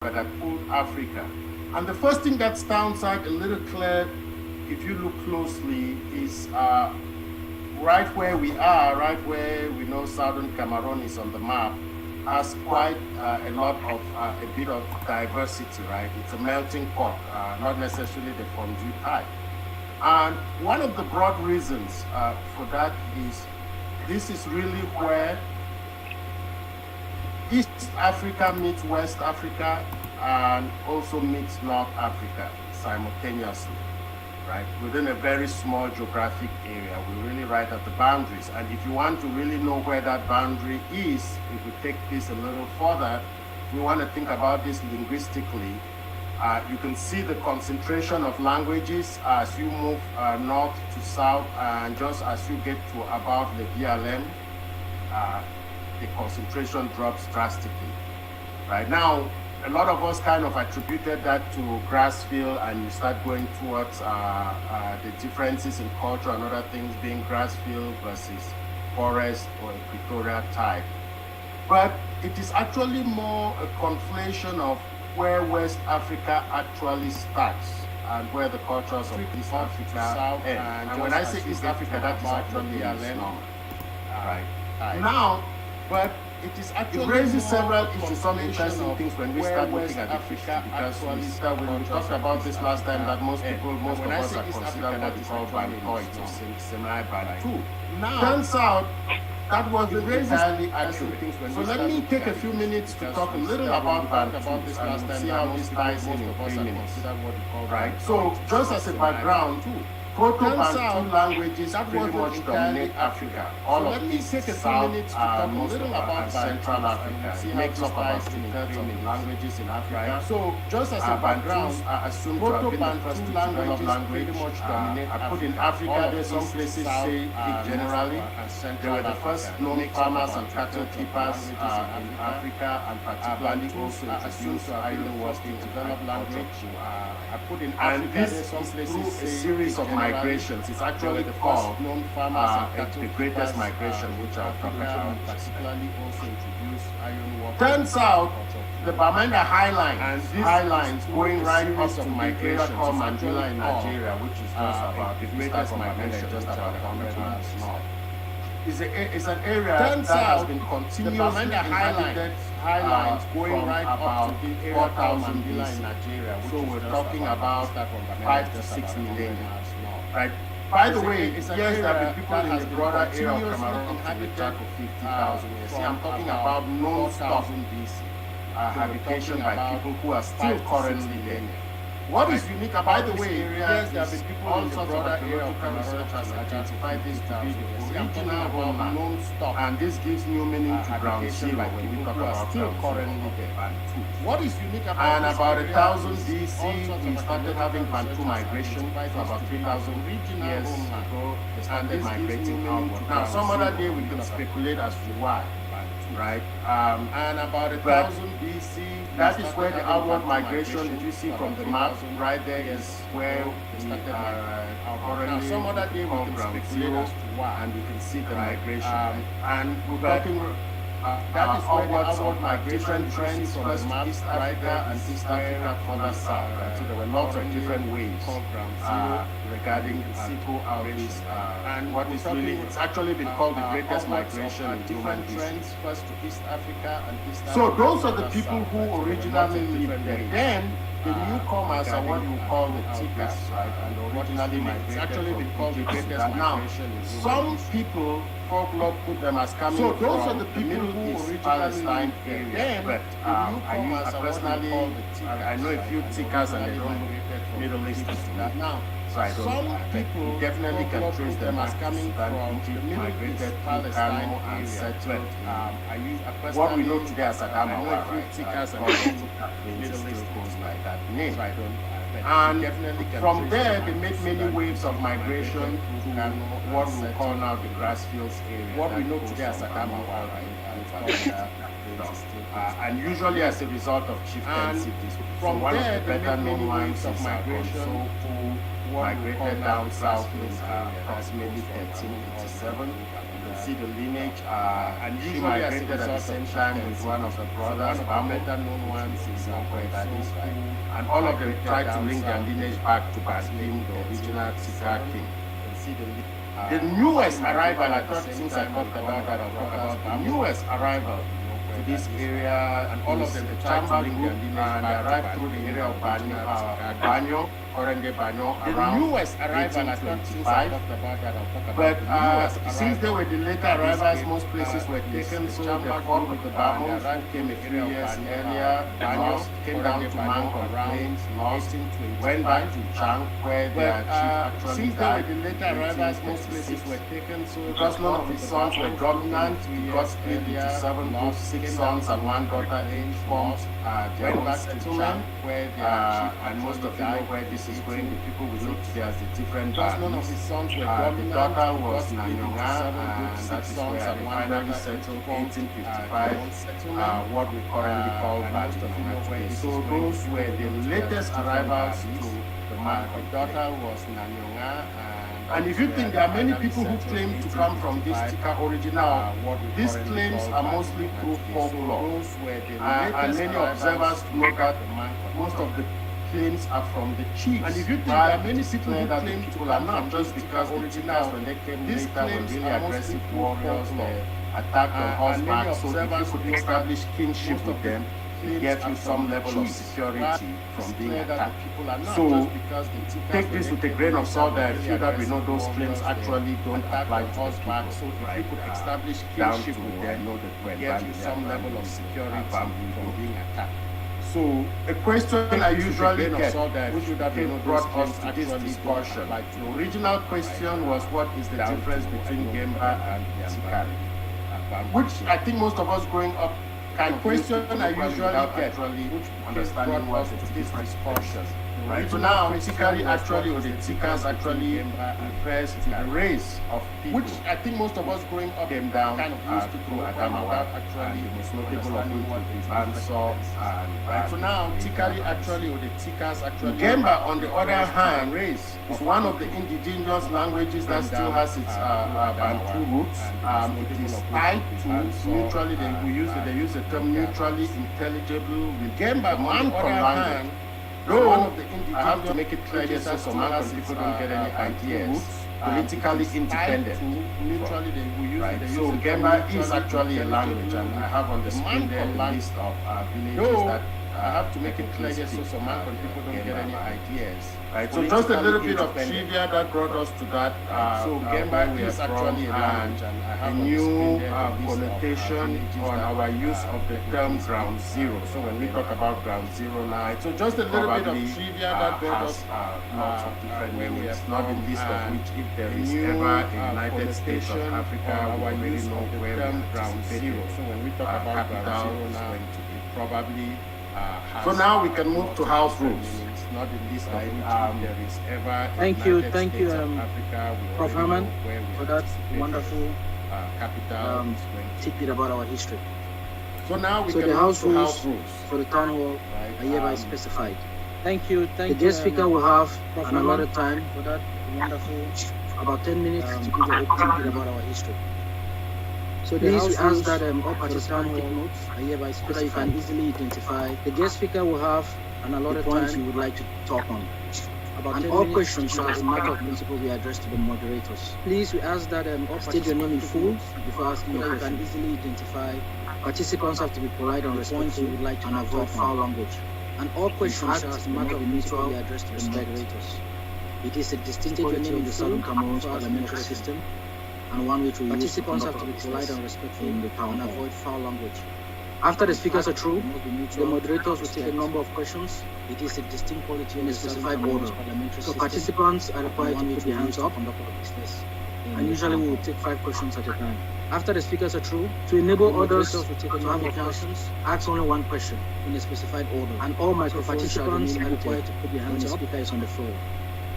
that called Africa. And the first thing that stands out a little clear, if you look closely, is right where we are, right where we know southern Cameroon is on the map, has quite a lot of a bit of diversity, right? It's a melting pot, not necessarily the fondue type. And one of the broad reasons for that is this is really where East Africa meets West Africa and also meets North Africa simultaneously, right? Within a very small geographic area. We're really right at the boundaries. And if you want to really know where that boundary is, if we take this a little further, we want to think about this linguistically. You can see the concentration of languages as you move north to south, and just as you get to about the BLM, the concentration drops drastically. Right now, a lot of us kind of attributed that to grass field, and you start going towards the differences in culture and other things being grass field versus forest or equatorial type. But it is actually more a conflation of where West Africa actually starts and where the cultures of East Africa end. And when I say East Africa, that is actually normal. Right. Now, but it is actually it raises several issues, some interesting things when we start looking at Africa, because when we talked about this last time, that most of us are considered what we call Bantoids or semi-Bantu. Now, turns out that wasn't entirely accurate. So let me take a few minutes to talk a little about Bantu and see how this ties in 3 minutes. Right. So just as a background, Proto-Bantu languages pretty much dominate Africa. All of these South, most of Central Africa. It makes up about 2/3 of the languages in Africa. So just as a background, assumed to have been the first to develop language. Pretty much dominate I put in Africa, there's some places say it generally. They were the first known farmers and cattle keepers in Africa, and particularly also introduced iron working to develop language. I put in Africa, there's some places say a series of migrations. It's actually called known farmers and the greatest migration, which I'll talk about. Particularly also introduced iron work. Turns out the Bamenda Highline and these highlines going right up to migration called Mandela in Nigeria, which is just about the greatest migration, just about 100 miles north. It's an area that has been continuously inhabited highlines going right up to the 4,000 BC in Nigeria. So we're talking about 5 to 6 million. Right. By the way, yes, there have been people in the broader area of Cameroon inhabited for 50,000 years. See, I'm talking about non-stop habitation by people who are still currently there. What is unique about the way areas there have been people in the broader area of Cameroon has identified this to be the original homeland, non-stop, and this gives new meaning to ground zero when we talk about still currently there. What is unique about and about 1,000 BC, we started having Bantu migration for about 3,000 years ago. They started migrating outward. Now, some other day we can speculate as to why. Right, and about 1,000 BC, that is where the outward migration, if you see from the map, right there is where we started currently. Some other day we can speculate as to why, and we can see the migration. And we're talking. That is where the outward migration trends from the map, East Africa and East Africa further south. Right? So there were lots of different ways regarding people out east. And what is really, it's actually been called the greatest migration in human trends first to East Africa and East Africa. So those are the people who originally lived there. Then the newcomers are what you call the Tikas, right? And originally it's actually been called the greatest migration. Now, some people folklore put them as coming so those from are the people who originally Palestine area. But I personally, I know a few Tikas and they don't Middle East to that now. So I don't. Some people definitely can trace them as coming from Egypt, migrated Palestine and settled. What we know today as Adamawa, right? Tikas and Middle East goes by that name. So I don't. And from there, they made many waves of migration to what we call now the grassfields area. What we know today as Adamawa, right? And usually as a result of chieftaincy. From one there, of the better known ones of migration who migrated down south in approximately 1387. You can see the lineage. And she migrated at the same time with one of the brothers, better known ones is and all of them tried to link their lineage back to Baslim, the original Sika king. The newest arrival, I thought since I talked about that, I'll talk about the newest arrival to this area, and all of them, the Chamba group, and they arrived through the area of Banyo, Korende Banyo, the newest arrival, I thought since I talked about that, I'll talk about but since they were the later arrivals, most places were taken, so they fought with the Bamos, who came a few years earlier. Banyo came down to Mango Plains, lost, went back to Chang, where their chief actually died. Since they were the later arrivals, most places were taken, so because none of his sons were dominant, we got split into 7 groups, 6 sons and 1 daughter, each formed their own settlement, where their chief, and most of you know where this is going. The people we look to as the different bands. None of his sons were dominant. The daughter was Nanyonga, and that is where they finally settled 1855, what we currently call Banyo. So those were the latest arrivals to the market. The daughter was Nanyonga. And if you think there are many people who claim to come from this Tika original, these claims are mostly through folklore. And many observers know that most of the claims are from the chiefs. And if you think there are many people who claim to are not just because originals when they came later were really aggressive warriors, they attacked on horseback, so if you could establish kinship with them, it gets you some level of security from being attacked. So take this with a grain of salt. I feel that we know those claims actually don't apply to horseback. So if you could establish kinship with them, it gets you some level of security from being attacked. So a question I usually get, which would have been brought us to this discussion, the original question was, what is the difference between Gemba and Tikari? Which I think most of us growing up, the question I usually get, which understanding what is this discussion. Right. So now Tikari actually, or the Tikas actually refers to the race of people, which I think most of us growing up came down kind of used to through Adamawa, actually the most notable of which would be Banso. Right. So now Tikari actually, or the Tikas actually, Gemba on the other hand, race is one of the indigenous languages that still has its Bantu roots. It is tied to mutually, they use the term mutually intelligible with Gemba, man from language. Though I have to make it clear just so some people don't get any ideas, politically independent. Mutually, right. So Gemba is actually a language, and I have on the screen there a list of villages that I have to make it clear just so some people don't get any ideas. Right. So just a little bit of trivia that brought us to that. So Gemba is actually a language, and I have a new connotation on our use of the term ground zero. So when we talk about ground zero now, so just a little bit of trivia that brought us lots of different meanings, not in list of which if there is ever a United States of Africa, we already know where the ground zero. So when we talk about ground zero now, it probably so now we can move to house rules. Not in this there is ever thank you, Prof. Herman, for that wonderful tidbit about our history. So now we can the house rules for the town hall are hereby specified. Thank you. The guest speaker will have an allotted time for that wonderful, about 10 minutes to give a tidbit about our history. So please we ask that all participants take notes so that you can easily identify. The guest speaker will have an allotted points you would like to talk on. And all questions shall, as a matter of principle, be addressed to the moderators. Please we ask that state your name in full before asking your question. You can easily identify. Participants have to be polite and respectful. You would like to avoid foul language. And all questions shall, as a matter of principle, be addressed to the moderators. It is a distinct quality of the Southern Cameroons parliamentary system, and one which we participants have to be polite and respectful in the town and avoid foul language. After the speakers are through, the moderators will take a number of questions. It is a distinct quality in a specified order. So participants are required to put their hands up, and usually we will take 5 questions at a time. After the speakers are through, to enable others to have a chance, ask only 1 question in a specified order. And all participants are required to put their hands up when the speaker is on the floor.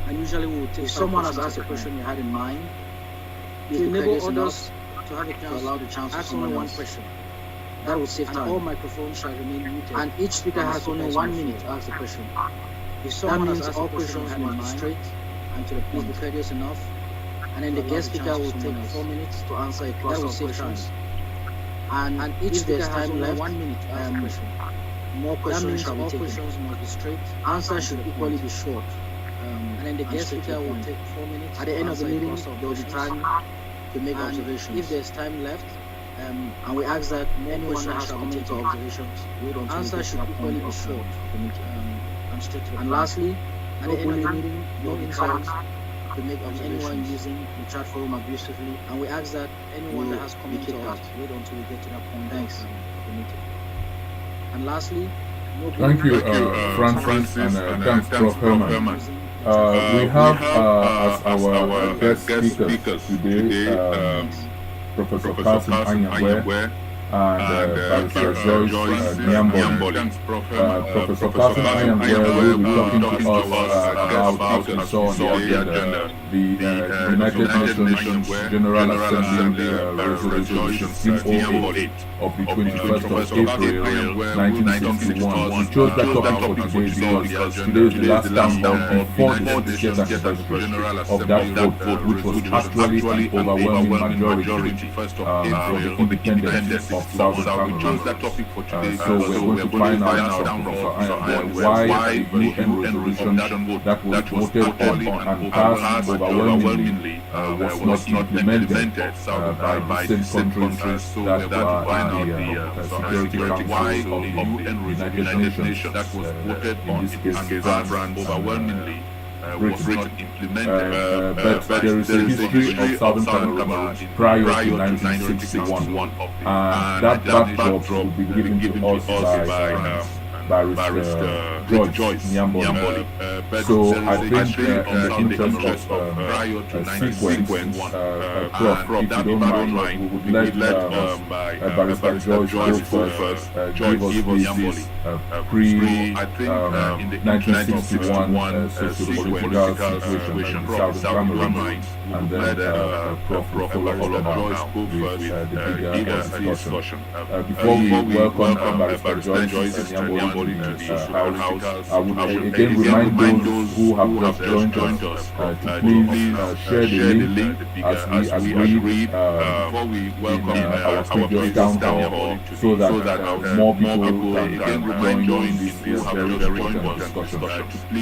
And usually we will take. If someone has asked a question you had in mind, to enable others to have a chance, to allow the chance ask only 1 question. That will save time. All microphones shall remain muted. And each speaker has only 1 minute to ask the question. If someone has asked all questions must be straight and to the point. Please be courteous enough and then the guest speaker will take 4 minutes to answer a cluster of questions. And each there's time left, 1 minute to ask a question. More questions shall be taken. Questions must be straight. Answers should equally be short. And then the guest speaker will take 4 minutes. At the end of the meeting, there will be time to make observations. If there's time left, and we ask that anyone that has comment or observations, answers should equally be short. And lastly, at the end of the meeting, there will be time to make observations. Anyone using the chat forum abusively, and we ask that anyone that has comment or wait until we get to that point. Thanks. And lastly, thank you, Francis, and thanks, Prof. Herman. We have as our guest speakers today Professor Carson Anyangwe and Barrister Joyce Nyamboli. Professor Carson Anyangwe will be talking to us about, as we saw on the agenda, the United Nations General Assembly Resolution 1608 of the 21st of April 1961. We chose that topic for today because today is the last town hall before the 60th anniversary of that vote, which was actually an overwhelming majority for the independence of Southern Cameroon. So we're going to find out from Professor Anyangwe why the UN resolution that was voted on and passed overwhelmingly was not implemented by the same countries that are in the Security Council of the United Nations that was voted on, in this case France, overwhelmingly was not implemented. But there is a history of Southern Cameroon prior to 1961, and that backdrop will be given to us by Barrister Joyce Nyamboli. So I think in the interest of sequence, Prof, if you don't mind, we would let Barrister Joyce go first, give us this pre-1961 socio-political situation in Southern Cameroon, and then Prof will follow up with the bigger discussion. Before we welcome Barrister Joyce Nyamboli to the house, I would again remind those who have just joined us to please share the link as we agreed before we welcome our previous town hall, so that more people can join this very important discussion.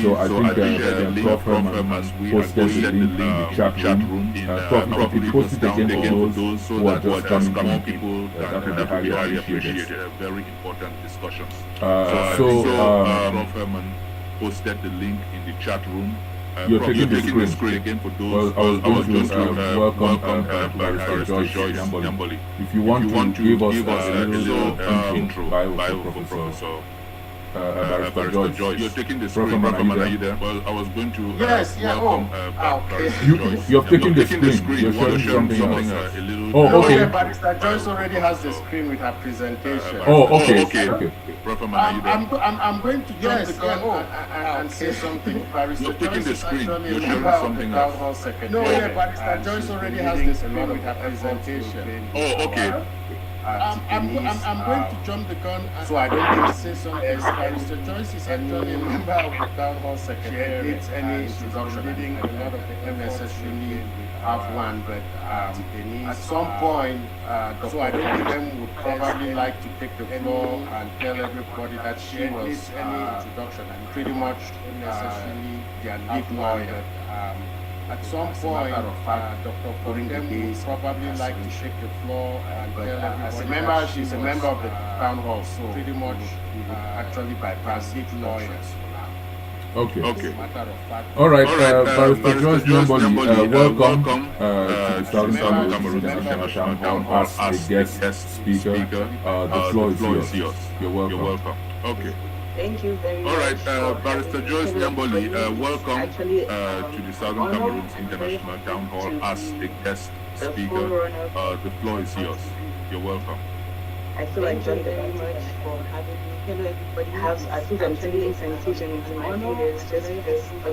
So I think Prof. Herman posted the link in the chat room. Prof, if you post it again for those who are just coming in, that would be highly appreciated. Very important discussions. So Prof. Herman posted the link in the chat room. You're taking the screen again for those. Well, I was going to welcome Barrister Joyce Nyamboli. If you want to give us a little intro by Professor Barrister Joyce. You're taking the screen. Are you there? Well, I was going to welcome Barrister. You're taking the screen. You're showing something else. Okay. Barrister Joyce already has the screen with her presentation. Okay. I'm going to jump the gun and say something. Barrister Joyce is actually a member of the town hall secretariat. Barrister Joyce already has the screen with her presentation. Okay. I'm going to jump the gun so I don't need to say something. Barrister Joyce is actually a member of the town hall secretariat. It's any introduction. Reading a lot of the necessarily have one, but at some point, so I don't think them would probably like to take the floor and tell everybody that she was any introduction and pretty much necessarily their lead lawyer. At some point, Dr. Koringa would probably like to shake the floor and tell everybody. As a member, she's a member of the town hall, so pretty much actually bypass lead lawyers. Okay. All right, Barrister Joyce Nyamboli, welcome to the Southern Cameroon International Town Hall as a guest speaker. The floor is yours. You're welcome. Okay. Thank you very much. All right, Barrister Joyce Nyamboli, welcome to the Southern Cameroon International Town Hall as a guest speaker. The floor is yours. You're welcome. I feel like John very much for having me. Hello everybody. I feel I'm telling sensation is an honor. It's just a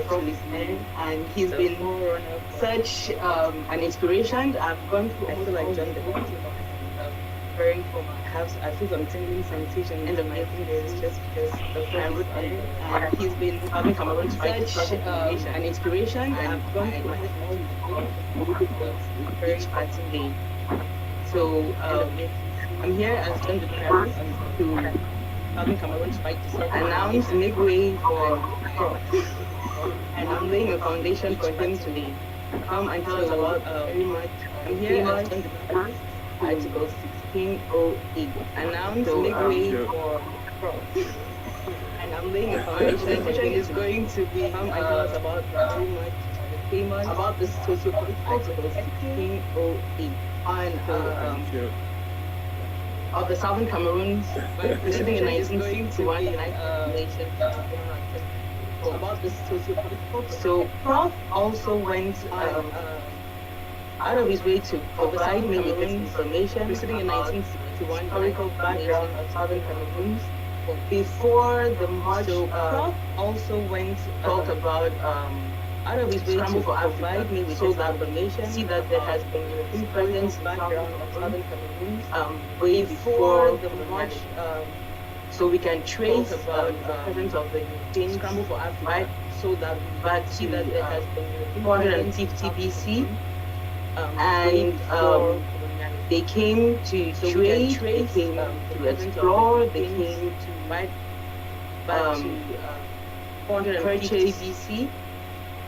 prof listening, and he's been such an inspiration. I've gone through. I feel like John preparing for my house. I feel some tingling sensation in the my fingers, just the first under. And he's been having Cameroon fight an inspiration. I've gone through my very fighting game. So I'm here as John the Paris to having Cameroon fight announced make way for and I'm laying a foundation for him to come and tell us about very much. I'm here as John the Paris, Article 1608. Announced make way for and I'm laying a foundation for him is going to be come and tell us about very much famous about the socio-political Article 1608 on of the Southern Cameroons preceding in 1961 United Nations about the socio-political. So Prof also went out of his way to provide me with this information preceding in 1961 historical background of Southern Cameroons before the march. So Prof also went talked about out of his way to provide me with this information. See that there has been European presence background of Southern Cameroons way before the march. So we can trace about the presence of the European scramble for Africa, right? So that we see that there has been 450 BC, and they came to trade, they came to explore, they came to right back to 450 BC.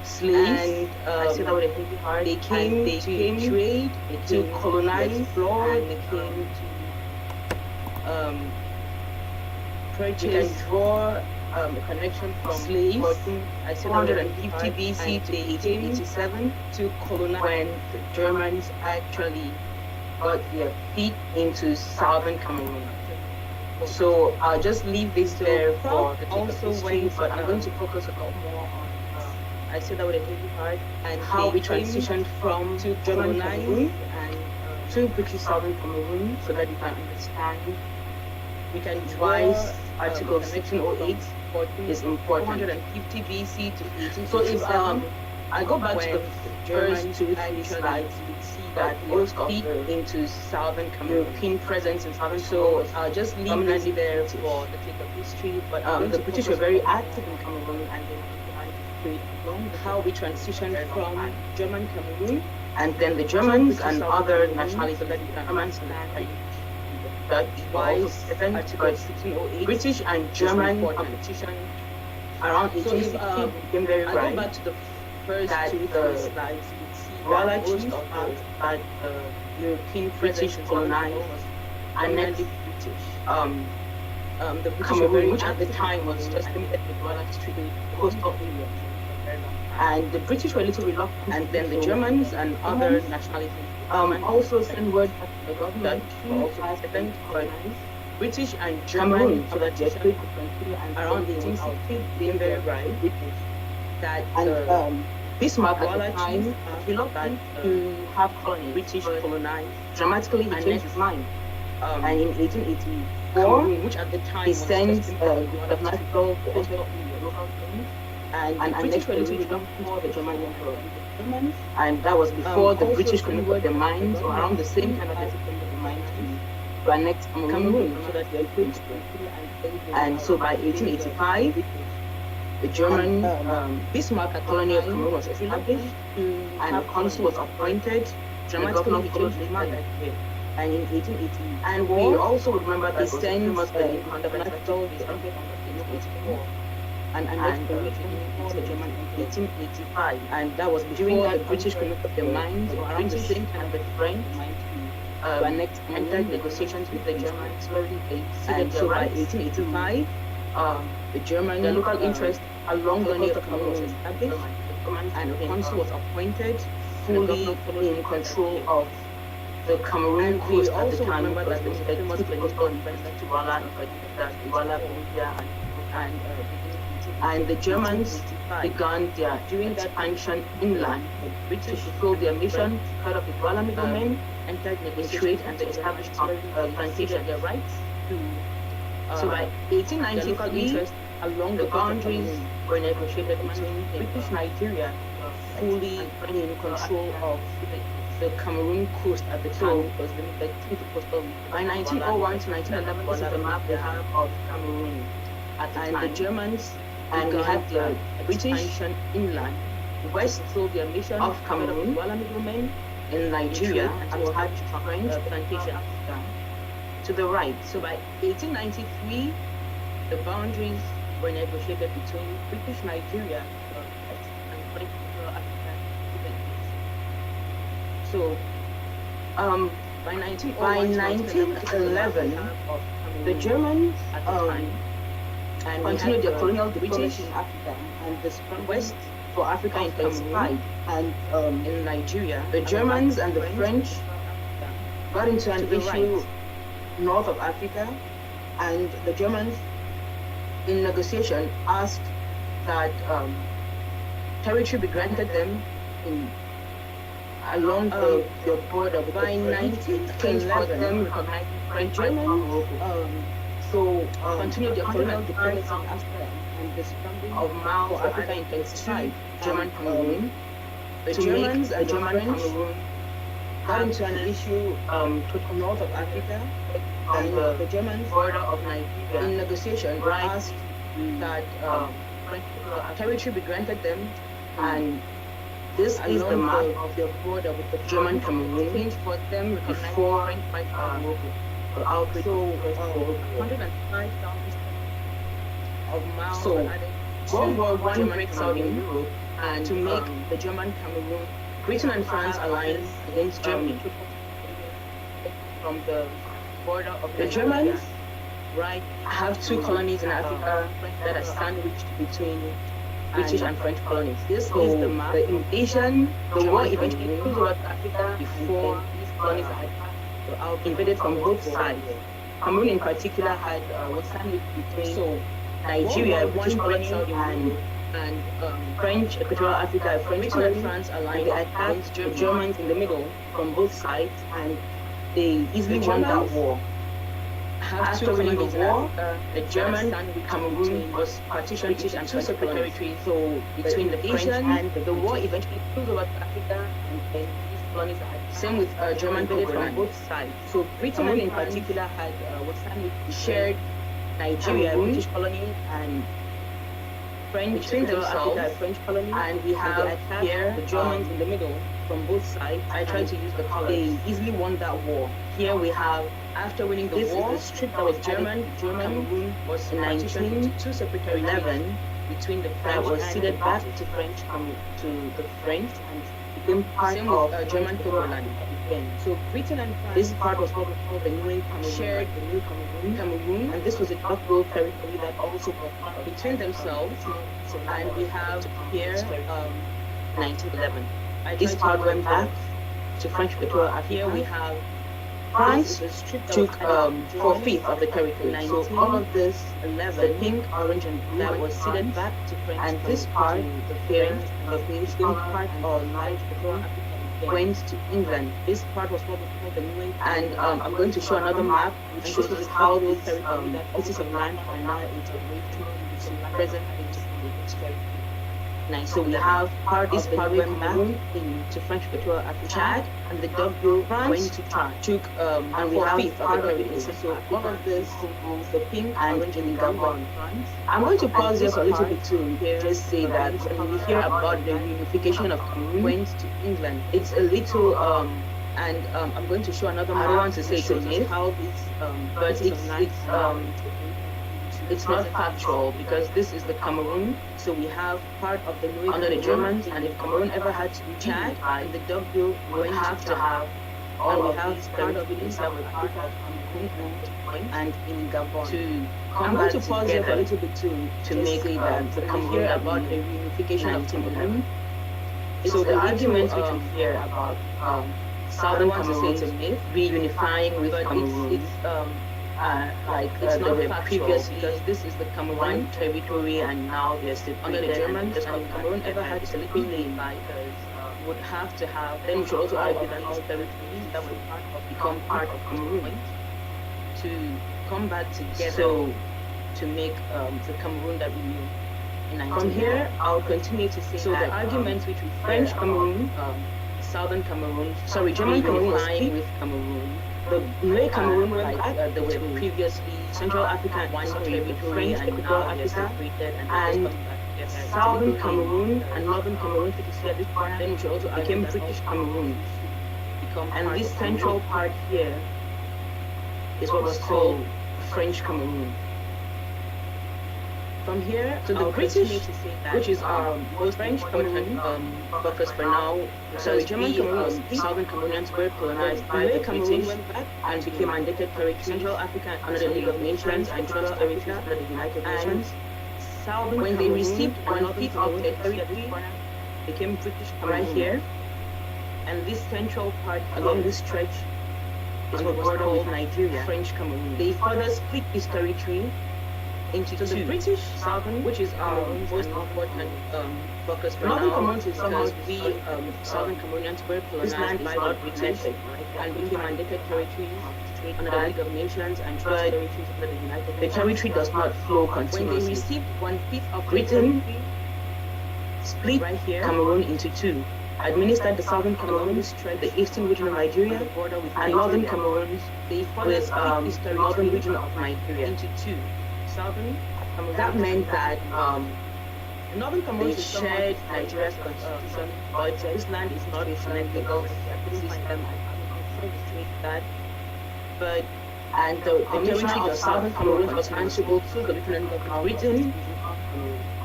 Slaves, and I say that with a heavy heart. They came to trade, to colonize, explore, and they came to purchase. You can draw a connection from slaves. I said 150 BC to 1887 to colonize when the Germans actually got their feet into Southern Cameroon. So I'll just leave this there for the also went, but I'm going to focus a lot more on. I said that with a heavy heart, and how we transitioned from to German Cameroon and to British Southern Cameroon, so that you can understand. We can devise Article 1608 is important. 450 BC to 18. So if I go back to the first 2-3 slides, you can see that most feet into Southern Cameroon, European presence in Southern. So I'll just leave this there for the sake of history. But the British were very active in Cameroon, and they how we transitioned from German Cameroon, and then the Germans and other nationalities that you can understand. That was Article 1608. British and German competition around 1860 became very right. I go back to the first two slides. You see that most of that European British colonized and then the British. The Cameroon, which at the time was just limited with Wallace Treaty, coast of India. And the British were a little reluctant, and then the Germans and other nationalities also sent word to the government were also hesitant, but British and German, so that they could continue around 1860, being very right that Bismarck at the time reluctant to have colonies, British colonized, dramatically he changed his mind. And in 1884, which at the time he sent the national local things, and the British were literally for the German Emperor. And that was before the British could make up their minds, or around the same time that they could make up their minds to annex Cameroon, so that they could. And so by 1885, the German Bismarck colony of Cameroon was established, and a consul was appointed. Dramatically, he changed his mind. And in 1880, and we also remember that he sent the fundamental and the region for the German in 1885, and that was during that the British could make up their minds, or around the same time the French entered negotiations with the Germans, and so by 1885, the German local interest along the colony of Cameroon was established, and a consul was appointed, fully in control of the Cameroon coast at the time. Remember that the famous coastal independence to Walla, and the Germans began their expansion inland. The British fulfilled their mission, cut off the Walla middlemen, entered negotiate and established plantation their rights. So by 1893, along the boundaries were negotiated between British Nigeria, fully in control of the Cameroon coast at the time was limited to the coastal region. By 1901 to 1911, this is the map we have of Cameroon at the time. The Germans and we had the British expansion inland, west Soviet mission of Cameroon, domain in Nigeria, and we had French plantation to the right. So by 1893, the boundaries were negotiated between British Nigeria and French Africa to the east. So by 1911, the Germans and continued their colonial diplomacy in Africa, and the west for Africa intensified. And in Nigeria, the Germans and the French got into an issue north of Africa, and the Germans, in negotiation, asked that territory be granted them along the border. By 1911, recognizing French Germans continued their colonial diplomacy in Africa, and the scrambling of Mao for Africa intensified. German Cameroon, the Germans and German Cameroon got into an issue to north of Africa, and the Germans border of Nigeria, in negotiation, asked that territory be granted them, and this is the map of their border with the German Cameroon for them before French the outbreak of 105,000 of miles. So World War I breaks out in Europe, and to make the German Cameroon, Britain and France alliance against Germany from the border of the Germans. Right, have two colonies in Africa that are sandwiched between British and French colonies. This is the map. The invasion, the war eventually goes over Africa before these colonies had invaded from both sides. Cameroon in particular had was sandwiched between Nigeria, British colony, and French Equatorial Africa, French and France aligned. They attacked the Germans in the middle from both sides, and they easily won that war. After winning the war, the German Cameroon was partitioned into two separate territories. So between the French and the war eventually goes over Africa, and then these colonies are same with German people from both sides. So Britain in particular had shared Nigeria, British colony, and French Africa, French colony, and we have here the Germans in the middle from both sides. I tried to use the colors. They easily won that war. Here we have, after winning the war, the strip that was German Cameroon was in 1902 separate territories between the French was ceded back to the French and became part of German Togoland again. So Britain and France, this part was what we call the New Cameroon, shared the New Cameroon, and this was a double territory that also was between themselves. And we have here 1911. This part went back to French Equatorial Africa. Here we have France took 4/5 of the territory. So all of this, the pink, orange, and blue that was ceded back to France. And this part, the parent, the pink part of Equatorial Africa went to England. This part was what we call the New England. And I'm going to show another map which shows how these pieces of land are now integrated into present territory. Nice. So we have this part went back into French Equatorial Africa, Chad, and the W went to Chad. Took and we have part of it. So all of this, the pink, orange, and Gabon. I'm going to pause here for a little bit to just say that when we hear about the reunification of Cameroon went to England, it's a little and I'm going to show another. I don't want to say it's a myth, how this, but it's not factual because this is the Cameroon. So we have part of the Louis under the Germans, and if Cameroon ever had to be Chad, and the W would have to have all of these part of it in South Africa and in Gabon. I'm going to pause here for a little bit to make that the Cameroon about the reunification of Cameroon. So the arguments which we hear about Southern Cameroon is a myth, reunifying with Cameroon. It's not the previous, because this is the Cameroon territory, and now they're still under the Germans. And if Cameroon ever had to would have to have, then we should also argue that these territories that would become part of Cameroon to come back together, so to make the Cameroon that we knew in 19. From here, I'll continue to say so the arguments which we French Cameroon Southern Cameroon, German Cameroon was split with Cameroon. The way Cameroon went back, they were previously Central Africa and one territory, and now they're separated, and Southern Cameroon and Northern Cameroon, then which also became British Cameroon. And this central part here is what was called French Cameroon. From here, so the British, which is most French Cameroon, because for now, German Cameroon, Southern Cameroonians were colonized by the British and became mandated territory. Central Africa under the League of Nations and trust territories under the United Nations. When they received 1/5 of their territory, became British right here. And this central part along this stretch is what was called Nigeria, French Cameroon. They further split this territory into two. The British Southern, which is our most important focus for Northern Cameroon, because we Southern Cameroonians were colonized by the British and became mandated territories under the League of Nations and trust territories under the United Nations. The territory does not flow continuously. When they received 1/5 of Britain, split right here, Cameroon into two. Administered the Southern Cameroon, the eastern region of Nigeria, and Northern Cameroon, with northern region of Nigeria into two. Southern Cameroon. That meant that Northern Cameroon shared Nigeria's constitution, but this land is not a legal system. And the territory of Southern Cameroon was answerable to the Lieutenant Britain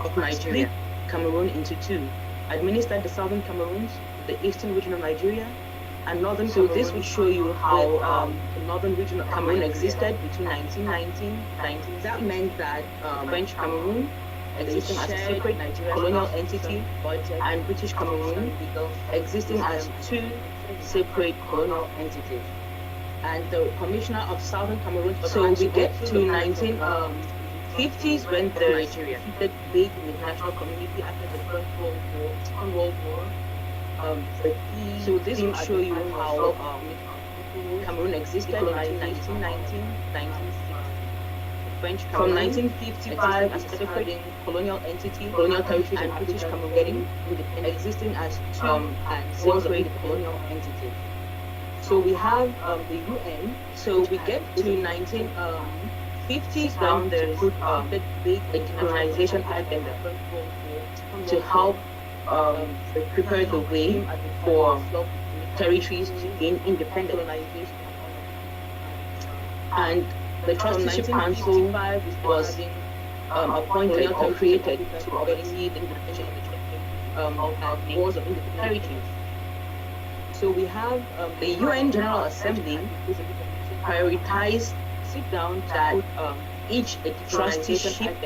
of Nigeria, Cameroon into two. Administered the Southern Cameroons, the eastern region of Nigeria, and Northern Cameroon. So this would show you how the northern region of Cameroon existed between 1919 19. That meant that French Cameroon existing as a separate colonial entity, and British Cameroon existing as two separate colonial entities. And the Commissioner of Southern Cameroon. So we get to 1950s when the Nigeria defeated big international community after the First World War. So this will show you how Cameroon existed in 1919, 1960. French Cameroon, from 1955 as a separate colonial entity, colonial territories, and British Cameroon existing as two separate colonial entities. So we have the UN. So we get to 1950s when there's the big decolonization agenda to help prepare the way for territories to gain independence. And the Trusteeship Council was appointed or created to oversee the implementation of the wars of independent territories. So we have the UN General Assembly prioritized that each trusteeship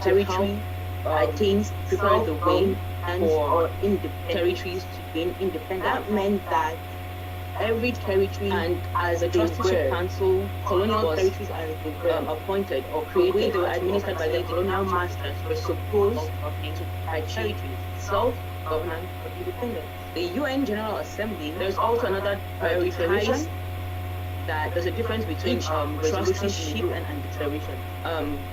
territory attains prepare the way for territories to gain independence. That meant that every territory, and as a trusteeship council, colonial territories are appointed or created or administered by the colonial masters were supposed to achieve self-governance or independence. The UN General Assembly, there's also another prioritization that there's a difference between trusteeship and declaration.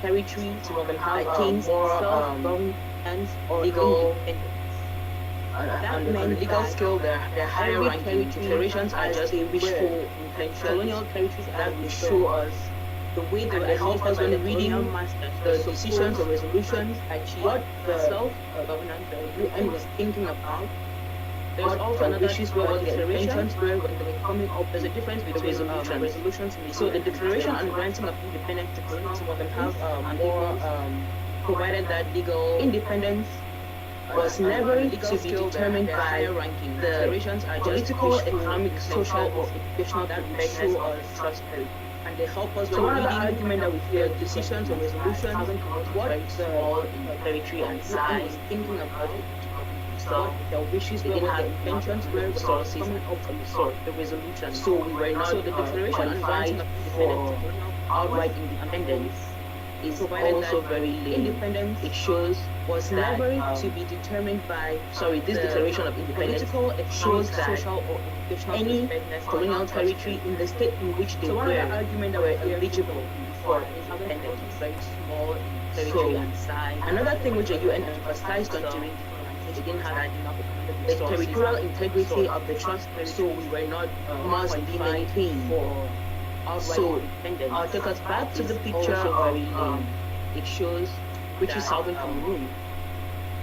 Territory attains self-governance or legal independence. On the legal scale, they're higher ranking. Declarations are just a wishful intention. Colonial territories that will show us the way they help us when reading the decisions or resolutions, what the self-governance the UN was thinking about. There's also another issue where the declarations were when they were coming up. There's a difference between resolutions. So the declaration and granting of independence, some of them have more provided that legal independence was never to be determined by the political, economic, social, or educational show us trustworthy. And they help us when reading argument that we hear decisions or resolutions, what the territory and size thinking about it. So the wishes were, what the intentions were, sources coming up from the source, the resolution. So we were not qualified for outright independence. Is also very lame. Independence, it shows, was never to be determined by, this declaration of independence shows that social or any colonial territory in the state in which they were eligible for independence, very small territory and size. Another thing which the UN emphasized on during we didn't have enough the territorial integrity of the trust, so we were not must be maintained for outright independence. I'll take us back to the picture of it shows which is Southern Cameroon.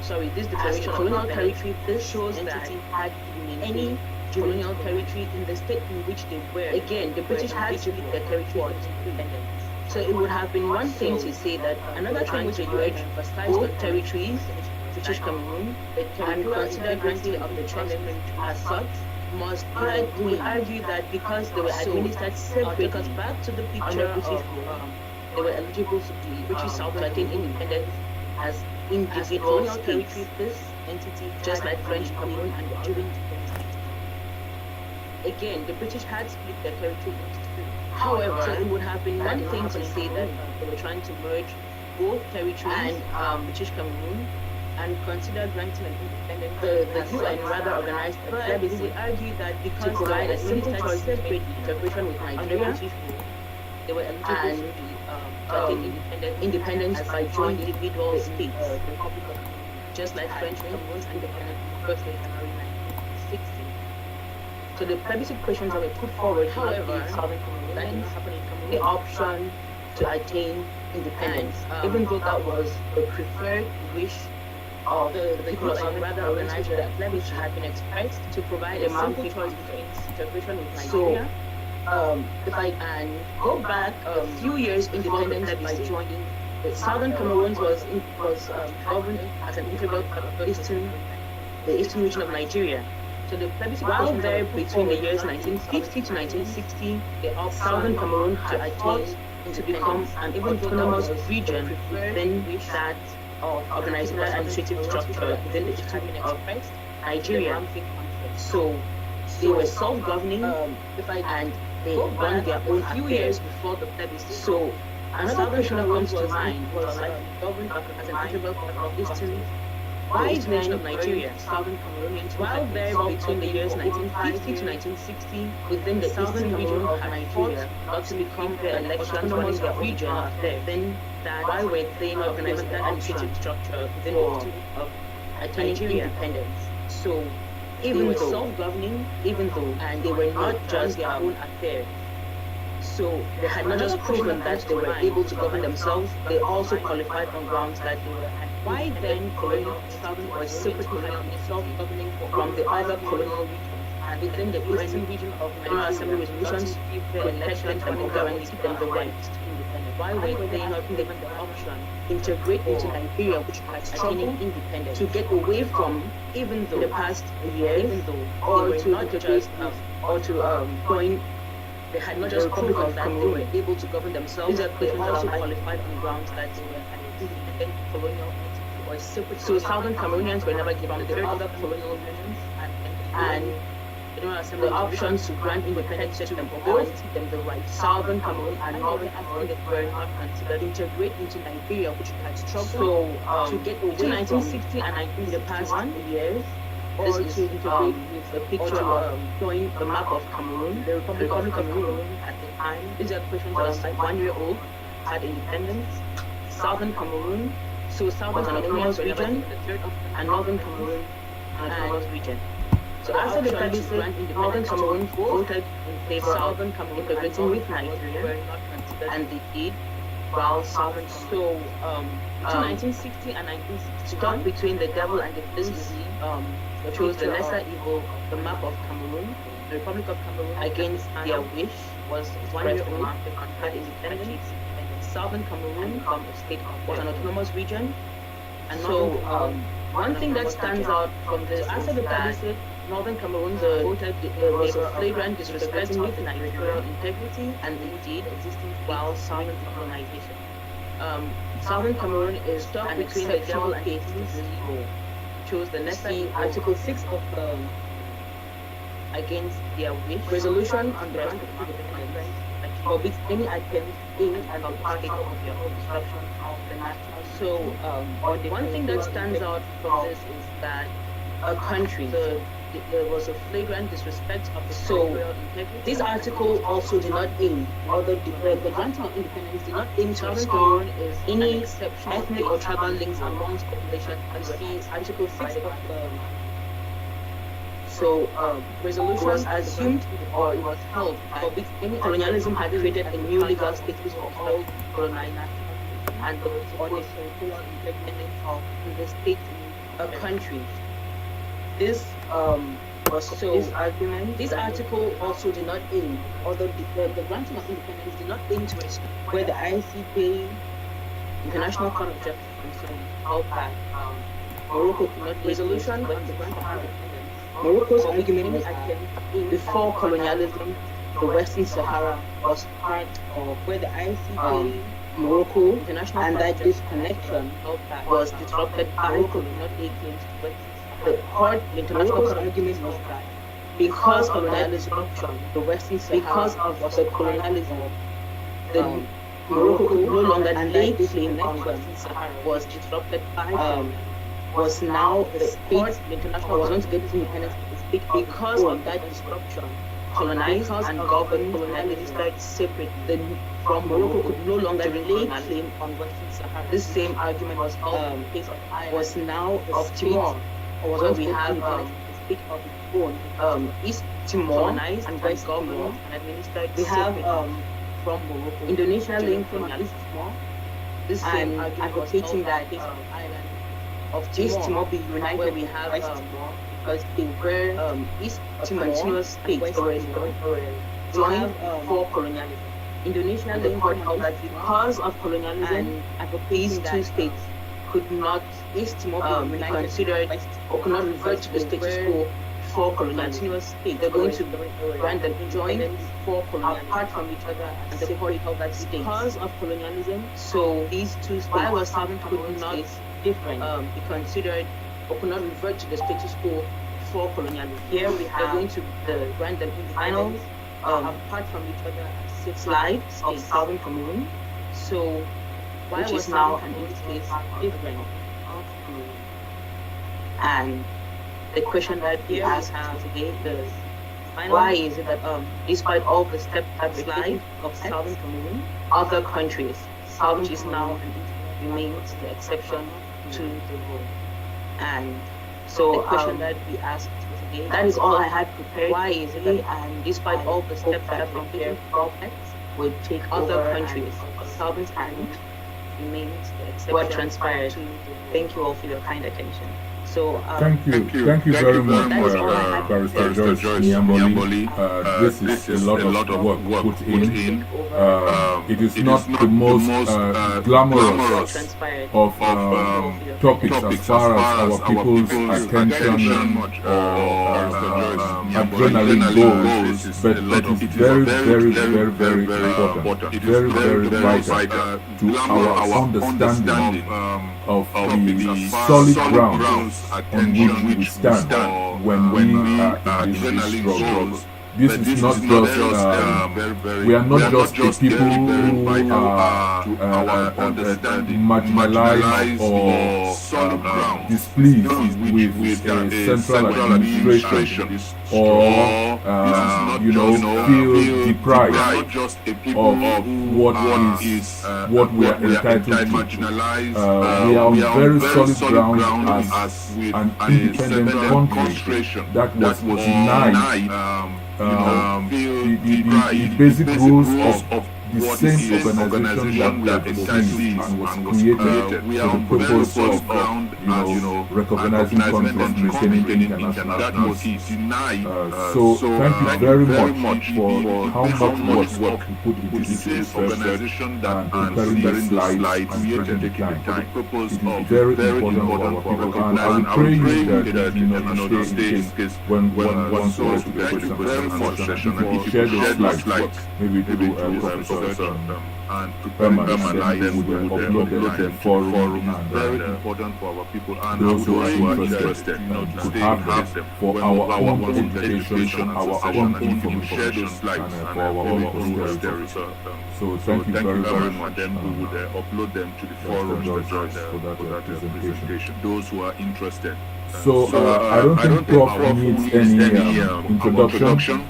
Sorry, this declaration of colonial territory. This shows that had any colonial territory in the state in which they were. Again, the British had to split their territory into independence. So it would have been one thing to say that another time which the UH emphasized both territories, British Cameroon, the territorial integrity of the trust as such, must be. But we argue that because they were administered separately, take us back to the picture of they were eligible to be British South to attain independence as individual territory. This entity, just like French Cameroon and the Algerian independence. Again, the British had split their territory into two. However, so it would have been one thing to say that they were trying to merge both territories and British Cameroon and consider granting an independence. The UN rather organized a plebiscite. We would argue that because to provide a simple choice separate integration with Nigeria, they were eligible to be independence by joint individual states, just like French Cameroon's independence first in January 1960. So the plebiscite questions that were put forward, however, Southern Cameroon, that didn't happen in Cameroon, the option to attain independence, even though that was the preferred wish of the people of rather organized that plebiscite had been expressed to provide a simple choice between integration with Nigeria. So, if I can go back a few years independence by joining, the Southern Cameroon was governed as an integral part of the eastern region of Nigeria. So the plebiscite while there between the years 1950 to 1960, the Southern Cameroon had attain to become an autonomous region within that of organizational administrative structure within the eastern of Nigeria. So they were self-governing, and they run their own few years before the plebiscite. So another question that comes to mind was like governed as an integral part of history. Why then of Nigeria, Southern Cameroonians, while there between the years 1950 to 1960 within the southern region of Nigeria, got to become the elections running their region there, then that why were they not organizing that administrative structure within the of attaining independence? So even though self-governing, and they were not just their own affair. So they had not just proven that they were able to govern themselves, they also qualified on grounds that they were. Why then colonial Southern or separate colonial self-governing from the other colonial regions? And within the eastern region of General Assembly resolutions, they elected them and guaranteed them the right to independence. Why were they not given the option integrate into Nigeria, which had struggled independence, to get away from, even though in the past years, or to not just or to join. They had not just proven that they were able to govern themselves, they also qualified on grounds that they were an independent colonial entity or separate. So Southern Cameroonians were never given the other colonial regions and the options to grant independence to them or guarantee them the right. Southern Cameroon and Northern Cameroon were not considered integrate into Nigeria, which had struggled to get away from 1960 and 19 in the past years. This is to integrate with the picture of showing the map of Cameroon, the Republic of Cameroon at the time. These are questions that was like 1 year old, had independence. Southern Cameroon, so Southern an autonomous region, and Northern Cameroon an autonomous region. So after the plebiscite, Northern Cameroon voted in favor of Southern Cameroon integrating with Nigeria, and they did, while Southern so between 1960 and 1960, stuck between the devil and the blessing, chose the lesser evil of the map of Cameroon. The Republic of Cameroon, against their wish, was 1 year old, had independence. Southern Cameroon, from a state, was an autonomous region. And so, one thing that stands out from this, after the plebiscite, Northern Cameroon voted was a flagrant disrespect of territorial integrity and indeed existing while Southern colonization. Southern Cameroon is stuck between the devil and the evil. Chose the lesser Article 6 of the against their wish resolution on the grant of independence forbids any attempt in and of the state of their own destruction of the national. So one thing that stands out from this is that a country, the there was a flagrant disrespect of the territorial integrity. This article also did not aim, although the granting of independence did not aim to restore any ethnic or tribal links amongst population. And see Article 6 of the resolution was assumed or it was held for which any colonialism had created a new legal status for all colonized and the territorial independence of the state a country. This was this argument. This article also did not aim, although the granting of independence did not aim to restore where the ICJ, International Court of Justice, concerned how that Morocco could not resolution on the grant of independence. Morocco's argument was that before colonialism, the Western Sahara was part of where the ICJ, Morocco, International and that this connection was disrupted by Morocco could not lay claim to Western Sahara. The court, the International Court argument was that because colonialism, the Western Sahara, because of the colonialism, the Morocco could no longer lay claim on Western Sahara was disrupted by was now the state, the international was going to get its independence because of that disruption. Colonized and governed colonialism started separately. From Morocco could no longer lay claim on Western Sahara. This same argument was held case of Ireland, was now of Timor, or was we have a state of its own. East Timor colonized and West governed and administered. We have from Morocco, Indonesia linked from East Timor. This same argument was advocating that Ireland of East Timor be united where we have West Timor because they were East Timor continuous states already joined for colonialism. Indonesia linked held that because of colonialism these two states could not East Timor be considered or could not revert to the status quo for colonialism. They're going to grant them join for colonialism apart from each other and separate held that states because of colonialism. So these two states could not different be considered or could not revert to the status quo for colonialism. Here we have going to grant them final apart from each other six lives of Southern Cameroon. So why was now in this case different? And the question that we ask today is why is it that despite all the steps life of Southern Cameroon, other countries, Southern is now remains the exception to the rule. And so the question that we asked today, that is all I had prepared. Why is it that and despite all the steps that from here would take other countries, Southern and remains the exception what transpired. Thank you all for your kind attention. So thank you very much, Barrister Joyce Nyamboli. This is a lot of work put in. It is not the most glamorous of topics as far as our people's attention or adrenaline goes, but it is very important, very vital to our understanding of the solid ground on which we stand when we are in these struggles. This is not just, we are not just the people who are marginalized or displeased with central administration or, feel deprived of what we are entitled to. We are on very solid ground as an independent country that was denied the basic rules of the same organization that we have seen and was created for the purpose of recognizing countries, maintaining international peace. So thank you very much for how much work you put into this organization and preparing the slides and presenting time. It is very important for our people, and I will pray you that you stay in case when once you get to the question and answer session, if you share those slides, maybe do Professor and prepare my life, we will upload them in forum and very important for our those who are interested could have them for our own education, our own information, and for our own posterity. So thank you very much. Then we would upload them to the forums for that presentation. Those who are interested. So I don't think Prof needs any introduction.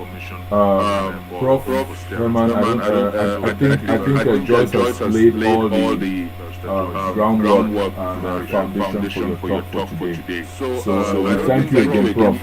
Prof Herman, I think Joyce has laid all the groundwork and foundation for your talk for today. So we thank you again, Prof,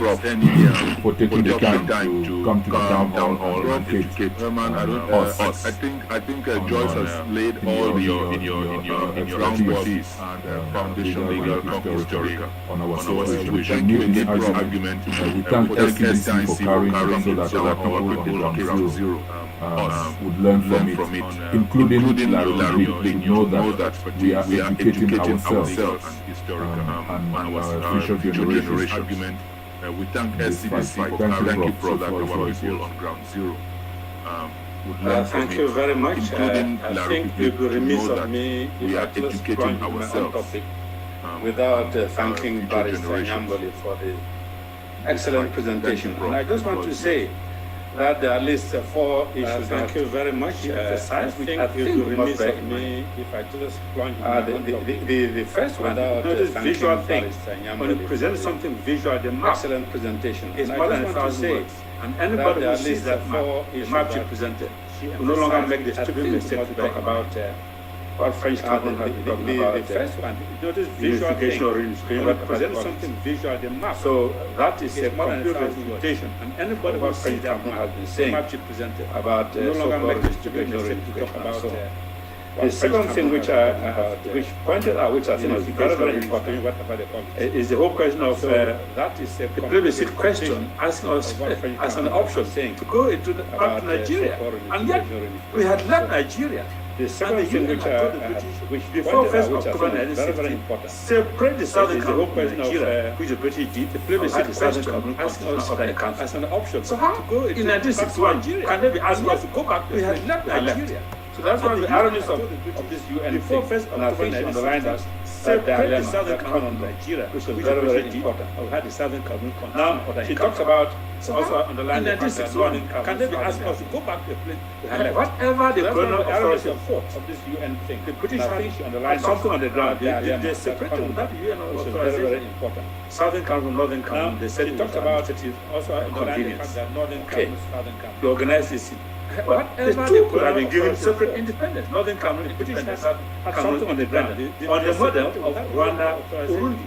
for taking the time to come to the town hall and educate us. I think Joyce has laid all in your groundwork and foundation legal historical on our situation. We thank argument. We thank SCDC for carrying it so that our people on ground zero would learn from it, including Larry to know that we are educating ourselves and our future generation. We thank SCDC for carrying it so that our people on ground zero would learn from it. Thank you very much. Including I Larry think it would be remiss of me we are educating ourselves without thanking Barrister Nyamboli for the excellent presentation. And I just want to say that there are at least 4 issues. Thank you very much. I think it would be remiss of me if I just plunge the first one, this visual thing. When you present something visual, the excellent presentation. It's more than 1,000 words. And anybody who sees that the map you presented will no longer make the stupid mistake to talk about what French Cameroon has been talking about. The first one, this visual thing. When you present something visual, the map. So that is a complete refutation. And anybody who French Cameroon has been saying about no longer make the stupid mistake to talk about. The second thing which pointed out, which I think is very, very important, is the whole question of the plebiscite question, asking us as an option to go into back to Nigeria. And yet we had left Nigeria. The second thing which before 1st October 1960, separate the southern Cameroon from Nigeria, which the British did, the plebiscite the southern Cameroon as an option. So how in 1961 can they be asking us to go back? We had left Nigeria. So that's one of the ironies of this UN before thing. And I think underline that separate the southern Cameroon from Nigeria, which was very, very important. We had the southern Cameroon. Now, she talks about also underline the fact that can they be asking us to go back to a place? Whatever the colonial authority of this UN thing, the British had something on the ground. They separated that UN authorization. Very, very important. Southern Cameroon, Northern Cameroon. They said she talks about it is also inconvenience. Okay, to organize this. The two could have been given separate independence. Northern Cameroon, the British had something on the ground. On the model of Rwanda, Burundi.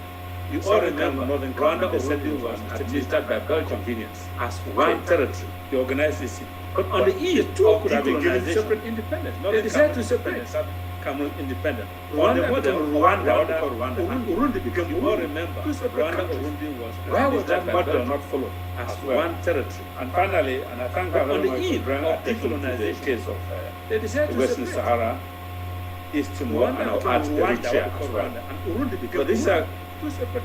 You all remember, Northern Rwanda, Burundi was administered by Belgian convenience as one territory. They organized this. But on the east, two could have been given separate independence. They decided to separate Cameroon independent. On the model of Rwanda, Burundi became, you all remember, Rwanda, Burundi was. Why was that model not followed as one territory? And finally, and I thank God on the eve of decolonization case of the Western Sahara, East Timor, and Eritrea. And Burundi became. But these are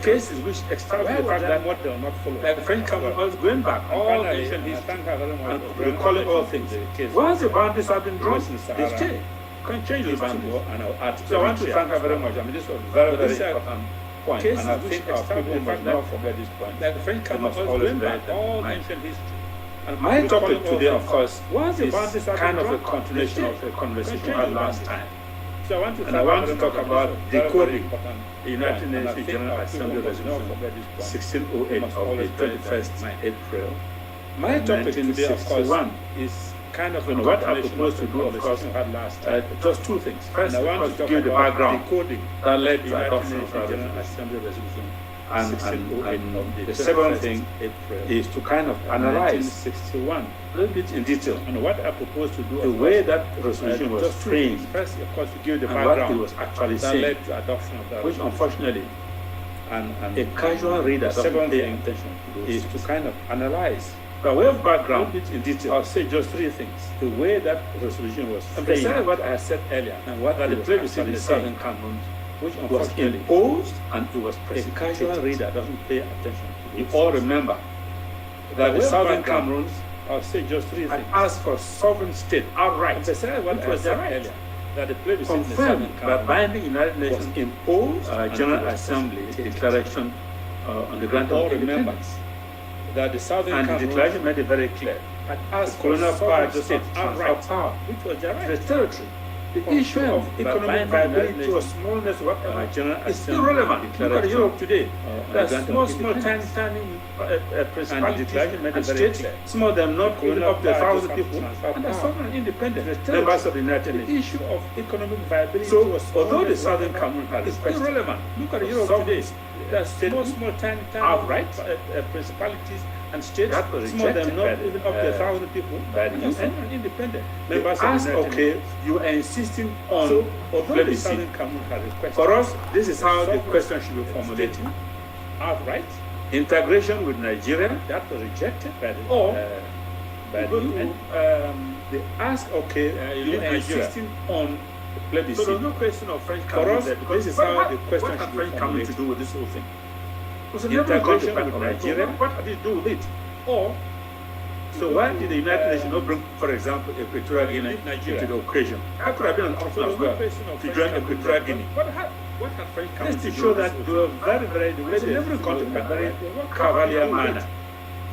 cases which establish the fact that model not followed. Like French Cameroon was going back, all ancient history, and recalling all things. Once the boundaries have been drawn, they stay. Can change the boundary. So I want to thank her very much. I mean, this was very, very important point. And I think our people must not forget this point. Like the French must always bear that all ancient history. And my topic today, of course, is kind of a continuation of a conversation we had last time. So I want to talk about decoding the United Nations General Assembly Resolution 1608 of the 21st April. My topic today, of course, is kind of what I propose to do, of course, just two things. First, I want to give the background that led to the adoption of the General Assembly Resolution. And the second thing is to kind of analyze a little bit in detail and what I propose to do, the way that resolution was framed, first, of course, to give the background what it was actually saying, led to adoption of that, which unfortunately, and a casual reader doesn't pay attention to is to kind of analyze. By way of background, in detail, I'll say just three things. The way that resolution was framed, besides what I said earlier, and what the plebiscite in the Southern Cameroon, which was imposed and it was a casual reader doesn't pay attention to. You all remember that the Southern Cameroons, I'll say just three things, asked for sovereign state outright. Besides what I said earlier, that the plebiscite confirmed by binding United Nations imposed General Assembly declaration on the grant of independence. That the Southern and the declaration made it very clear that as colonial power state transfer power, which was the territory. The issue of economic viability to a small network is irrelevant. Look at Europe today. There are small, tiny principalities and states. Some of them not even up to 1,000 people, and they're sovereign independent members of the United Nations. The issue of economic viability. So, although the Southern Cameroon is irrelevant, look at Europe today. There are small, tiny outright principalities and states. Some of them not even up to 1,000 people, and they're sovereign independent members of the United Nations. You are insisting on plebiscite. For us, this is how the question should be formulated. Outright integration with Nigeria, that was rejected by the UN. They ask, you are insisting on plebiscite. So there's no question of French Cameroon. For us, this is how the question should be formulated. To do with this whole thing? Integration with Nigeria, what had it to do with it? So why did the United Nations not bring, for example, Equatorial Guinea to the occasion? That could have been an option as well, to join Equatorial Guinea. What had French Cameroon to show that they were they never gone to a very cavalier manner.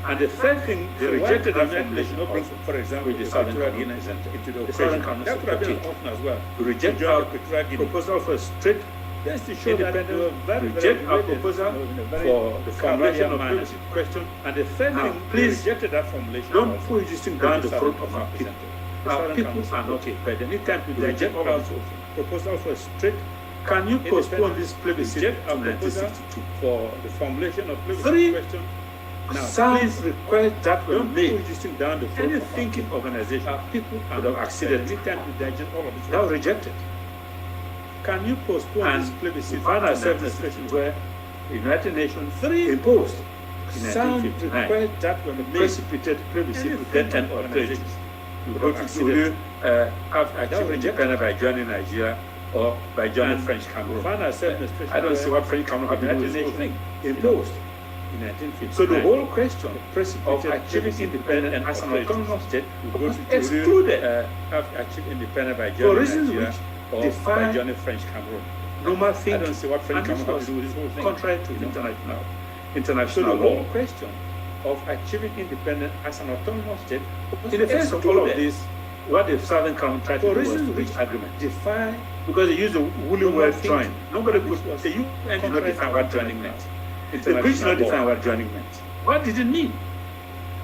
And the third thing, they rejected the United Nations not bring, for example, the Equatorial Guinea into the occasion. That could have been an option as well, to reject our proposal for a straight just to show that they were reject our proposal for the formulation of the question. And the third thing, please rejected that formulation. Don't put this thing down the throat of our people. Our people are not prepared. Anytime you reject our proposal for a straight, can you postpone this plebiscite to 1962 for the formulation of plebiscite question? Now, sound requests that were made. Any thinking organization, our people would have acceded. Anytime you digest all of this, that was rejected. Can you postpone this plebiscite? We find ourselves in a situation where the United Nations imposed sound requests that were made precipitated plebiscite with death and organizations. Will you have achieved independence by joining Nigeria or by joining French Cameroon? I don't see what French Cameroon have been doing this whole thing. Imposed in 1950. So the whole question of achieving independence as an autonomous state was excluded. Have achieved independence by joining Nigeria or by joining French Cameroon. Normal thing. I don't see what French Cameroon have to do with this whole thing. Contrary to international law. The whole question of achieving independence as an autonomous state. In the face of all of this, what the Southern Cameroon tried to do was to reach agreement. Because they used the woolly word join. Nobody could say you did not define what joining meant. The British did not define what joining meant. What did it mean?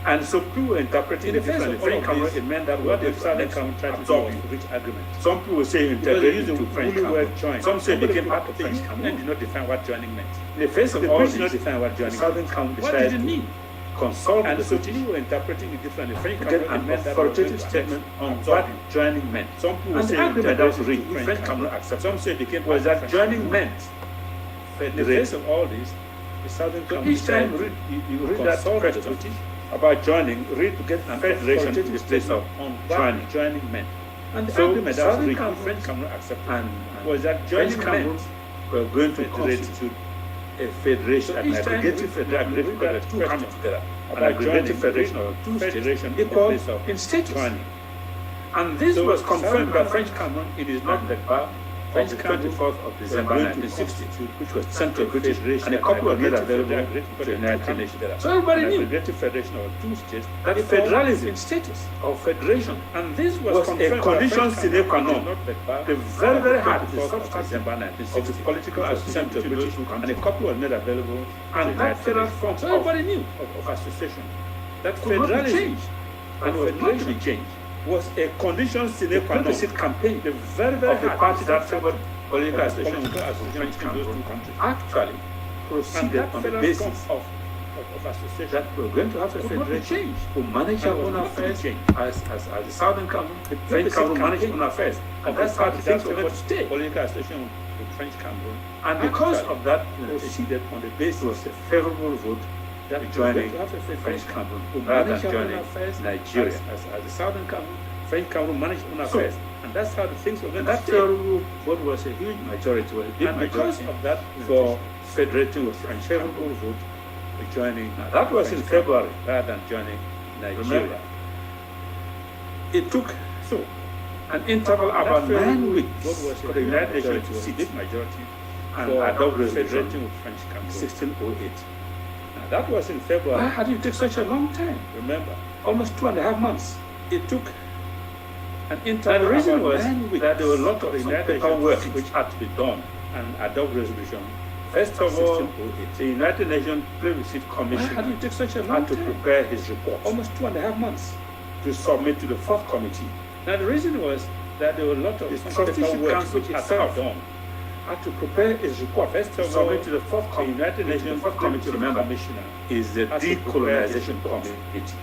And so people were interpreting it differently. French Cameroon, it meant that what the Southern Cameroon tried to do was to reach agreement. Some people say integrated into French Cameroon. Some say it became part of French Cameroon and did not define what joining meant. In the face of all this, did not define what joining meant. Southern Cameroon decided to consult and so people were interpreting it differently. French Cameroon meant that authoritative statement on what joining meant. Some people say agreement that was reached. French Cameroon accepted. Some say it became was that joining meant. In the face of all this, the Southern Cameroon each time you read that question about joining, read to get an federation in the place of joining meant. And the agreement that was reached, French Cameroon accepted was that joining meant were going to constitute a federation, an aggregative federation, because two coming together, an aggregative federation or two federations equal in status. And this was confirmed by French Cameroon in his note on the 24th of December 1960, which was sent to a British and a copy was made available to the United Nations. So everybody knew aggregative federation of two states, that federalism status of federation, and this was a condition sine qua non, the very, very hard of the substance of the political association to British, and a copy was made available and that federal form. So everybody knew of association. That federalism and was not to be changed. Was a condition sine qua non campaign, the very, very of the party that favored political association with French Cameroon actually proceeded on the basis of association that we're going to have a federation to manage our own affairs as the Southern Cameroon, the French Cameroon manage own affairs. And that's how the things were going to stay. Political association with French Cameroon. And because of that, proceeded on the basis of a favorable vote that joining French Cameroon rather than joining Nigeria as the Southern Cameroon, French Cameroon managed own affairs, and that's how the things were going to stay. That favorable vote was a huge majority, and because of that, for federating with French favorable vote, joining. That was in February rather than joining Nigeria. It took an interval of about 9 weeks for the United Nations to sit majority and adopt resolution in 1608. Now, that was in February. Why had it take such a long time? Remember, almost 2.5 months. It took an interval. And the reason was that there were a lot of paperwork which had to be done and adopt resolution. First of all, the United Nations Plebiscite Commission had to prepare his report, almost 2.5 months, to submit to the fourth committee. Now the reason was that there were a lot of paperwork which had to be done. Had to prepare his report. First of all, submit to the fourth committee. The United Nations fourth committee commissioner is the decolonization committee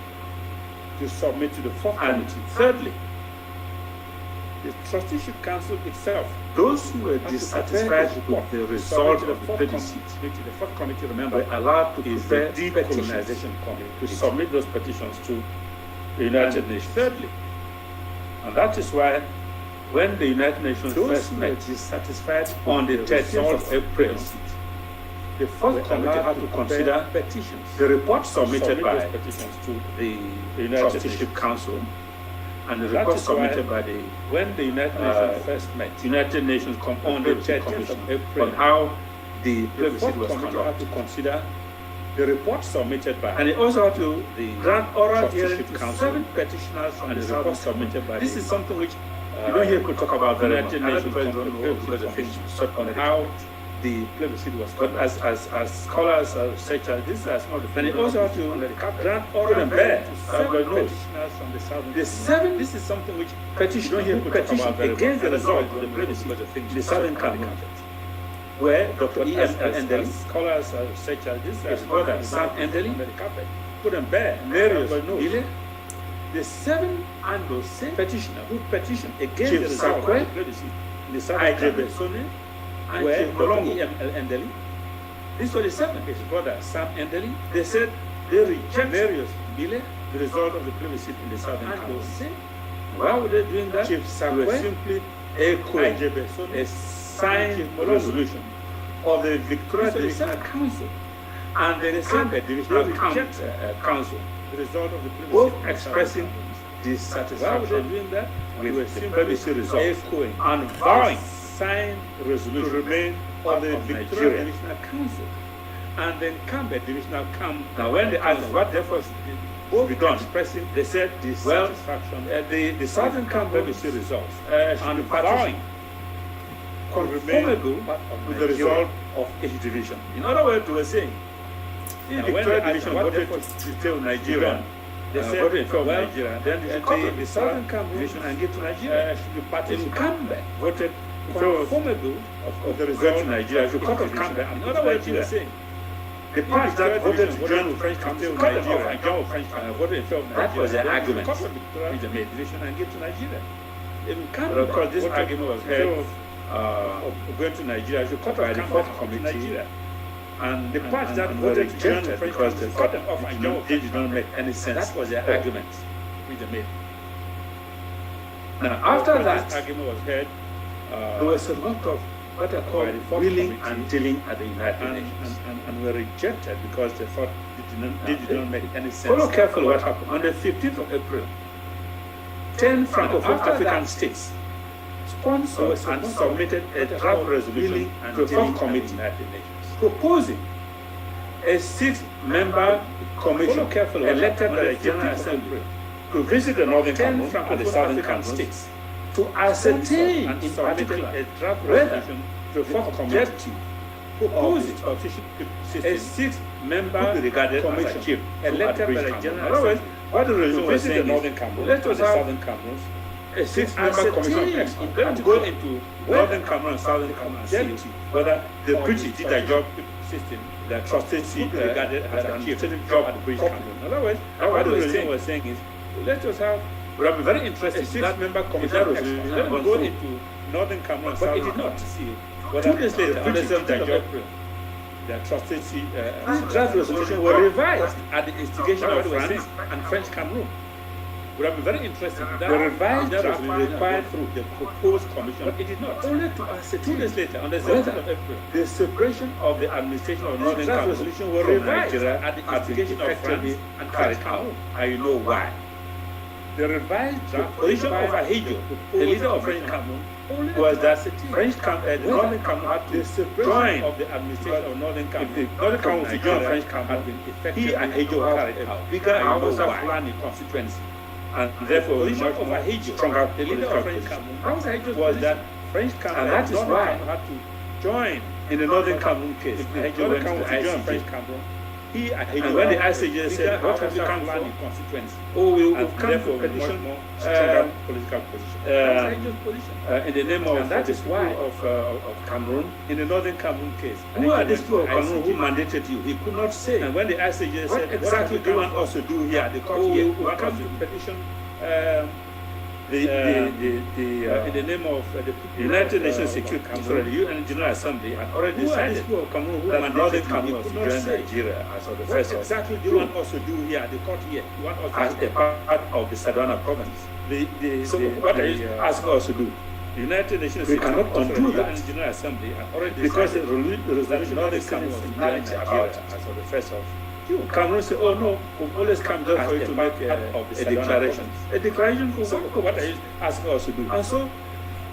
to submit to the fourth committee. Thirdly, the trusteeship council itself, those who were dissatisfied with the result of the plebiscite, the fourth committee, remember, were allowed to prepare the decolonization committee to submit those petitions to the United Nations. Thirdly, and that is why when the United Nations first met, dissatisfied on the 13th of April, the fourth committee had to consider petitions. The report submitted by petitions to the United Trusteeship Council and the report submitted by the when the United Nations first met, United Nations on the 13th of April on how the plebiscite was conducted. Had to consider the report submitted by, and it also had to the grant oral hearing to 7 petitioners and the report submitted by. This is something which you don't hear people talk about very much. United Nations because of things on how the plebiscite was conducted. As scholars, researchers, this is not the. And it also had to grant oral and bear to 7 petitioners from the southern. The 7. This is something which petition. You don't hear people talk about very much. Against the result of the plebiscite, the southern Cameroons, where Dr. E.M. Endeli, scholars, researchers, this is his brother Sam Endeli, put them bear. Marius Ile, the 7 Anglo-Saxon petitioners who petitioned against the result of the plebiscite, the southern Cameroons, where Dr. E.M. Endeli, this was the 7, his brother Sam Endeli, they said they reject Marius Ile, the result of the plebiscite in the southern Cameroons. Why were they doing that? Chief Sakwe were simply echoing a signed resolution of the Victoria Divisional Council and the Canberra Divisional Council, the result of the plebiscite, both expressing dissatisfaction. Why were they doing that? With the plebiscite result, echoing and vowing signed resolution to remain on the Victoria Divisional Council and then Canberra Divisional Council. Now, when they asked what efforts both be done, expressing, they said dissatisfaction. The Southern Canberra plebiscite results and vowing conformable with the result of each division. In other words, they were saying, if the Victoria Division voted to stay with Nigeria, they said, voted in favor of Nigeria, then the Southern Canberra Division and give to Nigeria. The party in Canberra voted conformable of the result of Nigeria. The court of Canberra. In other words, they were saying, the party that voted to join the French Council of Nigeria and join French voted in favor of Nigeria. That was their argument. The court of Victoria division and give to Nigeria. In Canberra, of course, this argument was held of going to Nigeria, you cut by the fourth committee, Nigeria. And the part that voted to join the French because they cut them off and it did not make any sense. That was their argument which they made. Now, after that argument was heard, there was a lot of what I call wheeling and dealing at the United Nations. And were rejected because they thought it did not make any sense. Follow carefully what happened. On the 15th of April, 10 Francophone African states sponsored and submitted a draft resolution to the fourth committee of the United Nations proposing a 6-member commission elected by the General Assembly to visit the Northern Cameroon and the Southern Cameroon states to ascertain in particular a draft resolution to the fourth committee proposing a 6-member regarded commission as a elected by the General Assembly. What the resolution was saying is, let us have Southern Cameroon a 6-member commission to go into Northern Cameroon and Southern Cameroon and see whether the British did their job system, their trusteeship regarded as a job at the British Cameroon. In other words, what the resolution was saying is, let us have, would have been very interesting, a 6-member commission to go into Northern Cameroon and Southern Cameroon. But it did not see whether 2 days later, on the 7th of April, their trusteeship draft resolution were revised at the instigation of France and French Cameroon. Would have been very interesting. The revised draft was required through the proposed commission, but it did not. Only to ascertain 2 days later, on the 7th of April, the separation of the administration of Northern Cameroon resolution was revised at the instigation of France and French Cameroon. And you know why. The revised position of Ahidjo, the leader of French Cameroon, was that French Cameroon, Northern Cameroon had to join of the administration of Northern Cameroon. If the Northern Cameroon to join French Cameroon, he and Ahidjo carried a bigger Hausa Fulani constituency, and therefore the position of Ahidjo, stronger the leader of French Cameroon, was that French Cameroon, and that is why had to join in the Northern Cameroon case. If the Northern Cameroon to join French Cameroon, and when the ICJ said, what have you come for? Constituency. Oh, we will come for petition more stronger political position. In the name of, and that is why of Cameroon, in the Northern Cameroon case. Who are these people of Cameroon who mandated you? He could not say. And when the ICJ said, exactly do you want us to do here? The court here, we want us to petition in the name of the United Nations Security Council, the UN General Assembly, had already decided that Northern Cameroon was to join Nigeria as of the first of exactly do you want us to do here, the court here, you want us as a part of the Sadwana province. So what are you asking us to do? The United Nations we cannot undo that. The General Assembly had already because the resolution Northern Cameroon was to join Nigeria as of the first of Cameroon say, oh no, we've always come just for you to make a declaration. A declaration for what are you asking us to do? And so,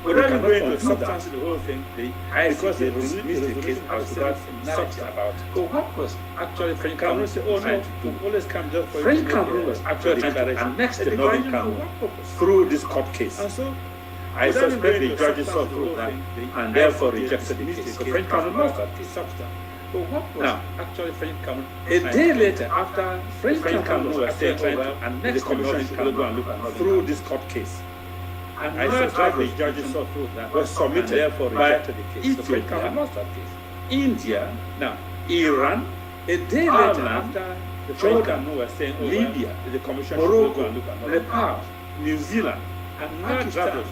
without going to substance the whole thing, because they released the case as that substance about. So what was actually French Cameroon say, oh no, we've always come just for you to make French Cameroon was actually trying to annex the Northern Cameroon through this court case. And so, I suspect the judges saw through that and therefore rejected the case. So French Cameroon lost that case substance. So what was actually French Cameroon? A day later, after French Cameroon was trying to annex the commission to go and look through this court case, and I suspect the judges saw through that was submitted, therefore rejected the case. So French Cameroon lost that case. India, now Iran, a day later after the French Cameroon was saying, Libya, the commission Morocco, go and look at Nepal, New Zealand, and Pakistan,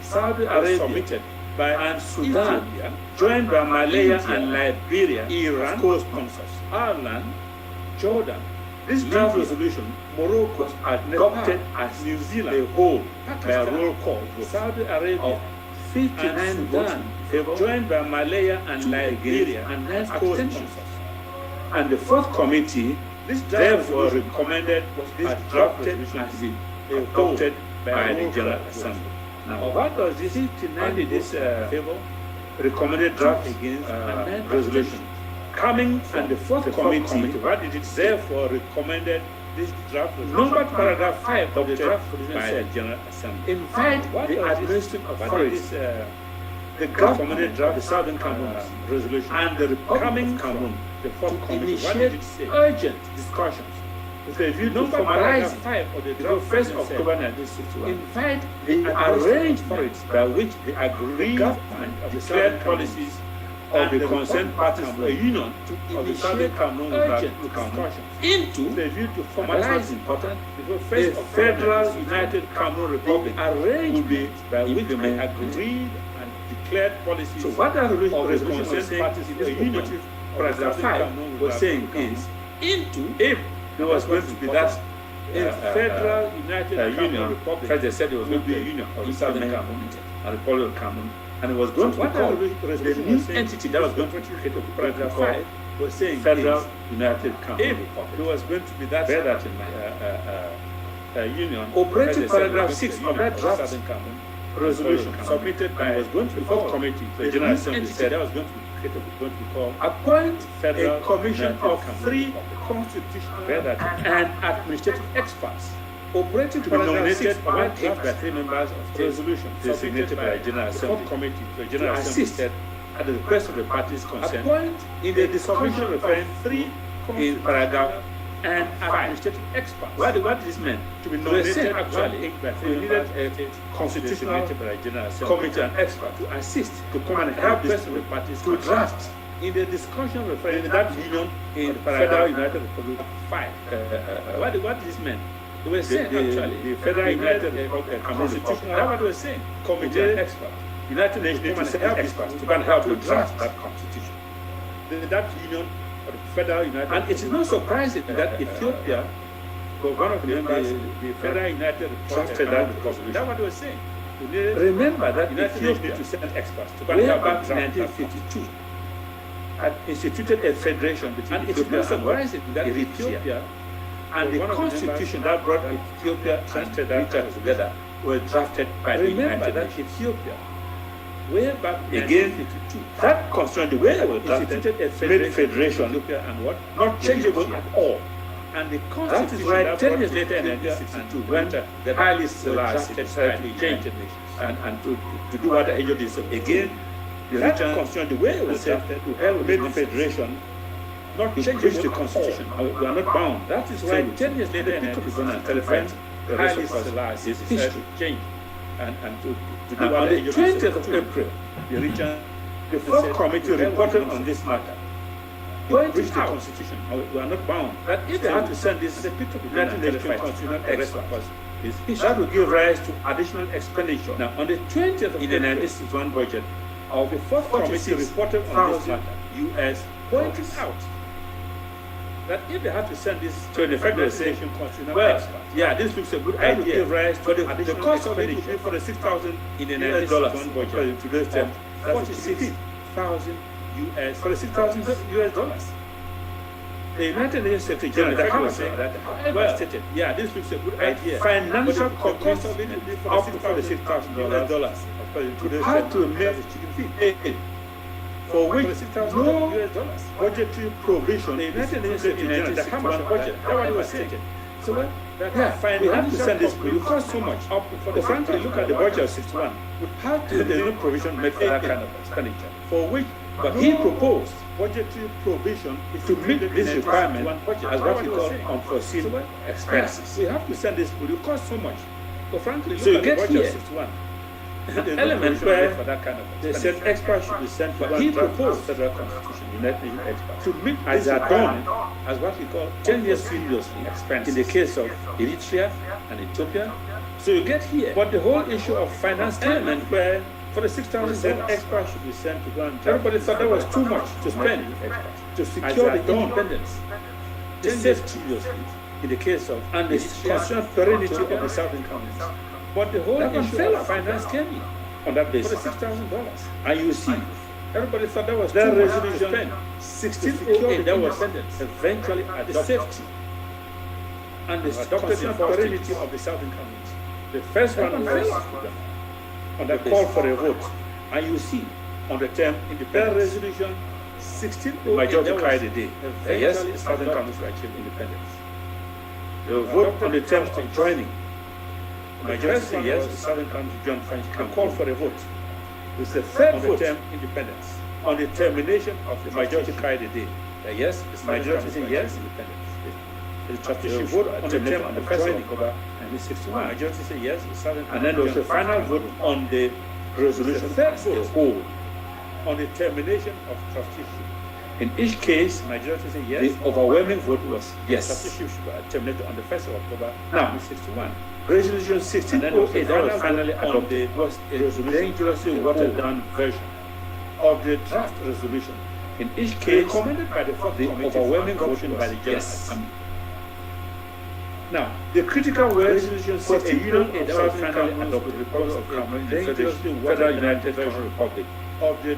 Saudi Arabia submitted by and Sudan, Ethiopia, joined by Malaya and Liberia, Iran, co-sponsors, Ireland, Jordan. This draft resolution, Morocco was adopted as New Zealand, a whole, by a roll call, Saudi Arabia, 59 voting, joined by Malaya and Liberia, and as co-sponsors. And the fourth committee, this therefore recommended was adopted as adopted by the General Assembly. Now, what does this favor recommended draft against resolution? Coming from the fourth committee, what did it therefore recommended this draft resolution? Numbered paragraph 5 of the draft resolution by the General Assembly. Invite the administrative authorities, the government draft, the Southern Cameroon resolution, and the Republic Cameroon, the fourth committee, initiate urgent discussions with a view to formalizing the 1st of October 1961. Invite the arranged authorities by which the agreed government of the declared policies of the concerned parties for a union of the Southern Cameroon urgent discussions into the view to formalize important a federal united Cameroon Republic arranged by which the agreed and declared policies so what are the concerned parties in the union paragraph 5 was saying is into if there was going to be that federal united union republic. First they said there was going to be a union of the Southern Cameroon and Republic of Cameroon, and it was going to be called the new entity that was going to be created. Paragraph 5 was saying federal united Cameroon Republic. There was going to be that union. Operating paragraph 6 of that draft Southern Cameroon resolution submitted by was going to the fourth committee. The General Assembly said that was going to be created. Going to be called appoint federal commission of 3 constitutional and administrative experts operating to be nominated by 3 members of the resolution designated by the General Assembly committee. The General Assembly said at the request of the parties concerned appoint in the discussion referring 3 in paragraph and administrative experts. What does this mean? To be nominated actually by 3 members of the constitutional by the General Assembly committee and experts to assist to come and help the rest of the parties to draft in the discussion referring to that union in Federal United Republic 5. What does this mean? They were saying actually the Federal United Republic Constitution. That's what they were saying. Committee and experts. United Nations to help experts to come and help to draft that constitution. That union of the Federal United and it is not surprising that Ethiopia, one of the Federal United drafted that constitution. That's what they were saying. Remember that Ethiopia to send experts to come and help back in 1952. Had instituted a federation between and Ethiopia and surprising that Ethiopia and the constitution that brought Ethiopia and Eritrea together were drafted by the United Nations. Ethiopia, way back again, that constitution, the way it was drafted, made federation Ethiopia and what? Not changeable at all. And the constitution that is why 10 years later in 1962, when the Haile Selassie decided to change and to do what Egypt did. So again, that constitution, the way it was drafted, to hell made federation, not change the constitution. We are not bound. That is why 10 years later, people are going to celebrate the rest of us is history change. And to do on the 20th of April, the fourth committee reported on this matter. Breached the constitution. We are not bound. That if they have to send this United Nations constitutional expert, that will give rise to additional expenditure. Now, on the 20th of the 1961 budget, of the fourth committee reported on this matter, U.S. pointed out that if they have to send this to the Federal Nation constitutional expert, yeah, this looks a good idea. Give rise to the cost of it for the $6,000 in the $1961 budget. Today's term, $46,000 U.S. for the $6,000 U.S. The United Nations Secretary General, the House said that, well, stated, yeah, this looks a good idea. Financial cost of it up to $46,000 had to make aid for which no budgetary provision. The United Nations Secretary General, the House budget, that's what he was saying. So we have to send this, it will cost so much. For frankly, look at the budget of 61. We have to, there's no provision made for that kind of expenditure. For which, but he proposed budgetary provision to meet this requirement as what we call unforeseen expenses. We have to send this, it will cost so much. So frankly, look at the budget of 61. The element where for that kind of they said experts should be sent to he proposed federal constitution, United Nations experts, to meet as they are done as what we call 10 years seriously expense in the case of Eritrea and Ethiopia. So you get here, but the whole issue of finance element where for the $6,000 experts should be sent to go and everybody thought that was too much to spend to secure the independence, the safety in the case of and the constitutional sovereignty of the Southern Cameroons. But the whole issue of finance came in on that basis for the $6,000. And you see, everybody thought that was that resolution 1608 that was sentence eventually at the safety and the constitutional sovereignty of the Southern Cameroons. The first one was on the call for a vote. And you see, on the term independent resolution 1608, majority cried a day. Yes, the Southern Cameroons will achieve independence. The vote on the terms of joining. Majority say yes, the Southern Cameroons join French can call for a vote. It's the third vote term independence. On the termination of the majority cried a day. Yes, the majority say yes, independence. The trusteeship vote on the term on the first of October 1961. Majority say yes, the Southern and then there was a final vote on the resolution as a whole on the termination of trusteeship. In each case, majority say yes. The overwhelming vote was yes. Trusteeship should be terminated on the 1st of October 1961. Resolution 1608 that was finally adopted was a dangerously watered down version of the draft resolution. In each case, recommended by the overwhelming vote by the yes. Now, the critical word resolution for a union of Southern Cameroon adopted the Republic of Cameroon, the Federal United Cameroon Republic.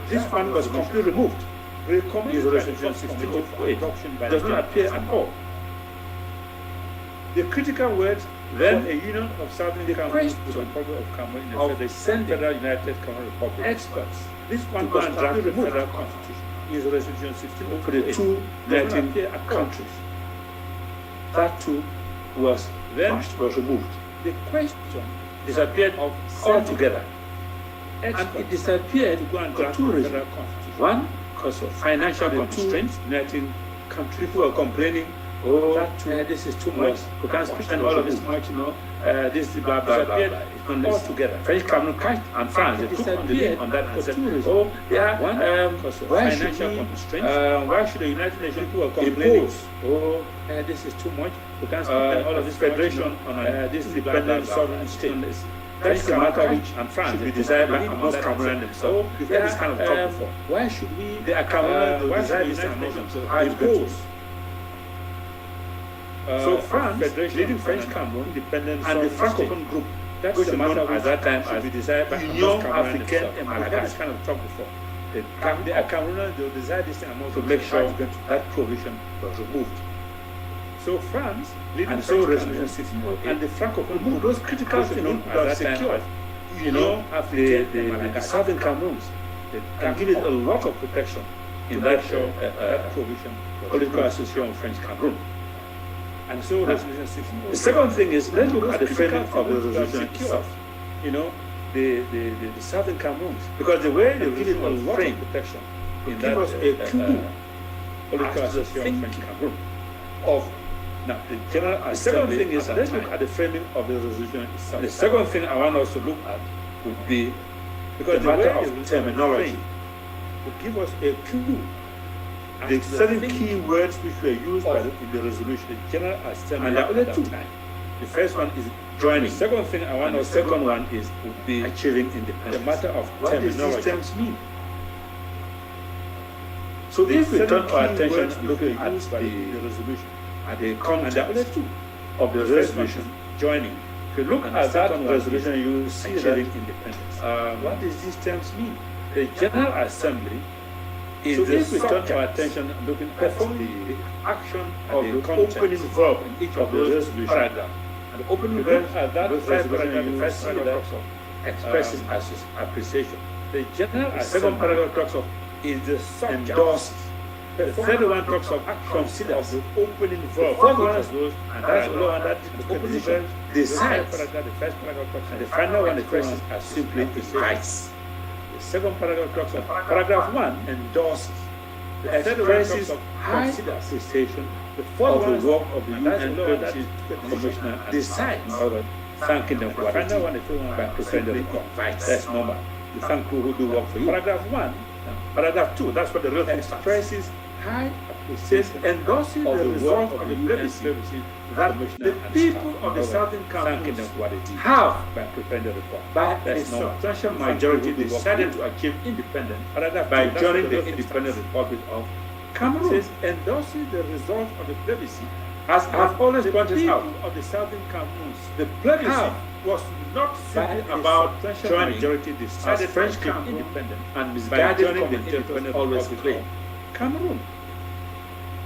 This one was completely removed. Recommended by resolution 1608 does not appear at all. The critical word then a union of Southern Cameroon to the Republic of Cameroon of the Federal United Cameroon Republic. Experts. This one was drafted the Federal Constitution. Is resolution 1608 for the two Latin countries. That too was then removed. The question disappeared altogether. And it disappeared to go and draft the Federal Constitution. One, because of financial constraints. Latin countries people were complaining. This is too much. We can't spend all of this much, this is blah, blah, blah, blah. All together. French Cameroon and France, they took on the lead on that. Why should the United Nations people complain? This is too much. We can't spend all of this federation on this independent sovereign state. That's the matter which and France should be desired by most Cameroons themselves. We've had this kind of talk before. Why should we, the Cameroons, decide this nation? So how it goes? So France, leading French Cameroon, independent and the Francophone group, that's the matter at that time as be desired by Union African and I've had this kind of talk before. The Cameroons, they will desire this thing among to make sure that provision was removed. so France, and so Resolution 608, and the Francophone, those critical things that secured, the Southern Cameroons, can give it a lot of protection in that provision, political association of French Cameroon. And so Resolution 608. The second thing is, let's look at the framing of the resolution itself. The Southern Cameroons, because the way they give it a lot of protection in that political association of French Cameroon. Now, the General Assembly. The second thing is, let's look at the framing of the resolution itself. The second thing I want us to look at would be, because the matter of terminology would give us a clue. The certain key words which were used in the resolution, the General Assembly, and there are only two. The first one is joining. The second thing I want us, the second one would be achieving independence. The matter of what does these terms mean? So if we turn our attention looking at the resolution, at the content of the resolution, joining. If you look at that resolution, you will see that independence. What does these terms mean? The General Assembly is the if we turn our attention looking at the action of the opening verb in each of the resolution paragraph. And the opening verb at that first paragraph, the first paragraph expresses as appreciation. The General Assembly, second paragraph talks of is the subject. Endorses. The third one talks of considers the opening verb. The fourth one is those, and that's the one that the opening verb decides. The first paragraph talks, and the final one expresses as simply rights. The second paragraph talks of paragraph 1 endorses. The third one talks of high appreciation. The fourth one the work of the UN Commissioner decides. Thanking them for what they do by preferring the rights. That's normal. You thank people who do work for you. Paragraph 1. Paragraph 2, that's what the real thing expresses high appreciation, endorsing the result of the plebiscite that the people of the Southern Cameroons have, by preparing the report, by a substantial majority decided to achieve independence by joining the Independent Republic of Cameroon. Endorsing the result of the plebiscite, as I have always pointed out, of the Southern Cameroons, the plebiscite was not simply about joining majority decided French Cameroon independent and misguided commentators always claim. Cameroon.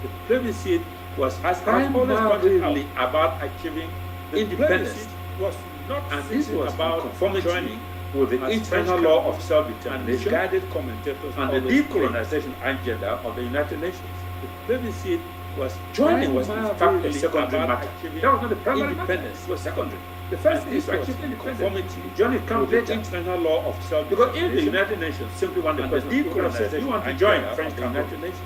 The plebiscite was primarily about achieving independence. Was not and this was about conformity with the internal law of self-determination, misguided commentators and the decolonization agenda of the United Nations. The plebiscite was joining was in fact a secondary matter. That was not the primary independence, it was secondary. The first is to achieve conformity. Johnny comes later. Internal law of self. Because if the United Nations simply want the decolonization, you want to join French United Nations,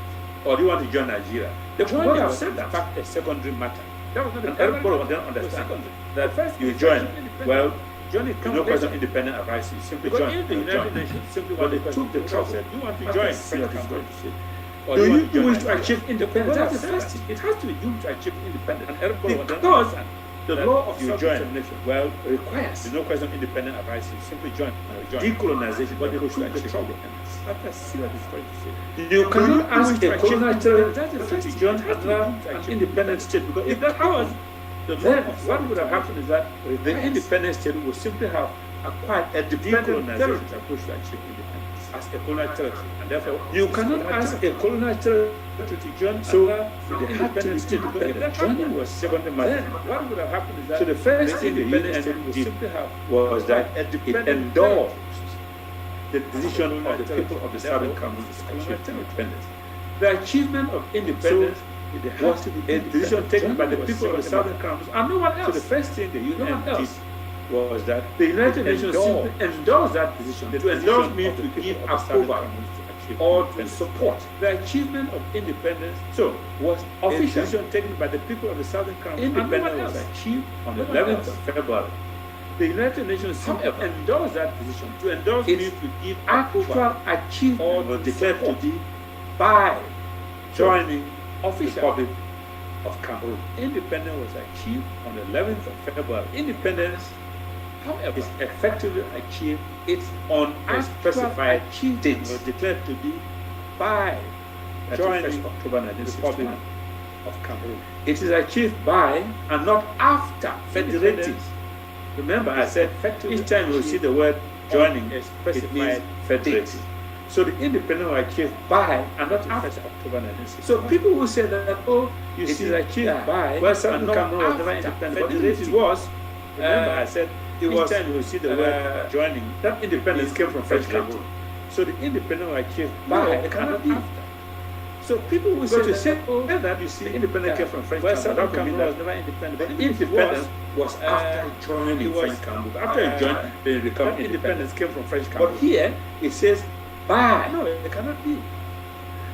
or do you want to join Nigeria? They would have said that. In fact, a secondary matter. That was not and everybody would then understand that first you join. Well, Johnny comes no question independent advice. You simply join. If the United Nations simply want to took the trouble, you want to join French Cameroon. Or do you wish to achieve independence? That's the first thing. It has to be you to achieve independence. And everybody would understand. The law of self-determination requires no question independent advice. You simply join. Decolonization, but they will shoot the trouble. Let's see what it's going to say. You cannot ask a colonial to join an independent state, because if that happens, then what would have happened is that the independent state would simply have acquired a decolonization approach to achieve independence as a colonial territory. And therefore, you cannot ask a colonial territory to join the independent state, because if that joining was secondary matter, what would have happened is that so the first thing the independent state would simply have was that it endorsed the decision of the people of the Southern Cameroons to achieve independence. The achievement of independence was a decision taken by the people of the Southern Cameroons and no one else. So the first thing the UN did was that the United Nations simply endorsed that decision. To endorse means to give approval or to support the achievement of independence. So was official decision taken by the people of the Southern Cameroons. Independence was achieved on the 11th of February. The United Nations simply endorsed that decision. To endorse means to give actual achievement or was declared to be by joining the Republic of Cameroon. Independence was achieved on the 11th of February. Independence, however, is effectively achieved. It's on a specified date. Was declared to be by joining October 1961 the Republic of Cameroon. It is achieved by and not after federating. Remember, I said each time you see the word joining, it means federating. So the independence was achieved by and not after October 1960. So people will say that, oh, it is achieved by Western Cameroon was never independent. But it was, remember I said, it was time you see the word joining, that independence came from French Cameroon. So the independence was achieved by and after. So people will say that you see independence came from French Cameroon. Cameroon was never independent. But independence was after joining French Cameroon. After you join, they become independence came from French Cameroon. But here it says by. No, it cannot be.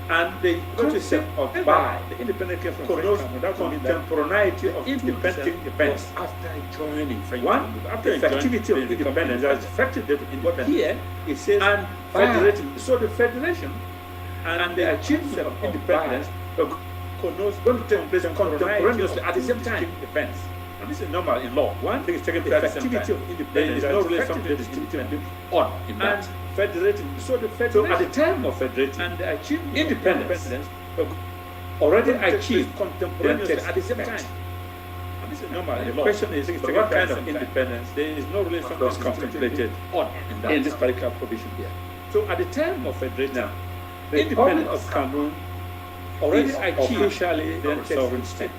And the concept of by, the independence came from French Cameroon. That contemporaneity of independent events after joining French Cameroon. After effectivity of independence, that's effective independence. But here it says and federating. So the federation and the achievement of independence connotes going to take place contemporaneously at the same time events. And this is normal in law. One thing is taking place at the activity of independence. There is no really something distinctive on in that. Federating. So the federation, so at the time of federating and the achievement independence already achieved contemporaneously at the same time. And this is normal in law. The question is, what kind of independence? There is no really something was contemplated on in this particular provision here. So at the time of federation, the independence of Cameroon already achieved officially the sovereign state.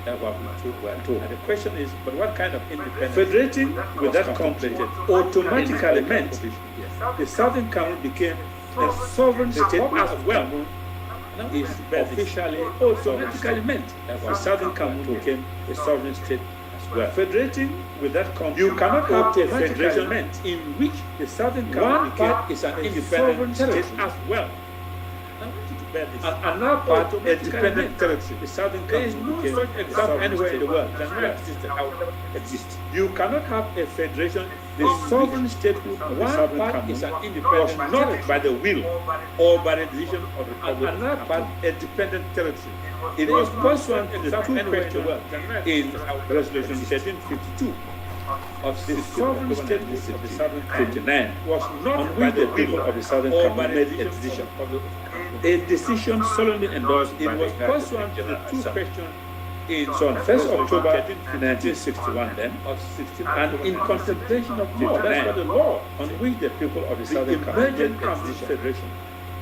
And the question is, but what kind of independence? Federating with that completed automatically meant the Southern Cameroon became a sovereign state as well. Is officially automatically meant that the Southern Cameroon became a sovereign state as well. Federating with that completed, you cannot have a federation in which the Southern Cameroon is an independent state as well. Another part of a dependent territory. The Southern Cameroon is no such example anywhere in the world. It never existed how it exists. You cannot have a federation. The sovereign statehood of the Southern Cameroon is an independent, not by the will or by the decision of the Republic. Another part, a dependent territory. It was pursuant to the two questions in Resolution 1352 of the sovereign statehood of the Southern Cameroon was not by the people of the Southern Cameroon made a decision. A decision solemnly endorsed. It was pursuant to the two questions so on 1st October 1961 then, and in contemplation of the law on which the people of the Southern Cameroon Federation,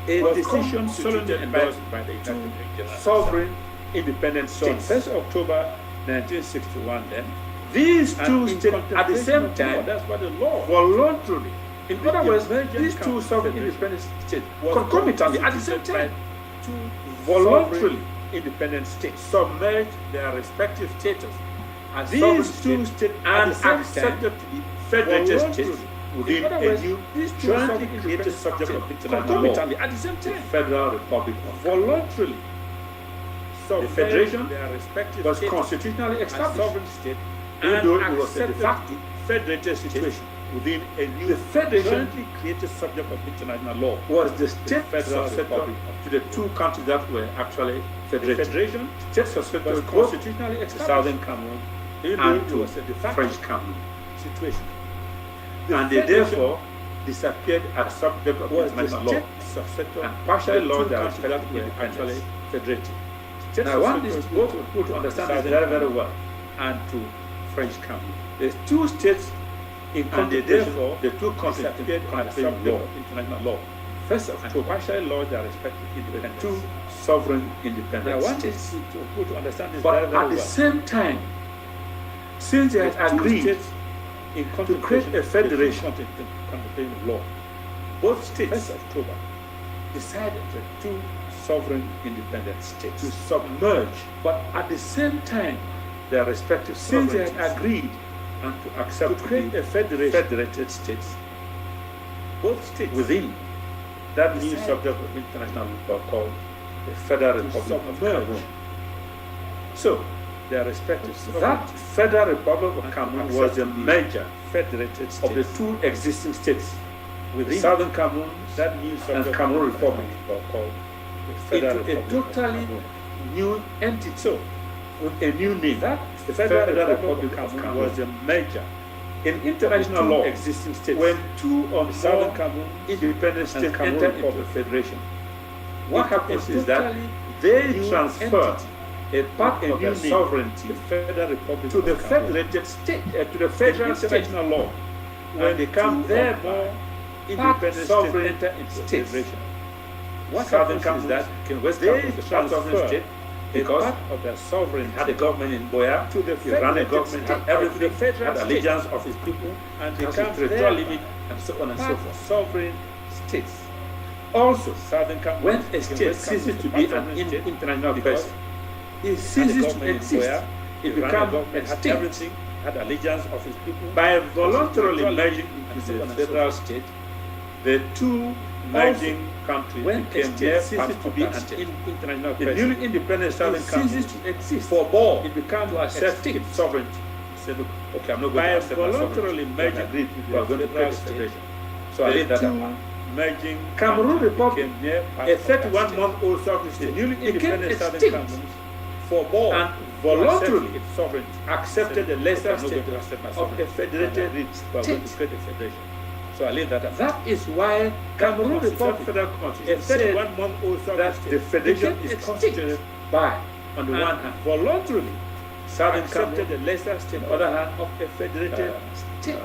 a decision solemnly endorsed by the two sovereign independent states. 1st October 1961 then, these two states at the same time, that's what the law voluntarily. In other words, these two sovereign independent states concomitantly at the same time, two voluntarily independent states submerged their respective status as these two states and accepted to be federated states within a new jointly created subject of international law at the same time. Federal Republic voluntarily. The federation was constitutionally established sovereign state, even though it was a de facto federated situation within a new federation created subject of international law was the state federal republic to the two countries that were actually federated. The federation state successor was constitutionally established Southern Cameroon and to French Cameroon situation. And they therefore disappeared as subject of international law and partially lost their respect were actually federated. Now I want this both people to understand this very, very well and to French Cameroon. There's two states in therefore the two countries appeared as subject of international law. First of all, partially lost their respective independence. Two sovereign independent states. I want people to understand this very, very well. At the same time, since they had agreed to create a federation of law, both states, 1st October, decided the two sovereign independent states to submerge, but at the same time, their respective since they had agreed and to accept to create a federated states, both states within that new subject of international law called the Federal Republic of Cameroon. So, their respective that Federal Republic of Cameroon was the major federated state of the two existing states within Southern Cameroon, that new subject and Cameroon Republic called the Federal Republic. A totally new entity. So, with a new name. That the Federal Republic of Cameroon was a major in international law existing states. When two of the Southern Cameroon independent states enter into the federation, what happens is that they transfer a part of their sovereignty, the Federal Republic to the federated state, to the federal international law. When they come there, more independent sovereign enter into the federation. What happens is that they transfer because of their sovereign had a government in Boya, to the Iranian government had everything, had allegiance of his people, and they became territorial limit, and so on and so forth. Sovereign states. Also, when a state ceases to be an international person, it ceases to exist. It becomes a state, had allegiance of his people. By voluntarily merging into the federal state, the two merging countries became ceases to be an international person. The newly independent southern ceases to exist. For more, it becomes to accept its sovereignty. Say, look, okay, I'm not going to accept my sovereignty. By voluntarily merging, we are going to create a federation. So I laid that apart. Merging Cameroon Republic, a 31-month-old sovereign state, newly independent southern Cameroon, for more and voluntarily its sovereignty accepted the lesser state of a federated state. So I leave that up. That is why Cameroon Republic Federal Constitution said that the federation is constituted by, on the one hand, voluntarily Southern Cameroon, the lesser state, on the other hand, of a federated state.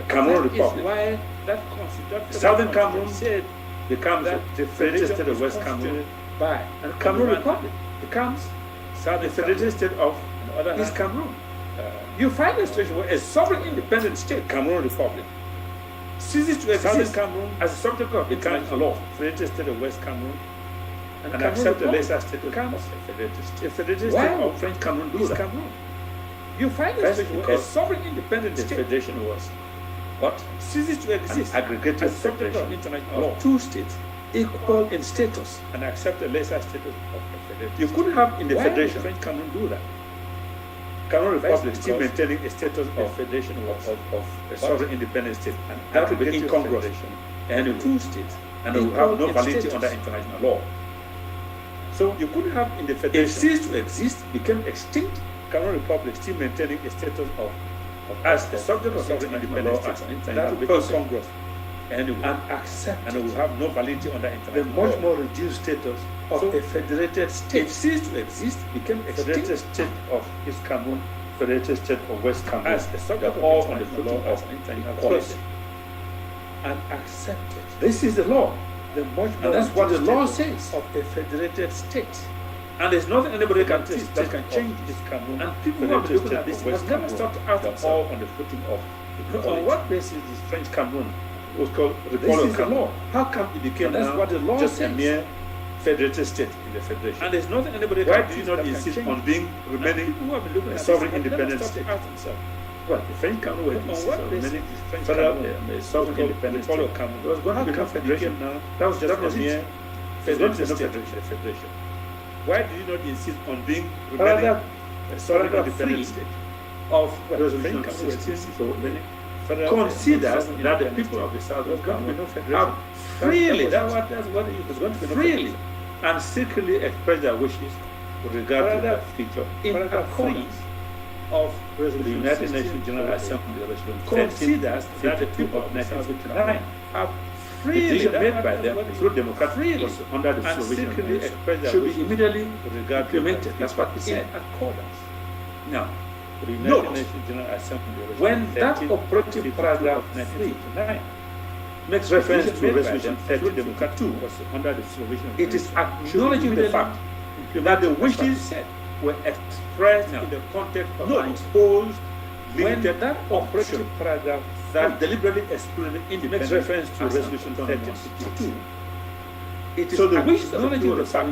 Cameroon Republic. Why that constitution Southern Cameroon said becomes the federated state of West Cameroon by, and Cameroon Republic becomes the federated state of East Cameroon. You find a situation where a sovereign independent state, Cameroon Republic, ceases to exist Cameroon as a subject of international law, federated state of West Cameroon, and accept the lesser state becomes a federated state. A federated state of French Cameroon do that. Cameroon. You find a situation where a sovereign independent state federation was what ceases to exist, aggregated as subject of international law, two states equal in status and accept the lesser status of a federation. You couldn't have in the federation French Cameroon do that. Cameroon Republic still maintaining a status of federation of a sovereign independent state, and that would be incongruous. And the two states, and they will have no validity under international law. So you couldn't have in the federation. It ceased to exist, became extinct. Cameroon Republic still maintaining a status of as a subject of sovereign independent state, and that will be incongruous. And accept, and it will have no validity under international law. The much more reduced status of a federated state. It ceased to exist, became a federated state of East Cameroon, federated state of West Cameroon, as a subject of all on the footing of international policy, and accepted. This is the law. The much more, and that's what the law says of a federated state. And there's nothing anybody can do that can change this Cameroon. And people who have been looking at this have never started out at all on the footing of. On what basis is French Cameroon? Was called Republic of Cameroon. How come it became that's what the law just says. A mere federated state in the federation? And there's nothing anybody can do. Why do you not insist on being remaining a sovereign independent state? Well, the French Cameroon were remaining federal sovereign independent state. It was going to become federation now. That was just a mere federated state. Why do you not insist on being remaining a sovereign independent state of resolution 16? Considers that the people of the South have freely, that's what it is going to be freely and secretly express their wishes with regard to that feature in accordance of the United Nations General Assembly Resolution. Considers that the people of 1959 have freely made by them through democratic process under the supervision should be immediately implemented. That's what he said. Accordance. Now, note, when that operative paragraph 3 makes reference to Resolution 30 was under the supervision, it is acknowledging the fact that the wishes were expressed in the context of an imposed limited that operative paragraph that deliberately excluded independence makes reference to Resolution 3062. It is so the wishes acknowledging the fact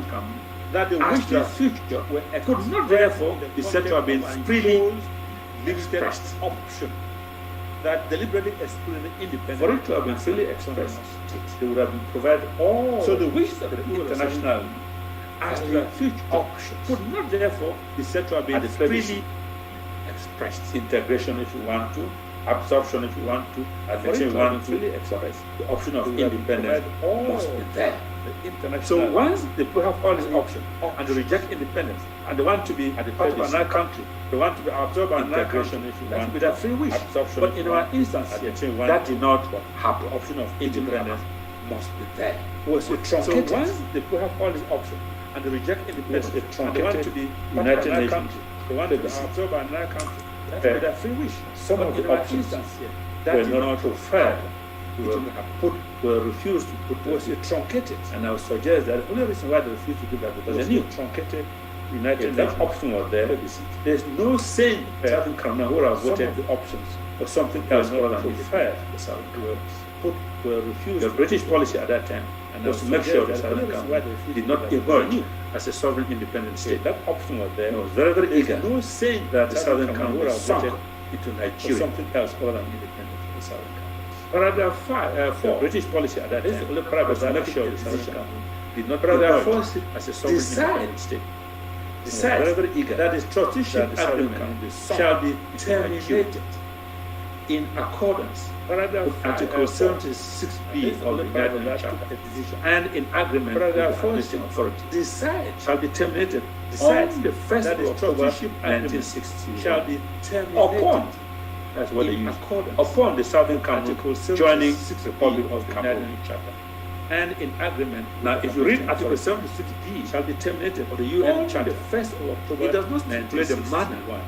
that the wishes future could not therefore be said to have been freely expressed option that deliberately excluded independence. For it to have been freely expressed, they would have been provided all. So the wishes of the international as the future option could not therefore be said to have been freely expressed. Integration, if you want to, absorption, if you want to, admission, if you want to, freely express the option of independence must be there. So once they have all these options and they reject independence and they want to be part of another country, they want to be absorbed by another country, that would be their free wish. But in our instance, that did not happen. The option of independence must be there. So once they have all these options and they reject independence and they want to be United Nations, they want to be absorbed by another country, that would be their free wish. Some of the options were not preferred. We will have put were refused to put was truncated. And I would suggest that the only reason why they refused to do that because they knew truncated United Nations. That option was there. There's no sane Southern Cameroon who would have voted the options for something else other than the fair. The Southern Cameroon were refused. The British policy at that time was to make sure that Southern Cameroon did not emerge as a sovereign independent state. That option was there. It was very, very eager. No saying that the Southern Cameroon would have voted into Nigeria. Something else other than independence for the Southern Cameroon. Paragraph 4, the British policy at that time, the only paragraph to make sure the Southern Cameroon did not emerge as a sovereign independent state. Decide very, very eager that the trusteeship agreement shall be terminated in accordance with Article 76B of the United Nations and in agreement with the administrative authority. Decide shall be terminated. Decide the first of October 1960 shall be terminated upon. That's what they use. Upon the Southern Cameroon joining the Republic of Cameroon Charter. And in agreement. Now, if you read Article 76B, shall be terminated for the UN Charter. The 1st of October, it does not stipulate the manner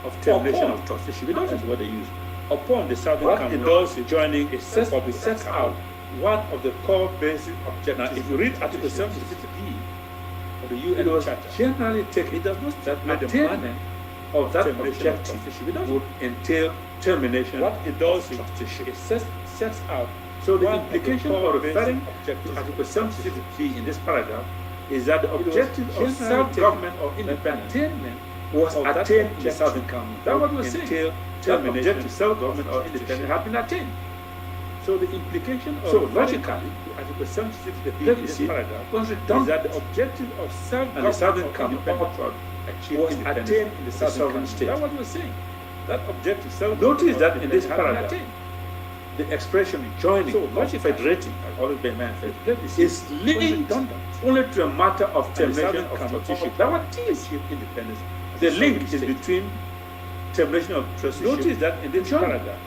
of termination of trusteeship. That's what they use. Upon the Southern Cameroon joining a Republic sets out one of the core basic objectives. Now, if you read Article 76B of the UN Charter, generally taken, it does not stipulate the manner of that objective. It would entail termination. What it does is trusteeship. It sets out. So the implication of referring to Article 76B in this paragraph is that the objective of self-government or independence was attained in the Southern Cameroon. That's what we're saying. That objective of self-government or independence had been attained. So the implication of logically, Article 76B in this paragraph was that the objective of self-government the Southern Cameroon was attained in the Southern state. That's what we're saying. That objective self-government. Notice that in this paragraph, the expression joining or federating, is linked only to a matter of termination of trusteeship. That what is independence. The link is between termination of trusteeship. Notice that in this paragraph,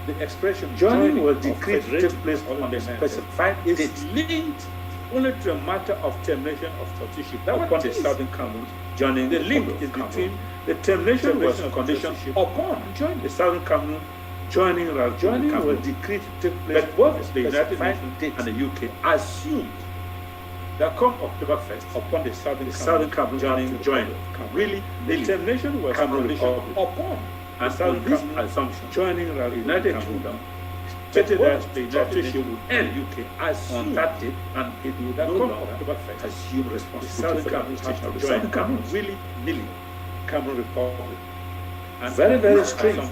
the expression joining was decreed to take place on the specified date. It's linked only to a matter of termination of trusteeship. That upon the Southern Cameroon joining. The link is between the termination was conditioned upon joining the Southern Cameroon. Joining was decreed to take place. But both the United Nations and the UK assumed that come October 1st, upon the Southern Cameroon joining, really, the termination was conditioned upon and Southern Cameroon assumption joining the United Kingdom stated that the United Nations would end UK on that date, and it would no longer October 1st assume responsibility for the administration of the Southern Cameroon, really, Cameroon Republic. And very, very strange.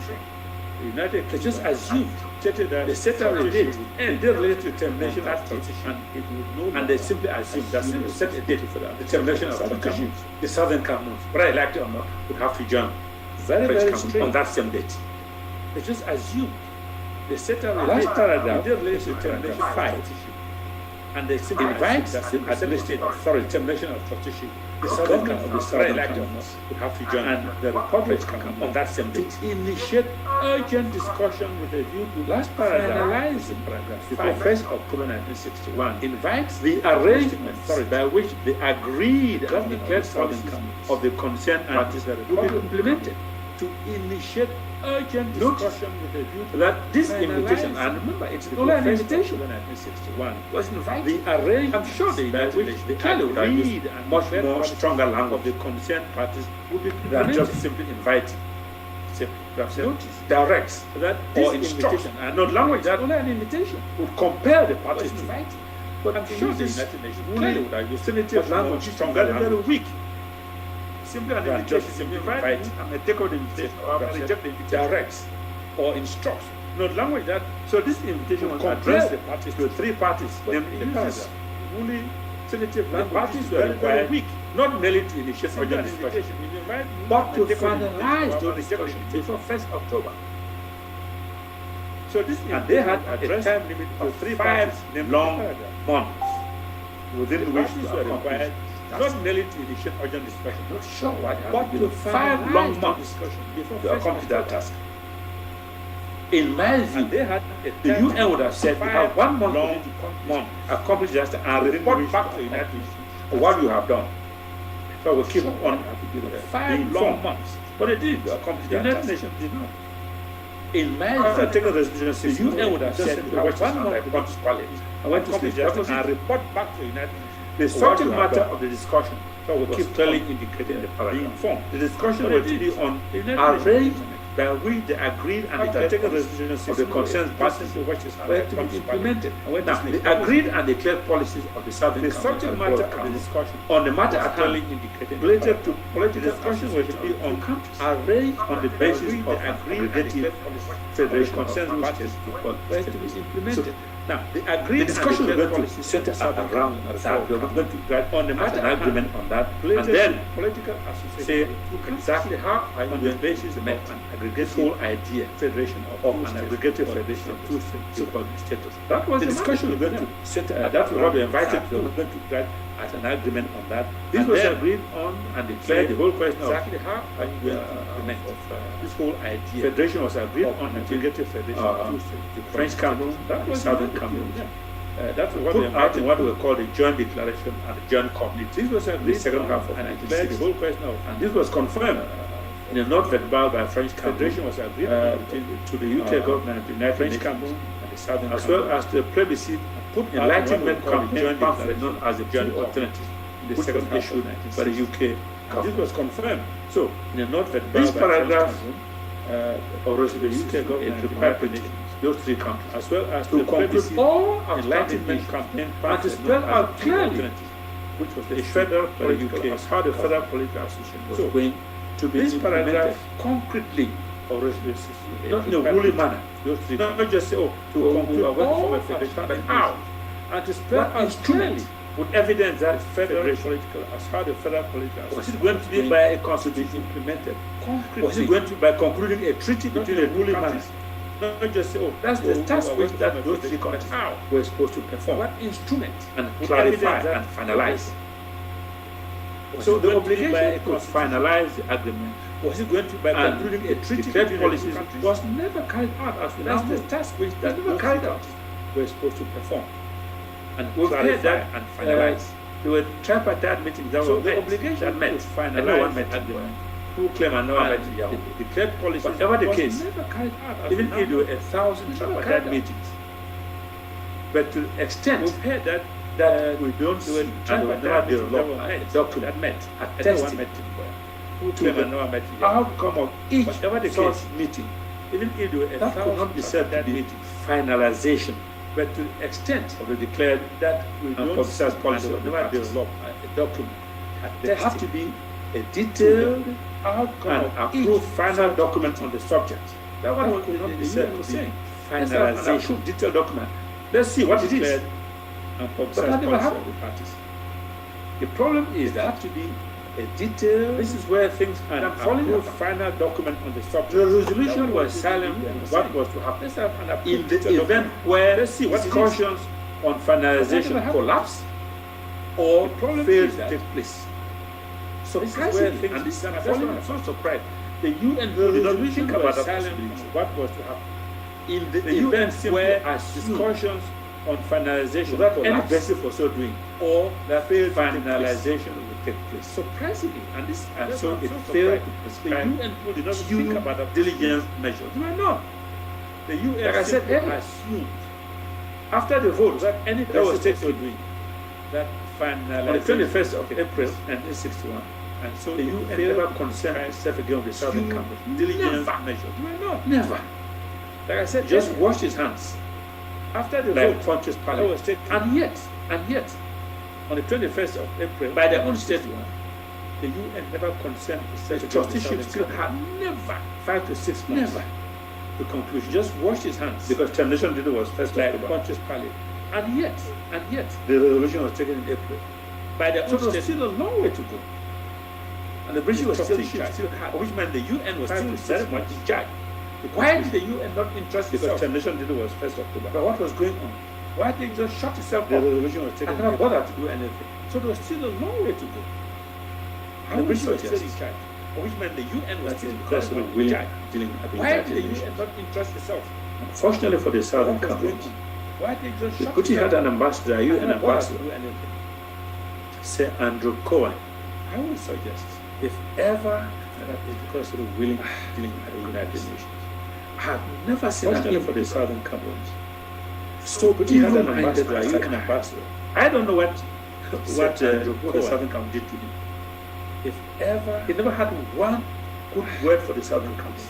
The United States just assumed they set out a date and they related to termination of transition, and they simply assumed that they set a date for that. The termination of transition, the Southern Cameroon, whether elected or not, would have to join very, very strange on that same date. They just assumed they set out a date and they related to termination of transition, and they simply invite the administrative authority termination of transition. The Southern Cameroon, whether elected or not, would have to join, and the Republic on that same date to initiate urgent discussion with a view to last paragraph, before 1st October 1961, invites the arrangement by which the agreed and declared policies of the concerned parties will be implemented to initiate urgent discussion with a view to that this invitation, and remember it's only an invitation in 1961, was invited. The arrangement, I'm sure the United Nations, the clearly would read and much more stronger language of the concerned parties would be than just simply inviting. Notice, directs that this invitation and not language that only an invitation would compare the parties to inviting. But I'm sure the United Nations clearly would argue definitive language stronger than very weak. Simply an invitation, simply invite and take out the invitation or reject the invitation, directs or instructs. Not language that. So this invitation was addressed the parties to 3 parties. Then in the paragraph, only sensitive language. The parties were very weak, not merely to initiate urgent discussion, but to finalize the discussion before 1st October. So this and they had a time limit of 5 long months within which to accomplish. Not merely to initiate urgent discussion, not sure what, but to 5 long months to accomplish that task. In my view, the UN would have said, you have 1 month to accomplish that and report back to the United Nations what you have done. So we keep on 5 long months. But they did accomplish that. The United Nations did not. In my after taking the resolution, the UN would have said, one month report to Parliament. I went to sleep and report back to the United Nations. The subject matter of the discussion, so we keep clearly indicating the paragraph. The discussion will be on arrange by which they agreed and declared taking resolution of the concerned parties were to be implemented. Now, the agreed and declared policies of the Southern the subject matter of the discussion on the matter at clearly indicated related to political discussion were to be on arranged on the basis of aggregative federation concerned parties were to be implemented. Now, the discussion is going to center around that. We're going to get on the matter agreement on that, and then political association say exactly how on the basis of an aggregate whole idea federation of an aggregated federation of two so-called status. That was the discussion we're going to center. That was what we invited. We're going to get at an agreement on that. This was agreed on and declared the whole question exactly how we implement this whole idea. Federation was agreed on aggregated federation of the French Cameroons, that was Southern Cameroons. That was what we invited what we call the joint declaration and the joint community. This was agreed the second half of 1996. The whole question of, and this was confirmed in a note verbal by French Cameroon. Federation was agreed to the UK government, the United French Cameroon, and the Southern as well as the plebiscite put enlightenment campaign pamphlet known as the joint alternative in the second issue by the UK. This was confirmed. So, in a note verbal this paragraph of the UK government required those three countries, as well as to conclude all enlightenment campaign and to spell out clearly which was the federal political, as how the federal political association was going to be this paragraph concretely or not in a woolly manner. Not just say, to conclude all federation, how and to spell out clearly with evidence that federal political, as how the federal political association was it going to be by a constitution implemented concretely? Was it going to be by concluding a treaty between the woolly manner? Not just say, that's the task which that those three countries were supposed to perform. What instrument and clarify and finalize. So the obligation to finalize the agreement was it going to by concluding a treaty between policies was never carried out as that's the task which that never carried out were supposed to perform and clarify and finalize. There were tripartite meetings that were the obligation that met to finalize the agreement. Who claim and now the declared policy, whatever the case, never carried out even if there were 1,000 tripartite meetings. But to the extent we've heard that we don't do it and we never develop a document that met attesting to the outcome of each such meeting, even if there were 1,000 could not be said to be finalization. But to the extent of the declared that we don't publicize policy or never develop a document, there have to be a detailed outcome and approved final document on the subject. That one could not be said to be finalization. Detailed document. Let's see what it is. But that never happened with parties. The problem is that to be a detailed. This is where things are approved final document on the subject. The resolution was silent on what was to happen. In the event where discussions on finalization collapse or fail to take place. Surprisingly, and this is so surprised, the UN did not think about that possibility. What was to happen in the event where discussions on finalization without any basis for so doing, or that failed finalization will take place. Surprisingly, and so it failed to prescribe the UN did not think about that diligence measures. They were not. The UN, like I said, assumed after the vote that any basis for so doing that finalization on the 21st of April 1961. And so the UN never concerned itself again with the Southern Cameroon. Diligence measures. No, never. Like I said, just washed his hands. After the vote, Pontius Pilate. And yet, on the 21st of April, by their own statement, the UN never concerned itself. The trusteeship still had never 5 to 6 months. Never. The conclusion just washed his hands because termination did was first like Pontius Pilate. And yet, the resolution was taken in April. By their own statement, there was still a long way to go. And the British was still in charge, which meant the UN was still very much in charge. Why did the UN not entrust itself? Because termination did was 1st October. But what was going on? Why did it just shut itself up? The resolution was taken and never bothered to do anything. So there was still a long way to go. And the British was still in charge, which meant the UN was still in charge. Why did the UN not entrust itself? Unfortunately for the Southern Cameroons, why did it just shut itself up? Had an ambassador, a UN ambassador, Sir Andrew Cohen. I would suggest, if ever that is because of the willing dealing at the United Nations, have never seen an for the Southern Cameroons. So evil-minded as an ambassador. I don't know what the Southern Cameroons did to him. If ever, he never had one good word for the Southern Cameroons.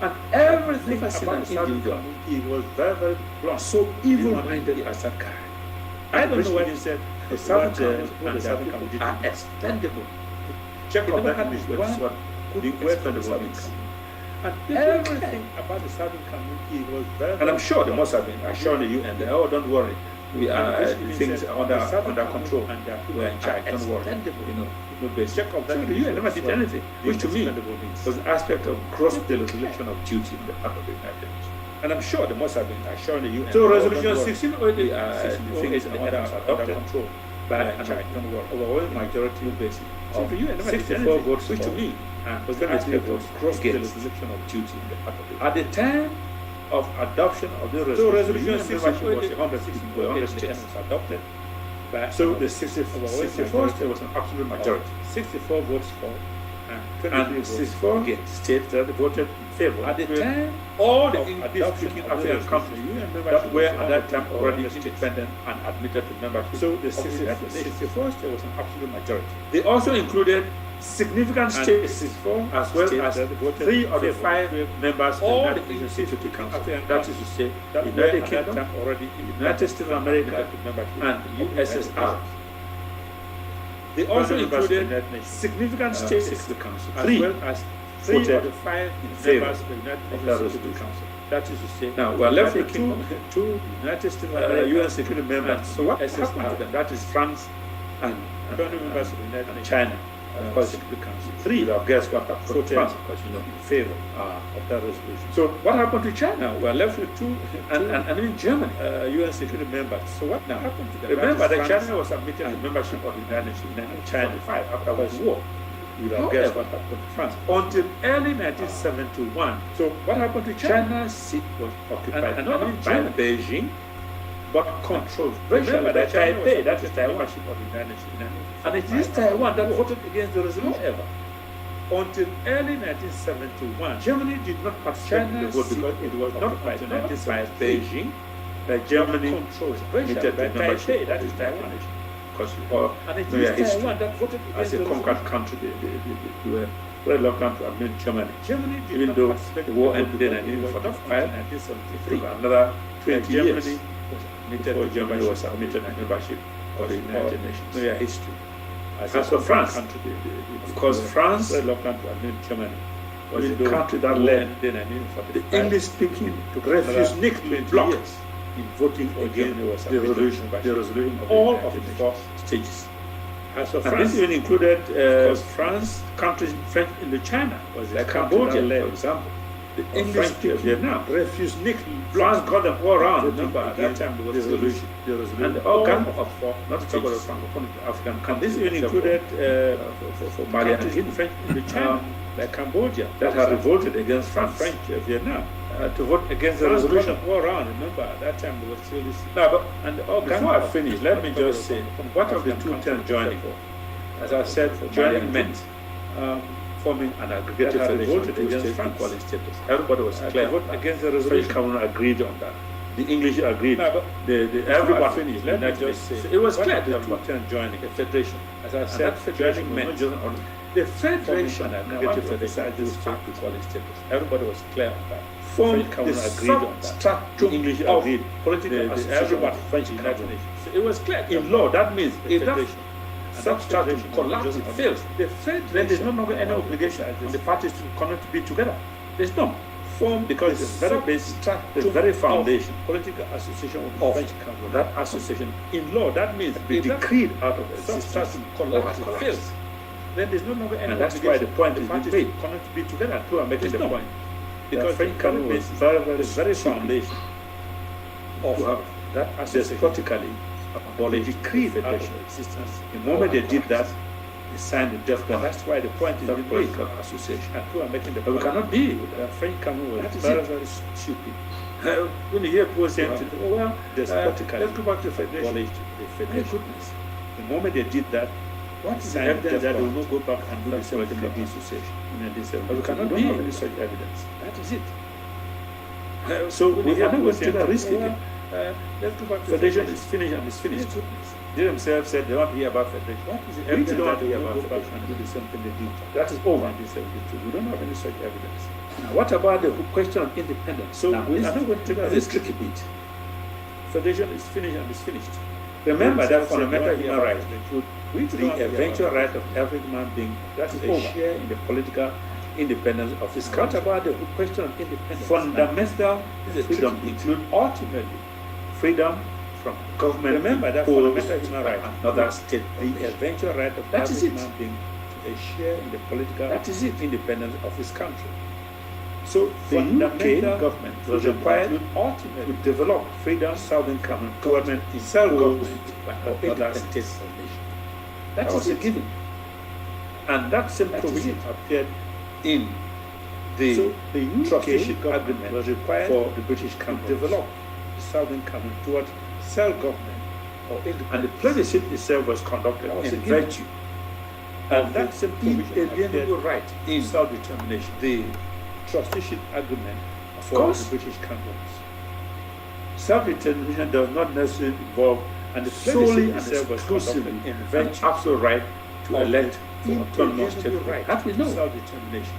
And everything about the Southern Cameroons, he was very, very blunt. So evil-minded as that guy. I don't know what he said. The Southern Cameroons are expendable. Check on that is what good word for the Southern Cameroons. And everything about the Southern Cameroons was very. And I'm sure they must have been assuring the UN that, oh, don't worry, we are things under control and we are in charge. Don't worry, check up that the UN never did anything, which to me was an aspect of gross dereliction of duty in the part of the United Nations. And I'm sure they must have been assuring the UN. So Resolution 1608 things under control by an overwhelming majority basis. So the UN never did anything, votes, which to me was an aspect of gross dereliction of duty in the part of the. At the time of adoption of the resolution, membership was 100 states adopted. So the 64 there was an absolute majority. 64 votes for, and 64 states that voted in favor. At the time, all the English-speaking African countries that were at that time already independent and admitted to membership. So the 64 there was an absolute majority. They also included significant states as well as 3 of the 5 members of the United Nations Security Council. That is to say, the United Kingdom, United States of America, and USSR. They also included significant states as well as 3 of the 5 in favor of the United Nations Security Council. That is to say, now we are left with two United States of America UN security members. So what happened to them? That is France and members of the United Nations, China. Of course, the Council. 3 of guess what voted France, in favor of that resolution. So what happened to China? We are left with 2, and even Germany, UN security members. So what now happened to them? Remember that China was admitted to membership of the United Nations, China 5 after the war. We have guessed what happened to France until early 1971. So what happened to China? China's seat was occupied and not by Beijing, but controlled. Remember that Taipei, that is Taiwan, of the United Nations. And it is Taiwan that voted against the resolution ever. Until early 1971, Germany did not participate in the vote because it was not by 1975 Beijing that Germany controls admitted to membership that is Taiwan. Because and it is Taiwan that voted against as a conquered country. They were very reluctant to admit Germany. Even though the war ended in 1945, 1973, another 20 years before Germany was admitted to membership of the United Nations. No, history. As for France, of course, France, reluctant to admit Germany, was the country that led the English-speaking refused blocks in voting against the resolution of all of the 4 stages. As for France, this even included France, countries French Indochina, like Cambodia, for example. The English people Vietnam refused France got them all around. Remember, at that time there was the resolution. And the organ of not to talk about Francophone African countries. This even included for Mali and French Indochina, like Cambodia, that had revolted against France, French Vietnam, to vote against the resolution all around. Remember, at that time there was still this. And the organ. Before I finish, let me just say, what of the 2 terms joining? As I said, joining meant forming an aggregated federation against equality status. Everybody was clear. Against the resolution, Cameroon agreed on that. The English agreed. Everyone finished. Let me just say, it was clear that 2 terms joining a federation. As I said, federation meant the federation and aggregated federation against equality status. Everybody was clear on that. Formed Cameroon agreed on that. The English agreed. Political everyone French United Nations. It was clear. In law, that means if that substratum collapse, it fails, then there's no longer any obligation on the parties to connect to be together. There's no form because it's very basic, the very foundation, political association of French Cameroon. That association in law, that means be decreed out of existence, collapse, it fails. Then there's no longer any obligation. And that's why the point is made. Connect to be together. Who are making the point? Because French Cameroon is very foundation of that association politically. Abolish decreed out of existence. The moment they did that, they signed the death warrant. That's why the point is the political association. And who are making the point? We cannot be with that. French Cameroon was very stupid. When you hear people saying, oh well, politically, let's go back to federation. Abolish the federation. The moment they did that, what is the evidence that they will not go back and do the same political association? But we cannot be with such evidence. That is it. So we are not going to take a risk again. Let's go back to federation is finished and it's finished. They themselves said they want to hear about federation. What is the evidence that they hear about federation and do the same thing they did? That is over. We don't have any such evidence. Now, what about the question of independence? So now, we are not going to take a risk. Tricky bit. Federation is finished and it's finished. Remember that fundamental human right include the eventual right of every human being that is a share in the political independence of his country. What about the question of independence? Fundamental freedom include ultimately freedom from government. Remember that fundamental human right, another state, the eventual right of every human being to a share in the political independence of his country. So the UK government was required ultimately to develop freedom, southern common government, self-government, or other states of nation. That was a given. And that same provision appeared in the trusteeship agreement was required for the British Cameroons to develop the southern Cameroon towards self-government or independence. And the plebiscite itself was conducted in virtue. And that same provision inalienable right in self-determination. The trusteeship agreement for the British Cameroons. Self-determination does not necessarily involve and solely and exclusively in virtue absolute right to elect for autonomous state right. That we know. Self-determination.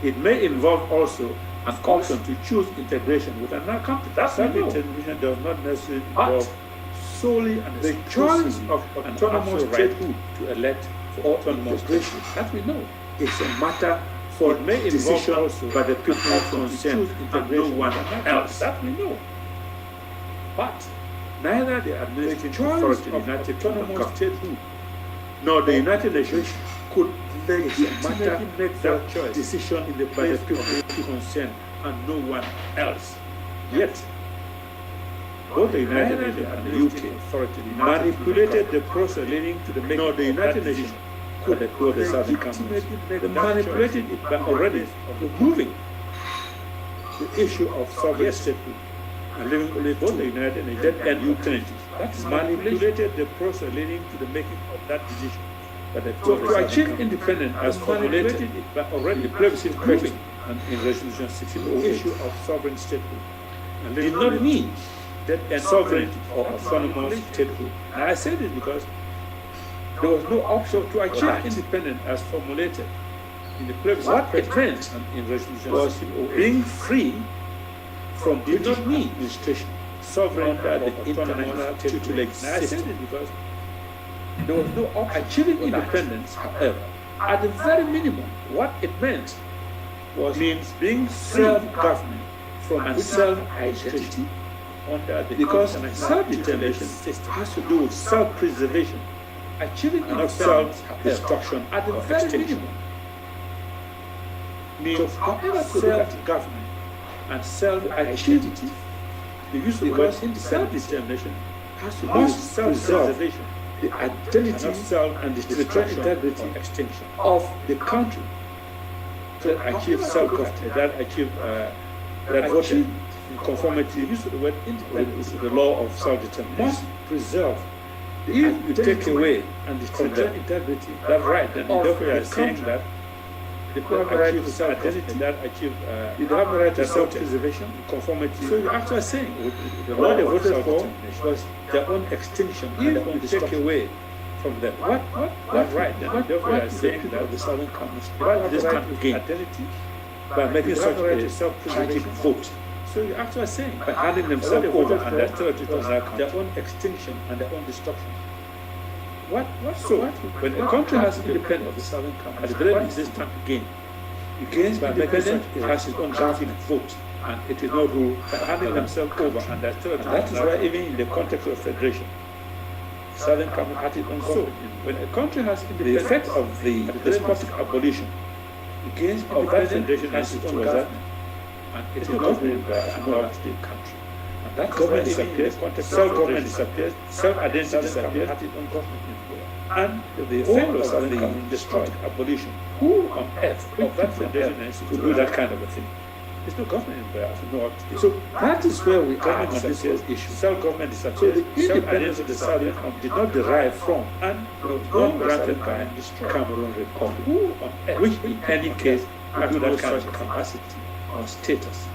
It may involve also an option to choose integration with another country. That self-determination does not necessarily involve solely and the choice of autonomous statehood to elect for autonomous integration. That we know. It's a matter for decision also by the people concerned and no one else. That we know. But neither the administrative authority, the United Kingdom statehood, nor the United Nations could legitimately make that choice decision in the by the people concerned and no one else. Yet, both the United Nations and the UK authority manipulated the process leading to the making of the United Nations could approve the Southern Cameroons. They manipulated it by already removing the issue of sovereign statehood and leaving only both the United Nations and Ukraine. That is manipulated the process leading to the making of that decision. So to achieve independence as formulated it by already the plebiscite question and in Resolution 1608 issue of sovereign statehood and did not mean that sovereignty or autonomous statehood. And I say this because there was no option to achieve independence as formulated in the plebiscite. What it meant in Resolution was being free from British administration, sovereign under the international tutelage system. I said it because there was no option. Achieving independence, however, at the very minimum, what it meant means being self-government from self-identity under the because self-determination has to do with self-preservation. Achieving enough self-destruction at the very minimum means self-government and self-identity. The use of the word self-determination has to do with self-preservation, the identity and the destruction, integrity, extinction of the country. To achieve self-government, that achieve in conformity, the use of the word independence with the law of self-determination must preserve. If you take away and destroy the integrity, that right, then therefore you are saying that the people have the right to self-identity, that achieve, you don't have the right to self-preservation, conformity. So you're actually saying the law they voted for was their own extinction and their own destruction. Take away from them. What right, then therefore you are saying that the Southern Cameroons this can't gain identity by making such a self-preservation vote. So you're actually saying by handing themselves over and their territory to their own extinction and their own destruction. So when a country has independence of the Southern Cameroon, at the very least this can't gain. It gains by independence, it has its own guardian vote, and it is not ruled by handing themselves over and their territory. That is why even in the context of federation, Southern Cameroon had its own government. When a country has independence, the effect of the despotic abolition, it gains of that federation has its own government. And it is not ruled by another state country. And that government disappears, self-government disappears, self-identity disappears, and the whole of Southern destroyed abolition. Who on earth of that federation to do that kind of a thing? There's no government in there. So that is where we are on this issue. Self-government disappears. So the independence of the Southern Cameroon did not derive from and was not granted by Cameroon Republic, which in any case had no such capacity or status.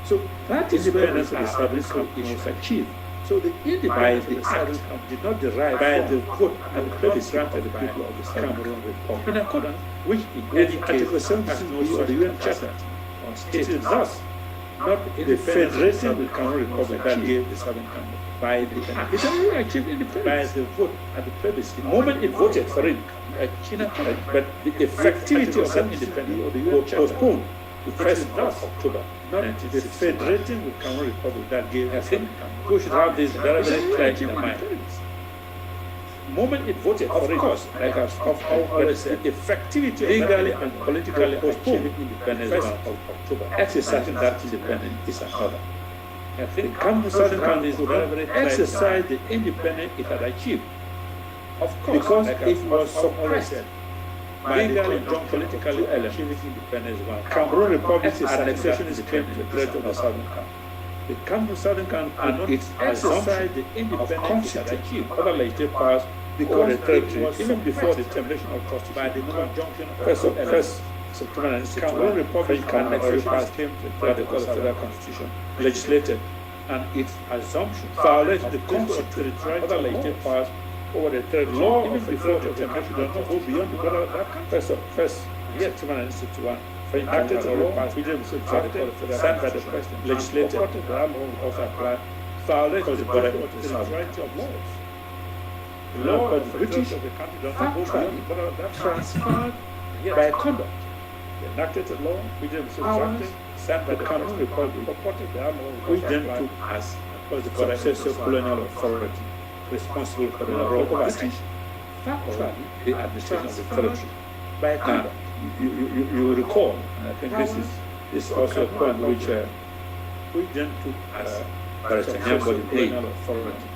So that is where the Southern Camp was achieved. So the independence of the Southern Camp did not derive by the vote and the plebiscite of the people of the Cameroon Republic, in accordance which in any case has no such the UN Charter on stated thus, not the Federation of the Cameroon Republic that gave the Southern Camp by the it only achieved independence by the vote and the plebiscite. The moment it voted for it, but the effectivity of that independence was postponed to 1st of October. Not the Federating with Cameroon Republic that gave us. I think we should have this very, very clear in mind. The moment it voted for it, of course, like I've already said, the effectivity legally and politically postponed independence of October. Exercising that independence is another. I think the Southern Countries would exercise the independence it had achieved. Of course, because like it was suppressed by the conjoined political element. Independence one. Cameroon Republic annexation is claimed to the threat of the Southern Camp. The Cameroon Southern Camp and its exercise the independence it had achieved other legislative powers because the territory even before the termination of trust by the conjunction of first September Cameroon Republic annexation came to the threat of the Federal Constitution legislated and its assumption violated the constitution other legislative powers over the third law even before the termination does not go beyond the border of that country. First, yes, 1961, French enacted the law, freedom was drafted, signed by the president, legislated, the law also applied, violated the border of the variety of laws. The law of the British of the country does not go beyond the border of that transferred by conduct. They enacted the law, freedom was drafted, signed by the Cameroon Republic, purported the law, which then took as the successor colonial authority responsible for the role of British, factually, the administration of the territory. By conduct, you recall, and I think this is also a point which then took as Barrister Nyamboli colonial authority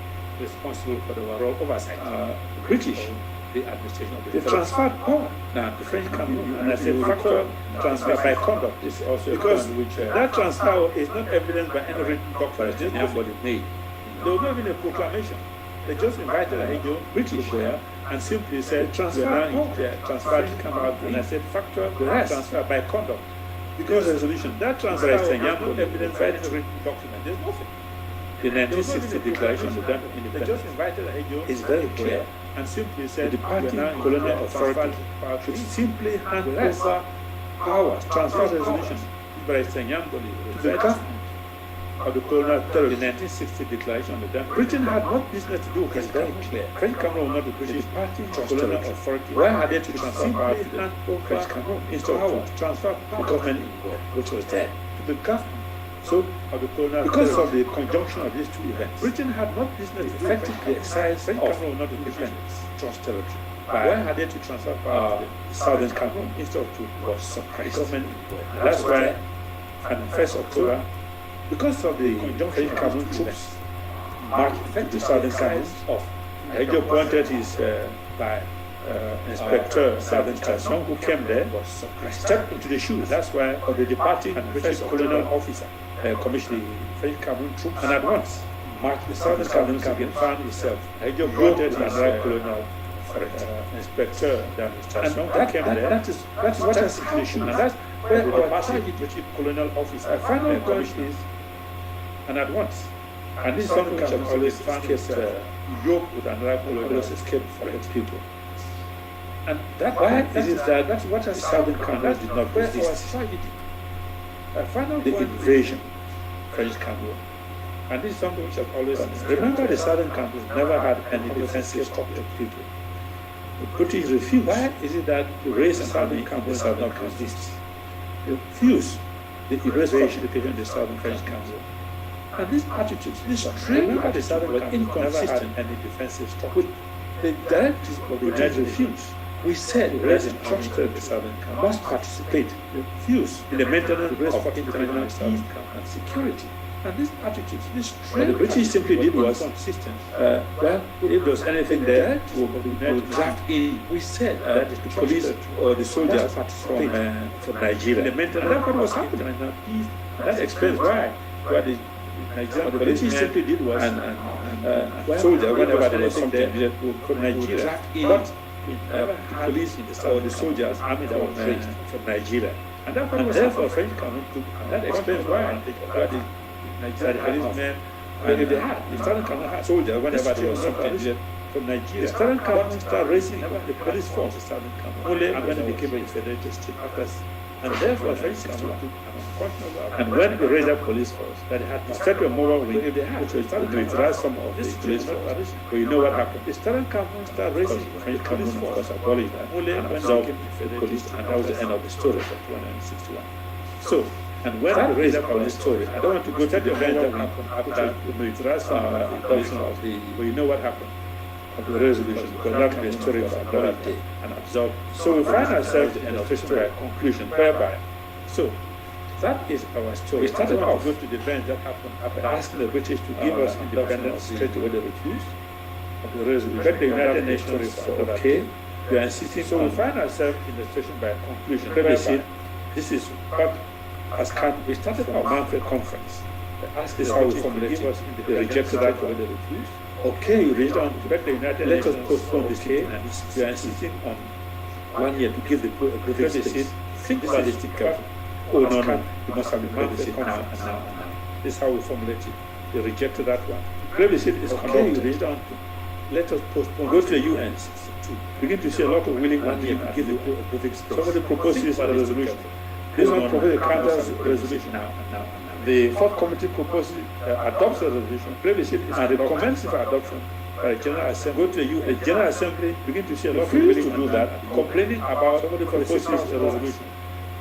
responsible for the role of British, the administration of the transferred power. Now, the French Cameroon, and I say factual transfer by conduct is also because a point which that transfer is not evidenced by any written document that Nyamboli made. There was not even a proclamation. They just invited a British there and simply said, transfer to come out. And I said, factual transfer by conduct. Because resolution, that transfer is no evidence by any written document. There's nothing. The 1960 Declaration of Independence, they just invited a is very clear and simply said, the departing colonial authority should simply hand over powers, transfer resolution by Nyamboli to the government of the colonial territory. The 1960 Declaration of the Britain had what business to do with it. Very clear. French Cameroon was not the British party colonial authority. Why had they to transfer power to the French Cameroon instead of transfer the government which was there to the government? So, of the colonial because of the conjunction of these two events, Britain had not business to effectively exercise French Cameroon not independence trust territory. Why had they to transfer power to the Southern Cameroon instead of to was suppressed? That's why, on 1st October, because of the conjunction of Cameroon troops marched the Southern Cameroon off. Ejo pointed his by Inspector Southern Cameroon who came there was stepped into the shoes. That's why of the departing and British colonial officer commissioned the French Cameroon troops and at once marched the Southern Cameroon again found himself. Ejo pointed his colonial Inspector Cameroon who came there. That is what has into the shoes. And that's where the departing British colonial officer final commission is. And at once, and this is something which has always found itself yoked with another colonial escape for its people. And that why is it that that's what has Southern Cameroon did not resist. The invasion, French Cameroon. And this is something which has always remember the Southern Cameroon never had any defensive structured people. The British refused. Why is it that the race and Southern Cameroon have not resist? They refused the invasion of the Southern French Cameroon. And this attitude, this training of the Southern Cameroon never had any defensive structure. The directives of the United refused. We said the race and trusted the Southern Cameroon must participate, refuse in the maintenance of international peace and security. And this attitude, this training, the British simply did was consistent. Well, if there was anything there, we would draft in. We said that the police or the soldiers from Nigeria. And that's what was happening. That explains why the Nigerian British simply did was soldiers, whenever there was something needed from Nigeria. But the police or the soldiers, army that was raised from Nigeria. And therefore, French Cameroon took, and that explains why I think that the Nigerian policemen, if Southern Cameroon had soldiers, whenever there was something from Nigeria, Southern Cameroon started raising the police force in Southern Cameroon only when it became a federated state. And therefore, French Cameroon took and when they raised the police force, that they had to set a mobile wing, which was to neutralize some of this police force. But you know what happened? The Southern Cameroon started raising French Cameroon force, abolished that, only when they became the police, and that was the end of the story of 1961. So, and when they raised up on this story, I don't want to go to the event that happened after the militarized the police force, but you know what happened? Of the resolution, because that will be a story of another day and absorb. So we find ourselves in a story conclusion whereby, so that is our story. We started off to go to the event that happened after asking the British to give us independence straight away. They refused. Of the resolution, the United Nations said, okay, we are insisting. So we find ourselves in the situation by conclusion. Whereby this is what has come. We started our monthly conference. They asked us how we formulate us. They rejected that way. They refused. Okay, you reached on to the United Let us postpone this case, and we are insisting on 1 year to give the British state. Think about this carefully. Oh, no, you must have the plebiscite now and now and now. This is how we formulate it. They rejected that one. Plebiscite is okay, you reached on to let us postpone. Go to the UN. Begin to see a lot of willing 1 year to give the British state. Somebody proposes a resolution. This one proposes a counter resolution now and now and now. The fourth committee proposes adopts a resolution, plebiscite, and recommends it for adoption by the General Assembly. Go to the UN. The General Assembly begin to see a lot of willing to do that, complaining about somebody proposes a resolution.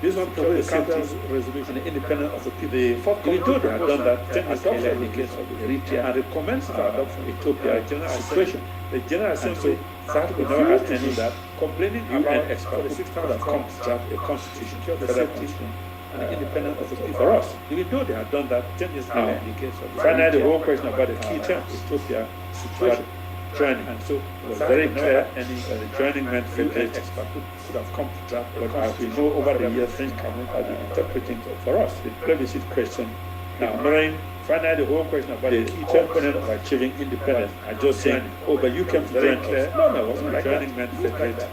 This one proposes a counter resolution independent of the people. The fourth committee had done that, adopts in the case of Eritrea, and recommends for adoption Ethiopia, general situation. The General Assembly started to never ask any of that, complaining about experts who have come to draft a constitution, the federal constitution, and independent of the people. For us, even though they had done that 10 years ago in the case of finally the whole question about the key term, Ethiopia situation, joining. And so it was very clear any joining meant federate expert could have come to draft. But as we know over the years, French Cameroon has been interpreting for us the plebiscite question, ignoring finally the whole question about the key component of achieving independence. I just saying, oh, but you came to join us. No, it wasn't like joining meant federate.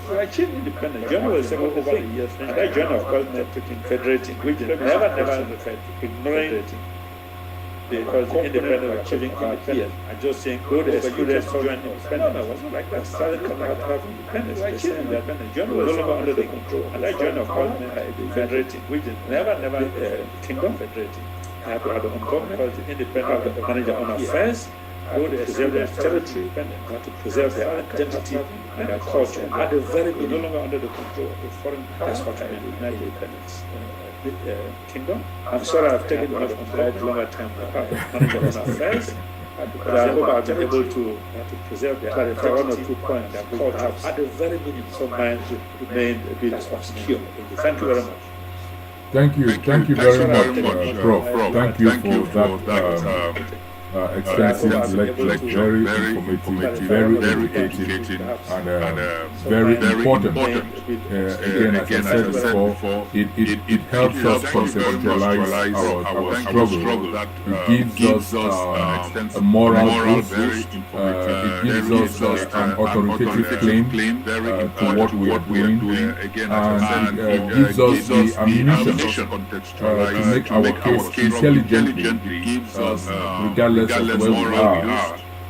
To achieve independence, John was able over the years, and that John, of course, not taking federating, which never referred to ignoring because the independence achieving independence. I'm just saying, go to the students to join independence. No, it wasn't like that. Started coming out of independence. They said independence. John was no longer under the control, and that John, of course, federating, which never kingdom federating. They have to have the own government, because the independent have to manage their own affairs. Go to preserve their territory, to preserve their identity and their culture. At the very beginning, no longer under the control of the foreign. That's what I mean with United Independence Kingdom. I'm sorry I've taken much longer time to manage their own affairs, but I hope I've been able to preserve their clarify one or 2 points that culture at the very beginning. Some minds remain a bit obscure. Thank you very much. Thank you very much, Prof. Thank you for that extensive lecture, very informative, very educating, and very important. Again, as I said before, it helps us conceptualize our struggle. It gives us a moral boost. It gives us an authoritative claim to what we are doing, and it gives us the ammunition to make our case intelligently, regardless of where we are,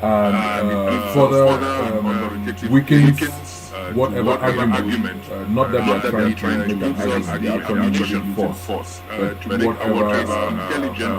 and further weakens whatever argument, not that we are trying to make an argument, they are actually using force, but whatever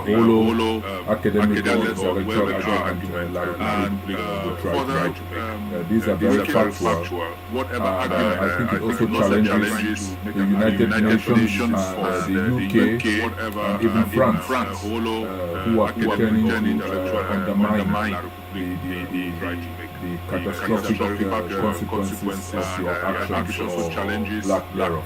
hollow academic or intellectual argument like we try to make. These are very factual, and I think it also challenges the United Nations and the UK and even France, who are pretending to undermine the catastrophic consequences of your actions or lack thereof.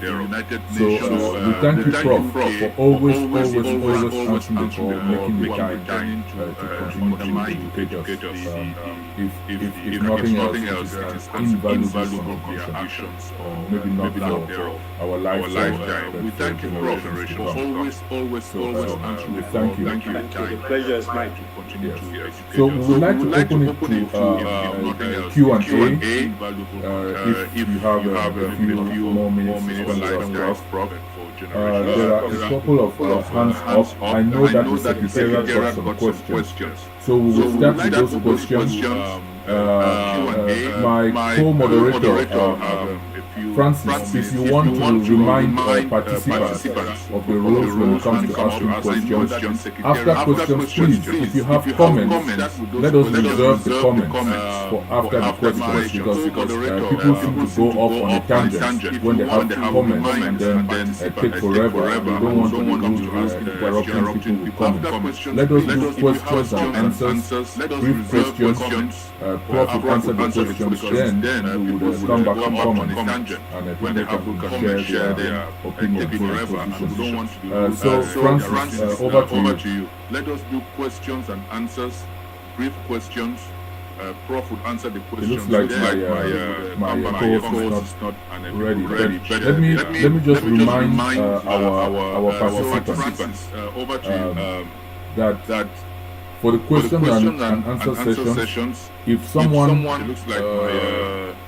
So we thank you, Prof, for always answering the call, making the time to continue to educate us. If nothing else, it is an invaluable contribution, or maybe not for our lifetime, but we thank you, Prof, for always answering the call. Thank you. The pleasure is mine to continue to educate. So we would like to open it to Q&A. If If you have a few more minutes to spend with us, Prof. There are a couple of hands up. I know that the Secretariat got some questions. So we will start with those questions. My co-moderator, Francis, if you want to remind participants of the rules when it comes to asking questions, after questions, please, if you have comments, let us reserve the comments for after the questions, because people seem to go off on a tangent when they have comments and then take forever. We don't want to be interrupting people with comments. Let us do questions and answers, brief questions. Prof will answer the questions, then we would come back to comments and people can share their opinions and positions. So Francis, over to you. Let us do questions and answers, brief questions. Prof would answer the questions. It looks like my co-host is not ready. But let me just remind our participants over to you that for the question and answer sessions, if someone it looks like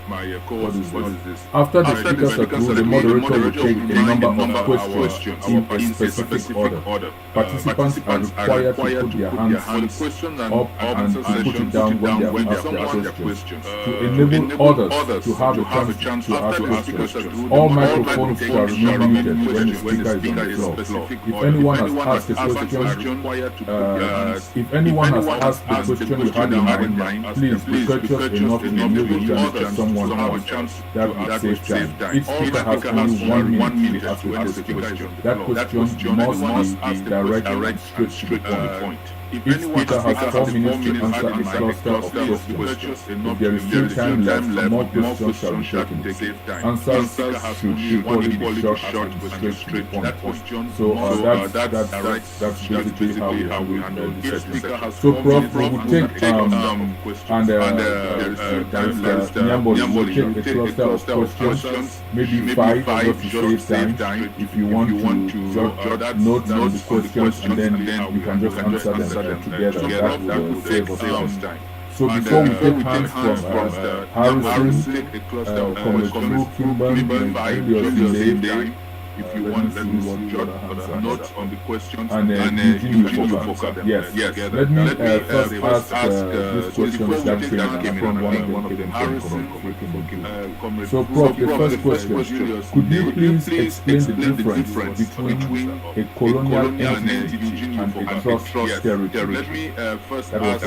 my co-host is this. After the speakers are through, the moderator will take a number of questions in a specific order. Participants are required to put their hands up and put it down when they have asked their questions, to enable others to have a chance to ask questions. All microphones shall remain muted when the speaker is on the floor. If anyone has asked a question, if anyone has asked the question you had in mind, please be courteous enough to remove it and let someone else. That will save time. Each speaker has only 1 minute to ask a question. That question must be direct and straight to the point. Each speaker has 4 minutes to answer a cluster of questions. If there is still time left, more questions shall be taken. Answers should equally be short and straight to the point. So that's basically how we handle this session. So Prof, we will take Nyamboli will take a cluster of questions, maybe 5 just to save time. If you want to jot notes on the questions and then you can just answer them together, that will save us time. So before we take hands from Harrison, Comrade Kimban, Julius Lay, if you want, let me jot notes on the questions and Eugene Foka. Yes. Let me first ask this question that came from one of them. So, Prof, the first question: could you please explain the difference between a colonial entity and a trust territory? Let me first ask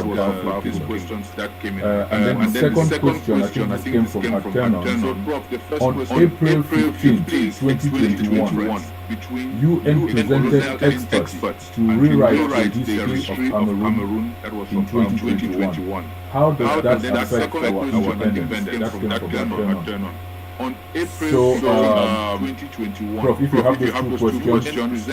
these questions that came in. And then the second question, I think this came from Atenon. On April 15, 2021, UN presented experts to rewrite the history of Cameroon in 2021. How does that affect our independence? That came from Atenon. On April 2021, Prof, if you have these two questions, I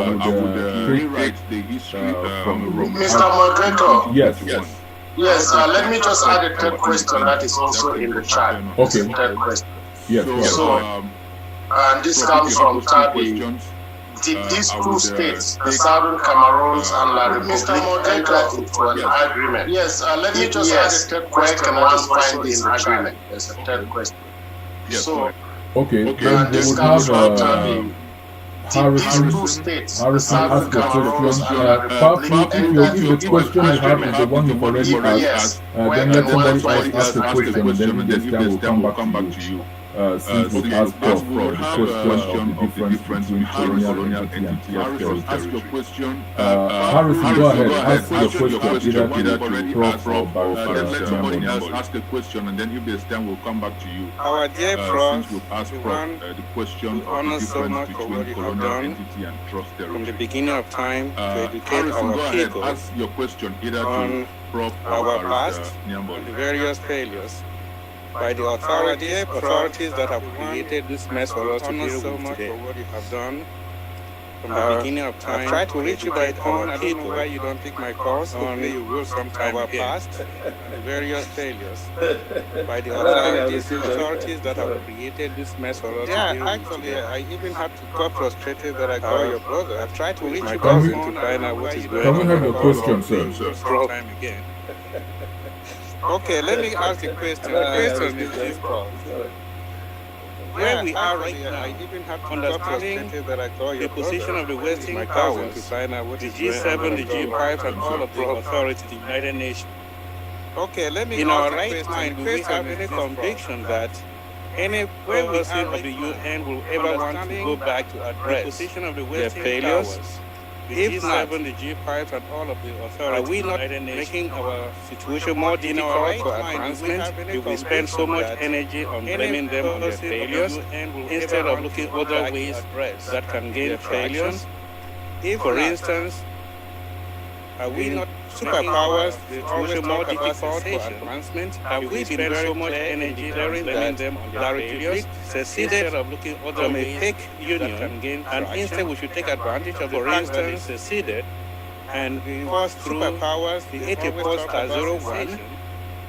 would rewrite the history of Cameroon. Mr. Moderator. Yes. Yes, let me just add a third question that is also in the chat. Okay. Third question. Yes. And this comes from Tabi. Did these two states, the Southern Cameroons and La Republic, enter into an agreement? Yes, let me just add a third question. Where can one find this agreement? There's a third question. Yes, so, okay, then this comes from Harrison asked the question. If the question you have is the one you've already asked, then let somebody else ask the question, and then this time will come back to you. Since we asked Prof the question of the difference between colonial entity and territory. Harrison, go ahead, ask your question either to Prof or Barrister. Let somebody else ask a question, and then if there's time, we'll come back to you. Our dear Prof, since we've asked Prof the question of the difference between colonial entity and trust territory. From the beginning of time to educate Harrison, our go ahead, people ask your question either to Prof or our past Nyamboli. and the various failures by the authorities that have created this mess for us to deal with today. For what you have done from the beginning of time. I try to reach you by phone. I don't know why you don't pick my calls. Only you will sometime. Our past and the various failures by the authorities that have created this mess for us to deal with today. I even had to got frustrated that I called your brother. I tried to reach you by phone to find out what is going on. Can we have your question, sir? Time again. Okay, let me ask a question. The question is this, Prof. Where we are right now, I even have to understanding that I call the position of the Western powers to find out what the G7, the G5, and all of the authorities, the United Nations. Okay, let me in our right mind, do we have any conviction that any person of the UN will ever want to go back to address the position of the Western failures? The G7, the G5, and all of the authorities, are we not making our situation more difficult for advancement if we spend so much energy on blaming them on their failures instead of looking other ways that can gain failures? If, for instance, are we not superpowers always more difficult for advancement? Have we spent so much energy blaming them on their failures instead of looking other ways a fake union can gain and instead we should take advantage of the fact that they succeeded and we forced through superpowers the 80 post-01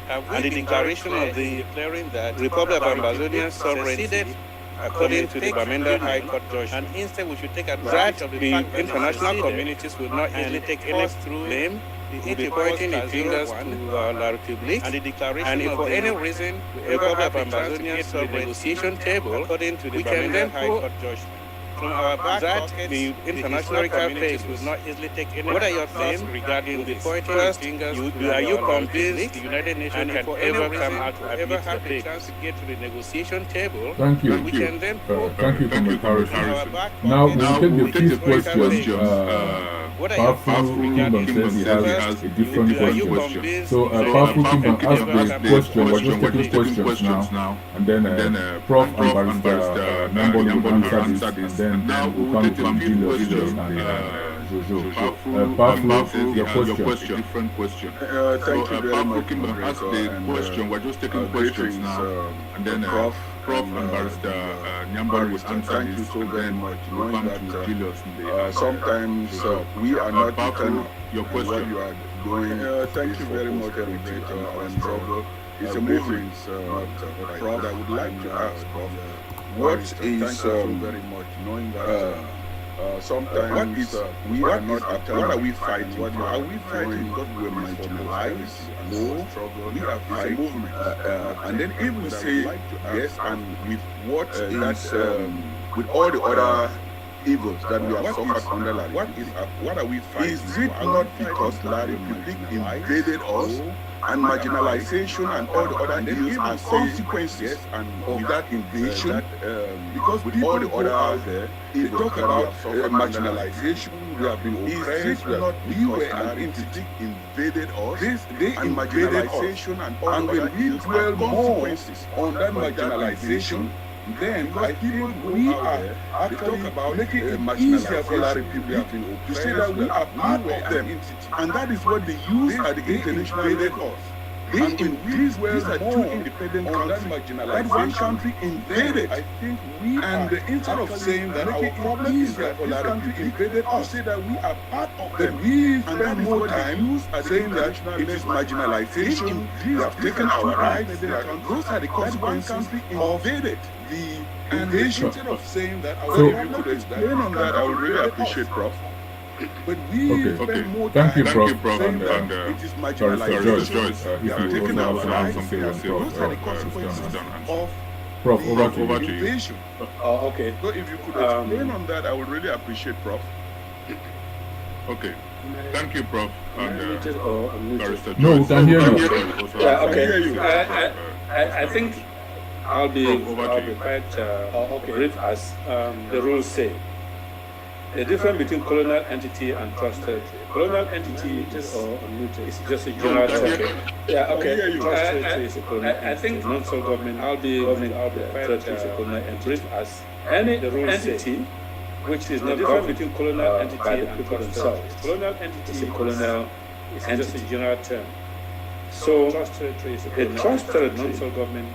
and the declaration of the declaring that Republic of Ambazonian sovereignty according to the Bamenda High Court judge, and instead we should take advantage of the fact that international communities will not easily take any blame, will be pointing the fingers to La République, and the declaration and if for any reason we ever have Ambazonia to the negotiation table, according to the Bamenda High Court judge, from our back that the international communities will not easily take any. What are your thoughts regarding the pointing the fingers? Are you convinced the United Nations can ever come out to ever have the chance to get to the negotiation table? Thank you. We can then thank you for my Harrison. Now we'll take the fifth question. Powerful Kingdom says he has a different question. So Powerful Kingdom asked the question. We're just taking questions now, and then Prof and Barrister Namboli will answer this, and then we'll come to Julius and Jojo. Powerful, your question. Different question. Thank you very much. Kimber asked the question. We're just taking questions now, and then Prof and Barrister Nyambari will answer thank this, you so very much. We'll Knowing come to that Julius. sometimes we are not Powerful, your what question. you are doing. Thank you very much, Elevator, and it's a movement. Prof, I would like to ask, what is very much knowing that sometimes we are not what are we fighting? What are we fighting? Because we're marginalized. No, we are fighting movement. And then if we say yes, and with what is with all the other evils that we have suffered under Larry, what are we fighting? Is it not because Larry Republic invaded us? And marginalization and all the other evils are consequences of that invasion, because with all the other out there, they talk about marginalization, we have been oppressed, we were an entity invaded us, and marginalization and all the other evils are consequences on that marginalization. Then I think we are actually making it easier for Larry Republic to say that we are part of them, and that is what they use at the international level. These are two independent countries. That one country invaded. I think we and instead of saying that our problem is that this country invaded us, say that we are part of them. We spend more time saying that it is marginalization. We have taken our rights. Those are the consequences of invaded. The invasion. Instead of saying that our problem is that, on that, I would really appreciate Prof. But we spend more time. Thank you, Prof. And it is marginalization. We have taken our rights. Those are the consequences of Prof, over to you. Okay. So if you could explain on that, I would really appreciate, Prof. Okay. Thank you, Prof. And Barrister No, we can hear you. Okay. I think I'll be quite brief as the rules say. The difference between colonial entity and trust territory. Colonial entity is just a general term. Yeah, okay. Trust territory is a colonial entity. I think non-sole government, I'll be territory is a colonial entity as any entity which is not governed between colonial entity by the people themselves. Colonial entity is a colonial entity, just a general term. So the trust territory, non-sole government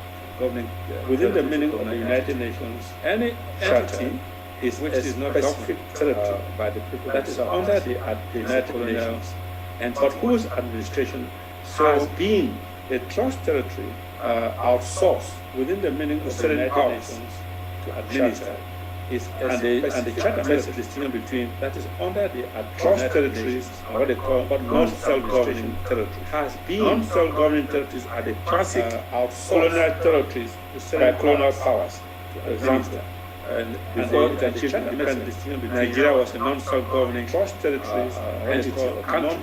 within the meaning of the United Nations, any entity which is not specific territory by the people that is under the United Nations, and but whose administration has been the trust territory outsourced within the meaning of the United Nations to administer. and the charter makes a distinction between that is under the trust territories and what they call non-self-governing territories. Non-self-governing territories are the classic colonial territories by colonial powers. For example, and before it achieved independence, Nigeria was a non-self-governing trust territories entity or country,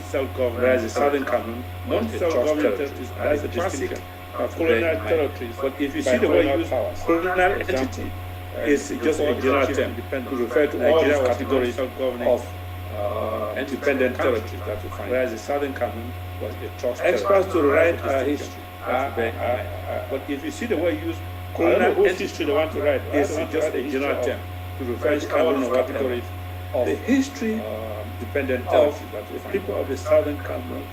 whereas the Southern Cameroon non-self-governing territories are the classic colonial territories. But if you see the way used colonial entity, is just a general term to refer to Nigeria categories of independent territories that you find. Whereas the Southern Cameroon was a trust. Experts to write history. But if you see the way used colonial history they want to write, is just a general term to refer to Cameroon categories of the history dependent territories that you find. People of the Southern Cameroon.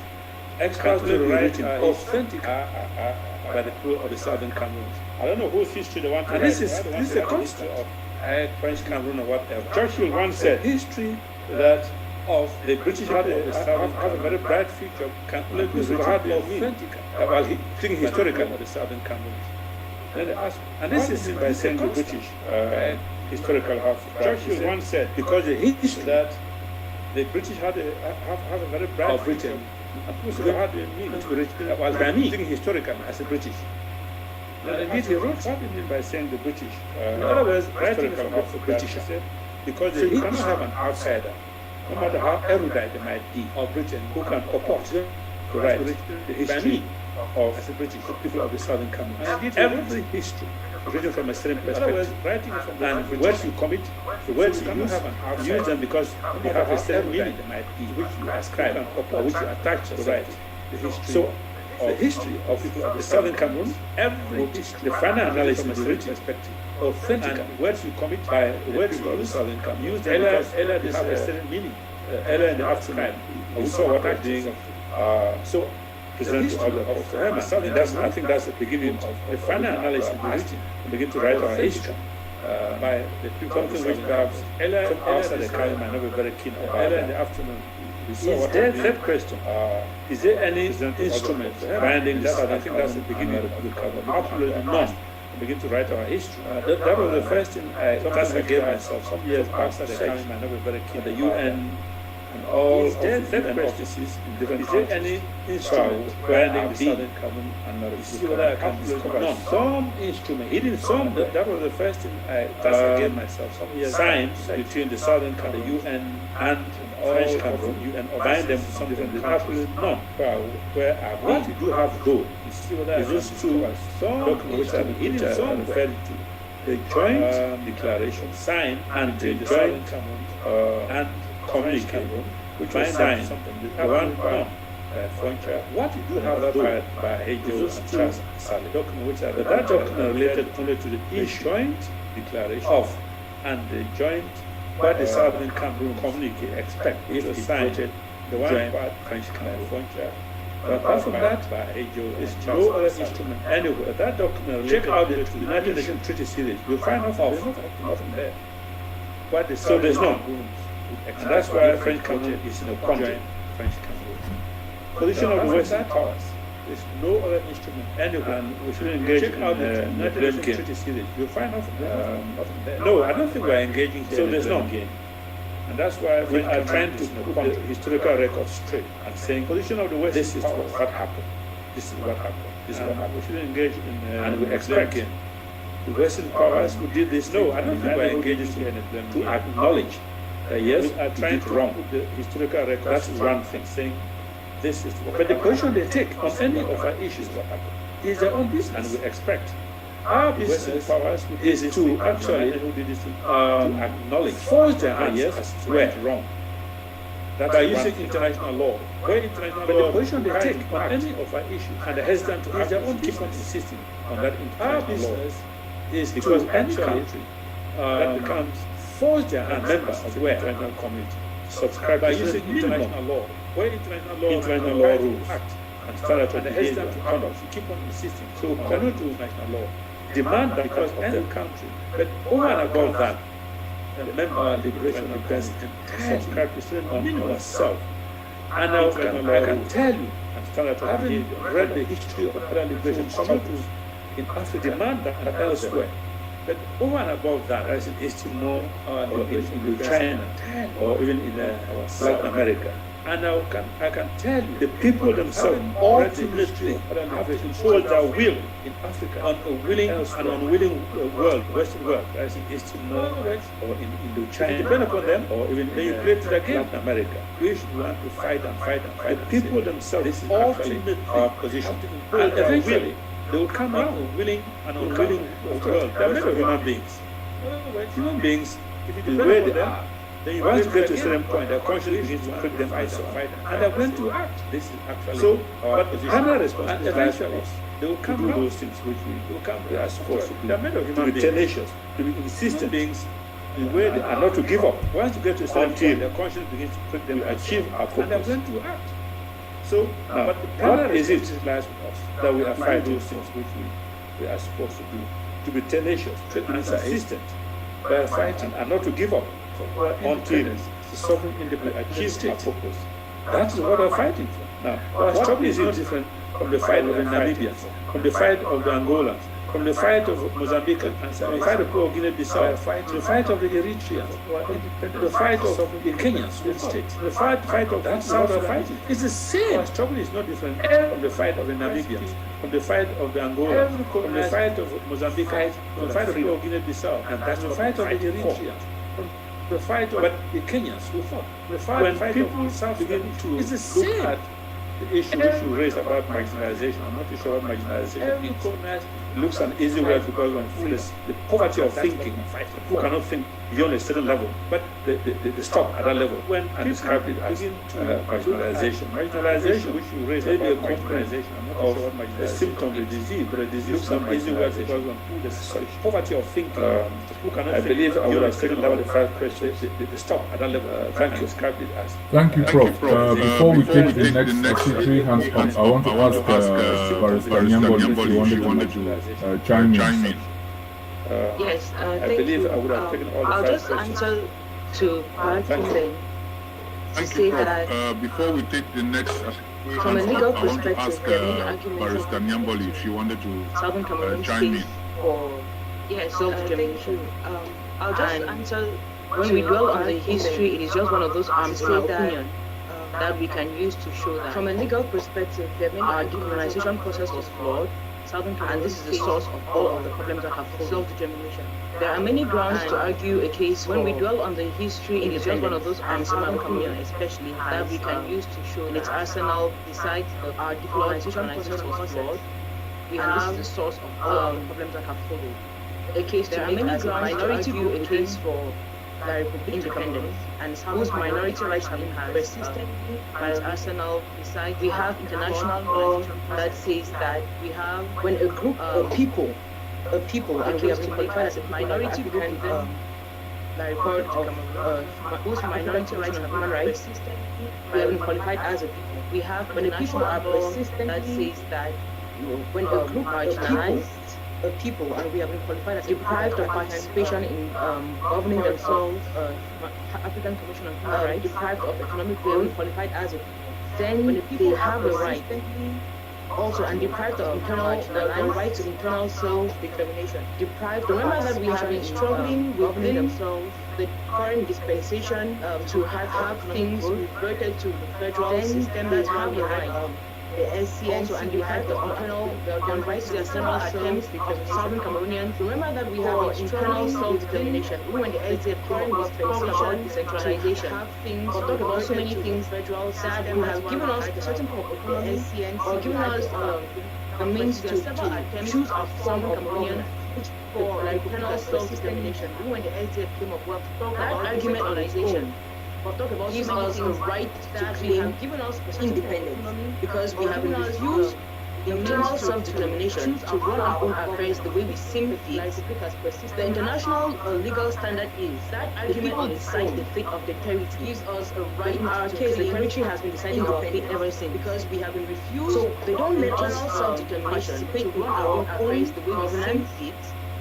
Experts to write authentic by the people of the Southern Cameroon. I don't know whose history they want to write. This is a constant of French Cameroon or whatever. Churchill once said, history that of the British have a very bright future can only be written authentic. Well, thinking historical of the Southern Cameroon. Then they ask, and this is by saying the British historical have. Churchill once said, because the history that the British have a very bright future. And people say, how do you mean? Well, by me, thinking historical as a British. And indeed, he wrote what he mean by saying the British. In other words, writing from the British. Because you cannot have an outsider, no matter how erudite they might be, of Britain, who can purport to write the history of as a British people of the Southern Cameroon. And indeed, every history written from a certain perspective. Writing from and words you commit, the words you use them because they have a certain meaning they might be, which you ascribe or which you attach to write the history. So, the history of people of the Southern Cameroon, every history, the final analysis from a written perspective, authentic, and words you commit by words of the Southern Cameroon, use them because they have a certain meaning. Earlier in the afternoon, we saw what I'm doing. So, present to of Herman. I think that's the beginning of the final analysis of history. We begin to write our history by the people, something which perhaps from outside the country might not be very keen about. Earlier in the afternoon, we saw what there. Third question: is there any instrument binding the Southern? I think that's the beginning of the cover. Absolutely none. We begin to write our history. That was the first thing I gave myself some years outside the country might not be very keen. The UN. And all is there UN offices in different countries. Is there any instrument binding the Southern Cameroon and not see whether I can discover? No, some instrument. He didn't some. That was the first thing I gave myself some years. Signs between the Southern Cameroon, the UN, and French Cameroon, UN, bind them to some different countries. None. Where I what you do have though is those two documents which he didn't some referred to. The joint declaration signed and the joint and communicate, which was signed, the one what you do have by Ajo and Charles Sally document, which are that document related only to the joint declaration of and the joint what the Southern Cameroon communique expect if it signed the one part French Cameroon. But apart from that, by Ajo is no other instrument anywhere. That document check out the United Nations Treaty Series. You'll find out nothing there. What the so there's no. And that's why French Cameroon is in a country. French Cameroon. Position of the Western powers. There's no other instrument anywhere. And we should engage in the blame game. You'll find out nothing there. No, I don't think we're engaging here. So there's no game. And that's why we are trying to put the historical record straight and saying, position of the West, this is what happened. This is what happened. This is what happened. We should engage in and we expect the Western powers who did this. No, I don't think we're engaging here in the blame to acknowledge. Yes, we are trying to run the historical record. That's one thing, saying this is what. But the position they take on any of our issues what happened is their own business. And we expect our business powers is to actually to acknowledge, force their hands as where wrong. That by using international law, where international law, but the position they take on any of our issues and the hesitant to act, their own keep on insisting on that international law is because any country that becomes force their hands members of where international community subscribe by using international law, where international law rules act and standard of behavior and conduct. You keep on insisting. So we cannot do international law. Demand that because any country, but over and above that, the member liberation of president subscribe to certain minimum self. And I can tell you, and standard of having read the history of other liberation struggles in Africa, demand that elsewhere. But over and above that, as in East Timor or in China or even in South America. And I can tell you, the people themselves ultimately have to impose their will in Africa on a willing and unwilling world, Western world, as in East Timor or in Indochina. Depend upon them, or even then you play to the game Latin America. We should want to fight and fight and fight. The people themselves ultimately our position. And eventually, they will come out willing and unwilling world. They are made of human beings. Human beings, if you depend on them, then once you get to a certain point, their conscience begins to put them fight and they're going to act. This is actually so. But the primary responsibility lies with us. They will come to do those things which we will come. They are supposed to be. They are made of human beings. To be tenacious, to be insistent beings, the way they are not to give up. Once you get to a certain point, their conscience begins to put them to achieve our purpose. And they're going to act. So, but the primary responsibility lies with us that we are fighting those things which we are supposed to do. To be tenacious, to be insistent, by fighting and not to give up. Until the sovereign independence achieves our purpose. That is what we're fighting for. Now, our struggle is different from the fight of the Namibians, from the fight of the Angolans, from the fight of Mozambique, and the fight of Guinea-Bissau, the fight of the Eritreans, the fight of the Kenyans, the fight of that South fighting. It's the same. Our struggle is not different from the fight of the Namibians, from the fight of the Angolans, from the fight of Mozambique, from the fight of Guinea-Bissau, and that's the fight of the Eritreans. The fight of the Kenyans who fought. The fight of South begin to look at the issue which you raised about marginalization. I'm not too sure what marginalization means. It looks an easy word because when the poverty of thinking, who cannot think beyond a certain level, but they stop at that level. When I described it as marginalization. Marginalization, which you raised maybe a compromisation of a symptom of a disease, but a disease looks an easy word because when the poverty of thinking, who cannot I believe I would have taken level the first question, they stop at that level. Thank you. Described it as. Thank you, Prof. Before we take the next three hands up, I want to ask Barrister Nyamboli if you wanted to chime in. Yes, I thank believe you. I would have taken all the I'll five just questions. answer to Barton then. Thank you, Prof. Before we take the next From a legal I want to perspective, ask there are many arguments Barrister Nyamboli if she wanted to Southern Cameroon chime in. space for self-determination. I'll just answer. When we dwell on the history, it is just one of those arms in our opinion that we can use to show that from a legal perspective, our decolonization process was flawed. And this is the source of all of the problems that have followed self-determination. There are many grounds to argue a case when we dwell on the history. It is just one of those arms in our opinion, especially that we can use to show in its arsenal. Besides our decolonization process was flawed, we have the source of all of the problems that have followed. A case to make as a minority group, a case for the Republic independence, and whose minority rights have been persisted by its arsenal. Besides, we have international law that says that we have when a group of people, and we have been qualified as a minority group, that refer to whose minority rights and human rights, we have been qualified as a people. We have when the people are persistent that says that when a group marginalized people, and we have been qualified as deprived of participation in governing themselves, African Commission on Human Rights, deprived of economic growth, qualified as a people. Then when the people have a right also, and deprived of internal the right to internal self-determination, deprived. Remember that we have been struggling within themselves the current dispensation to have things reverted to the federal system. That's why we had the SCN, also, and deprived of internal rights to external attempts because of Southern Cameroonians. Remember that we have internal self-determination. Even when the SDF came up with about decentralization, have things, or talk about so many things, federal system have given us a certain form of autonomy, or given us the means to choose a form of Cameroonian for like internal self-determination. Even when the SDF came up, we have talked about argument on its own. But talk about gives us a right to claim given us independence because we have been refused internal self-determination to run our own affairs the way we seem fit. The international legal standard is that the people decide the fate of the territory. Gives us a right. In our case, the territory has been deciding our fate ever since because we have been refused. So they don't let us self-determination to run our own affairs the way we seem fit.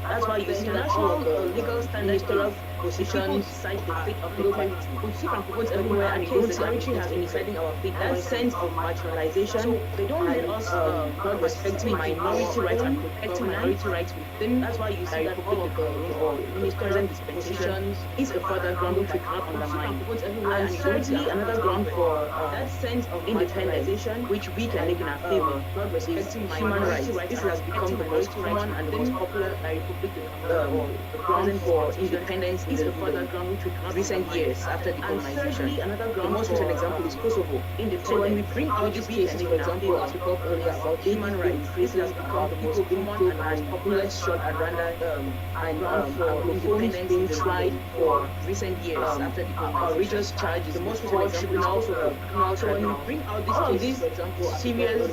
That's why you see that all of the legal standard ministerial positions decide the fate of the community. We see from promotes everywhere, and the territory has been deciding our fate. That sense of marginalization, they don't let us not respecting minority rights and protecting minority rights within. That's why you see that all of the Cameroon or ministers and dispensations is a further ground which we cannot undermine. And thirdly, another ground for that sense of independence, which we can make in our favor, not respecting human rights. This has become the most common and the most popular the ground for independence is a further ground which we cannot recent years after decolonization. The most recent example is Kosovo. So when we bring out these cases, for example, as we talked earlier about human rights, this has become the most common and most popular shot at random and for independence being tried for recent years after decolonization. Outrageous charges, the most recent example is also so when we bring out these cases, for example, serious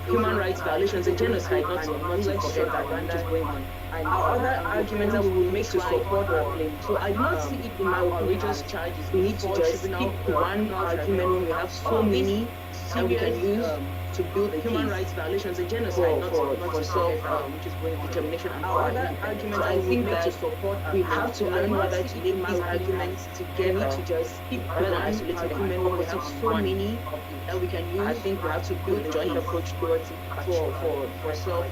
human rights violations and genocide, not to forget that which is going on. And our other arguments that we will make to support our claim. So I do not see it in my outrageous charges. We need to just stick to one argument when we have so many that we can use to build the human rights violations and genocide, not to solve which is going on determination and our other arguments. So I think that we have to learn whether to make these arguments together to just keep rather than isolating them. We have so many that we can use. I think we have to build a joint approach towards it for self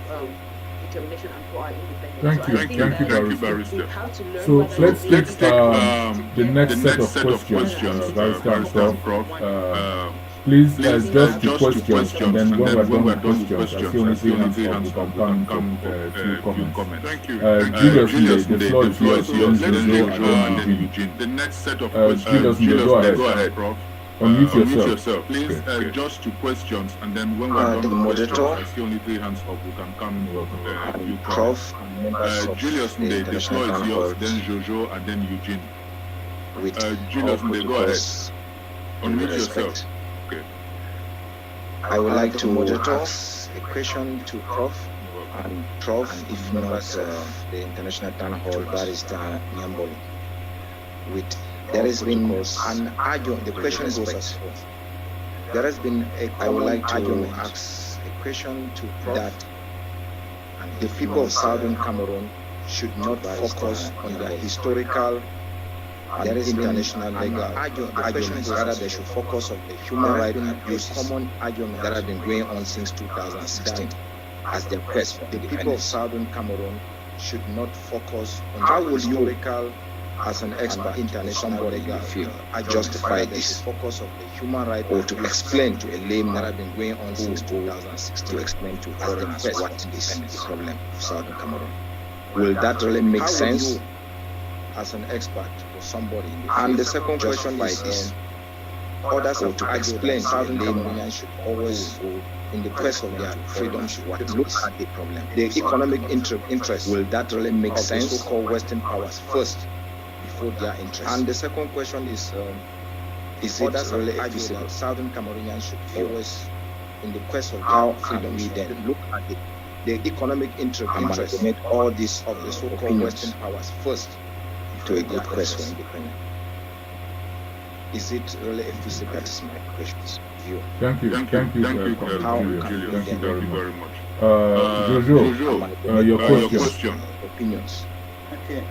determination and for our independence. Thank you, Barrister. So let's take the next set of questions, Barrister Prof. Please just the questions, and then when we're done with questions, I see only three hands up, we can come to comments. Thank you. Julius, the floor is yours, then Jojo, and then Eugene. The next set of questions, Julius, go ahead, Prof. Unmute yourself. Please just two questions, and then when we're done with questions, I see only three hands up, we can come to you, Prof. Julius, the floor is yours, then Jojo, and then Eugene. Julius, go ahead. Unmute yourself. I would like to ask a question to Prof. And Prof, if not the International Town Hall Barrister Nyamboli. There has been an argument. The question goes as follows. There has been I would like to ask a question to Prof. That the people of Southern Cameroon should not focus on their historical and international legal arguments. Rather, they should focus on the human rights abuses, common arguments that have been going on since 2016 as the quest for the people of Southern Cameroon should not focus on how will historical, as an expert, international legal field, justify this focus of the human rights or to explain to a layman that have been going on since 2016 to explain to foreigners what is the problem of Southern Cameroon. Will that really make sense? As an expert or somebody in the field, and the second question is this: others have to explain Southern Cameroonians should always go in the quest of their freedom should look at the problem, the economic interest. Will that really make sense? So-called Western powers first before their interest. And the second question is it really advisable Southern Cameroonians should always in the quest of their freedom we then look at the economic interest and make all this of the so-called Western powers first to a good quest for independence. Is it really a feasible? That is my questions. Thank you, Julius. Thank you very much. Jojo, your question. Opinions. Okay,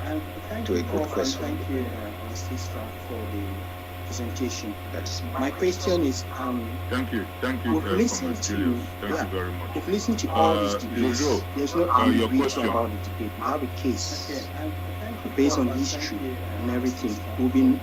thank to you, a good question. Thank you, Sister, for the presentation. That is my question is. Thank you we've listened to. Thank you very much. We've listened to all these debates. Jojo, there's no ambiguity about the debate. We have a case based on history and everything. We've been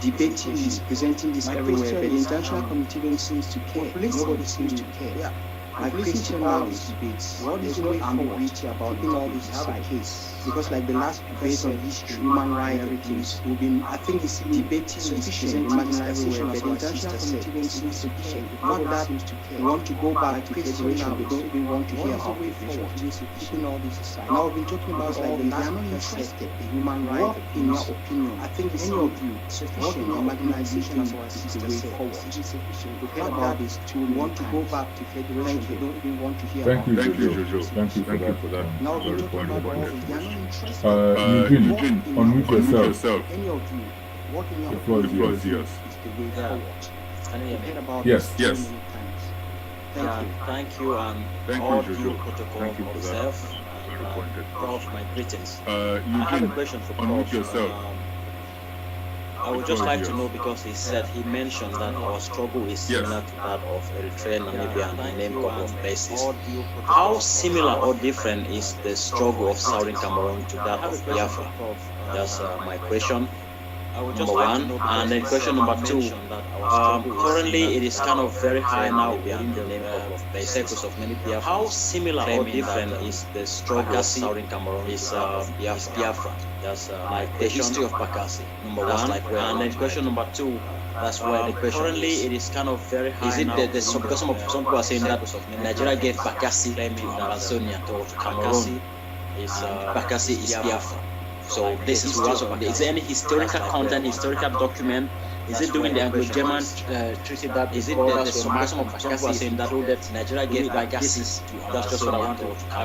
debating this, presenting this everywhere, but the international community don't seem to care. Nobody seems to care. Yeah. My question now is debates. What is no ambiguity about all this have a case? Because like the last debate on history, human rights, everything, we've been, I think it's debating sufficient, marginalization, but the international community don't seem to care. Not that we want to go back to federation, we don't even want to hear about federation. Keeping all this aside. Now we've been talking about like the last interested, the human rights, in your opinion. I think it's any of you sufficient marginalization as our sister the way forward. We've heard about this too. We want to go back to federation. We don't even want to hear about Thank you, Jojo. Thank you for that. Now we're talking about all the Eugene, unmute yourself. Any of you, what in your The floor is yours. is the way forward? We've heard about Yes. this so many times. Thank you, and Thank you, all Jojo. due protocol Thank you for that. observed. Very pointed. Prof, my greetings. I have a Eugene, question for unmute Prof. yourself. I would just like to know, because he mentioned that our struggle is similar to that of Eritrea, Namibia, and the name couple of places. How similar or different is the struggle of Southern Cameroon to that of Biafra? That's my question. Number one, and then question number two. Currently, it is kind of very high now in the name of places of many Biafra. How similar or different is the struggle of Southern Cameroon is Biafra? That's like the history of Bakassi. Number one, and then question number two. That's why the question currently it is kind of very high. Is it now because some people are saying that Nigeria gave Bakassi to Tanzania to Cameroon? Bakassi is Biafra. So this is also. Is there any historical content, historical document? Is it doing the Anglo-German treaty that? Is it some of Bakassi are saying that Nigeria gave Bakassi to? That's just what I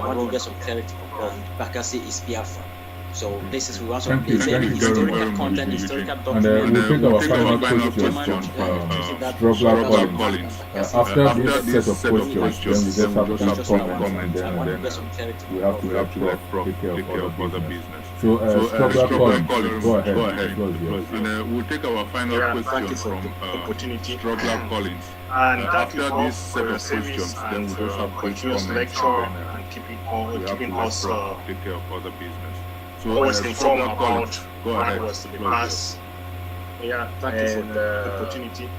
want to get some clarity on. Bakassi is Biafra. So this is we want to. Is there any historical content, historical document? And we'll take our final question from Struggler Collins. After this set of questions, then we just have some comments, and then we have to let Prof take care of other business. So, Struggler Collins, go ahead. And we'll take our final question from Struggler Collins. And after this set of questions, then we just have continuous lecture and keeping us take care of other business. So, always informed about what was to be passed. Yeah, thank you for the opportunity.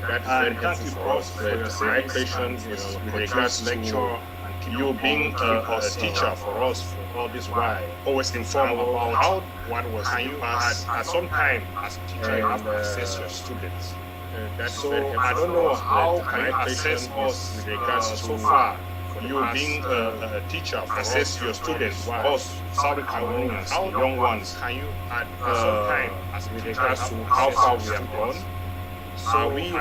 That is very helpful for us for your patience with regards to lecture and you being a teacher for us for all this while. Always informed about what was to be passed. At some time, as a teacher, you have to assess your students. So I don't know how can you assess us with regards to so far. You being a teacher, assess your students, us, South Cameroonians, our young ones. Can you at some time, as with regards to how far we have gone? So are we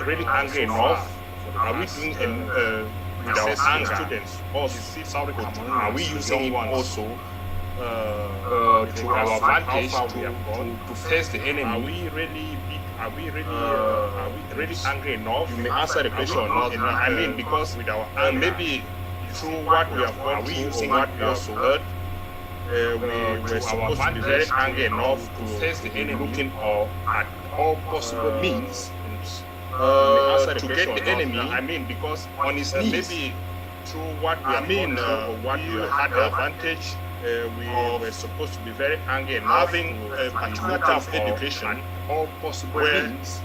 really angry enough? Are we doing with our anger students, us, South Cameroonians? Are we using it also to our advantage to face the enemy? Are we really angry enough? You may answer the question or not. I mean, because with our maybe through what we have gone through, using what we have heard, we were supposed to be very angry enough to face the enemy, looking at all possible means to get the enemy. I mean, because on his knees, maybe through what we have gone through, what we had the advantage. We were supposed to be very angry and having a particular type of education, all possible means.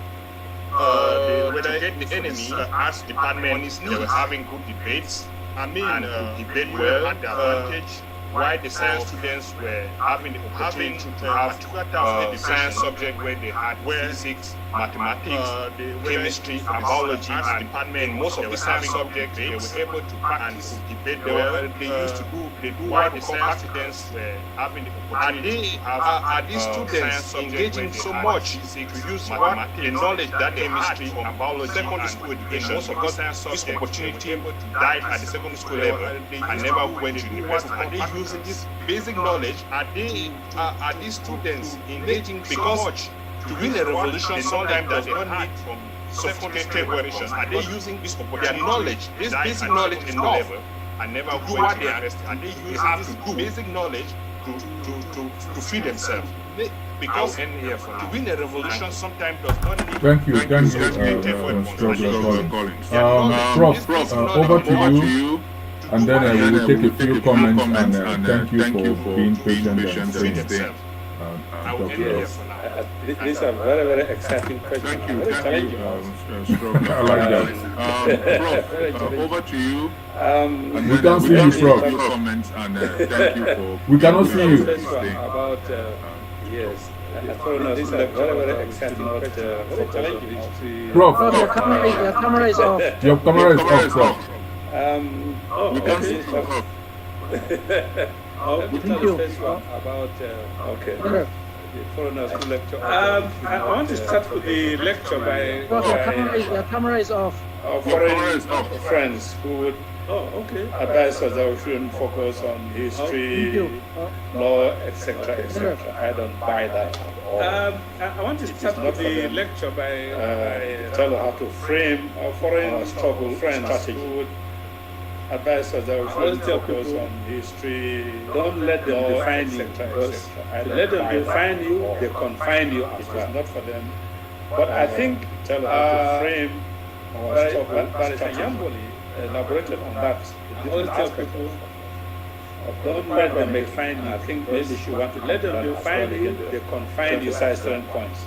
To get the enemy, as department, they were having good debates. I mean, debate well, had the advantage. Why the science students were having the opportunity to have a particular type of science subject where they had physics, mathematics, chemistry, and biology as department. Most of the science subjects they were able to practice and debate well. They used to do why the science students were having the opportunity to have are these students engaging so much to use the knowledge that they had from biology, secondary school education. Most of us this opportunity died at the secondary school level and never went to university. Are they using this basic knowledge? Are these students engaging so much to win a revolution sometimes that they don't need from sophisticated weapons? Are they using this their knowledge, this basic knowledge enough and never to do what they are have to do basic knowledge to feed themselves? Because to win a revolution sometimes does not need Thank you, Struggler Collins. Prof, over to you. And then we will take a few comments and thank you for being patient and staying. These are very, very exciting questions. Thank you, Struggler. I like that. Prof, over to you. We can't see you, Prof. Comments and thank you for. We cannot see you. About yes. These are very, very exciting questions. Prof, your camera is off. Your camera is off, Prof. We can see Prof. Thank you. About okay. I want to start with the lecture by your camera is off. Our foreign friends who would advise us that we shouldn't focus on history, law, etc., etc. I don't buy that at all. I want to start with the lecture by tell how to frame our foreign struggle strategy. advisors that will always tell people on history, don't let them define you. Because let them define you, they confine you as well. It's not for them. But I think tell them how to frame our struggle. Barrister Nyamboli elaborated on that. I always tell people, don't let them define you. I think maybe you want to let them define you, they confine you at certain points.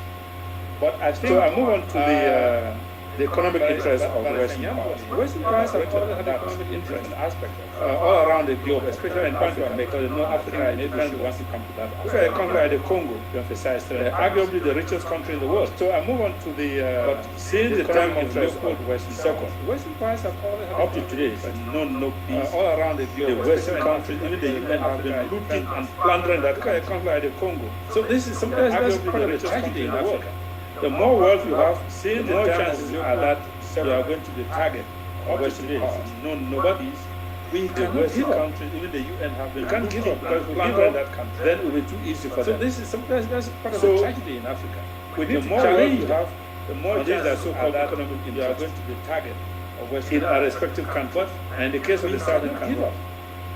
But I think so I move on to the economic interests of Western powers. Western powers have always had economic interest aspect all around the globe, especially in countries like Africa and Asia wants to come to that. If I come by the Congo, to emphasize arguably the richest country in the world. So I move on to but seeing the term interest of Western second. Western powers have always had up to today, no peace all around the globe. The Western countries, even the UN, have been looting and plundering that country like the Congo. So this is something that's part of the tragedy in Africa. The more wealth you have, the more chances are that you are going to be the target of Western powers. Nobody's. We cannot give up. Even the UN have been. We can't give up because we give up that country. Then it will be too easy for them. So this is that's part of the tragedy in Africa. The more wealth you have, the more chances are so-called economic you are going to be the target of Western in our respective countries. And in the case of the Southern countries,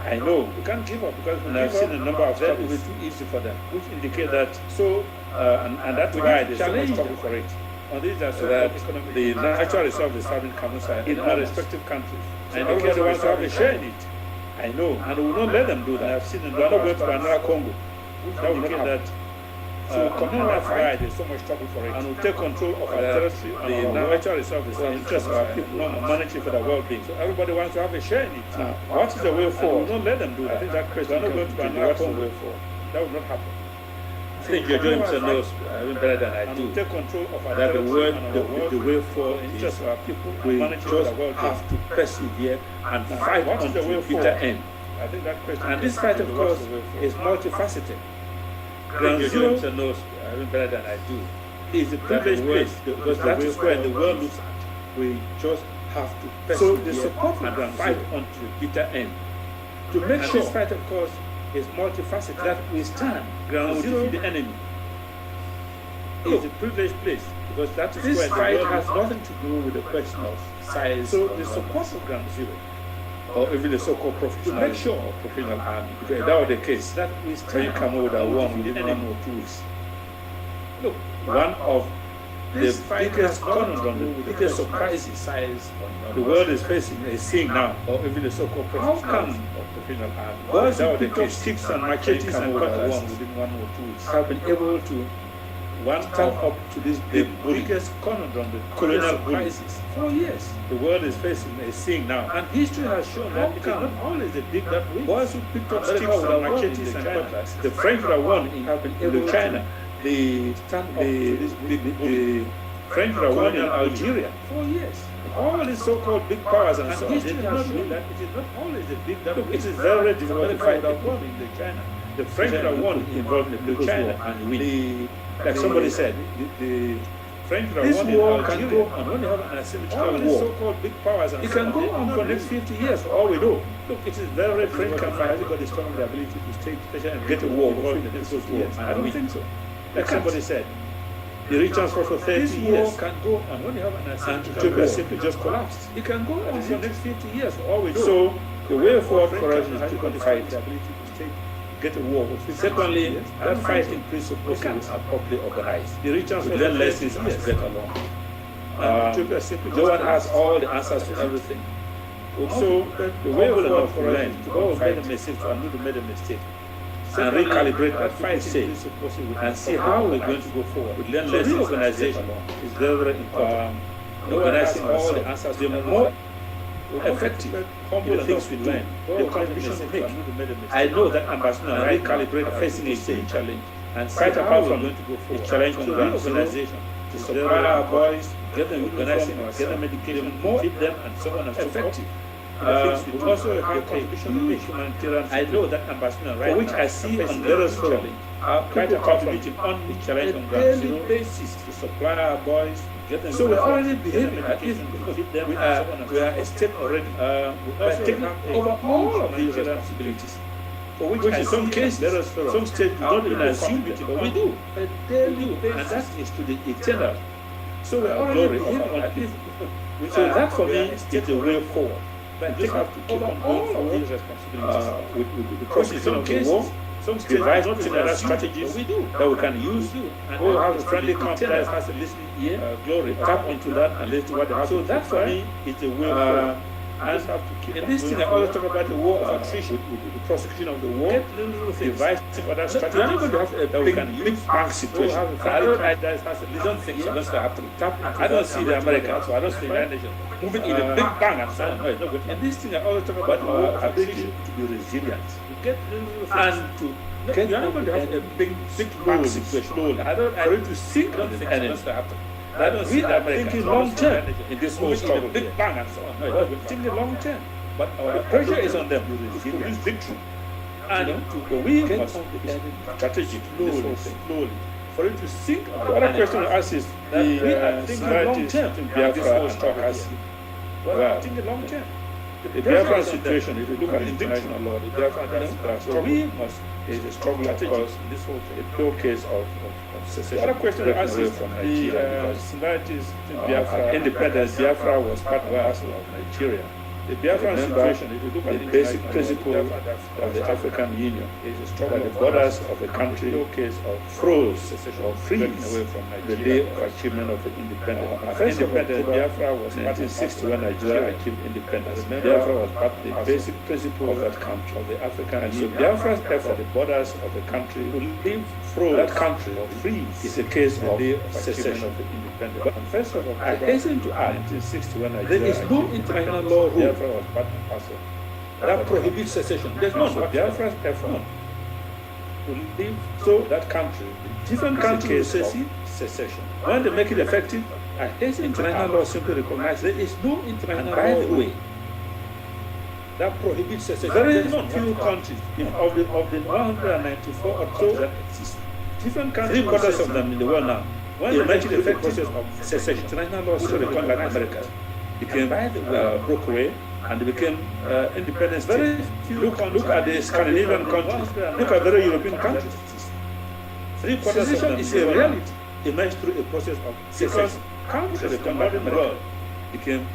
I know we can't give up because we have seen a number of them. It will be too easy for them, which indicate that. So and that's why there's so much trouble for it. On this, so that the natural resource of the Southern Cameroon in our respective countries, and the case wants to have a share in it. I know, and we will not let them do that. I've seen them. We are not going to another Congo. That will indicate that. So coming that fight, there's so much trouble for it, and we'll take control of our territory, the natural resources, the interest of our people, not monetary for their well-being. So everybody wants to have a share in it. What is the way forward? We don't let them do that. I think that question. We're not going to another Congo. That will not happen. I think Jojo himself knows better than I do. Take control of our that the way forward is our people. We just have to persevere and fight on the bitter end. I think that question. And this fight, of course, is multifaceted. Ground Zero knows better than I do. It's a privileged place because that is where the world looks at. We just have to persevere and fight on to the bitter end. To make sure this fight, of course, is multifaceted, that we stand ground zero the enemy. It's a privileged place because that is this where fight has nothing to do with the question of size. So the support of ground zero, or even the so-called professional, to make sure of professional army, because if that was the case, that we stand come over that one within 1 or 2 weeks. Look, one of the biggest conundrum, the biggest surprises size the world is facing, is seeing now, or even the so-called professional army. Boys who pick up sticks and machetes and cutlasses within 1 or 2 weeks have been able to stand up to this the biggest conundrum, the colonial crisis. For years, the world is facing, is seeing now. And history has shown that it is not always the big that wins. Boys who picked up sticks and machetes and cutlasses. The French have won in China. The French were won in Algeria 4 years. All these so-called big powers and so on, they did not mean that it is not always a big that it is very difficult to fight that war in China. The French were won involved in China and win. Like somebody said, the French were won in Algeria and when you have an asymmetrical war, so-called big powers and it can go on for the next 50 years for all we know. Look, it is very French can fight because they strong the ability to take pressure and get a war involved in the next 50 years. I don't think so. Like somebody said, the regions for 30 years can go on when you have an asymmetrical war simply just collapsed. It can go on for the next 50 years for all we know. So the way forward for us is to fight the ability to get a war. Secondly, that fighting presupposes are properly organized. The regions will learn lessons as we get along. No one has all the answers to everything. So the way forward for us is to go made a mistake to undo made a mistake. And recalibrate that fight state and see how we're going to go forward. We learn lessons. Reorganization is very, very important. Organizing all the answers, the more effective, humble the things we learn, the contributions we make. I know that ambassador and recalibrate facing a same challenge and fight apart from a challenge on organization to supply our boys, get them organizing, get them education, feed them, and so on and so forth. We also have a huge humanitarian. I know that ambassador, right, for which I see on various forums, quite a contributing on the challenge on daily basis to supply our boys. Get them so we're already behaving as if we are a state already. We are taking over all of these responsibilities. For which in some cases, some states don't even assume it, but we do. And that is to the eternal. So we're already behaving as if. So that for me is the way forward. But you just have to keep on going for these responsibilities. With the prosecution of the war, some devise other strategies that we can use, and we have a friendly country that has a listening ear, glory, tap into that and listen to what they have. So that for me is a way forward. And in this thing, I always talk about the war of attrition, with the prosecution of the war, devising other strategies that we can use. Bank situation. I don't think so. I don't see the Americans, so I don't see the United Nations moving in a big bang and so on. No, it's not good. In this thing, I always talk about the war ability to be resilient and to. You're not going to have a big bang situation. For it to sink on the enemy. I don't see that thinking long term in this whole struggle. Big bang and so on. No, we're thinking long term. But our pressure is on them to produce victory. And we must be strategic, slowly. For it to sink. The other question I ask is that we are thinking long term in this whole struggle. We are thinking long term. The Biafran situation, if you look at the international law, the Biafran struggle, we must is a struggle because this whole case of secession. The other question I ask is from Nigeria, similarities in Biafra, independence. Biafra was part of Nigeria. The Biafran situation, if you look at the basic principle of the African Union, is a struggle at the borders of the country, no case of froze or freeze away from Nigeria, the day of achievement of the independence. First independence, Biafra was in 1960 when Nigeria achieved independence. Biafra was part of the basic principle of that country, of the African Union. So Biafra's effort at the borders of the country to leave froze that country or freeze is a case of secession of the independence. But first of all, I hasten to add, 1960 when Nigeria there is no international law rule was part and parcel that prohibits secession. There's no Biafra's effort to leave so that country, different countries say secession. When they make it effective, I hasten international law simply recognize there is no international law way that prohibits secession. Very few countries of the 194 or so that exist. Different countries, 3/4 of them in the world now. When they make it effective process of secession, international law still recognize America became broke away and they became independent. Very few. Look at the Scandinavian countries. Look at very European countries. 3/4 of them is a reality emerged through a process of secession. Countries in the modern world became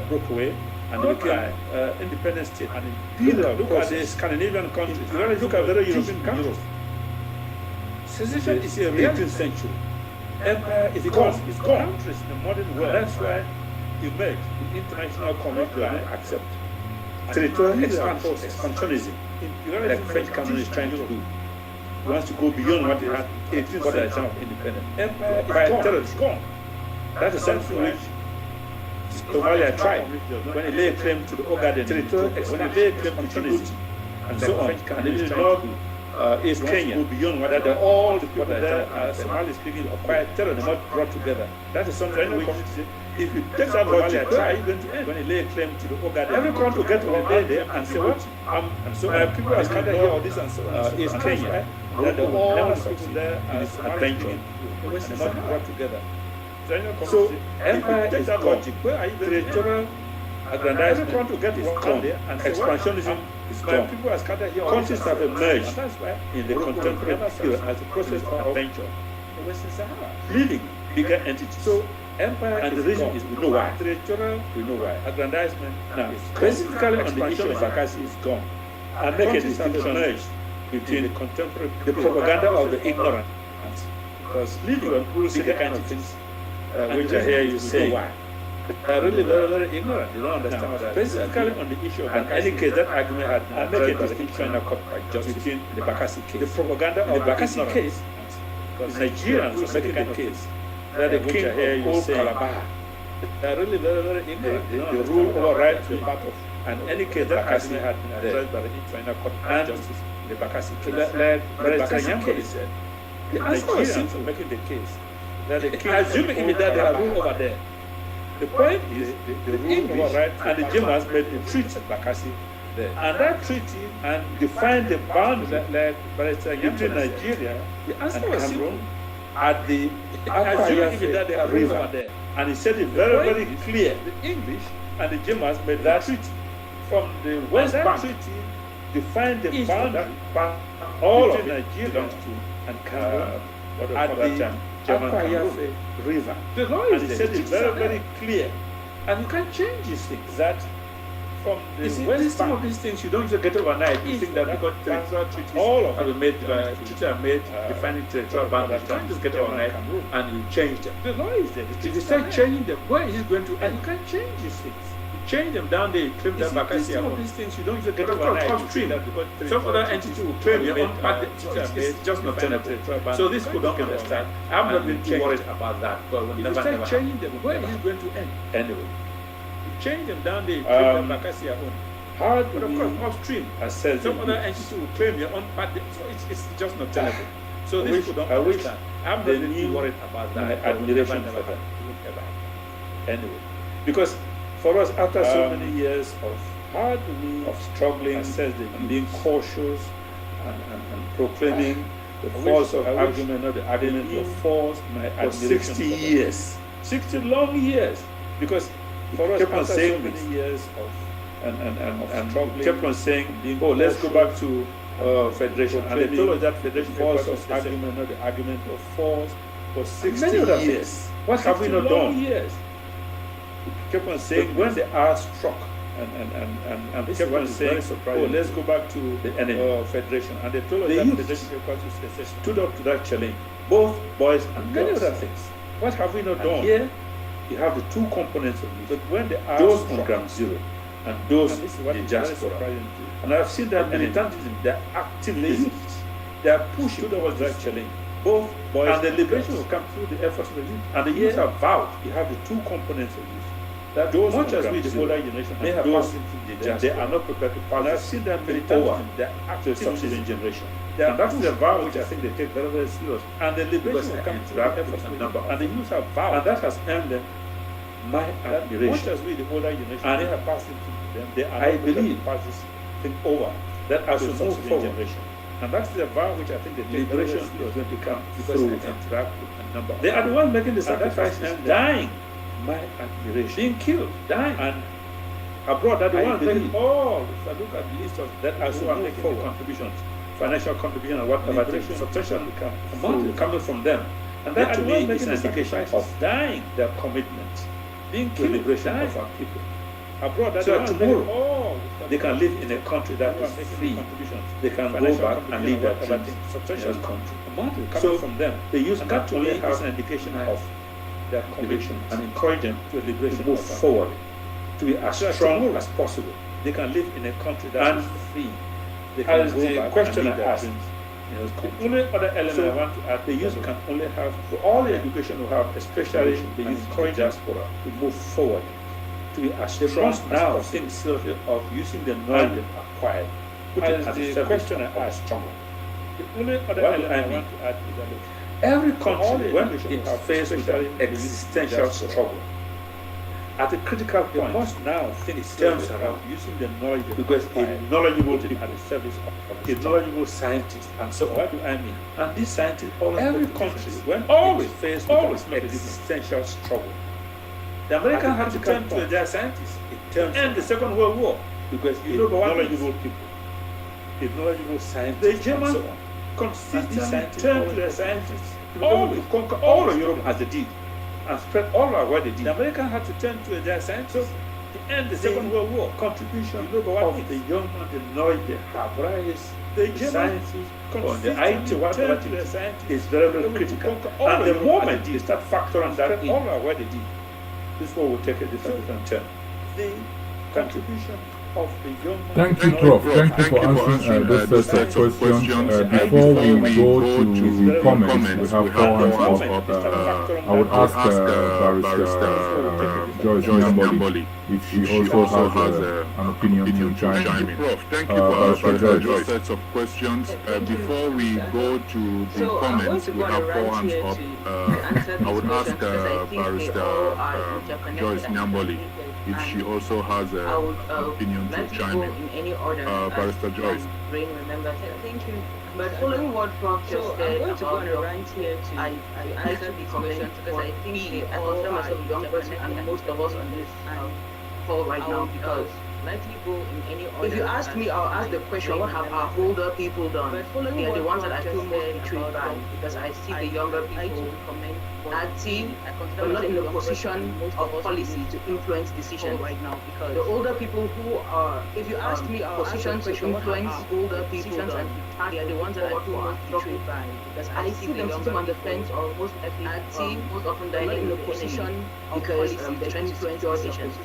broke away and they became independent state. And look at the Scandinavian countries. Look at very European countries. Secession is a 18th century. Empire is gone. It's gone. Countries in the modern world. That's why emerged the international community will not accept. Territorial expansionism, like French Cameroon is trying to do. It wants to go beyond what it had 18th century of independence. Empire is gone. That is something which Somalia tried when it laid claim to the Ogaden territory, when it laid claim to Tunisia, and so on. And it is not East Kenya, beyond what all the people there are Somali speaking acquired terror, they're not brought together. That is something which, if you take that Somalia, try going to end when it lay claim to the Ogaden. Every country get on the day and say what? And so people are scattered here, all this and so on. East Kenya, that all the people there are Somali and they're not brought together. So empire is logic. Where are you territorial aggrandizement? Every country get its gone. Expansionism is gone. People are scattered here. Countries have emerged in the contemporary period as a process of adventure. The Western Sahara, leading bigger entities. So empire and the reason is we know why. Territorial, we know why. Aggrandizement now is specifically on the issue of Bakassi is gone. And make a distinction between the contemporary, the propaganda of the ignorant, because leading on bigger entities. Which I hear you say, they are really very, very ignorant. They don't understand what specifically on the issue of any case that argument had made a distinction between the Bakassi case. The propaganda of the Bakassi case, because Nigerians are making the case that the king of old Calabar, they are really very, very ignorant. They rule over right to the battle. And any case that Bakassi had been addressed by the International Court of Justice, the Bakassi case. The Bakassi case, the Nigerians are making the case. That the king, assuming that they are rule over there. The point is the rule over right, and the Germans made a treaty at Bakassi there. And that treaty and defined the boundary between Nigeria and Cameroon at the assuming that they are rule over there. And he said it very, very clear. The English and the Germans made that treaty. From the West Bank treaty defined the boundary all of Nigeria and Cameroon at the German River. The law is said it very, very clear. And you can change these things that from the West some of these things you don't just get overnight. You think that because all of them made treaties are made defining territorial boundaries. You can't just get overnight and you change them. The law is there. If you start changing them, where is it going to end? You can't change these things. Change them down there, claim them back. Some of these things you don't just get overnight. Some other entity will claim your own part. It's just not tenable. So this could not understand. I'm not really worried about that. But if you start changing them, where is it going to end? Anyway, you change them down there, claim them back as your own. How do we, of course, upstream, some other entity will claim your own part. So it's just not tenable. So this could not understand. I'm not really worried about that. Admiration for that. Anyway, because for us, after so many years of struggling, and being cautious, and proclaiming the force of argument, not the argument of force, for 60 years, 60 long years, because for us, kept on saying so many years of struggling, kept on saying, oh, let's go back to federation, and they told us that federation force of argument, not the argument of force, for 60 years. What have we not done? Kept on saying when the hour struck and this kept on saying, oh, let's go back to the enemy federation, and they told us that federation stood up to that challenge, both boys and many other things. What have we not done? Here you have the two components of this. But when the hour those on ground zero and those the diaspora, and I've seen that militantism, they're actively they are pushing towards that challenge. Both boys and the liberation will come through the efforts of the youth. And the youth have vowed. You have the two components of this. That those much as we, the older generation, may have passed into the they are not prepared to pass. And I've seen them over the actual succeeding generation. And that's the vow which I think they take very, very serious. And the liberation will come through that efforts and number. And the youth have vowed. And that has earned them my admiration. Much as we, the older generation, and they have passed into them, they are I believe pass this thing over. That as we move forward. Generation. And that's the vow which I think the liberation is going to come through and interact with a number. They are the ones making the sacrifice and dying. My admiration. Being killed, dying. And abroad, that the ones making all. If I look at the list of that are so making the contributions, financial contribution and whatever, substantial amount coming from them. And that to me is an indication of dying their commitment. Being killed, liberation of our people. Abroad, that so tomorrow they can live in a country that is free. They can go back and live their dreams in that country. So from them, they use that to me as an indication of their conviction and encourage them to move forward, to be as strong as possible. They can live in a country that is free. They can go back and live their dreams. The only other element I want to add, the youth can only have, for all the education we have, especially the youth encourage diaspora to move forward, to be as strong now think seriously of using the knowledge they've acquired. Put it as the question I asked stronger. The only other element I want to add is that every country, when it's faced with an existential struggle, at a critical point, must now think in terms of using the knowledge because a knowledgeable people at the service of a knowledgeable scientist, and so what do I mean? And these scientists, every country, when always faced with an existential struggle, the Americans had to turn to their scientists to end the Second World War because you know knowledgeable people, a knowledgeable scientists, the Germans consistently turned to their scientists to conquer all of Europe as they did and spread all over where they did. The Americans had to turn to their scientists to end the Second World War. Contribution of the young man, the knowledge they have, the sciences, on the IT, whatever is very, very critical. And the moment they start factoring that all over where they did, this war will take a different turn. The contribution of the young man. Thank you, Prof. Thank you for answering this set of questions. Before we go to the comments, we have 4 hands up. I would ask Barrister Joyce Nyamboli if she also has an opinion to chime in. Prof, thank you for those sets of questions. Before we go to the comments, we have 4 hands up. I would ask Barrister Joyce Nyamboli if she also has an opinion to chime in. Any order Barrister Joyce. Brain remembers. Thank you. But following what Prof just said, I'm going to go on a rant here to answer these questions because I think we, I consider myself a young person and most of us on this call right now because likely go in any order. If you ask me, I'll ask the question, what have our older people done? They are the ones that I feel most betrayed by, because I see the younger people active, but not in a position of policy to influence decisions right now. Because the older people who are, if you ask me, our positions to influence older people done, they are the ones that I feel most betrayed by, because I see them sitting on the fence or most active, most often they're not in a position because they're trying to secure decisions.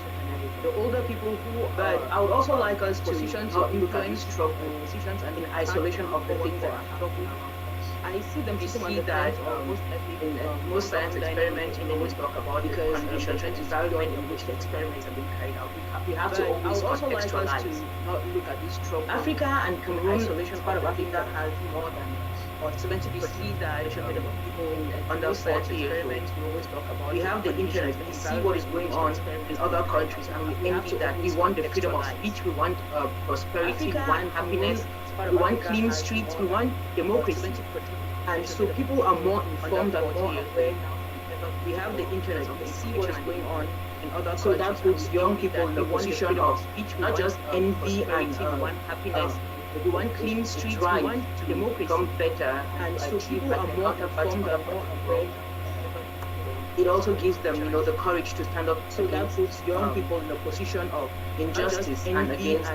The older people who but I would also like us to not look at these struggle decisions and in isolation of the things that are happening. I see them to see that in most science experiments we always talk about because conditions and environment in which the experiments have been carried out. We have to always contextualize. To not look at this struggle. Africa and Cameroon, isolation part of Africa has more than or 70% that people under 40 years old. We always talk about. We have the internet. We see what is going on in other countries, and we envy that. We want the freedom of speech. We want prosperity. We want happiness. We want clean streets. We want democracy. And so people are more informed and more aware. We have the internet. We see what is going on in other countries. So that puts young people in the position of speech, not just envy and happiness. We want clean streets, we want democracy become better, and so people are more informed and more aware. It also gives them, the courage to stand up. So that puts young people in a position of injustice and against,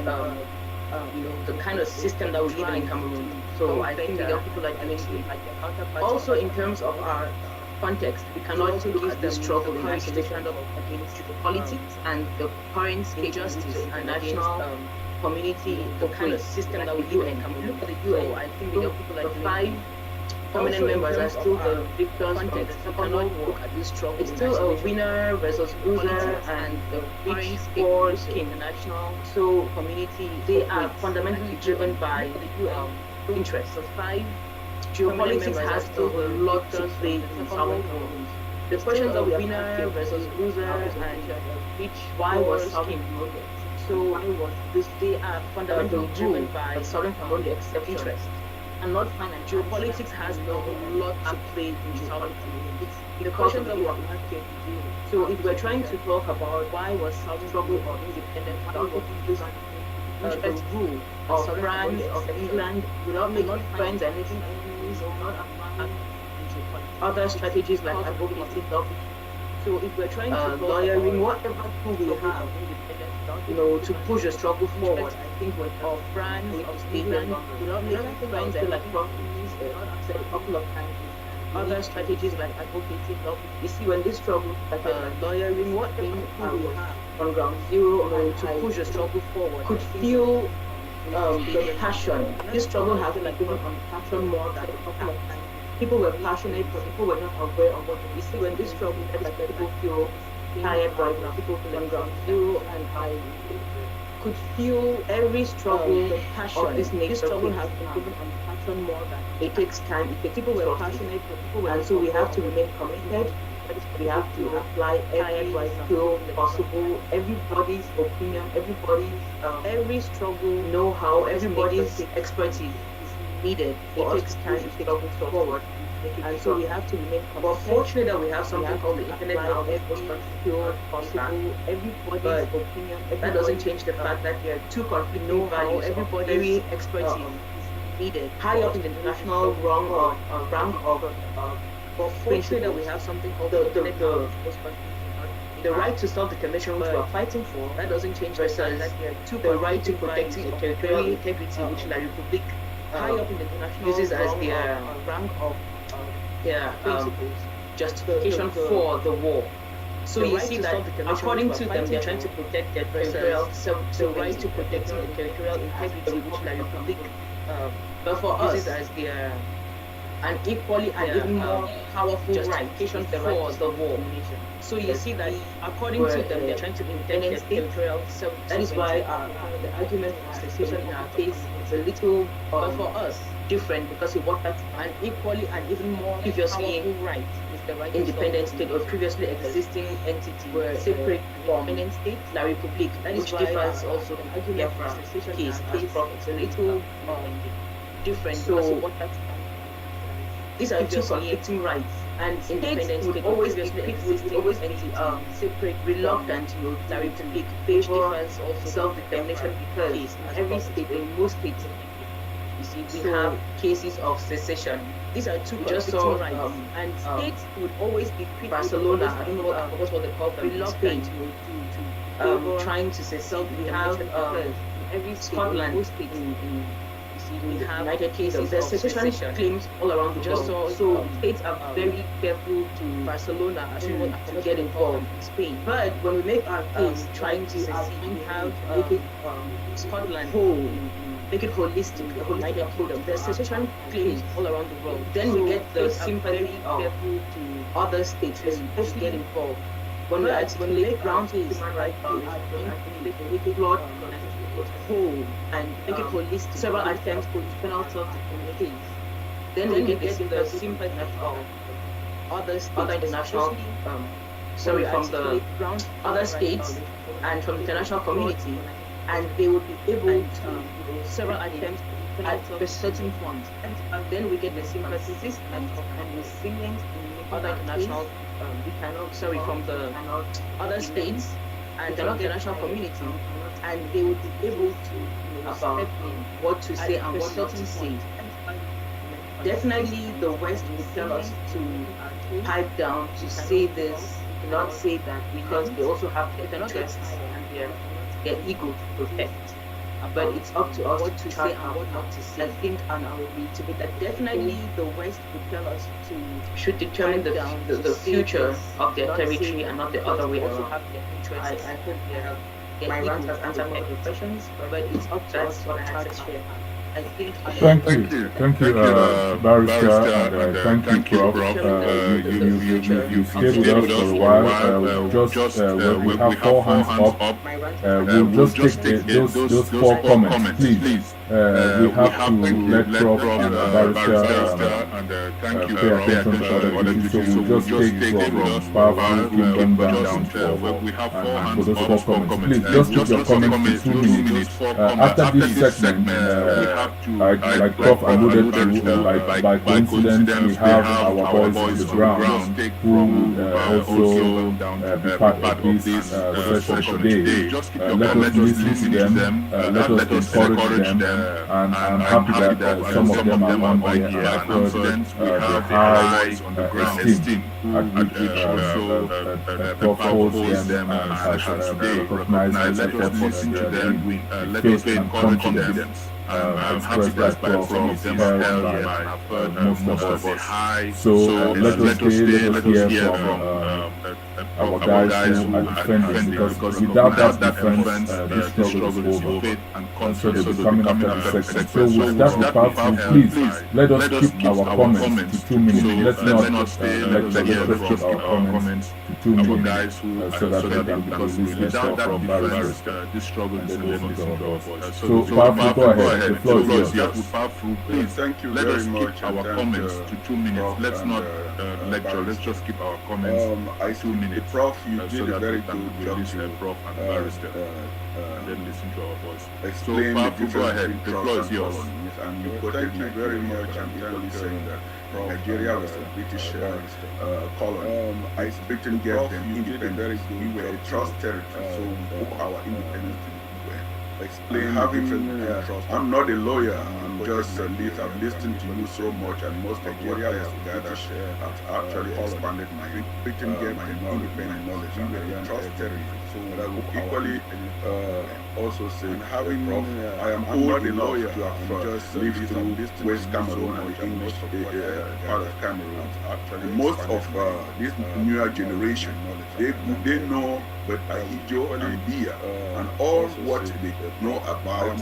the kind of system that we live in Cameroon. So I think the young people are doing it. Also, in terms of our context, we cannot look at this struggle in isolation against the politics and the current injustice and national community, the kind of system that we live in Cameroon. So I think the young people are doing 5 permanent members are still the victors context. We cannot look at this struggle. It's still a winner versus loser, and the rich, poor, international so community. They are fundamentally driven by the interests of 5. Geopolitics has still a lot to play in Southern Cameroon. The questions of winner versus loser and rich, why was Southern Cameroon? So they are fundamentally driven by Southern Cameroon, the exception interest, and not financial. Geopolitics has a lot to play in Southern Cameroon. It's the question that we are asking. So if we're trying to talk about why was Southern struggle or independent, the rule of France, of England, without making friends and making enemies, or not other strategies like advocacy, so if we're trying to lawyering, whatever tool we have, to push the struggle forward, I think of France, of England, without making friends and like said a couple of times, other strategies like advocacy, you see when this struggle lawyering, whatever tool we have on ground zero, to push the struggle forward, could feel the passion. This struggle has been given on passion more than a couple of times. People were passionate, but people were not aware of what you see when this struggle, people feel tired right now. People feel on ground zero, and I could feel every struggle, the passion of this nature. This struggle has been given on passion more than it takes time. People were passionate, but people were, and so we have to remain committed. We have to apply every skill possible, everybody's opinion, every struggle, know-how, everybody's expertise needed for us to push the struggle forward. And so we have to remain committed. But fortunately that we have something called the internet now, every skill possible, everybody's opinion. That doesn't change the fact that there are 2 conflicting values. Everybody's expertise needed high up in the international rank of but fortunately that we have something called the right to self-determination, which we are fighting for. That doesn't change versus the right to protecting territorial integrity, which La Republique high up in the international uses as their rank of their justification for the war. So you see that according to them, they're trying to protect their territorial the right to protecting the territorial integrity, which La Republique but for us as their an equally and even more powerful justification for the war. So you see that according to them, they're trying to protect their territorial self. That is why the argument for secession in our case is a little, but for us, different because we worked at an equally and even more previously right is the right independent state or previously existing entity were separate from independent state, La Republique. That is which differs also the argument for secession case. It's a little different because we worked at these are two conflicting rights, and independence would always be separate, reluctant to pick favor self-determination because in every state, in most states, you see, we have cases of secession. These are two conflicting rights, and states would always be quick. Barcelona, I don't know what they call them, reluctant to trying to secede. We have every Scotland, most states we have United Kingdom. There's secession claims all around the world. So states are very careful to Barcelona to get involved in Spain. But when we make our case trying to secede, we have Scotland whole. Make it holistic, the United Kingdom. There's secession claims all around the world. Then we get the sympathy careful to other states to get involved. When we articulate grounds for human rights make it broad, whole, and make it holistic. Several attempts to penal self-determination. Then we get the sympathy of other international, from the other states and from the international community, and they would be able to several attempts at a certain point. And then we get the sympathy system and resilience in other international, from the other states and the international community, and they would be able to about what to say and what not to say. Definitely, the West will tell us to pipe down, to say this, to not say that, because they also have their interests and their ego to protect. But it's up to us to say and what not to say. I think, and I will reiterate that definitely the West would tell us should determine the future of their territory and not the other way around. I hope my rant has answered all the questions, but it's up to us to try to share. I think. Thank you, Barrister, and thank you, Prof. You stayed with us for a while. We have 4 hands up. We'll just take those 4 comments, please. We have to let Prof and Barrister pay attention to other issues, so we'll just take from powerful kingdom down to and for those 4 comments. Please, just keep your comments to 2 minutes. After this segment, like Prof alluded to, by coincidence, we have our boys on the ground who also be part of this session today. Let us listen to them, let us encourage them, and I'm happy that some of them are on here, and I've heard the high esteem at which Prof holds them and has recognized the efforts they faith and confidence. Expressed that from his held by most of us. So let us hear from our guys who are defending, because without that defense, this struggle is over. And so they'll be coming after the section. So with that, without please, let us keep our comments to 2 minutes. Let's not let's keep our comments to 2 minutes, so that we can release the stuff from barriers. This struggle is over. So, Powerful, go ahead. The floor is yours. Please, thank you very much. Keep our comments to 2 minutes. Let's not lecture. Let's just keep our comments 2 minutes. Prof, you did so a that very we can good release job the Prof and Barrister, and then listen to our voice. Explain so, the go ahead. The floor is yours. And you thank you very much. I'm equally saying that Nigeria was a British colony. I Britain gave them independence. We were a trust territory, so we took our independence to explain I'm not a lawyer, I'm just a leader. I've listened to you so much, and most of what I have gathered has actually expanded my Britain gave my independent knowledge. We were a trust territory, so I would equally also say I am old enough to have just lived through West Cameroon and the English part of Cameroon. Actually, most of this newer generation, they know but Ahijo and Bia and all what they know about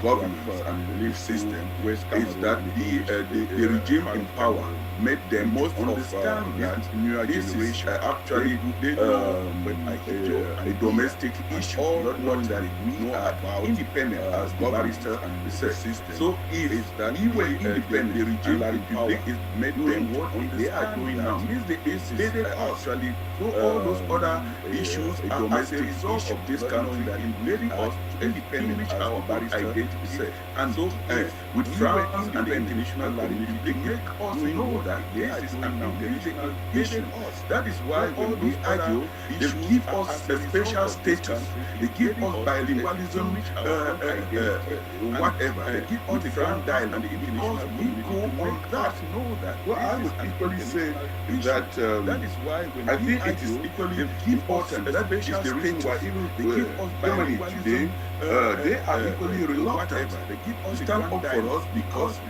governance and belief system is that the regime in power made them most understand that newer generation actually they know a domestic issue, not knowing that we are about independent as the barrister and research system. So if that we were independent, the regime in power is made them what they are doing now. They actually through all those other issues as a result of this country in leading us independent as our identity said. And so, with France and the international community, they make us know that this is an international issue. That is why when we argue, they give us a special status. They give us bilingualism, whatever. They give us different dialogue. Because we go on that. Well, I would equally say that that is why when I think it is equally important. That is the reason why even Germany today, they are equally reluctant to stand up for us because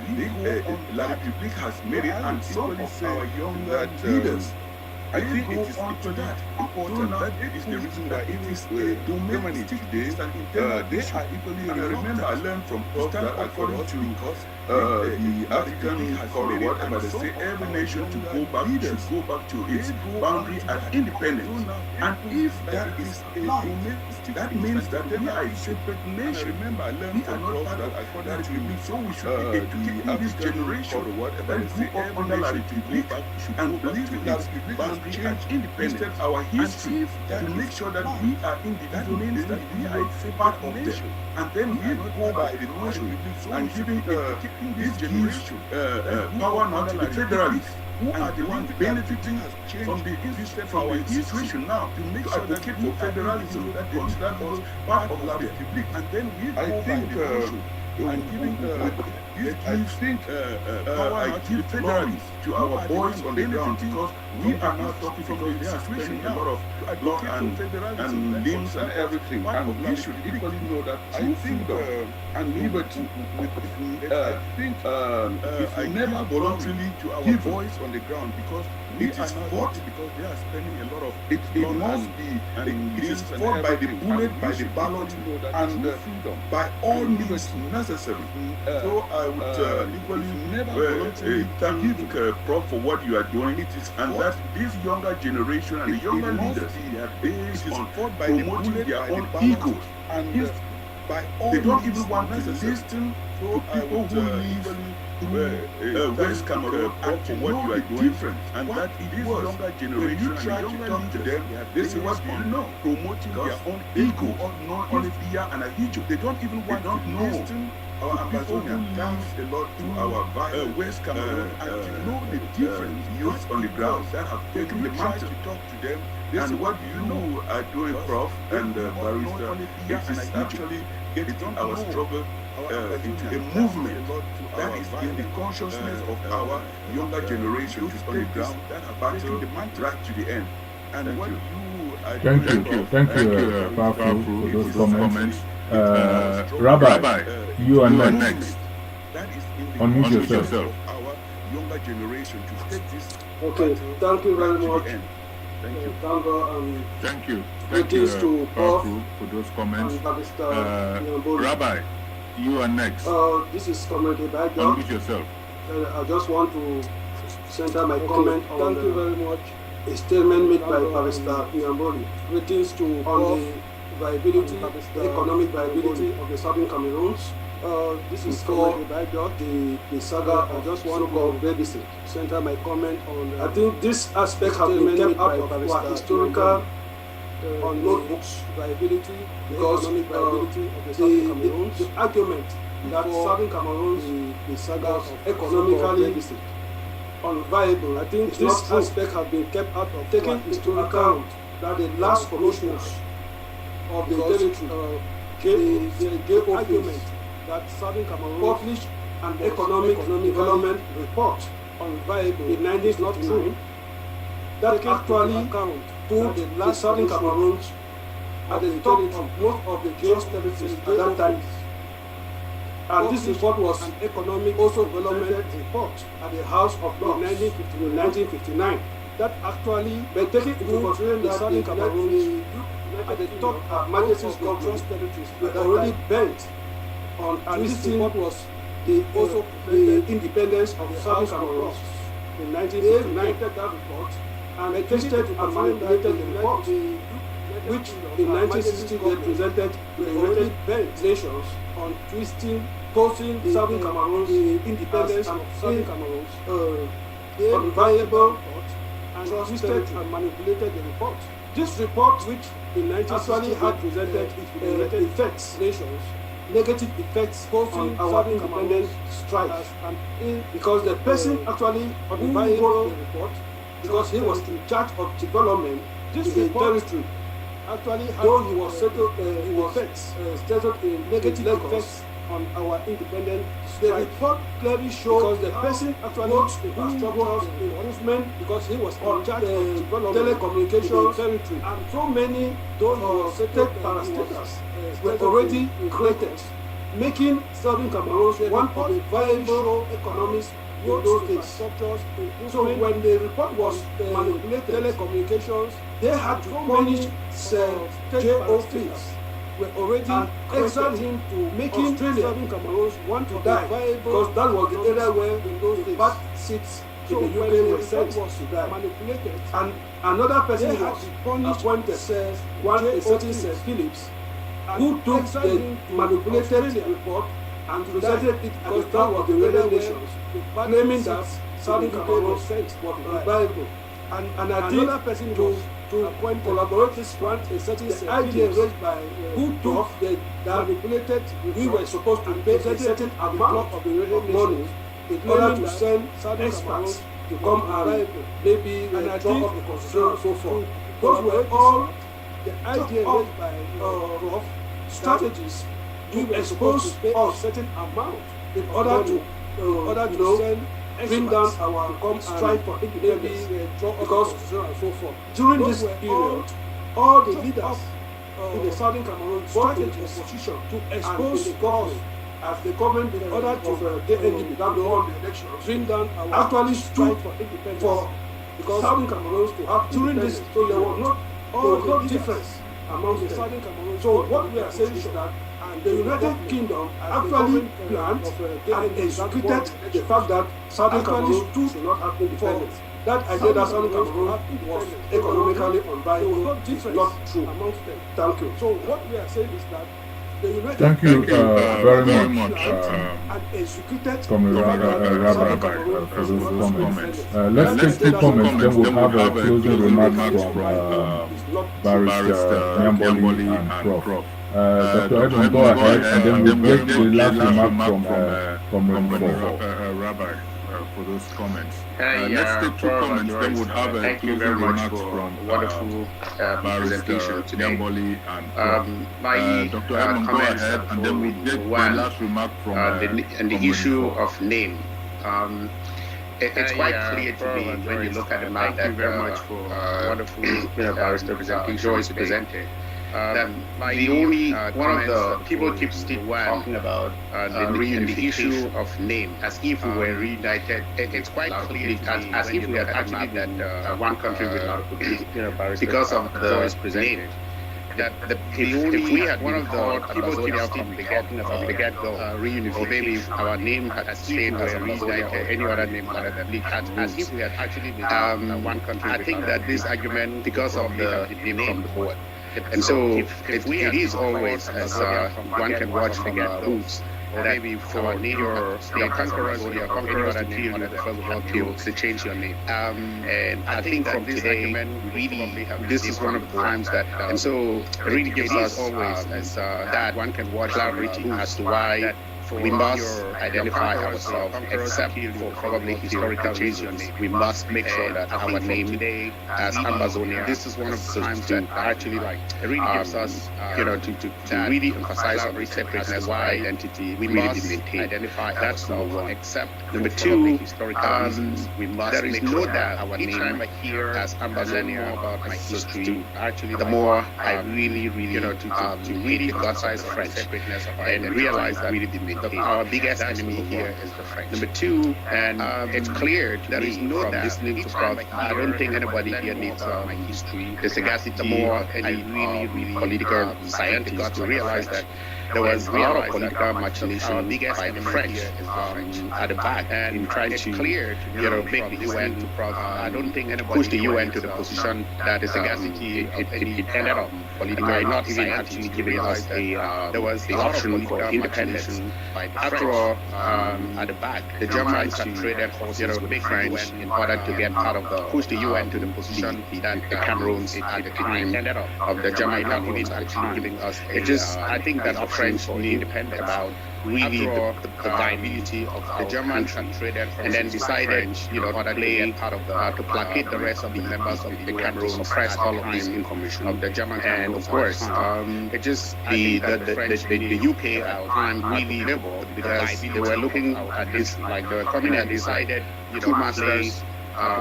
La République has made it, and some of our young leaders. I think it is important. That is the reason why it is Germany today. They are equally. And I remember I learned from Prof that according to the African Forum, whatever they say, every nation to go back to its boundary and independence. And if that is a domestic, that means that we are a separate nation. Remember, I learned from Prof that according to me, so we should be educating this generation or whatever they say, every nation to go back and believe in its boundary and independence. Our history to make sure that we are individual means that we are a part of them. And then we go by the notion and giving this generation power now to the federalists, who are the ones benefiting from the situation now to make sure that for federalism that consider us part of La République. And then we go by the notion and giving I give federalists to our boys on the ground because we are now talking from the situation a lot of blood and limbs and everything, and we should equally know that I think and liberty I think if we never voluntarily to our boys on the ground because it is fought because they are spending a lot of it must be and it is fought by the bullet, by the ballot, and by all means necessary. So I would equally never thank you, Prof, for what you are doing. It is and that this younger generation and the younger leaders is on promoting their own egos, and by all they don't even want to listen to people who live West Cameroon for what you are doing, and that it is younger generation. When you try to talk to them, they say what you know, promoting their own ego, not only fear and ahijo. They don't even want to know. Our Amazonian thanks a lot to our West Cameroon and to know the different youths on the ground that have taken the mantle to talk to them. And what you are doing, Prof, and Barrister, it is actually getting our struggle into a movement that is in the consciousness of our younger generation to on the ground that have battled right to the end. And what you are doing, thank you, Pafu, for those comments. Rabbi, you are next. Unmute yourself. Our younger generation to take this. Okay, thank you very much. Thank you. Thank you. Thank you, for those comments. Rabbi, you are next. This is Comrade Bajo. Unmute yourself. I just want to center my comment on Thank you very much. A statement made by Barrister Nyamboli. Greetings to on the viability, the economic viability of the Southern Cameroons. This is for the saga of just one called babysit. Center my comment on. I think this aspect has been kept out of our historical on notebooks viability, because economic viability of the Southern Cameroons. The argument that Southern Cameroons the saga of economically unviable. I think this aspect has been kept out of taking into account that the last commissioners of the territory gave argument that Southern Cameroon published an economic development report on viable in 1999 that actually put the Southern Cameroons at the top of most of the GS territories at that time. And this report was an economic also development report at the House of Lords in 1959. That actually, by taking into consideration the Southern Cameroons at the top of Majesty's government territories were already bent on twisting what was the independence of the Southern Cameroons in 1959. That report and they twisted and manipulated the report, which in 1960 they presented to the United Nations on twisting, posing Southern Cameroons, the independence of Southern Cameroons, unviable, and twisted and manipulated the report. This report, which in 1960 had presented effects, negative effects on our independence strikes, because the person actually who wrote the report, because he was in charge of development in the territory, actually though he was settled in negative effects on our independent strike. The report clearly shows because the person actually wrote infrastructure improvement because he was in charge of development telecommunications territory, and so many though he was settled parastatals were already created, making Southern Cameroon one of the viable economies in those days. So when the report was manipulated, telecommunications, they had to punish JOPs were already exiled him to making Southern Cameroons want to die because that was the area where in those days bad seats in the UK were sent to die. Manipulated. And another person was appointed, a certain Sir Phillips, who took the manipulated report and presented it because that was the United Nations, claiming that Southern Cameroon was unviable. And I think to collaborate this one, a certain the idea raised by who took the manipulated, we were supposed to pay a certain amount of the money in order to send experts to come and maybe draw up the constitution and so forth. Those were all the idea raised by Prof. Strategies to expose a certain amount in order to send bring down our strike for independence because and so forth. During this period, all the leaders in the Southern Cameroon started a position to expose the government as the government in order to get any began to won the election, bring down our actually stood for independence because Southern Cameroons to have during this, so there was no difference among the Southern Cameroons. So what we are saying is that the United Kingdom actually planned and executed the fact that Southern Cameroon should not have independence. That idea that Southern Cameroon was economically unviable is not true amongst them. Thank you. So what we are saying is that the United Thank you very much, Comrade Rabbi, for those comments. Let's take 2 comments, then we'll have a closing remarks from Barrister Nyamboli and Prof. Dr. Edmond, go ahead, and then we'll get the last remark from Rabbi, for those comments. Let's take 2 comments, then we'll have a closing remarks from wonderful presentation today. Nyamboli and Dr. Edmond, go ahead, and then we'll get the last remark from the issue of name. It's quite clear to me when you look at the map that very much for wonderful barrister Joyce presented. The only one of the people keeps talking about the issue of name as if we were reunited. It's quite clear as if we had actually been one country with a lot of people because of the name. That if we had one of the people keep talking about the get-go reunification, or maybe if our name had stayed as reunited, any other name other than as if we had actually been one country. I think that this argument, because of the name from the board. And so it is always, as one can watch from books, or maybe for your conquerors or your conquerors that deal with the First World War, to change your name. And I think from today, really, this is one of the times that, and so it really gives us always as that one can watch clarity as to why we must identify ourselves, except for probably historical reasons. We must make sure that our name today as Ambazonia, this is one of the times that actually it really gives us, to really emphasize on the separateness of our identity. We must identify that's number one. Except number two, historical reasons. We must make sure that our name as Ambazonia about my history. Actually, the more I really, to really emphasize the separateness of our identity and realize that really our biggest enemy here is the French. Number two, and it's clear to me from listening to Prof, I don't think anybody here needs my history, the sagacity, or any really political scientist to realize that there was a lot of political machination by the French at the back in trying to, make the UN to I don't think push the UN to the position that it ended up by not even actually giving us there was the option for independence. After all, at the back, the Germans had traded horses with the French in order to get out of push the UN to the position that the Cameroons at the time of the German Cameroons actually giving us. I think that the French knew about really the viability of the Germans had traded, and then decided, to placate the rest of the members of the Cameroon, suppress all of this information of the German. And of course, the UK at the time really rebelled because they were looking at this like they were coming and decided two masters.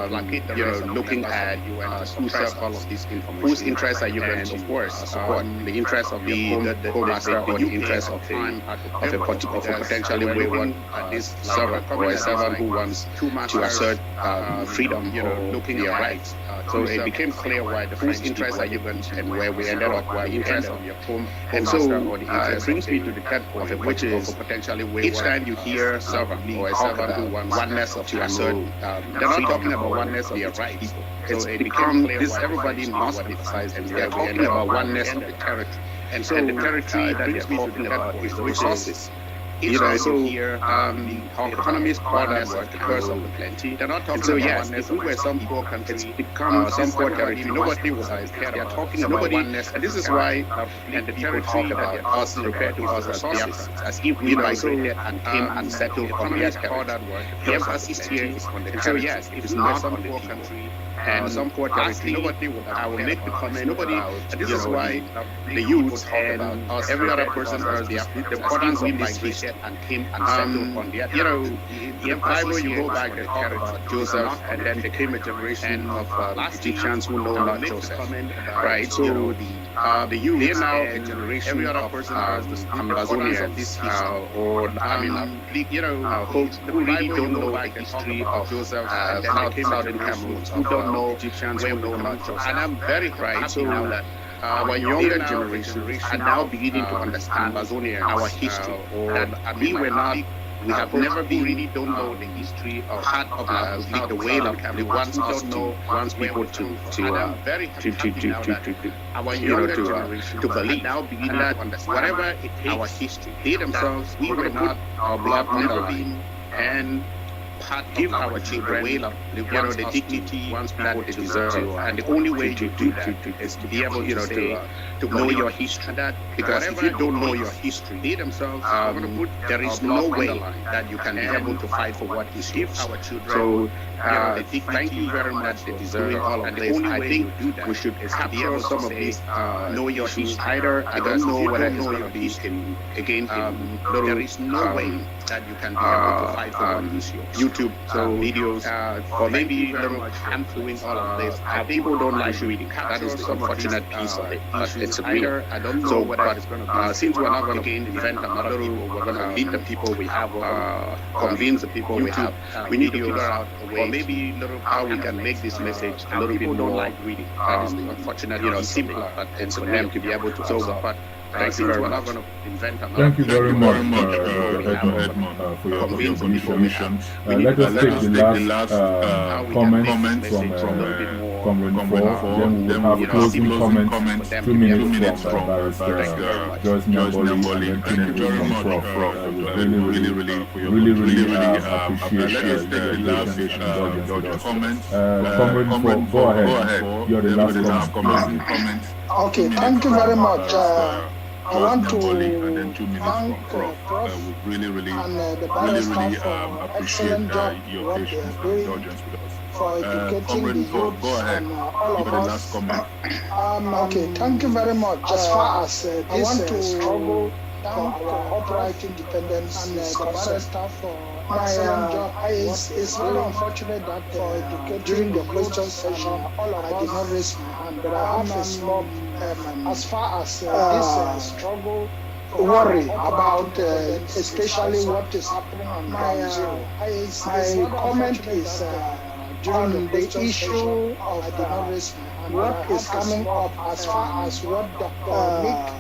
Looking at whose whose interests are you going to, of course, support the interest of the co-master or the interest of a potentially wayward servant or a servant who wants to assert freedom or looking their rights. So it became clear why the whose interests are you going to, and where we ended up with the interest of your home. And so it brings me to the third point, which is potentially wayward. Each time you hear servant or a servant who wants oneness of to assert, they're not talking about oneness of their rights. So it becomes this, everybody must emphasize, and they're talking about oneness of the territory. And so the territory that they're talking about is the resources. So economists call that the curse of the plenty. They're not talking about oneness. If we were some poor country, it's become some poor territory. Nobody would care. They're talking about oneness. And this is why and the people talk about us, refer to us as resources, as if we migrated and came and settled on their territory. The emphasis here is on the territory. So yes, if it's not some poor country and some poor territory, nobody would. I will make the comment. Nobody. And this is why the youth and us, every other person, the importance of migration and came and settled on their territory. In the Bible, you go back and carry Joseph, and then there came a generation of Egyptians who know not Joseph, right? So the youth, they now a generation every other person Ambazonians, who really don't know the history of Joseph, how it came out in Cameroons, who don't know Egyptians, who know not Joseph. And I'm very happy so now that our younger generation are now beginning to understand Ambazonia, our history, that we were not. We have never been really don't know the history of the way that we wants people to believe now beginning to understand whatever it takes our history. They themselves, we were not our blood never been and give our children the dignity that they deserve, and the only way you do that is to be able to know your history. Because if you don't know your history, they themselves there is no way that you can be able to fight for what is yours. So thank you very much. They deserve all of this. I think we should capture some of these know your history. Either I don't know whether it's going to be there is no way that you can be able to fight for what is yours. YouTube videos, or maybe I'm doing all of this. People don't like reading. That is the unfortunate piece of it. It's a reader. I don't know what it's going to be. Since we're not going to invent another people, we're going to lead the people we have, convince the people we have. We need to figure out a way, or maybe how we can make this message a little bit more like reading. That is the unfortunate, simpler, but it's for them to be able to solve the part. Thank you very much. Thank you very much, Edmond, for your information. Let us take the last comments from Comrade 4. Then we will have closing comments, 2 minutes from Barrister Joyce Nyamboli, and then 2 minutes from Prof. We really appreciate the last indulgence. Comrade 4, go ahead. You're the last comment. Okay, thank you very much. I want to thank Prof. Really and the barrister for excellent job what they are doing for educating the youth and all of us. Okay, thank you very much. As far as this struggle for our upright independence and the barrister for excellent job. It's very unfortunate that during the question session I did not raise my hand, but I have a small as far as this struggle worry about especially what is happening on ground zero. My comment is during the issue of what is coming up as far as what Dr. Nick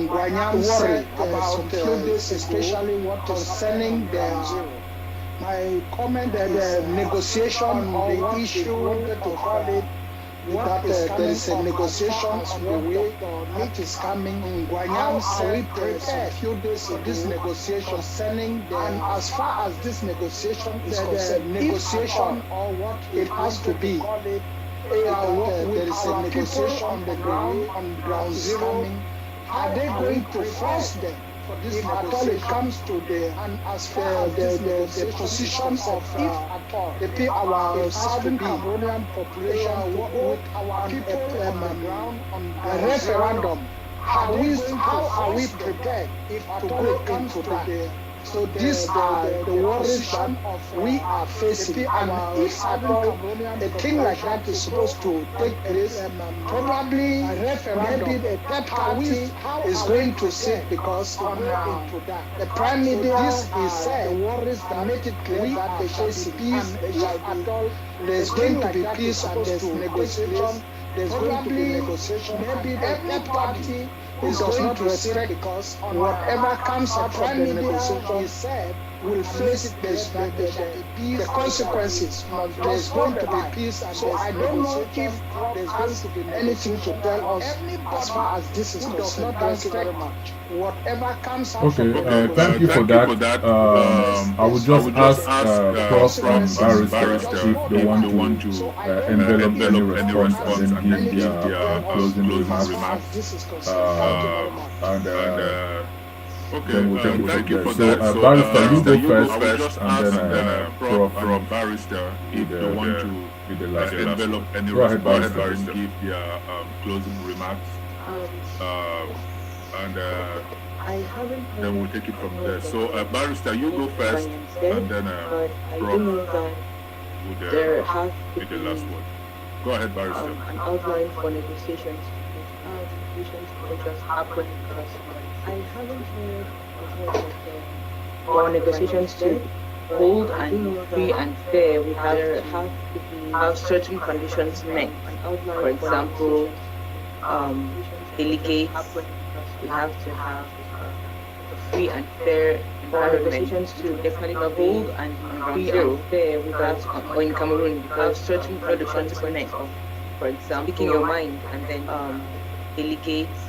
Guanyam said about few days, especially what concerning my comment that the negotiation or the issue wanted to call it, that there is a negotiation on the way that is coming. Guanyam said a few days for this negotiation concerning and as far as this negotiation is concerned, negotiation or what it has to be. There is a negotiation on the ground, on ground zero. Are they going to force them? If at all it comes to the and as far as the position of if at all our southern Cameroonian population with our people on the ground on a referendum, how are we prepared if at all it comes to that? So these are the worries that we are facing, and if at all a thing like that is supposed to take place, probably maybe the third party is going to sit because the prime minister he said the worries that make it clear that there shall be peace, if at all there's going to be peace and there's negotiation, there's going to be negotiation. Maybe the third party is does not respect because whatever comes out from the negotiation, he said, will face the consequences. There's going to be peace, and so I don't know if there's going to be anything to tell us as far as this is concerned. Thank you very much. Whatever comes out from the negotiation. Thank you for that. I would just ask Prof and Barrister if they want to envelop any response and then give their closing remarks. Then we'll take thank you for so, that. Barrister, you go first, and then Prof Barrister, if they want to develop any response and give their closing remarks. I haven't then we'll take it from there. So, Barrister, you go first, and then Prof would be the last word. Go ahead, Barrister. An outline for negotiations. Negotiations will just happen because I haven't heard for negotiations to hold and free and fair. We have certain conditions met. For example, delegates. We have to have a free and fair environment to definitely not hold and free and fair. We have or in Cameroon because certain conditions met. For example, speaking your mind and then delegates.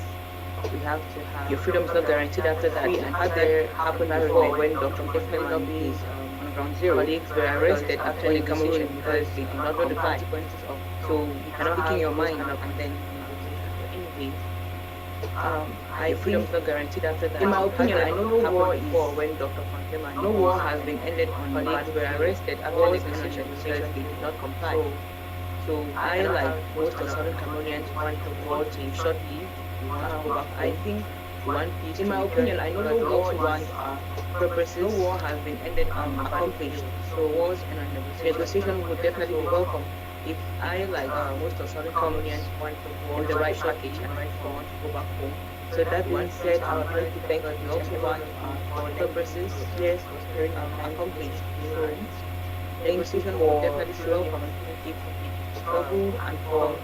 We have to have your freedom is not guaranteed after that. And had there happened before when Dr. definitely not be on ground zero. Colleagues were arrested after the Cameroon because they did not know the consequences of. So you cannot speak your mind and then anyway. Your freedom is not guaranteed after that. In my opinion, I know no war before when Dr. Fontema. No war has been ended on colleagues were arrested after negotiation because they did not comply. So I, like most of Southern Cameroonians, want the war to shortly. I think one piece. In my opinion, I know no war want purposes. No war has been ended accomplished. So wars and negotiation would definitely be welcome. If I, like most of Southern Cameroonians, want the war the right package and right want to go back home. So that being said, I would like to thank you. We also want for purposes, yes, was accomplished. So negotiation would definitely be welcome if struggle and for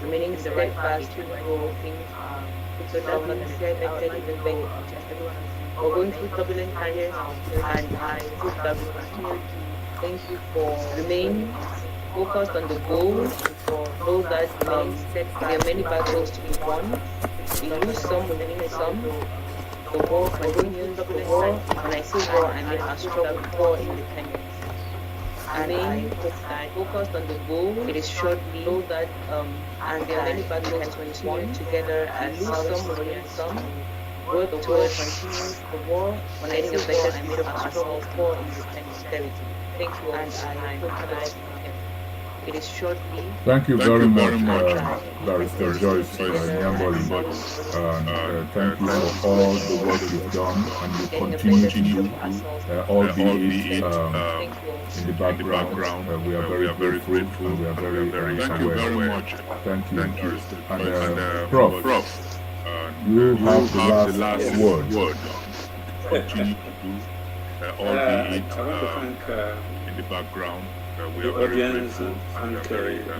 remaining in the right path to grow things. So that being said, I tell you the thank you. We're going through turbulent times, and I hope that we continue to thank you for remain focused on the goal and for those that remain set. There are many battles to be won. We lose some, we win some. The war continues. The war, when I say war, I mean a struggle for independence. And I focused on the goal. It is shortly so that and there are many battles to continue together and lose some, win some. Work towards continuing the war. When I say better, I mean a struggle for independence. Thank you, and I hope that it is shortly. Thank you very much, Barrister Joyce Nyamboli. Thank you for all the work you've done and you continue to do, albeit in the background. We are very grateful and we are very aware. Thank you very much. Thank you. And Prof, you have the last word. Continue to do, albeit in the background. We are very grateful and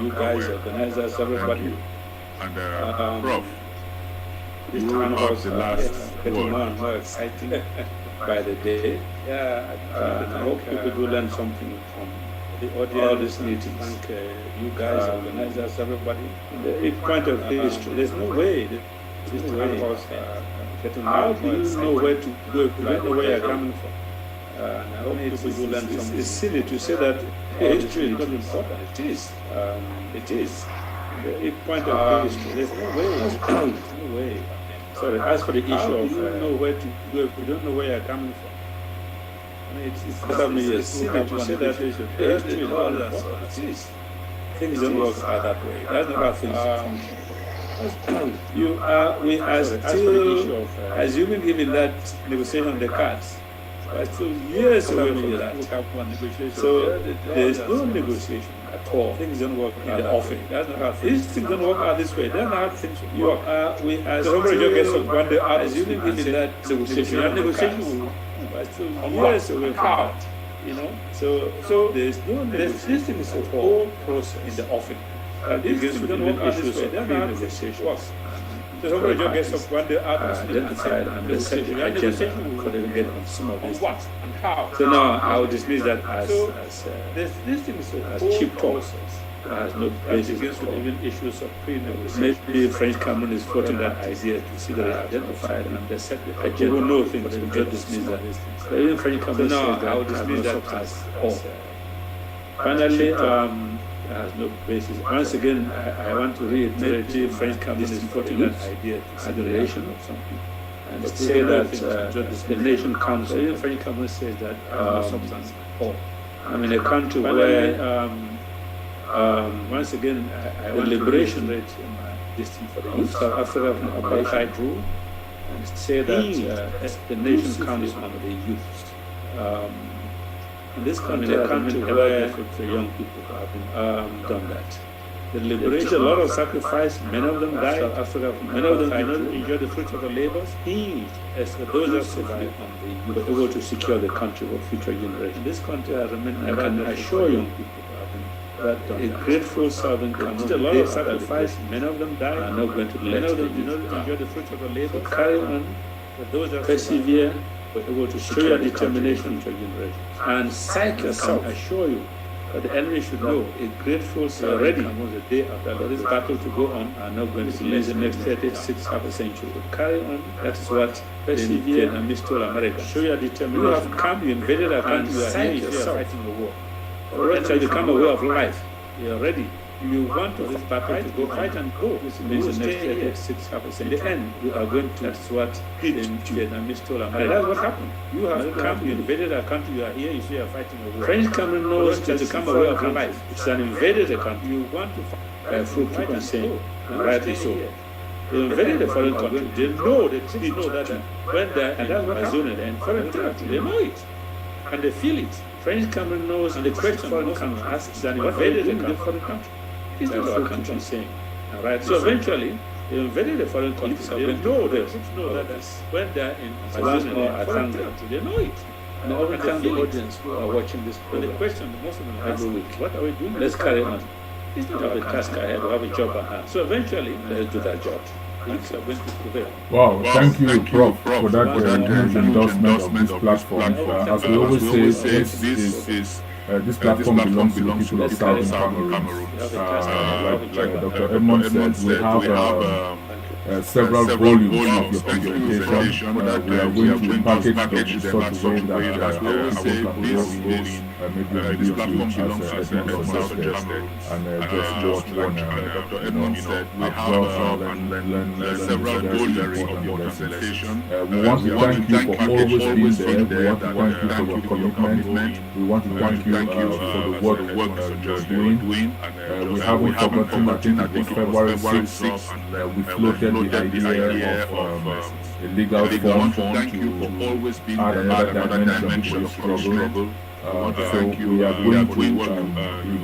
you guys, organizers, everybody. And Prof, This town halls getting more and more exciting by the day. I hope people do learn something from the audience, all these meetings. Thank you guys, organizers, everybody. The point of history, there's no way these town halls are getting more and more exciting. How do you know where to go if you don't know where you're coming from? I hope people do learn something. It's silly to say that history is not important. It is. It is. The point of history, there's no way. Sorry, as for the issue of you don't know where to go if you don't know where you're coming from. I mean, it's silly to say that history is not important. It is. Things don't work out that way. That's not how things function. We are still assuming even that negotiation on the cards. But still years away from that. So there's no negotiation at all. Things don't work in the offing. That's not how things don't work out this way. That's not how things work. We are still one day assuming even that negotiation. And negotiation but still years away from that. You know? So there's no negotiation. This thing is a whole process in the offing. These don't work out this way. That's not how negotiation works. So somebody just gets up one day out and decide and they set the agenda for them to get on some of this. What and how? So now I would dismiss that as cheap talk. Has no basis for even issues of pre-negotiation. Maybe French Cameroon is floating that idea to see that they identified and they set the agenda. Who know things we just dismiss that. But even French Cameroon says that I would dismiss that as all. Finally, has no basis. Once again, I want to reiterate the French Cameroon is putting that idea to consideration of some people. And say that the nation council, even French Cameroon says that substance all. I'm in a country where, once again, the liberation rate this thing for the youth, South Africa from apartheid rule, and say that the nation counts on the youth. In this country, a country where the young people have been done that. The liberation, a lot of sacrifice, many of them died. South Africa, many of them did not enjoy the fruits of the labors. As those that survived, were able to secure the country for future generations. In this country, I can assure young people that a grateful Southern Cameroon, a lot of sacrifice, many of them died, are not going to let many of them did not enjoy the fruits of the labor. Carry on, those that persevere, were able to show your determination to your generation. And psych yourself, I assure you, that the enemy should know a grateful already the day after this battle to go on are not going to lose the next 36 half a century. Carry on, that is what persevere and mistake America. Show your determination. You have come, you invaded our country, you are here, you are fighting the war. Already you become a way of life. You are ready. You want to this battle to go fight and go. This means the next 36 half a century. In the end, you are going to, that's what Vietnamese told America. And that's what happened. You have come, you invaded our country, you are here, you say you are fighting a war. French Cameroon knows to become a way of life. It's an invaded country. You want to fight, fruit keep on saying, and rightly so. They invaded a foreign country. They know, they know that when they're in Arizona and foreign country, they know it. And they feel it. French Cameroon knows, and the question foreign country asks, an invaded a foreign country. It's not our country saying. Right. So eventually, they invaded the foreign countries. They know that when they're in foreign country, they know it. And I want to thank the audience who are watching this program. The question, most of them every week, what are we doing? Let's carry on. It's not our task ahead, we have a job at hand. So eventually, let's do that job. Wow, thank you, Prof, for that huge endorsement of this platform. As we always say, this platform belongs to the people of Southern Cameroon. Like Dr. Edmond said, we have several volumes of your presentation. We are going to package them in such a way that our Cameroonians maybe this platform belongs as Edmond suggested. And just what Dr. Edmond said, we have several volumes of your presentation. We want to thank you for always being there. We want to thank you for your commitment. We want to thank you for the work you're doing. We haven't forgotten, I think it was February 6th, we floated the idea of a legal fund to add another dimension to your struggle. So we are going to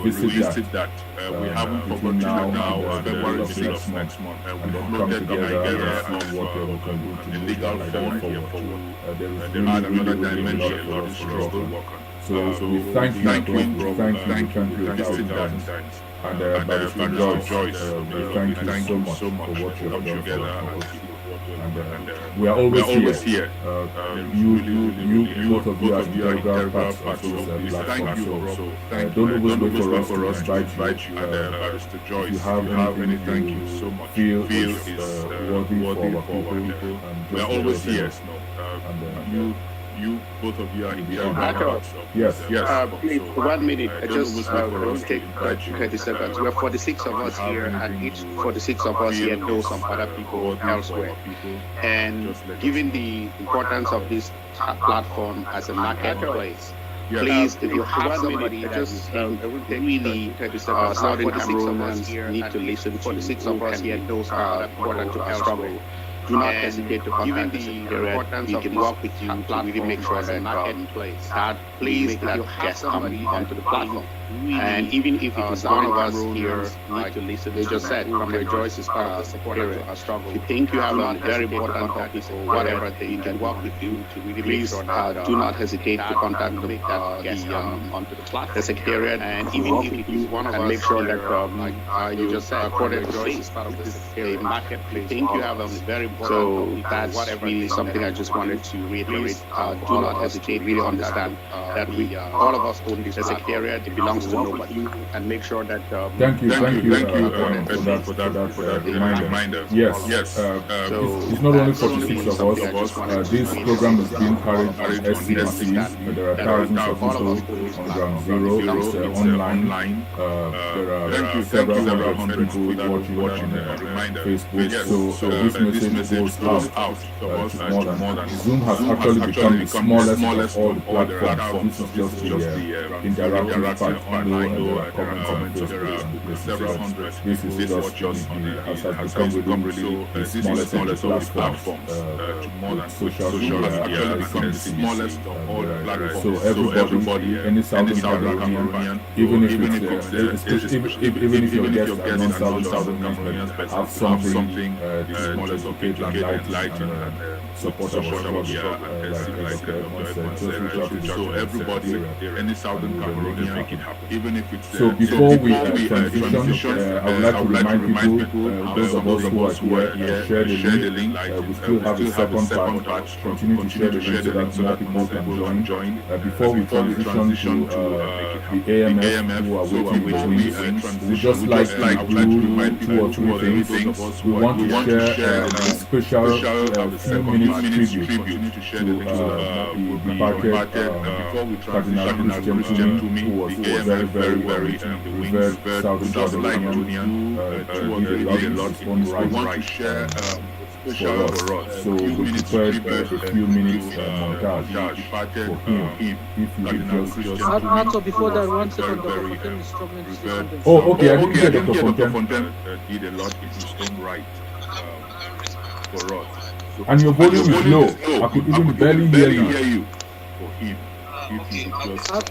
revisit that. We haven't forgotten now February 6th next month. And then come together and see what we can do to legal fund here forward. There is really a lot of struggle. So we thank you, we thank you that. And by the Joyce, we thank you so much for what you have done for us. and we are always here. You both of you are integral parts of this platform, so don't always wait for us to invite you. If you have anything you feel is worthy for our people, we are always here. You both of you are integral parts of yes. Please, 1 minute. Just take 30 seconds. We are 46 of us here, and each 46 of us here know some other people elsewhere. And given the importance of this platform as a marketplace, please, if you have somebody that you think really Southern Cameroonians need to listen to, 46 of us here knows how important to our struggle, do not hesitate to contact us. We can work with you to really make sure that please, if you have somebody onto the platform, and even if it is one of us here need to listen, they just said, from Rejoice is part of the supporter to our struggle. If you think you have a very important topic or whatever, they can work with you to really make sure that do not hesitate to contact onto the platform, the secretariat, and even if it is one of us, make sure that you just said, Rejoice is part of the marketplace. Think you have a very important topic, that's really something I just wanted to reiterate. Do not hesitate, really understand that we all of us own this secretariat. It belongs to nobody, and make sure that thank you for that reminder. Yes. It's not only 46 of us. This program is being carried on SCMCs. There are thousands of people on ground zero. It's online. There are several hundred people watching on Facebook. So this message goes out to more than Zoom has actually become the smallest of all the platforms. This is just the interactive part. Comments there are several hundred. This is just has become really the smallest of the platforms. More than social media has become the smallest of all the platforms. So everybody, any Southern Cameroonian, even if your guests are non-Southern Cameroonians, but have something the smallest of it and light and support our struggle. So everybody, any Southern Cameroonian, make it happen. Even if it's so before we transition, I would like to remind people, those of us who are here, share the link. We still have a second part. Continue to share the link so that more people can join. Before we transition to the AMF who are waiting for wings, we just like to do 2 or 3 things. We want to share a special few minutes tribute to the departed Cardinal Christian Tumi, who was very revered Southern Cameroonian, did a lot in his own right for us. So we prepared a few minutes montage for him. If you just also before that, 1 second, Dr. Fontaine is struggling to say something. Oh, okay, I didn't hear Dr. Fontaine did a lot in his own right for us. And your volume is low. I could even barely hear you. For him.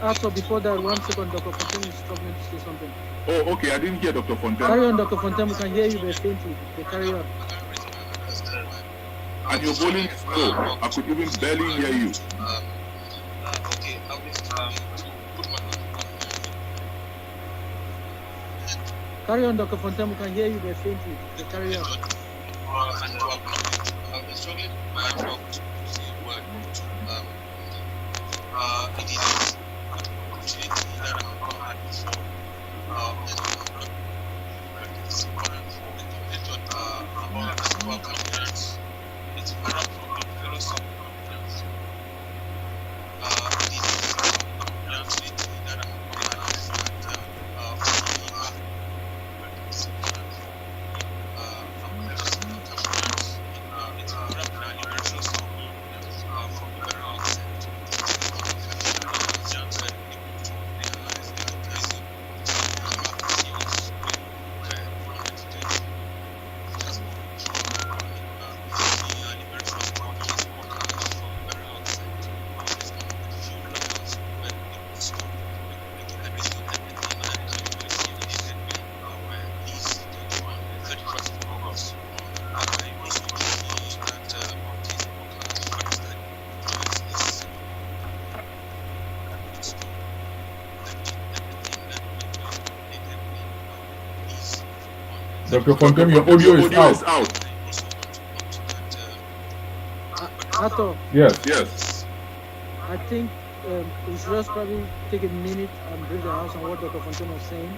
Also, before that, 1 second, Dr. Fontaine is struggling to say something. Oh, okay, I didn't hear Dr. Fontaine. Carry on, Dr. Fontaine, we can hear you very faintly. Carry on. And your volume is low. I could even barely hear you. Carry on, Dr. Fontaine, we can hear you very faintly. Carry on. I've been struggling with my job to say what it is an opportunity that I've not had before. It's important for the community among our Cameroonians. It's important for the fellow Cameroonians. It is an opportunity that I've not had before. It's important for our fellow Cameroonians. It's important for our liberation from the very outset. Dr. Fontaine, your audio is out. Ato, Yes. Yes. I think we should just probably take a minute and brief the House on what Dr. Fontaine was saying.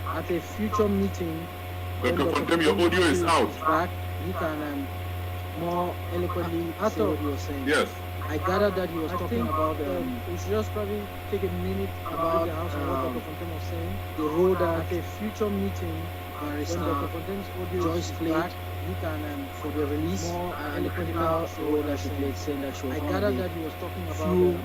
At a future meeting, Dr. Fontaine, your audio is out. Back, he can more eloquently say what he was saying. Yes. I gathered that he was talking about, we should just probably take a minute about the House and what Dr. Fontaine was saying. The role that at a future meeting, when Dr. Fontaine's audio Joyce played, he can, for the release, more eloquently how the role that she played, saying that she was I gathered that he was talking about few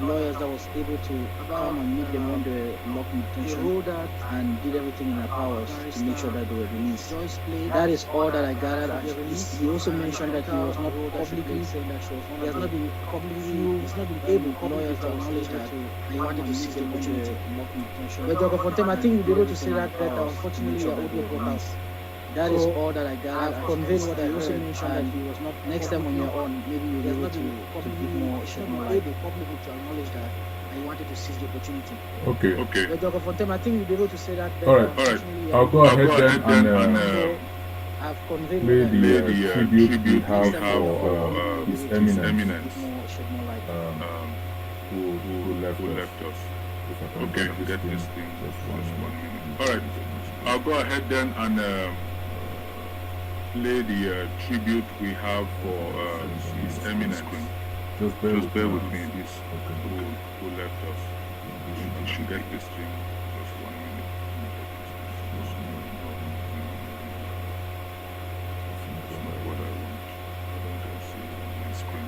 lawyers that was able to come and meet them when they were locked in detention and did everything in their powers to make sure that they were released. Joyce played. That is all that I gathered. He also mentioned that he was not publicly saying that she was he has not been publicly, he's not been able lawyers to acknowledge that he wanted to seize the opportunity locked in detention. But Dr. Fontaine, I think you'll be able to say that better. Unfortunately, your audio broke out. That is all that I got. I've conveyed what I also mentioned that he was not. Next time when you're on, maybe you'll be able to give more, shed more light. Public to acknowledge that I wanted to seize the opportunity. Okay. Okay. But Dr. Fontaine, I think you'll be able to say that better. All right. I'll go ahead then and I've conveyed play the tribute we have for His Eminence, who left us. Okay, get this thing. Just 1 minute. All right. I'll go ahead then and play the tribute we have for His Eminence. Just bear with me. This who left us. We should get this thing. Just 1 minute. That's not what I want. I don't see it on my screen.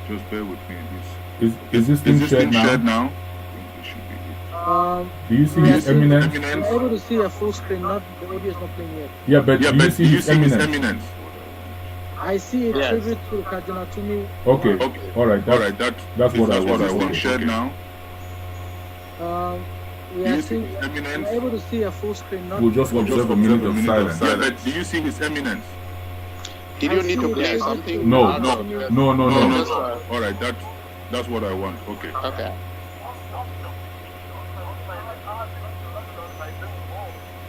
Just bear with me. Is this thing shared now? Do you see His Eminence? I'm able to see a full screen, not the audio is not playing yet. Yeah, but do you see His Eminence? I see a tribute to Cardinal Tumi. Okay. All right. That's what I want. Shared now. We are seeing, I'm able to see a full screen. Not we'll just observe a minute of silence. Yeah, but do you see His Eminence? Did you need to play something? No. All right. That's what I want. Okay. Okay.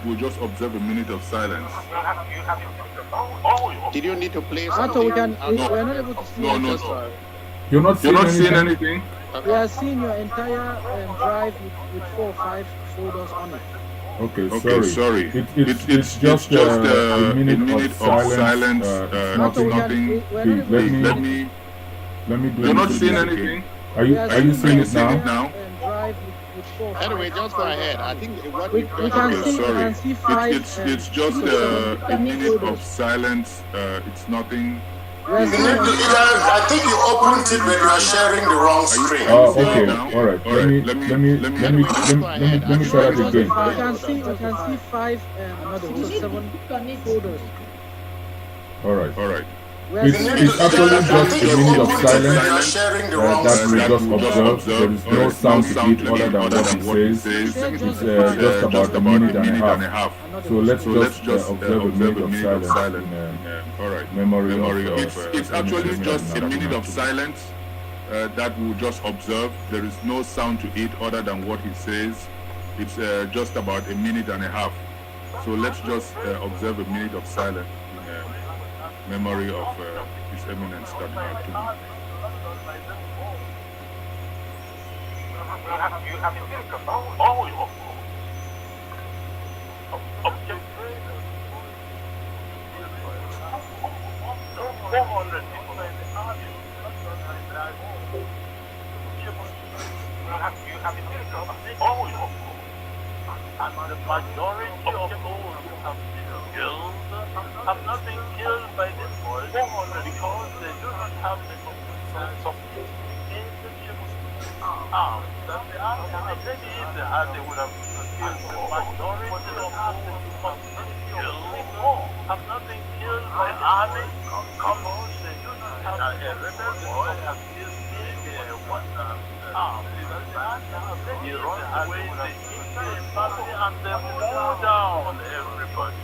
We'll just observe a minute of silence. Did you need to play something? No. We're not able to see No. You're not seeing anything? Okay. We are seeing your entire drive with 4 or 5 folders on it. Okay, sorry. It's just a minute of silence. Nothing. Let me do. You're not seeing anything? Are you seeing it now? Anyway, just go ahead. I think what we can see 5. It's just a minute of silence. It's nothing. I think you opened it when you are sharing the wrong screen. Okay. All right. Let me try that again. We can see 5 another 7 folders. All right. It's actually just a minute of silence that we just observe. There is no sound to it other than what it says. It's just about a minute and a half. So let's just observe a minute of silence in memory of... It's actually just a minute of silence that we'll just observe. There is no sound to it other than what he says. It's just about a minute and a half. So let's just observe a minute of silence in memory of His Eminence Cardinal Tumi. And the majority of those who have been killed have not been killed by this boys because they do not have the sophisticated arms that they are. And maybe if they had, they would have killed the majority of those who have been killed have not been killed by army because they do not have a rebel boy has killed arms. He runs away the and they mow down everybody.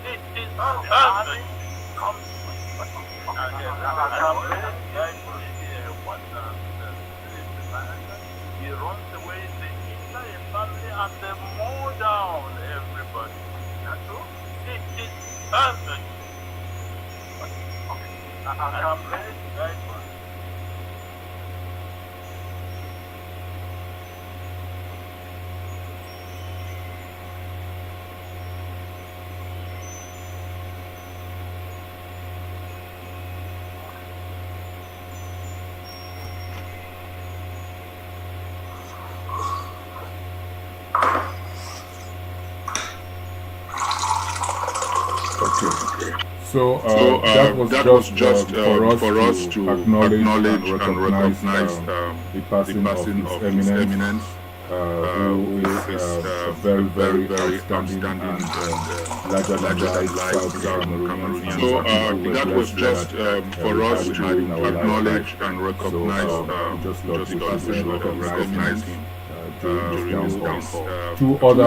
It is the army comes he runs away the entire family and they mow down everybody. It is perfect. campaign, right? So that was just for us to acknowledge and recognize the passing of His Eminence, who is a very, very outstanding and larger-than-life Cameroonian. So that was just for us to acknowledge and recognize just the passing of His Eminence. During this downfall. Two other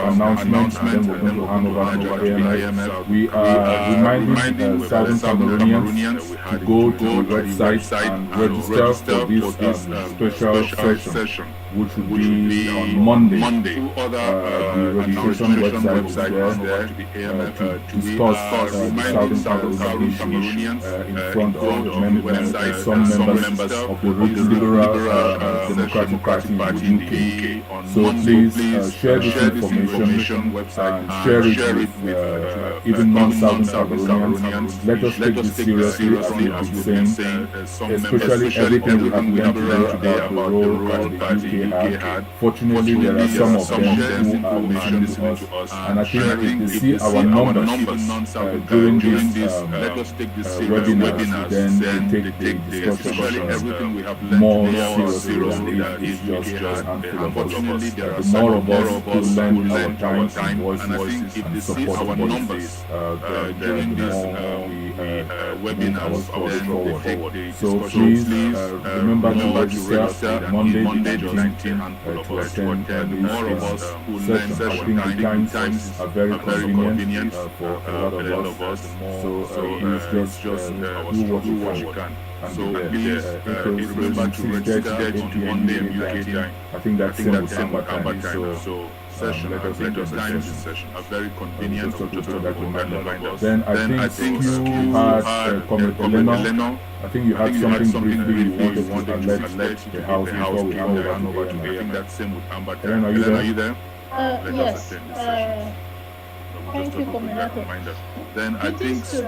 announcements, and then we're going to hand over to the AMF. We are reminding Southern Cameroonians to go to the website and register for this special session, which will be on Monday. The registration website is there to discuss the Southern Cameroonians in front of some members of the Liberal Democratic Party in the UK. So please share this information and share it with even non-Southern Cameroonians. Let us take this seriously, as we have been saying, especially everything we have learned today about the role the UK had. Fortunately, there are some of them who are listening to us, and I think if they see our numbers during this webinars, then they take the discussion more seriously than if it's just handful of us. The more of us who lend our time and voices and support our numbers, the more we webinars forward. So please remember to register Monday the 19th to attend this session. I think the times are very convenient for a lot of us. So please just do what you can. And please remember to register on Monday UK time. I think that's same with Amber time. So session, let us time session are very convenient. Just that reminder. Then I think you had Comrade Eleno. I think you had something briefly you wanted to alert the House before we hand over to AM. I think that's same with Amber time. Elena, are you there? Yes. Thank you, Comrade. Then I think you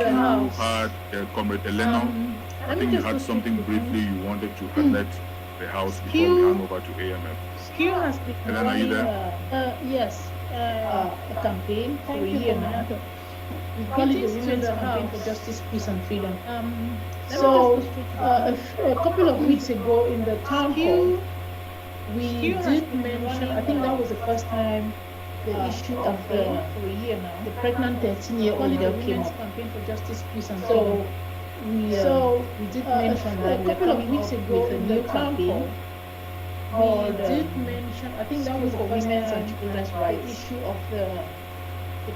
had Comrade Eleno. I think you had something briefly you wanted to alert the House before we hand over to AMF. SKU has been running a campaign for a year now. We call it the Women's Campaign for Justice, Peace and Freedom. A couple of weeks ago in the town hall, we did mention, I think that was the first time the issue of the pregnant 13-year-old girl came up. Campaign for Justice, Peace and Freedom. We did mention that a couple of weeks ago with a new campaign. We did mention, I think that was for women's and children's rights, the issue of the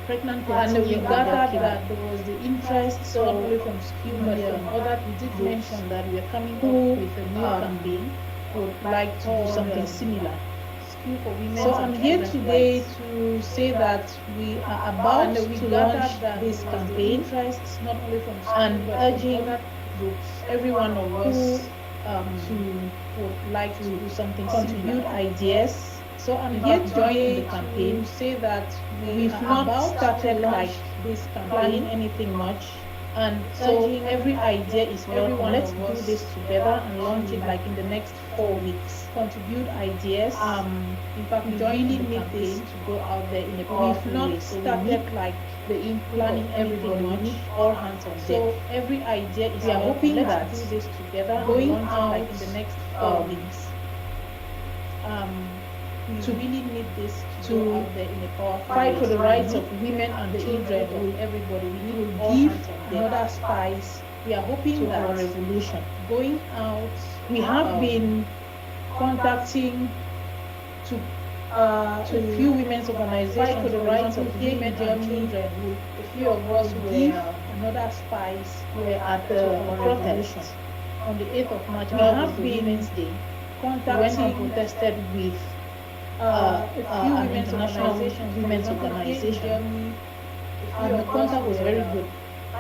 pregnant person. And we gathered that there was the interest not only from SKU but from other. We did mention that we are coming up with a new campaign. Would like to do something similar. For women. So I'm here today to say that we are about to launch this campaign, not only from and urging groups, every one of us would like to do something, contribute ideas. So I'm here to join the campaign to say that we've not started like this campaign anything much. And so every idea is welcome. Let's do this together and launch it like in the next 4 weeks. Contribute ideas. In fact, we really need this to go out there in a powerful way. We've not started like the planning everything much, all hands on deck. So every idea is welcome. We are hoping that do this together, going out like in the next 4 weeks. To really need this to go out there in a powerful fight for the rights of women and the children of everybody. We need to give another spice. We are hoping that our revolution going out. We have been contacting to a few women's organizations fight for the rights of women and children. A few of us will give another spice. We're at the protest on the 8th of March. We have been Wednesday contacting and protested with a few women's organizations, and the contact was very good.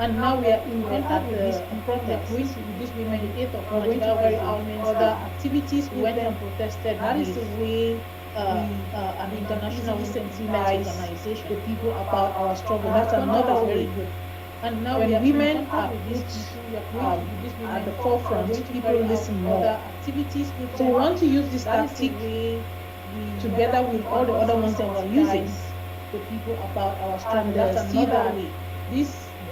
And now we are in contact with these protest with these women. The 8th of March, that very other activities we went and protested. That is the way an international decentralized organization, the people about our struggle. That's another very good. And now when women are put at the forefront, people listen more. Activities. So we want to use this tactic together with all the other ones that we're using, the people about our struggle. That's another way.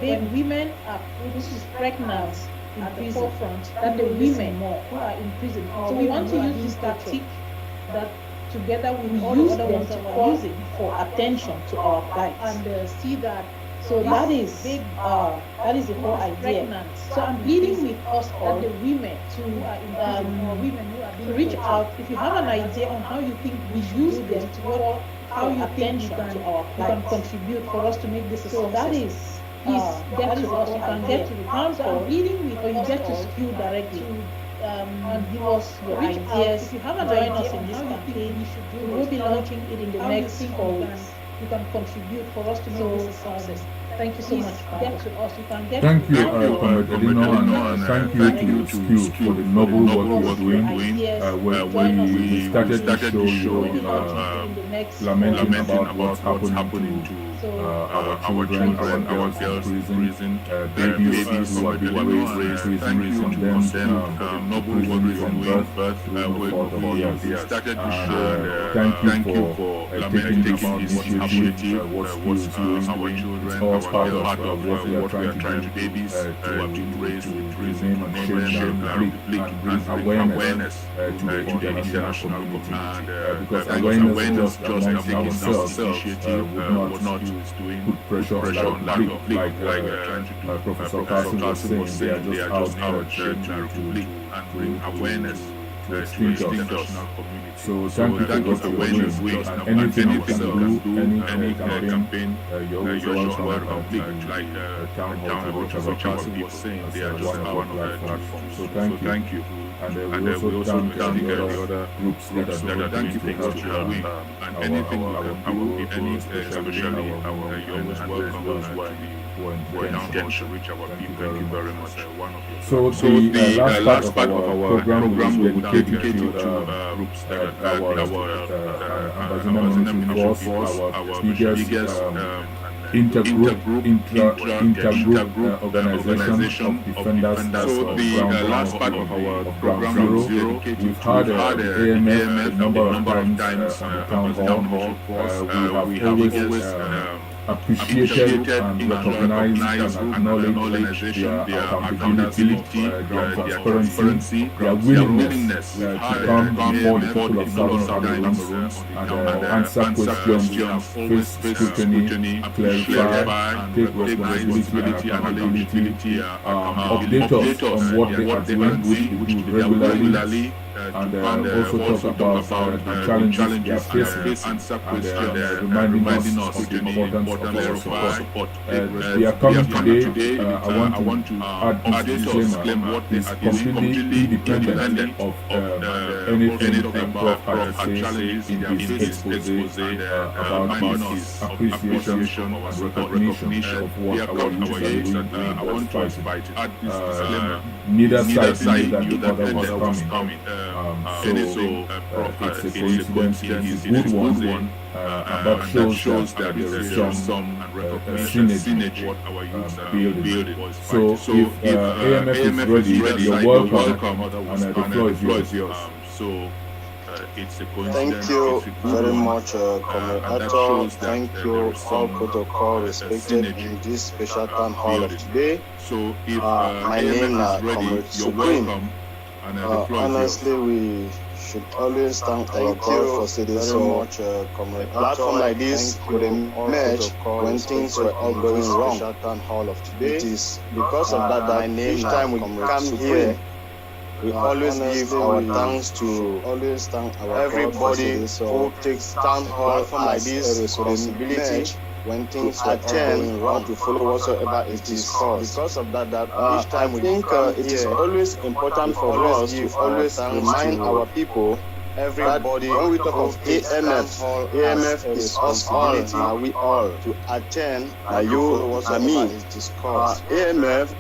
When women are put pregnant at the forefront, that the women who are in prison. So we want to use this tactic that together with all the other ones that we're using for attention to our plight and see that. So that is the whole idea. So I'm pleading with us all, the women, to reach out. If you have an idea on how you think we use them to how you think you can contribute for us to make this a success. So that is, please get to us. You can get to the town hall, or you get to school directly. And give us your ideas. If you have an idea us in this campaign, we will be launching it in the next 4 weeks. You can contribute for us to make this a success. Thank you so much. Get to us. You can get thank you, Comrade Edino, and thank you to SKU for the noble work you are doing. When we started the show, lamenting about what's happening to our children, our girls in prison, babies who are being raised in prison, and then noble work you are doing. We started the show. Thank you for taking this initiative. What SKU is doing. Our children. Part of what we are trying to do, babies who have been raised with prison, shape and bring awareness to the international community. Because awareness just among ourselves would not put pressure on like Professor Carson was saying. They are just out there to bring awareness to international community. So thank you for what you are doing. And anything you can do, any campaign, you're always welcome. Like Town Hall, whichever Carson was saying, they are just one of the platforms. So thank you. And we also thank the other groups that are doing things to help. And anything any especially you're always welcome who are down to reach our people. Thank you very much. So the last part of our program will be dedicated to groups our Ambassador Force, our biggest intergroup organization of defenders. So the last part of our program is dedicated. We've had AMF a number of times on the town hall. We have always appreciated and recognized and acknowledged their accountability, their transparency, their willingness to come before the people of Southern Cameroons and answer questions, face scrutiny, clarify, and take responsibility and accountability, update us on what they are doing, which we do regularly, and also talk about the challenges they are facing, and reminding us of the importance of our support. We are coming today. I want to add this disclaimer. What is completely independent of anything Prof had to say in his expose about his appreciation and recognition of what our youth are doing. I want to add this disclaimer. Neither side knew that the other was coming. So it's a coincidence, it's a good one, and that shows that there is some synergy what our youth are building. So if AMF is ready, you're welcome, and the floor is yours. It's a coincidence. Thank you very much, Comrade Ato. Thank you, all protocol respected in this special town hall of today. So if my name is ready, you're welcome. Honestly, we should always thank our God for saying so much. A platform like this would emerge when things were all going wrong. It is because of that each time we come here, we always give our thanks to everybody who takes town hall like this responsibility when things are going wrong to follow whatsoever it is cause. Because of that each time we think it is always important for us to always remind our people everybody. When we talk of AMF is us all. Now we all to attend. Now you, I mean, AMF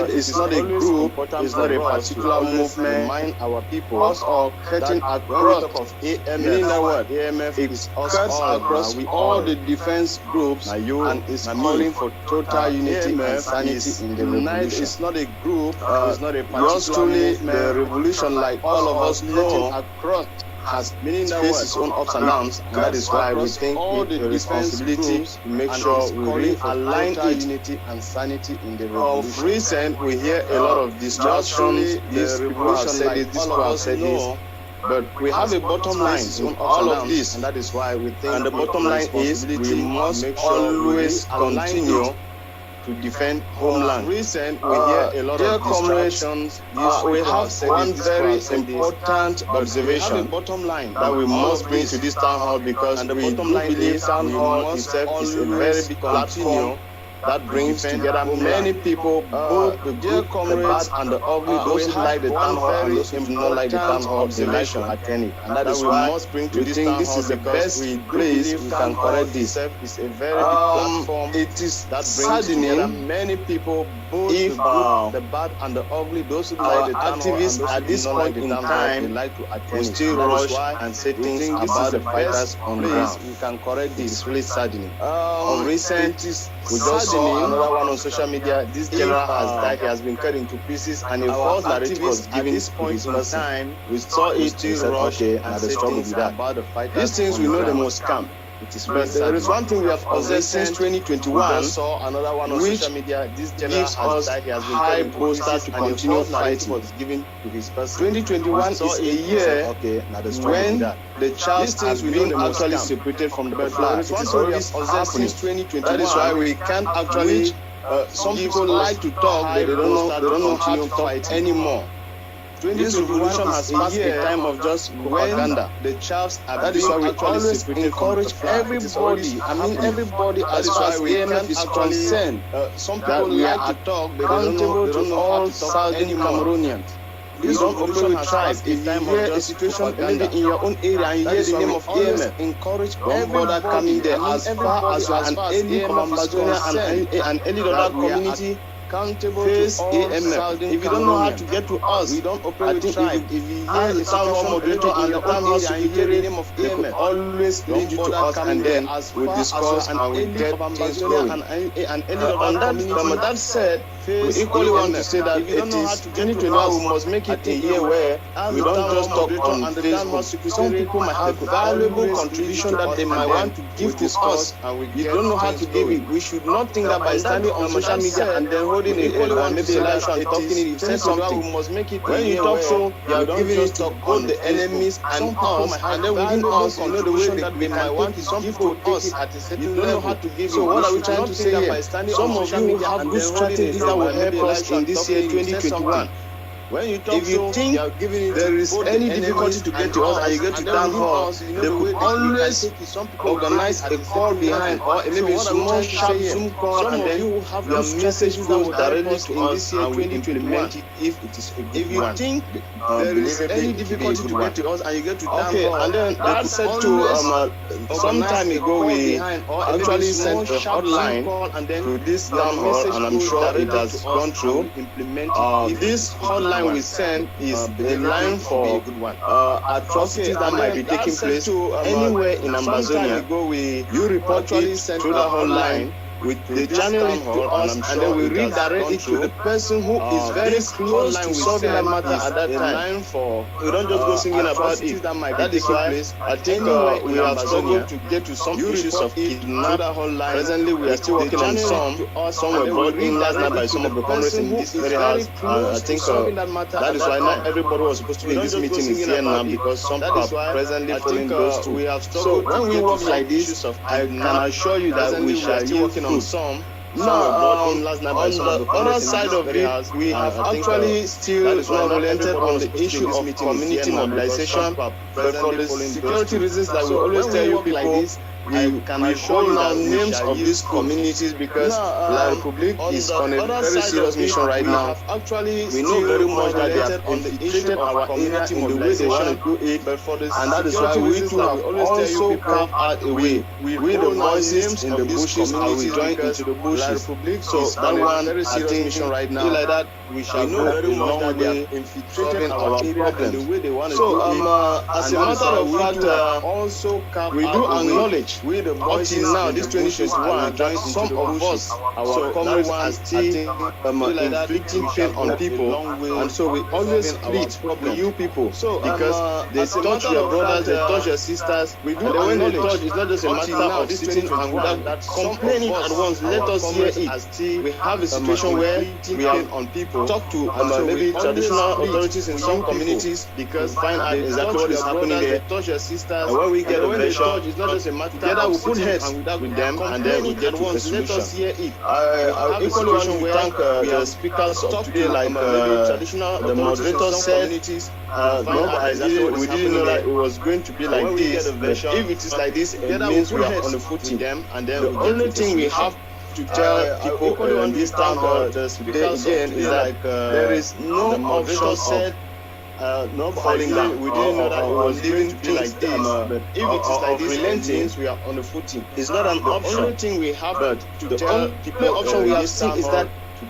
is not a group. It's not a particular movement. Remind our people. Us all cutting across of AMF. Meaning that what AMF is us all. Across all the defense groups. Now you and is calling for total unity and sanity in the revolution. It's not a group. It's not a particular movement. The revolution, like all of us know, across has faced its own ups and downs, and that is why we think it's a responsibility to make sure we really align unity and sanity in the revolution. Of recent, we hear a lot of distractions. These people have said this, this people have said this. But we have a bottom line on all of this, and that is why we think. And the bottom line is we must always continue to defend homeland. Recent, we hear a lot of distractions. We have one very important observation bottom line that we must bring to this town hall, because the bottom line is town hall itself is a very big platform that brings together many people, both the good, the bad, and the ugly. Those who like the town hall and those who do not like the town hall, they like to attend it. And that is why we must bring to this town hall. This is the best place we can correct this. It's a very big platform. It is that brings together many people, both the good, the bad, and the ugly. Those who like the town hall and those at this point in time, they like to attend it. Still rush and say things about the fighters on the ground. We can correct this. It's really saddening. Of recent, we just saw another one on social media. This general has died. He has been cut into pieces, and a false narrative was given to his person. We saw it still rush and say things about the fighters. These things we know they must come. It is but there is one thing we have possessed since 2021. We saw another one on social media. This general has died. He has been high poster to continue fighting. Was given to his person. 2021 is a year when the child has been actually separated from the flag. It is already possessed since 2021. That is why we can't actually. Some people like to talk, but they don't know how to fight anymore. This revolution has passed a time of just propaganda. The chaps are that is why we always encourage everybody. I mean everybody, as far as AMF is concerned. Some people like to talk, but they don't know all Southern Cameroonians. This don't operate with tribes. If you hear a situation maybe in your own area and you hear the name of AMF, encourage everybody coming there as far as you are an early Ambazonian and an early other community. Face AMF. If you don't know how to get to us, we don't operate with tribe. If you hear the town hall moderator and the town hall secretary, the name of AMF, always lead you to us, and then we discuss and we get things going. And that said, we equally want to say that it is 2021. We must make it a year where we don't just talk on Facebook. Some people might have valuable contribution that they might want to give to us, and you don't know how to give it. We should not think that by standing on social media and then holding maybe a live show and talking it, you say something. We must make it when you talk so, you are giving it to both the enemies and us, and then within us, you know the way that they might want to give to us. You don't know how to give it. So what are we trying to say here? Some of you have good strategies that will help us in this year 2021. When you talk, if you think there is any difficulty to get to us and you get to town hall, they could always organize a call behind or maybe a small sharp Zoom call, and then your message goes directly to us and we implement it if it is a good one. If you think there is any difficulty to get to us and you get to town hall, and then that said to some time ago we actually sent a hotline to this town hall, and I'm sure it has gone through. This hotline we send is a line for atrocities that might be taking place anywhere in Amazonia. You report it through the whole line. We channel it to us, and then we redirect it to the person who is very close to solving that matter at that time. We don't just go singing about it. That is why I think we have struggled to get to some issues of kidnap. Presently, we are still working on some. Some were brought in last night by some of the comrades in this very house. I think that is why not everybody was supposed to be in this meeting is here now, because some are presently following those two. So when we work like this, I can assure you that we shall be working on some. On the other side of it, we have actually still oriented on the issue of community mobilization, but for the security reasons that we always tell you people, we can show now names of these communities because La Republique is on a very serious mission right now. We know very much that they have infiltrated our community in the way they want to do it, and that is why we too have also carved out a way. We the voices in the bushes are withdrawing into the bushes. So that one, I think, mission right now. Like that, we shall know very much that they have infiltrated our problems. So, as a matter of fact, also we do acknowledge until now, this 2021, that some of us, our comrades, are still inflicting pain on people, and so we always plead with you people because they touch your brothers, they touch your sisters. We do and when they touch, it's not just a matter of sitting and without complaining at once. Let us hear it. We have a situation where we are on people, talk to maybe traditional authorities in some communities because find out exactly what is happening there. Touch your sisters, and when we get a version, it's not just a matter together we put heads with them and then we get to a solution. Let us hear it. I equally want to thank the speakers of today, like the moderator said. We didn't know that it was going to be like this. But if it is like this, it means we are on the footing. And then the only thing we have to tell people in this town hall today again is that there is no option said no falling down. We didn't know that it was going to be like this. But if it is like this, it means we are on the footing. It's not an option. The only thing we have to tell people option we have seen is that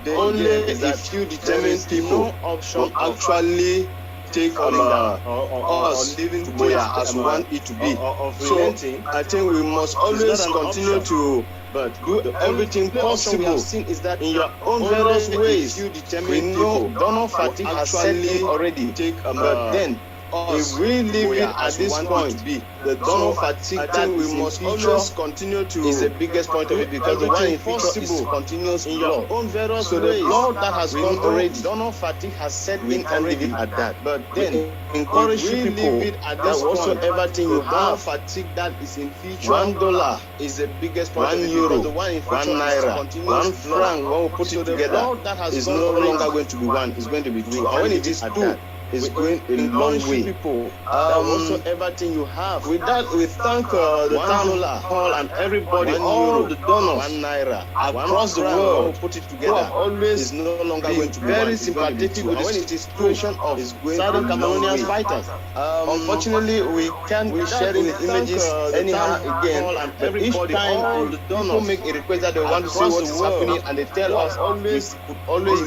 only a few determined people will actually take us to Boya as we want it to be. So I think we must always continue to do everything possible. We have seen is that in your own various ways, we know Donald Fatigue has said it already. But then, if we leave it at this point, the Donald Fatigue that we must always continue to is the biggest point of it because the one in future is continuous in your own various ways. So the law that has gone already, Donald Fatigue has said we can't leave it at that. But then encourage people that whatsoever thing you have, fatigue that is in future. $1 is the biggest point. €1, the one in future, £1, £1, when we put it together, is no longer going to be one. It's going to be two. And when it is two, is going a long way. People, whatsoever thing you have. With that, we thank the town hall and everybody, all the donors, £1 across the world, put it together. Always is no longer going to be very sympathetic with the situation of Southern Cameroonian fighters. Unfortunately, we can't be sharing the images anyhow again. But each time the donors make a request that they want to see what is happening, and they tell us always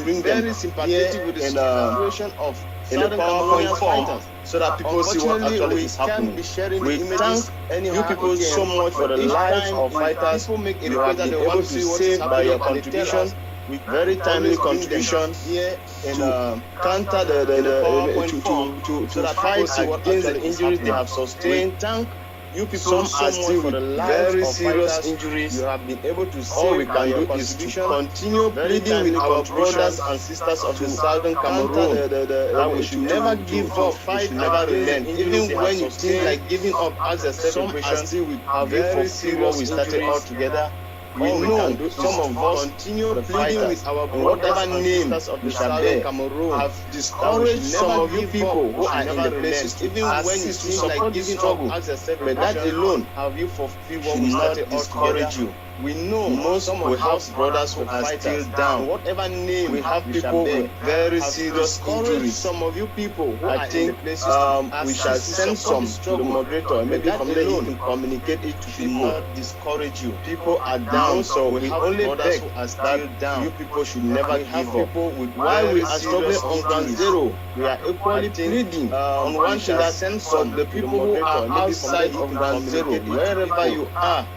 bring them very sympathetic with the situation of in the PowerPoint form so that people see what actually is happening. We thank you people so much for the lives of fighters you have been able to save by your contribution, with very timely contribution to counter to fight against the injuries they have sustained. Thank you people are still with very serious injuries. You have been able to say all we can do is to continue pleading with our brothers and sisters of the Southern Cameroon that we should never give up, fight, never relent. Even when you think like giving up as a celebration, have you fulfilled what we started all together? We know some of us continue pleading with our whatever name we shall bear have discouraged some of you people who are in the places, even when you seem like giving up, but that alone have you fulfilled what we started all together. We know most we have brothers who are still down. Whatever name we have people with very serious injuries. Some of you people who I think we shall send some to the moderator. Maybe from there he can communicate it to people. Not discourage you. People are down, so we only beg who are still down. You people should never give up. While we are struggling on ground zero, we are equally pleading on one thing that send some the people who are outside of ground zero, wherever you are.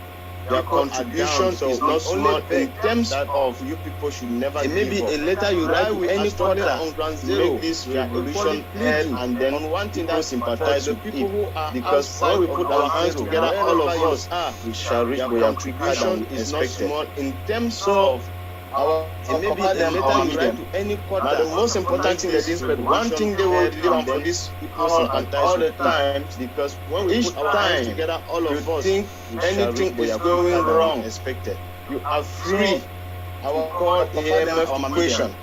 Your contribution is not small in terms of you people should never give up. Maybe a letter you write with any quarter on ground zero, make this revolution head, and then on one thing that sympathize with it. Because when we put our hands together, all of us, we shall reach where our contribution is not small in terms of our maybe a letter you write to any quarter. Now the most important thing that is, but one thing they will deliver for this people all the time, because when we each put our hands together, all of us think anything is going wrong. Expected. You are free. Our call AMF equation.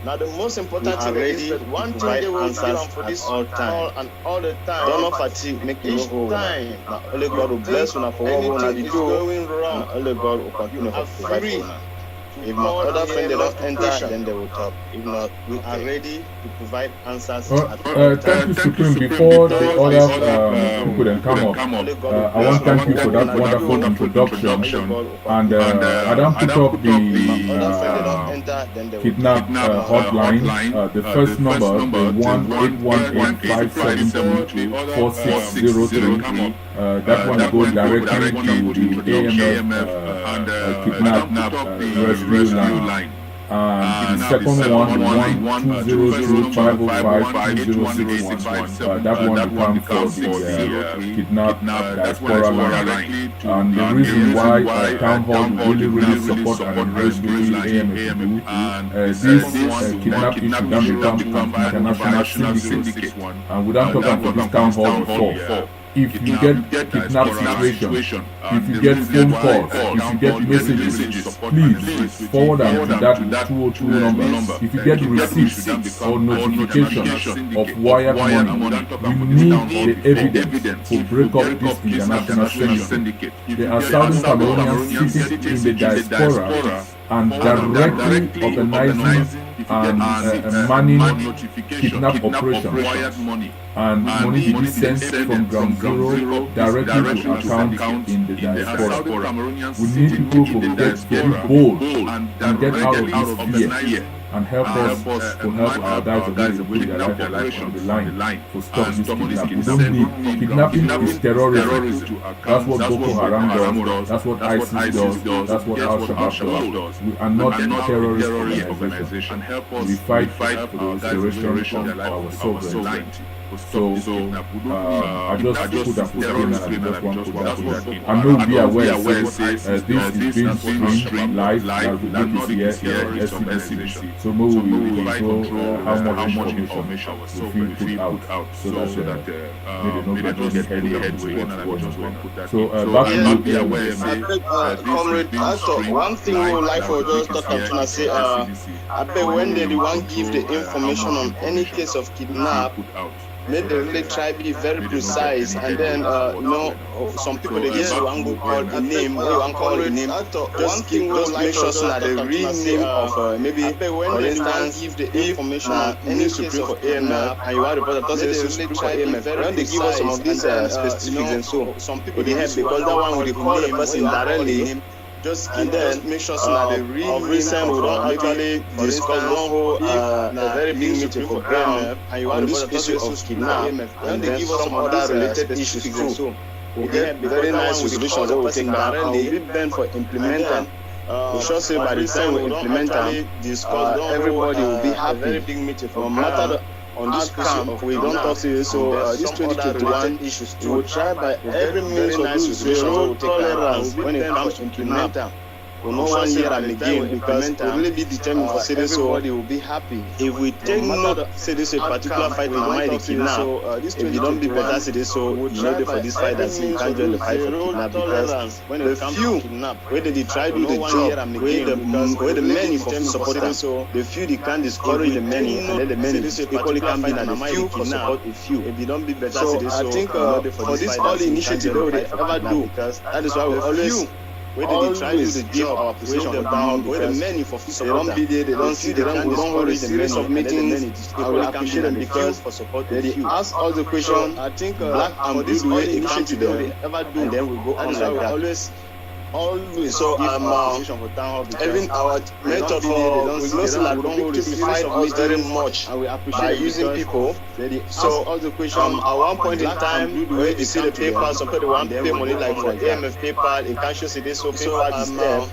Now the most important thing is that one thing they will give for this all time and all the time. Don't fatigue, make each time. Now only God will bless you for what is going wrong. And only God will continue to provide for you. If my other friend they don't enter, then they will talk. If not, we are ready to provide answers. Thank you, Supreme. Before the other people then come up, I want to thank you for that wonderful introduction. And Adam put up the kidnap hotline. The first number, the 1-818-572-4603. That one goes directly to the AMF kidnap rescue line. And the second one, 1-202-505-2061. That one will come for the kidnap diaspora line. And the reason why Town Hall really support and embrace AMF this kidnap issue then become international syndicate. And we don't talk about this Town Hall before. If you get kidnapped situation, if you get phone calls, if you get messages, please forward them to that 202 number. If you get receipts or notifications of wired money, we need the evidence to break up this international syndicate. There are Southern Cameroonians sitting in the diaspora and directly organizing and manning kidnap operations. And money will be sent from ground zero directly to accounts in the diaspora. We need people to get very bold and get out of this fear and help us to help our guys to put their life on the line to stop this kidnapping. We don't need kidnapping is terrorism. That's what Boko Haram does. That's what ISIS does. That's what Al Shabaab does. We are not a terrorist organization. We fight for the restoration of our sovereignty. So, I just put that in and I just want to put that in. I know we are aware this is being streamed live as we look here SCBC. So maybe we control how much information we feel put out so that maybe nobody get headway. So back to you. Comrade, one thing we would like for just talk and say, I bet when they want to give the information on any case of kidnap, make them really try to be very precise, and then some people they just want to call the name, or want to call the name. Just make sure so that the real name of maybe for instance give the information on any Supreme for AMF and you want to report that they really try to be very when they give us some of these specifics and so some people they have because that one will call the person directly. And then make sure so that the real recent we don't actually discuss one whole a very big meeting for AMF on this issue of kidnap and then give us some other related issues too. So we get very nice resolutions that we take down and we be banned for implementing. We sure say by the time we implement them, everybody will be happy. Very big meeting for matter on this camp, we don't talk to you, so this 2021 issues too. We will try by every means of do zero tolerance when it comes to implement them. We no one year and again because we really be determined for say this, so everybody will be happy. If we take note, say this a particular fight we might be kidnapped. If you don't be better, say this, so you know for this fight that you can't join the fight for kidnap because when the few where they try to do the job, where the many for supporting, so the few they can't discourage the many and let the many equally can be and the few for support the few. If you don't be better, say this, so I think for this all the initiative they ever do, because that is why we always. Where they try to do the job our position for down, where the many for support them. They don't see, they don't hold a series of meetings. I will appreciate them because for support they ask all the questions. I think black and blue the way it comes to them, and then we go on like that. Always. So even our method for we know that we fight us very much by using people. So at one point in time, where you see the PayPal, some people want to pay money like for AMF PayPal, it can't show see this, so PayPal is there.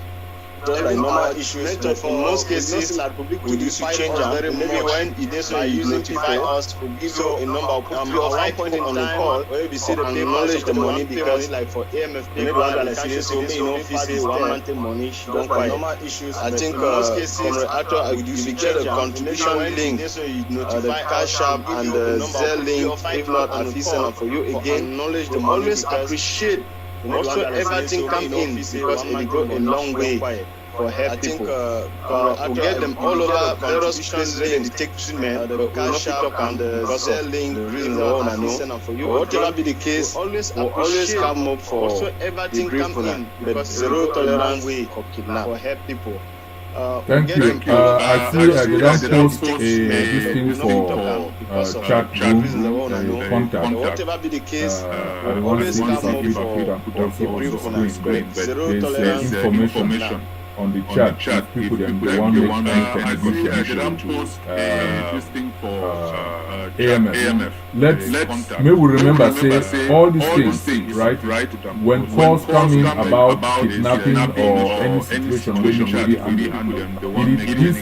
Just like normal issues, but in most cases, we do change them. Maybe when it is you notify us, we give you a number of people at one point on the call where we see the acknowledge the money because like for AMF people, like say so you know, if you say one month money, she don't quite. Normal issues. I think in most cases, after we get a contribution link, the Cash App and the Zelle link. If not, I'll send for you again. Acknowledge the money. Always appreciate. Also, everything come in because it go a long way for help people. We get them all over various places where they take treatment, but we not talk and because of the reasons I want to know. Whatever be the case, we'll always come up for the gratefulness, but zero tolerance for kidnap, for help people. Thank you. I see they don't post this thing for chat room contact. Whatever be the case, I want to see if I can put also on the screen, but there's information on the chat if people then the one make any contribution to this thing for AMF. Let's may we remember say all these things, right? When calls come in about kidnapping or any situation where you really handle,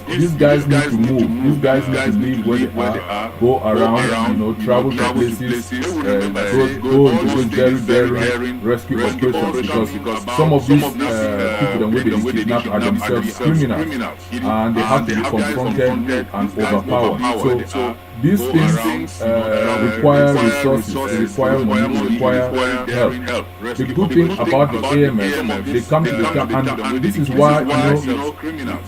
these guys need to move. These guys need to leave where they are, go around, travel to places, go into those very daring rescue operations, because some of these people that where they kidnap are themselves criminals, and they have to be confronted and overpowered. So these things require resources, they require money, they require help. The good thing about the AMF, they come to the camp, and this is why,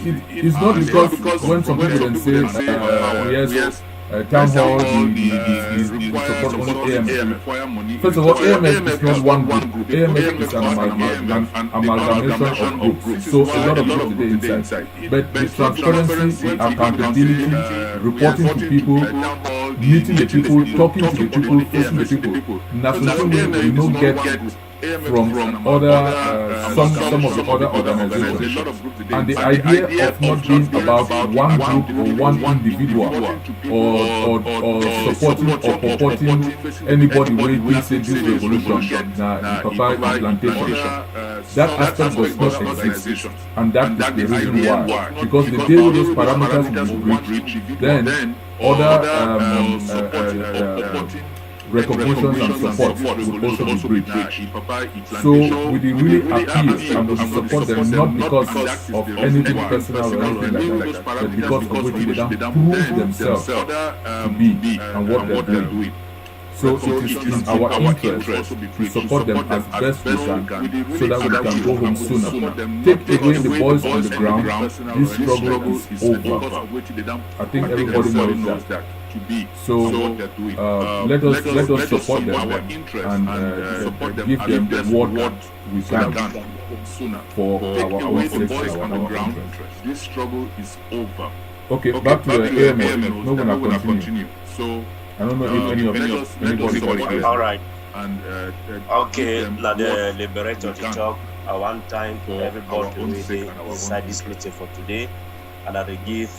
it's not because when some people then say, yes, town hall, we support only AMF. First of all, AMF is not one group. AMF is an amalgamation of groups. So a lot of groups today inside. But the transparency, the accountability, reporting to people, meeting the people, talking to the people, facing the people, national we don't get from other some of the other organizations. And the idea of not being about one group or one individual or supporting or purporting anybody when we say this revolution na Papa plantation, that aspect does not exist, and that is the reason why. Because the day those parameters will be reached, then other recognition and support will also be breached. So we really appeal and we support them not because of anything personal or anything like that, but because of what they don't prove themselves to be and what they're doing. So it is in our interest to support them as best we can so that we can go home sooner. Take away the boys on the ground, this struggle is over. I think everybody knows that. So let us support them and give them what we can for our own sake and our own interest. This struggle is over. Okay, back to the AMF. No one will continue. So I don't know if anybody. All right. And okay, like the liberator to talk. I want time for everybody inside this meeting for today. And I will give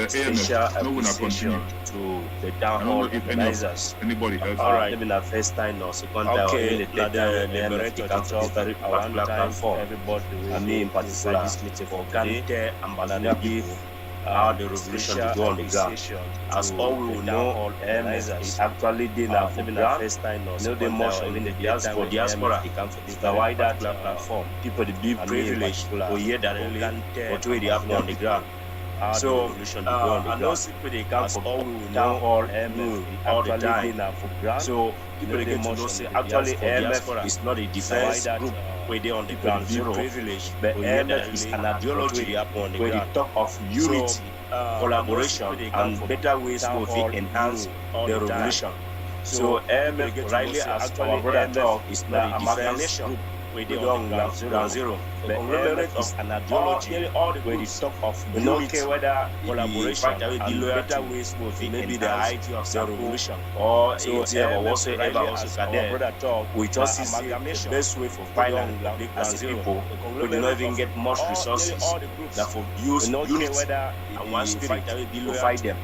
special appreciation to the town hall organizers. Anybody else? All right. Maybe the first time or second time. Okay. Like the liberator to talk. Very particular platform. Everybody will participate in this meeting for today. And I will give how the revolution to go on the ground. As all we will know, MS is actually doing our first time or no much in the diaspora. It's the wider platform. People be privileged to hear that what way they have on the ground. So, I know people they come from all we will know all MS all the time. So, people they get to know say actually MF is not a defense group where they on the ground zero, but MF is an ideology where they talk of unity, collaboration, and better ways to enhance the revolution. So MF rightly as our brother talk is not a defense group where they on ground zero. But MF is an ideology where they talk of unity, collaboration, and better ways to maybe the height of the revolution or ATM or whatsoever also can we just see the best way for finance as a people. We do not even get much resources that for use unity and one spirit to fight them.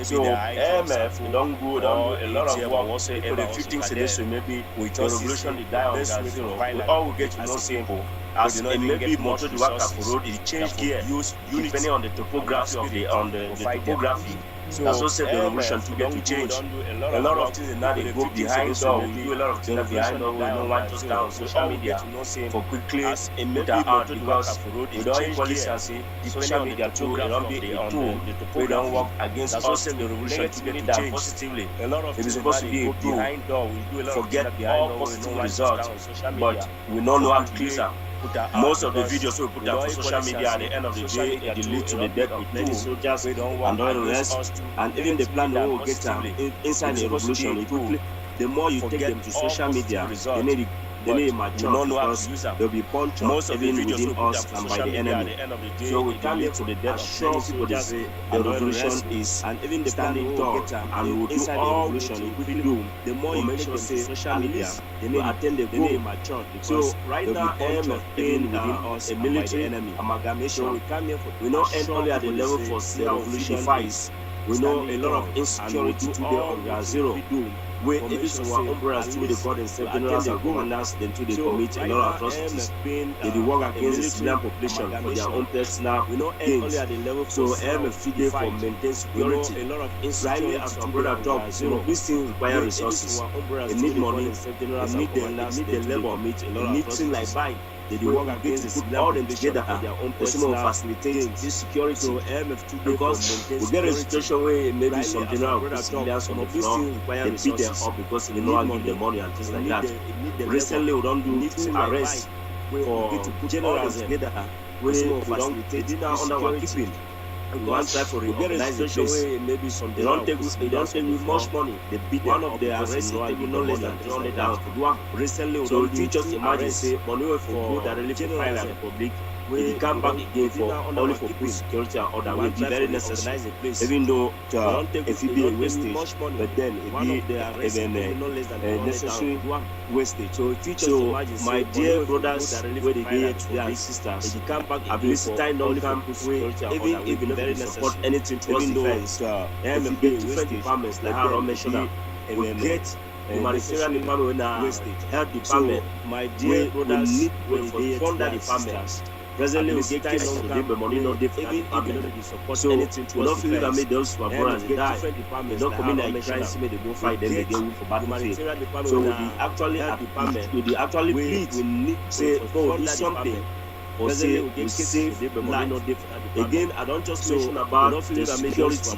So AMF, we don't do a lot of work. People the few things today, so maybe we just revolution the die on zero. We all get to know simple. As maybe motor the work for road, it change gear, use depending on the topography of the topography. So that's what said the revolution to get to change. A lot of things now they go behind door. We do a lot of things behind door. We don't want to start on social media for quickly put out because we don't equally say social media too. They don't be a tool. We don't work against us. The revolution to get to change positively. It is supposed to be a tool. Forget all positive results, but we don't know how to clear. most of the videos we put out for social media at the end of the day, it lead to the death of many soldiers and all the rest. And even the plan we will get inside the revolution, the more you take them to social media, they need mature because they'll be punched even within us and by the enemy. So we come here to the death assure people they say the revolution is and even the standing tall and we'll do all we can do. The more you make sure say social media, they need attend the goal mature. So right now AMF being within us a military enemy amalgamation. So we come here for we not end only at the level for see how revolution fights. We know a lot of insecurity today on ground zero. Where even some our umbrellas to the God and save generals and commanders, then to they commit a lot of atrocities. They work against the civilian population for their own personal gains. So AMF today for maintain security. Rightly as our brother talk, these things require resources. They need money, they need the labor, they need things like bike. They work against the put all them together for their own personal facilitating this security. So AMF today because we get a situation where maybe some general civilians on the floor they beat them up because they don't give them money and things like that. Recently we don't do two arrests for generals together where we don't they did not under our keeping. One try for reorganize the place. Maybe some they don't take much money. They beat one of the arrests no less than 300,000. Recently, so we just imagine say money for directly for fire and public. We come back again for only for food security and other will be very necessary. Even though if it be a wastage, but then it be even a necessary wastage. So my dear brothers, where they get today and sisters, I've listened time don't come even very support anything towards defense. If you get different departments like how I mentioned, we get humanitarian department and wastage, health department. My dear brothers, we fund that department. Presently, we get cases today, but money not different department. So we don't feel that made those who are born and they die. They don't come in like crisis, they go fight them, they get wound for battlefield. So we actually at department, we actually plead, we need say, oh, do something. Or say we save life. Again, I don't just mention about the security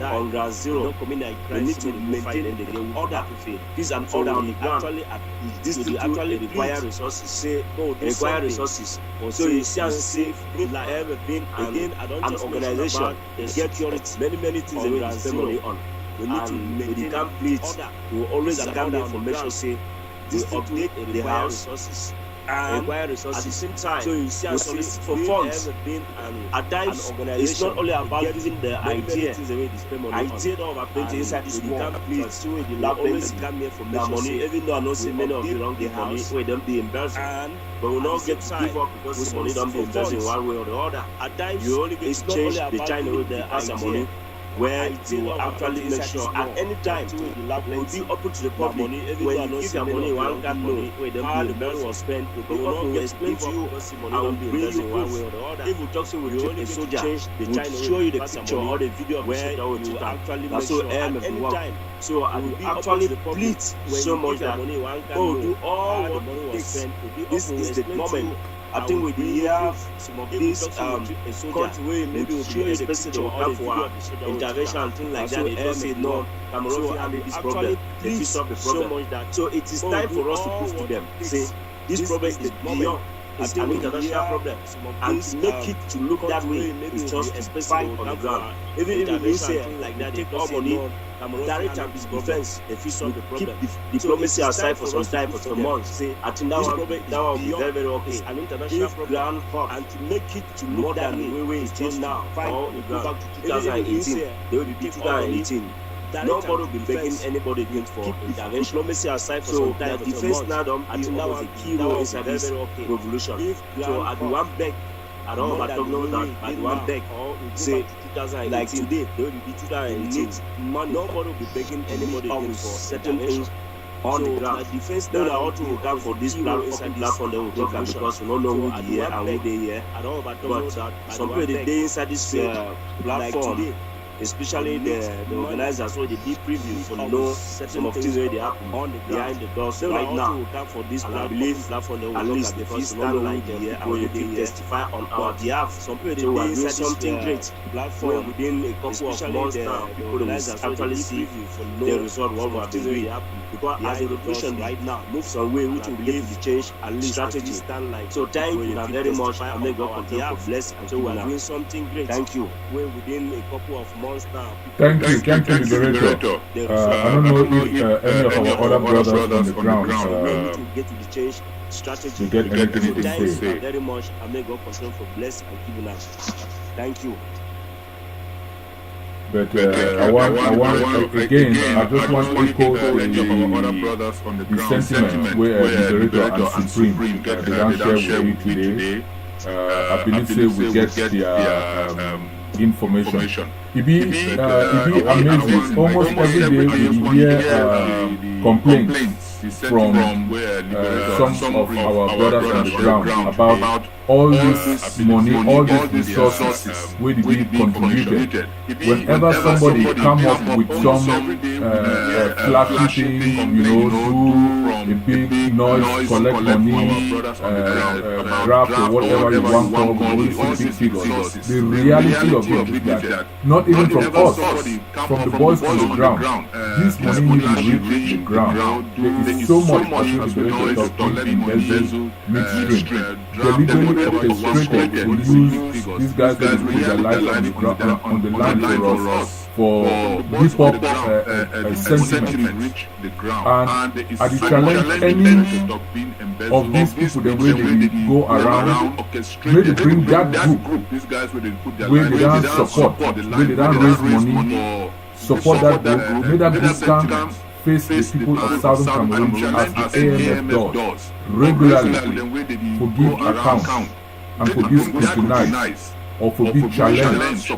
on ground zero. We need to maintain the order. This is an order on the ground. This will actually require resources. Say, require resources. So you see, safe life. Again, I don't just organization. They get many things they will spend money on. We need to maintain complete. We will always account the information. Say, this update the house. Require resources at the same time. So you see, for funds, at times it's not only about giving the idea of appointing inside this world. So we always come here for money, even though I know say many of you don't get money, we don't be embarrassed. But we don't get to give up because money don't be embarrassed in one way or the other. At times you only get to change the China with the answer money. Where they will actually make sure at any time will be open to the public. When you give your money, one can know how the money was spent. We will explain to you and will bring you proof. If we talk to you, a soldier, we'll show you the picture or the video of the soldier will take out. That's so AMF work. So I will actually plead so much that do all what it takes. This is the moment. I think we hear some of these country maybe will be expected to come for intervention and things like that. They just say no, Cameroon having this problem. They fix up the problem. So it is time for us to prove to them, say this problem is beyond. It's an international problem, and to make it to look that way is just to fight on the ground. Even if we say like that, take all money, direct and defense, they fix up the problem. Keep diplomacy aside for some time, for some months. I think that one will be very, very okay. An international problem, and to make it to look that way is just now. Or we go back to 2018, they will be 2018. Nobody will be begging anybody again for intervention. Diplomacy aside for some time, defense now don't be one of the key roles inside this revolution. So I do one beg, I don't know that, I do one beg, say, like today, they will be 2018. Nobody will be begging anybody again for certain things on the ground. Defense now are also will come for this platform they will talk about because we don't know who they here and who they here. But some people they inside this platform. especially the organizers, so they did preview for know some of things where they happen on the behind the doors right now. For this, and I believe at least the few stand like here and we can testify on our behalf. Some people so we are doing something great platform within a couple of months now. People will actually see the result what we have been doing. Because as a revolution right now, move some way which will lead to the change at least strategy stand like. So thank you very much. I may God continue to bless and so we are doing something great. Thank you. We're within a couple of months now. Thank you, Liberator. I don't know if any of our other brothers on the ground get to the change strategy. You get anything to Thank say. you very much. I may God continue for bless and giving us. Thank you. But I want again, I just want to echo the sentiment where Liberator and Supreme they don't share with you today. I believe we get their information. It be amazing. Almost every day we hear complaints from some of our brothers on the ground about all this money, all these resources where we contributed. Whenever somebody come up with some flashy thing, do a big noise, collect money, grab or whatever you want to call, all these big figures. The reality of it is that not even from us, from the boys on the ground, this money needs to reach the ground. There is so much as the Liberator of embezzle, midstream, deliberately orchestrated to use these guys that put their lives on the ground, on the line for us, for hip-hop sentiment. And I challenge any of these people, the way they go around, where they bring that group, where they don't support, where they don't raise money, support that group, where that group can face the people of Southern Cameroon as the AMF does regularly, forgive account and forgive scrutinize or forgive challenge, say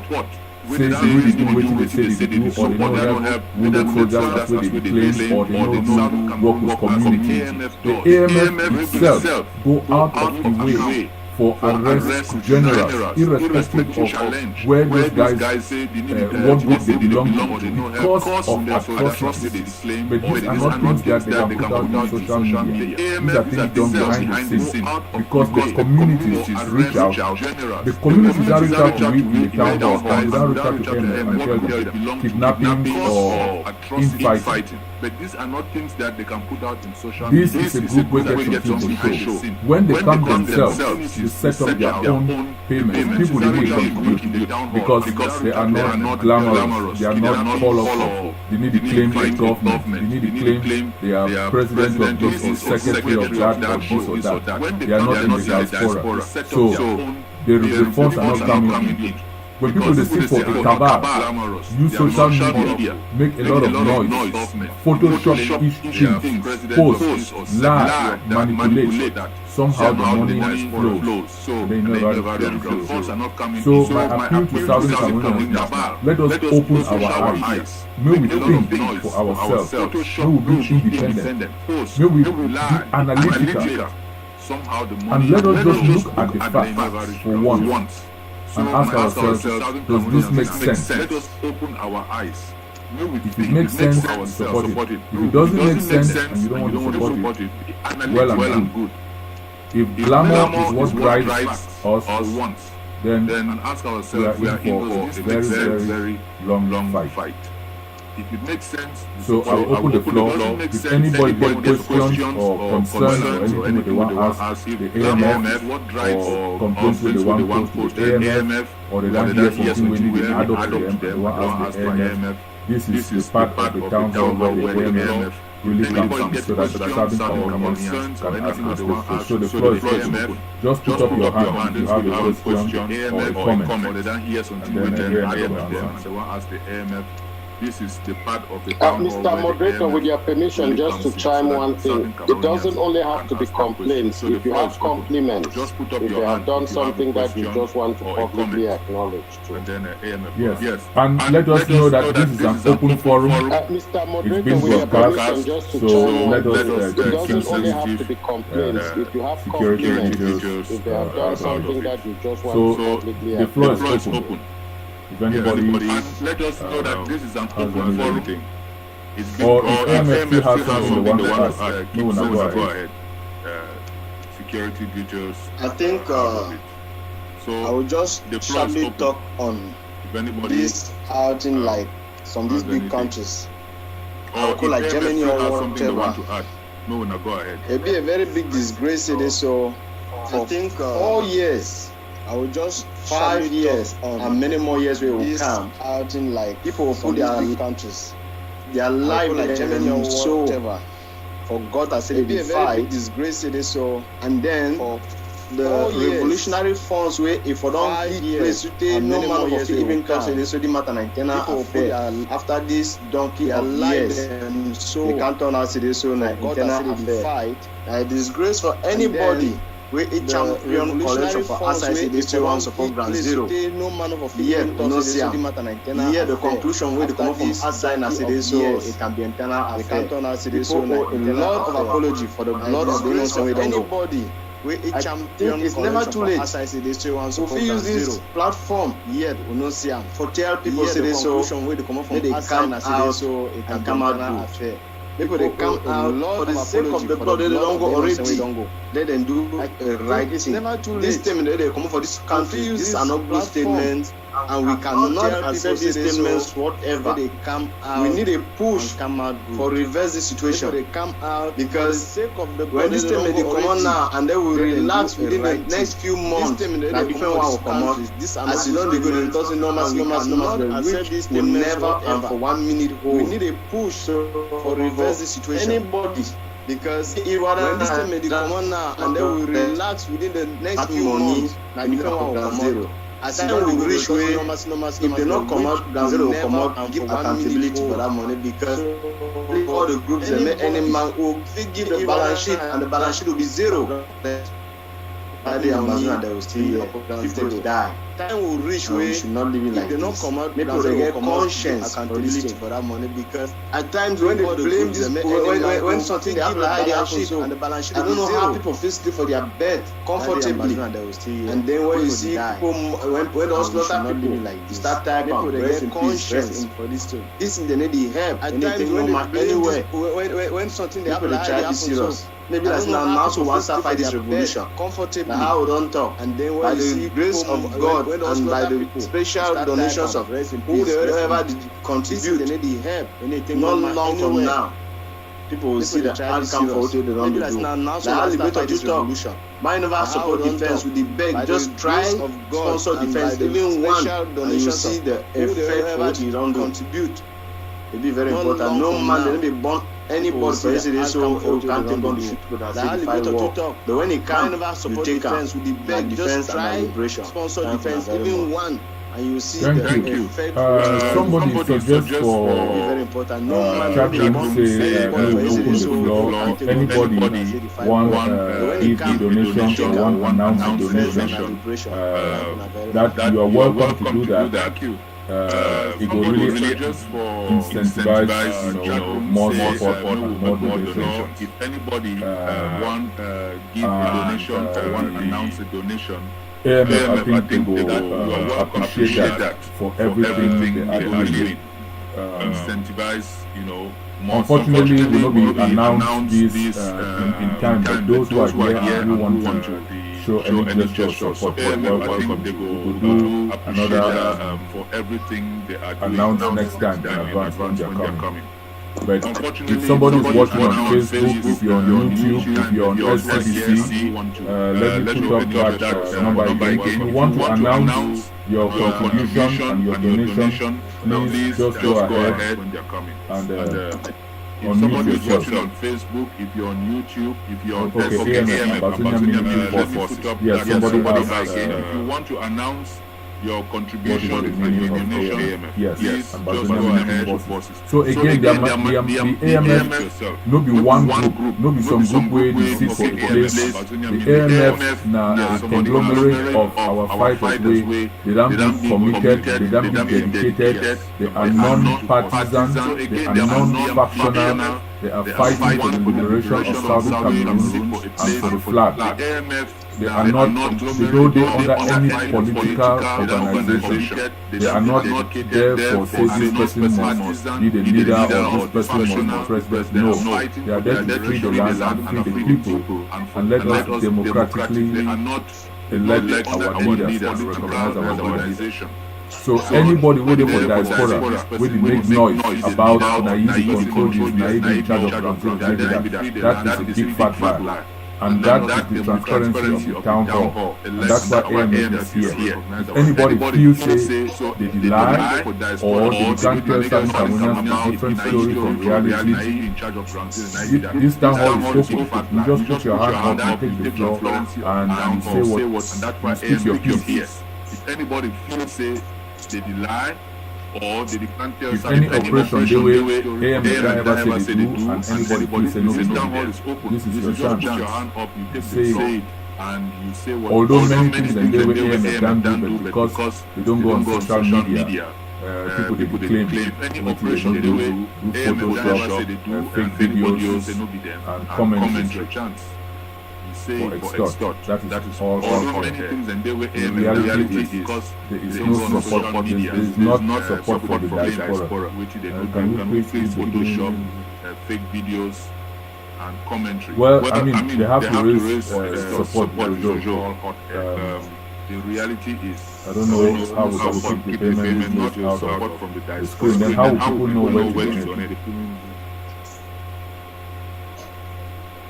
they really do what they say they do, or they don't help wounded soldiers as well they claim, or they don't do work with communities. The AMF itself go out of the way for arrest generals, irrespective of where these guys, what group they belong to, because of atrocities. But these are not things that they can put out on social media. These are things done behind the scenes, because the communities reach out. The communities that reach out to me in the town hall, and they don't reach out to them and tell them kidnapping or infighting. But these are not things that they can put out in social media. This is a group where they get something to show. When they come themselves to set up their own payments, people need to contribute because they are not glamorous, they are not colorful. They need to claim their government, they need to claim they are president of this or secretary of that or this or that. They are not in the diaspora. So the funds are not coming in. When people they sit for a cabal, use social media, make a lot of noise, Photoshop each thing, post, lie, manipulate, somehow the money flows. So they know that. So my appeal to Southern Cameroon is, let us open our eyes. May we think for ourselves. May we be independent. May we be analytical. And let us just look at the facts for once. And ask ourselves, does this make sense? Let us open our eyes. If it makes sense, support it. If it doesn't make sense and you don't want to support it, well and good. If glamour is what drives us, then ask ourselves, we are in for a very long fight. If it makes sense, so I'll open the floor. If anybody has questions or concerns or anything they want to ask the AMF, or complaints with the one post to the AMF, or they don't hear something we need to add up to them, they want to ask the AMF. This is the part of the town hall where the AMF really comes so that the Southern Cameroonians can ask us the question. So the floor is open. Just put up your hand if you have a question or a comment, or they don't hear something with them, add up to them, and they want to ask the AMF. This is the part of the Mr. Moderator, with your permission, just to chime one thing. It doesn't only have to be complaints. If you have compliments, if you have done something that you just want to publicly acknowledge too. Yes. And let us know that this is an open forum. Mr. Moderator, with your permission, just to chime one thing. It doesn't only have to be complaints. If you have compliments, if they have done something that you just want to publicly acknowledge. The floor is open. If anybody and let us know that this is an open forum. Or if AMF still has something they want to ask, no one go go ahead. Security details. I think so I will just shortly talk on this outing like some of these big countries. Or like Germany or whatever. No, go ahead. It'll be a very big disgrace today. So I think 4 years, I will just 5 years and many more years we will come outing like people will put their countries, their life like Germany or whatever. For God has said it be a very big disgrace today. So and then for the revolutionary funds where if we don't place no man of even touch it, so the matter antenna affair after this donkey of years, so they can't turn out today. So antenna affair a disgrace for anybody. We a champion collection for outside this one support ground zero. No man of here no see here the conclusion where they come from outside na say so it can be internal affair. They can't turn out today. So a lot of apology for the blood of the innocent we don't anybody. We a champion. It's never too late. So if we use this platform, yet we no see them. For tell people say this so where they come from outside na say so it can come out good. People they come out for the sake of the blood. They don't go already. Let them do right thing. This statement they come for this country. These are not good statements, and we cannot accept these statements. Whatever they come out, we need a push for reverse the situation. They come out because when this statement they come on now, and they will relax within the next few months. Like different one will come out. As you don't they go to the normal. Which will never and for 1 minute hold. We need a push for reverse the situation. Anybody. Because when this time they come on now and they will relax within the next few months, like different one will come out. As time will reach where if they not come out, Ganzero will come out and give accountability for that money because all the groups they make any man will give the balance sheet and the balance sheet will be zero. By the Amazon they will still if they will die. Time will reach where should not live like they not come out, people they get conscience accountability for that money because at times when they blame this when something they have like their sheet and the balance sheet I don't know how people feel sleep for their bed comfortably and then when you see people when those slaughter people like start type people they get conscience for this too. This in the need the help at times when they anywhere when something they have like their serious. Maybe that's now so once I fight this revolution comfortably how we don't talk and then when by the grace of God and by the special donations of whoever contribute they need the help anything not long from now people will see the outcome for what they don't do. Like how the better this revolution mine never support defense with the beg just try sponsor defense even one and you see the effect for what you don't contribute. It be very important. No man they don't be born anybody for yesterday so you can't take on the shit because that's the war. But when it comes, you take defense with the big defense and liberation. Sponsor defense, even one, and you see the effect. Somebody suggests for very important. No man chat room say open the floor. If anybody want give the donation or want announce the donation, that you are welcome to do that. It will really just for incentivize more support and more donation. If anybody want give a donation or want announce a donation, I think they will appreciate that for everything they are doing. Incentivize, more. Unfortunately, we will not be announced this in time, but those who are here and who want to show any gesture of support, welcome. They will do another for everything they are doing. Announce next time in advance when they are coming. But if somebody is watching on Facebook, if you're on YouTube, if you're on SCBC, let me put up that number again. If you want to announce your contribution and your donation, please just go ahead and somebody is watching on Facebook, if you're on YouTube, if you're on yes, somebody has if you want to announce your contribution and your donation, yes, just go ahead. So again, the AMF no be one group, no be some group where they sit for a place. The AMF na a conglomerate of our fighters way. They don't be committed, they don't be dedicated, they are non-partisan, they are non-factional, they are fighting for the liberation of Southern Cameroon and for the flag. they are not, they don't under any political organization. They are not there for say this person must be the leader or this person must be president. No, they are there to free the land and free the people and let us democratically elect our leaders and recognize our leaders. So anybody who for diaspora will make noise about Naidi control this, Naidi in charge of control, that is a big fat lie. And that is the transparency of the town hall. And that's why AMF is here. If anybody feels say they lie or they can't tell some Cameroonians different story from reality, this town hall is open. You just put your hand up and take the floor and say what, you speak your piece. If anybody feels say they lie or they can't tell if any operation the way AMF ever say they do and anybody feels say no, this is your chance. Put your hand up, you take the floor and you say what. Although many things and the way AMF don't do, but because they don't go on social media, people they claim any operation they do Photoshop, fake videos and comments your chance. For extort. That is all many things and they were in reality is there is no support. There is not support for the diaspora. Which they can we face Photoshop, fake videos and commentary. Well, I mean they have to raise support for the reality is I don't know how we can keep the payment out of from the diaspora. Screen. Then how will people know where to donate?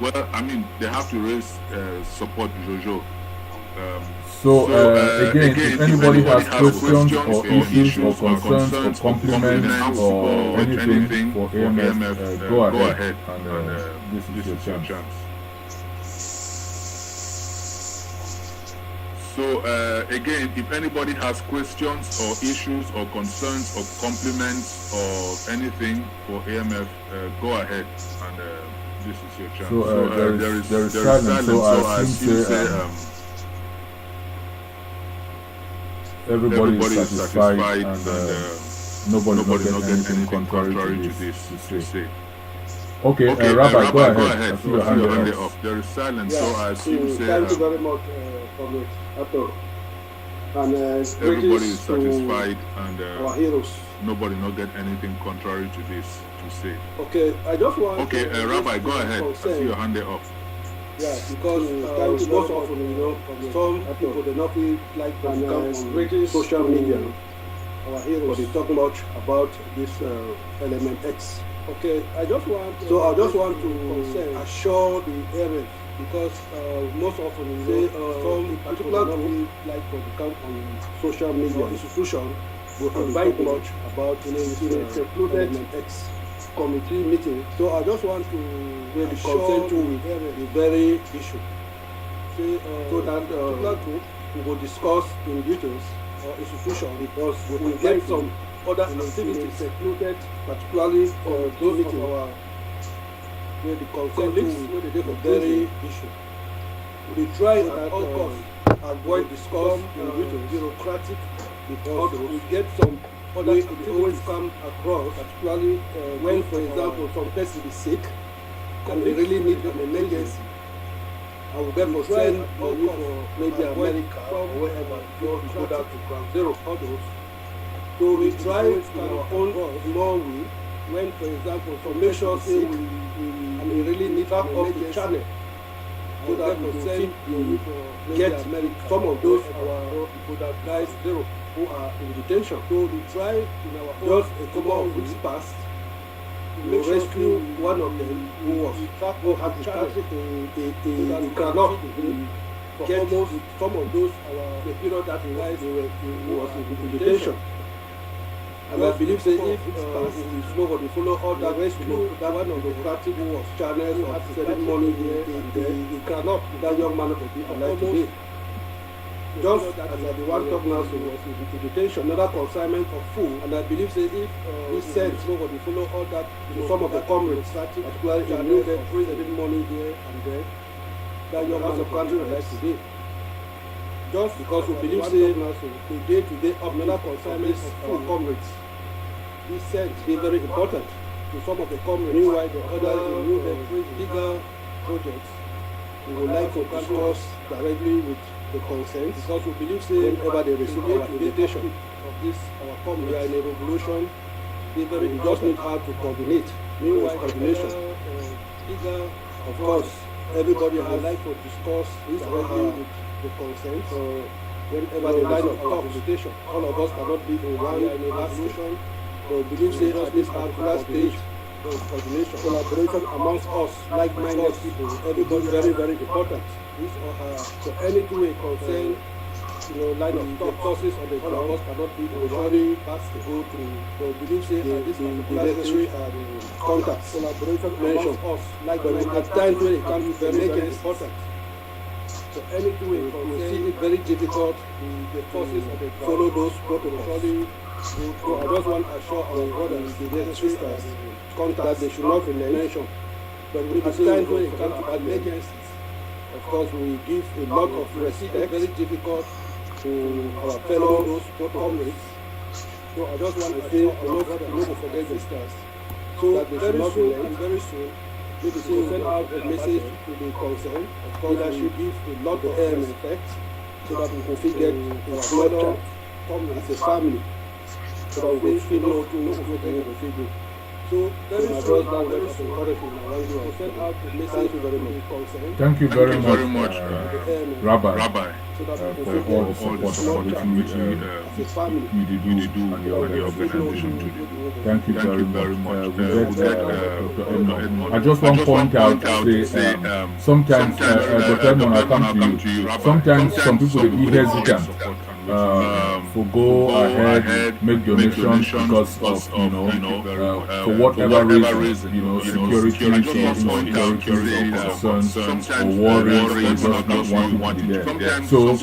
Well, I mean, they have to raise support, Jojo. Again, if anybody has questions or issues or concerns or compliments or anything for AMF, go ahead and this is your chance. So again, if anybody has questions or issues or concerns or compliments or anything for AMF, go ahead and this is your chance. So there is silence. So I assume everybody is satisfied and nobody not get anything contrary to this to say. Okay, Rabbi, go ahead. I see your hand up. There is silence, yeah, so I assume thank you very much, Comrade Ato. And everybody is satisfied and our heroes. Nobody not get anything contrary to this to say. Okay, I just want okay, Rabbi, go ahead. I see your hand up. Yeah, because most often, some people they not feel like to come on social media. Our heroes they talk much about this element X. Okay, I just want to assure the AMF because most often some particular group like to come on social media institution will invite much about this element X committee meeting. So I just want to really consent to the very issue. So that particular group we will discuss in details or institution because we will get some other activities included, particularly those meetings where the colleagues where they take a very issue. We try at all costs avoid discuss in bureaucratic because we get some other always come across, particularly when, for example, some person is sick and they really need an emergency. I will therefore send for maybe America or wherever to go down to ground zero for those. So we try in our own small way when, for example, some measures say we really need to up the channel so that we send get some of those our guys zero who are in detention. So we try in our own just a couple of weeks past to rescue one of them who was who had a cannot get almost some of those the period that he was in detention. And I believe say if nobody follow all that rescue, that one of the practice who was channels or sending money here and there, he cannot, that young man of the alive today. Just as the one talk now, so was in detention, another consignment of food, and I believe say if we send nobody follow all that to some of the comrades, particularly in New York, sending money here and there, that young man of country alive today. Just because we believe say the day-to-day another consignment of our comrades, we said be very important to some of the comrades. Meanwhile, the other bigger projects we would like to discuss directly with the consent because we believe say whenever they receive our invitation of this our company, we are in a revolution. We just need how to coordinate. Meanwhile, coordination. Of course, everybody would like to discuss this directly with the consent. So whenever the line of our invitation, all of us cannot be in one revolution. So we believe say at this particular stage, coordination, collaboration amongst us, like-minded people, everybody very, very important. This or her, so anything we concern, line of top sources on the ground, us cannot be in one basket. Go to, so believe say the necessary contacts, collaboration amongst us, like at times when it comes to very, very important. So anything we see it very difficult, the forces of the follow those protocols. So I just want to assure our brothers, the necessary contact, they should not be mentioned. But at times when it comes to emergencies, of course we give a lot of respect, very difficult to our fellow comrades. So I just want to say, not to forget the stars. So that they should not be and very soon, maybe send out a message to the concerned. Of course, that should give a lot of effect so that we can figure our brother as a family. So that we feel no forget the figure. So very soon, thank you very much, Rabbi, for all the support which you did do the organization today. Thank you very much. I just want to point out, say, sometimes, Dr. Edmond, I come to you, sometimes some people will be hesitant. For go ahead, make donations because of, for whatever reason, security or insecurity or concerns or worries or just not wanting to be there. So if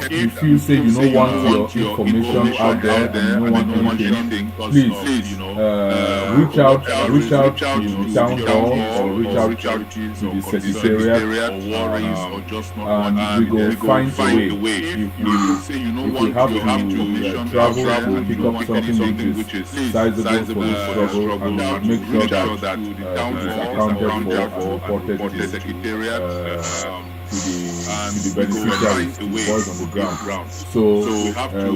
you feel, say, you don't want your information out there and you don't want anything, please, reach out to the town hall or reach out to the secretariat, and we go find a way. If we have to travel to pick up something which is sizable for the struggle, and make sure that it is accounted for and reported to the beneficiaries, the boys on the ground. So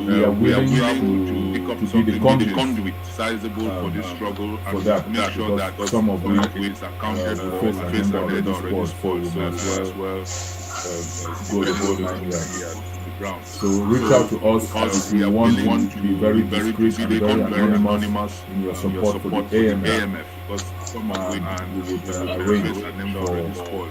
we are willing to be the conduit sizable for this struggle and that, make sure that some of it is accounted for and face already spoiled, so as well go the 9 years. So reach out to us if you want to be very discreet and very anonymous in your support for the AMF, because some of it and we will arrange for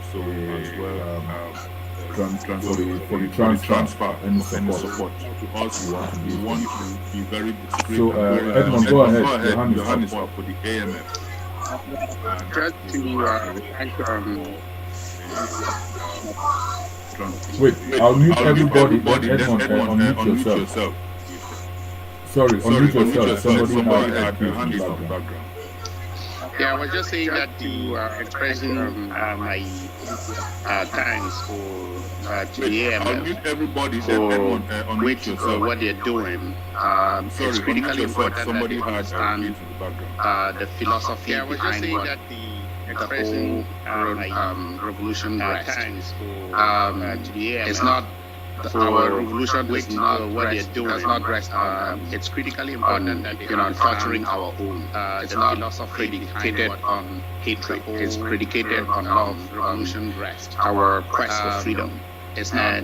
the transfer and support to us. We want to be very discreet. So Edmond, go ahead. Your hand is up for the AMF. Wait, I'll mute everybody. Edmond, unmute yourself. Sorry, unmute yourself. Somebody had your hand up in the background. Yeah, I was just saying that to expressing my thanks to the AMF for which what they're doing. It's critically important that they understand the philosophy behind what the whole revolution rests. It's not our revolution is not what they're doing. Does not rest on. It's critically important that they are fostering our own. It's not predicated on hatred. It's predicated on love. Revolution rest. Our quest for freedom. It's not.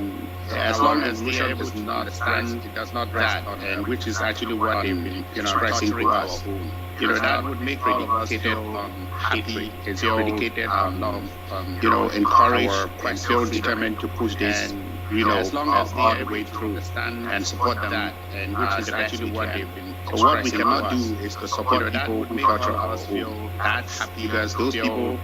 As long as the able does not stand, it does not rest on, and which is actually what they've been expressing to us. That would make predicated on happy. It's predicated on love. Encourage and feel determined to push this. As long as they are able to understand and support them, and which is actually what they've been. So what we cannot do is to support people who torture our own. That's because those people,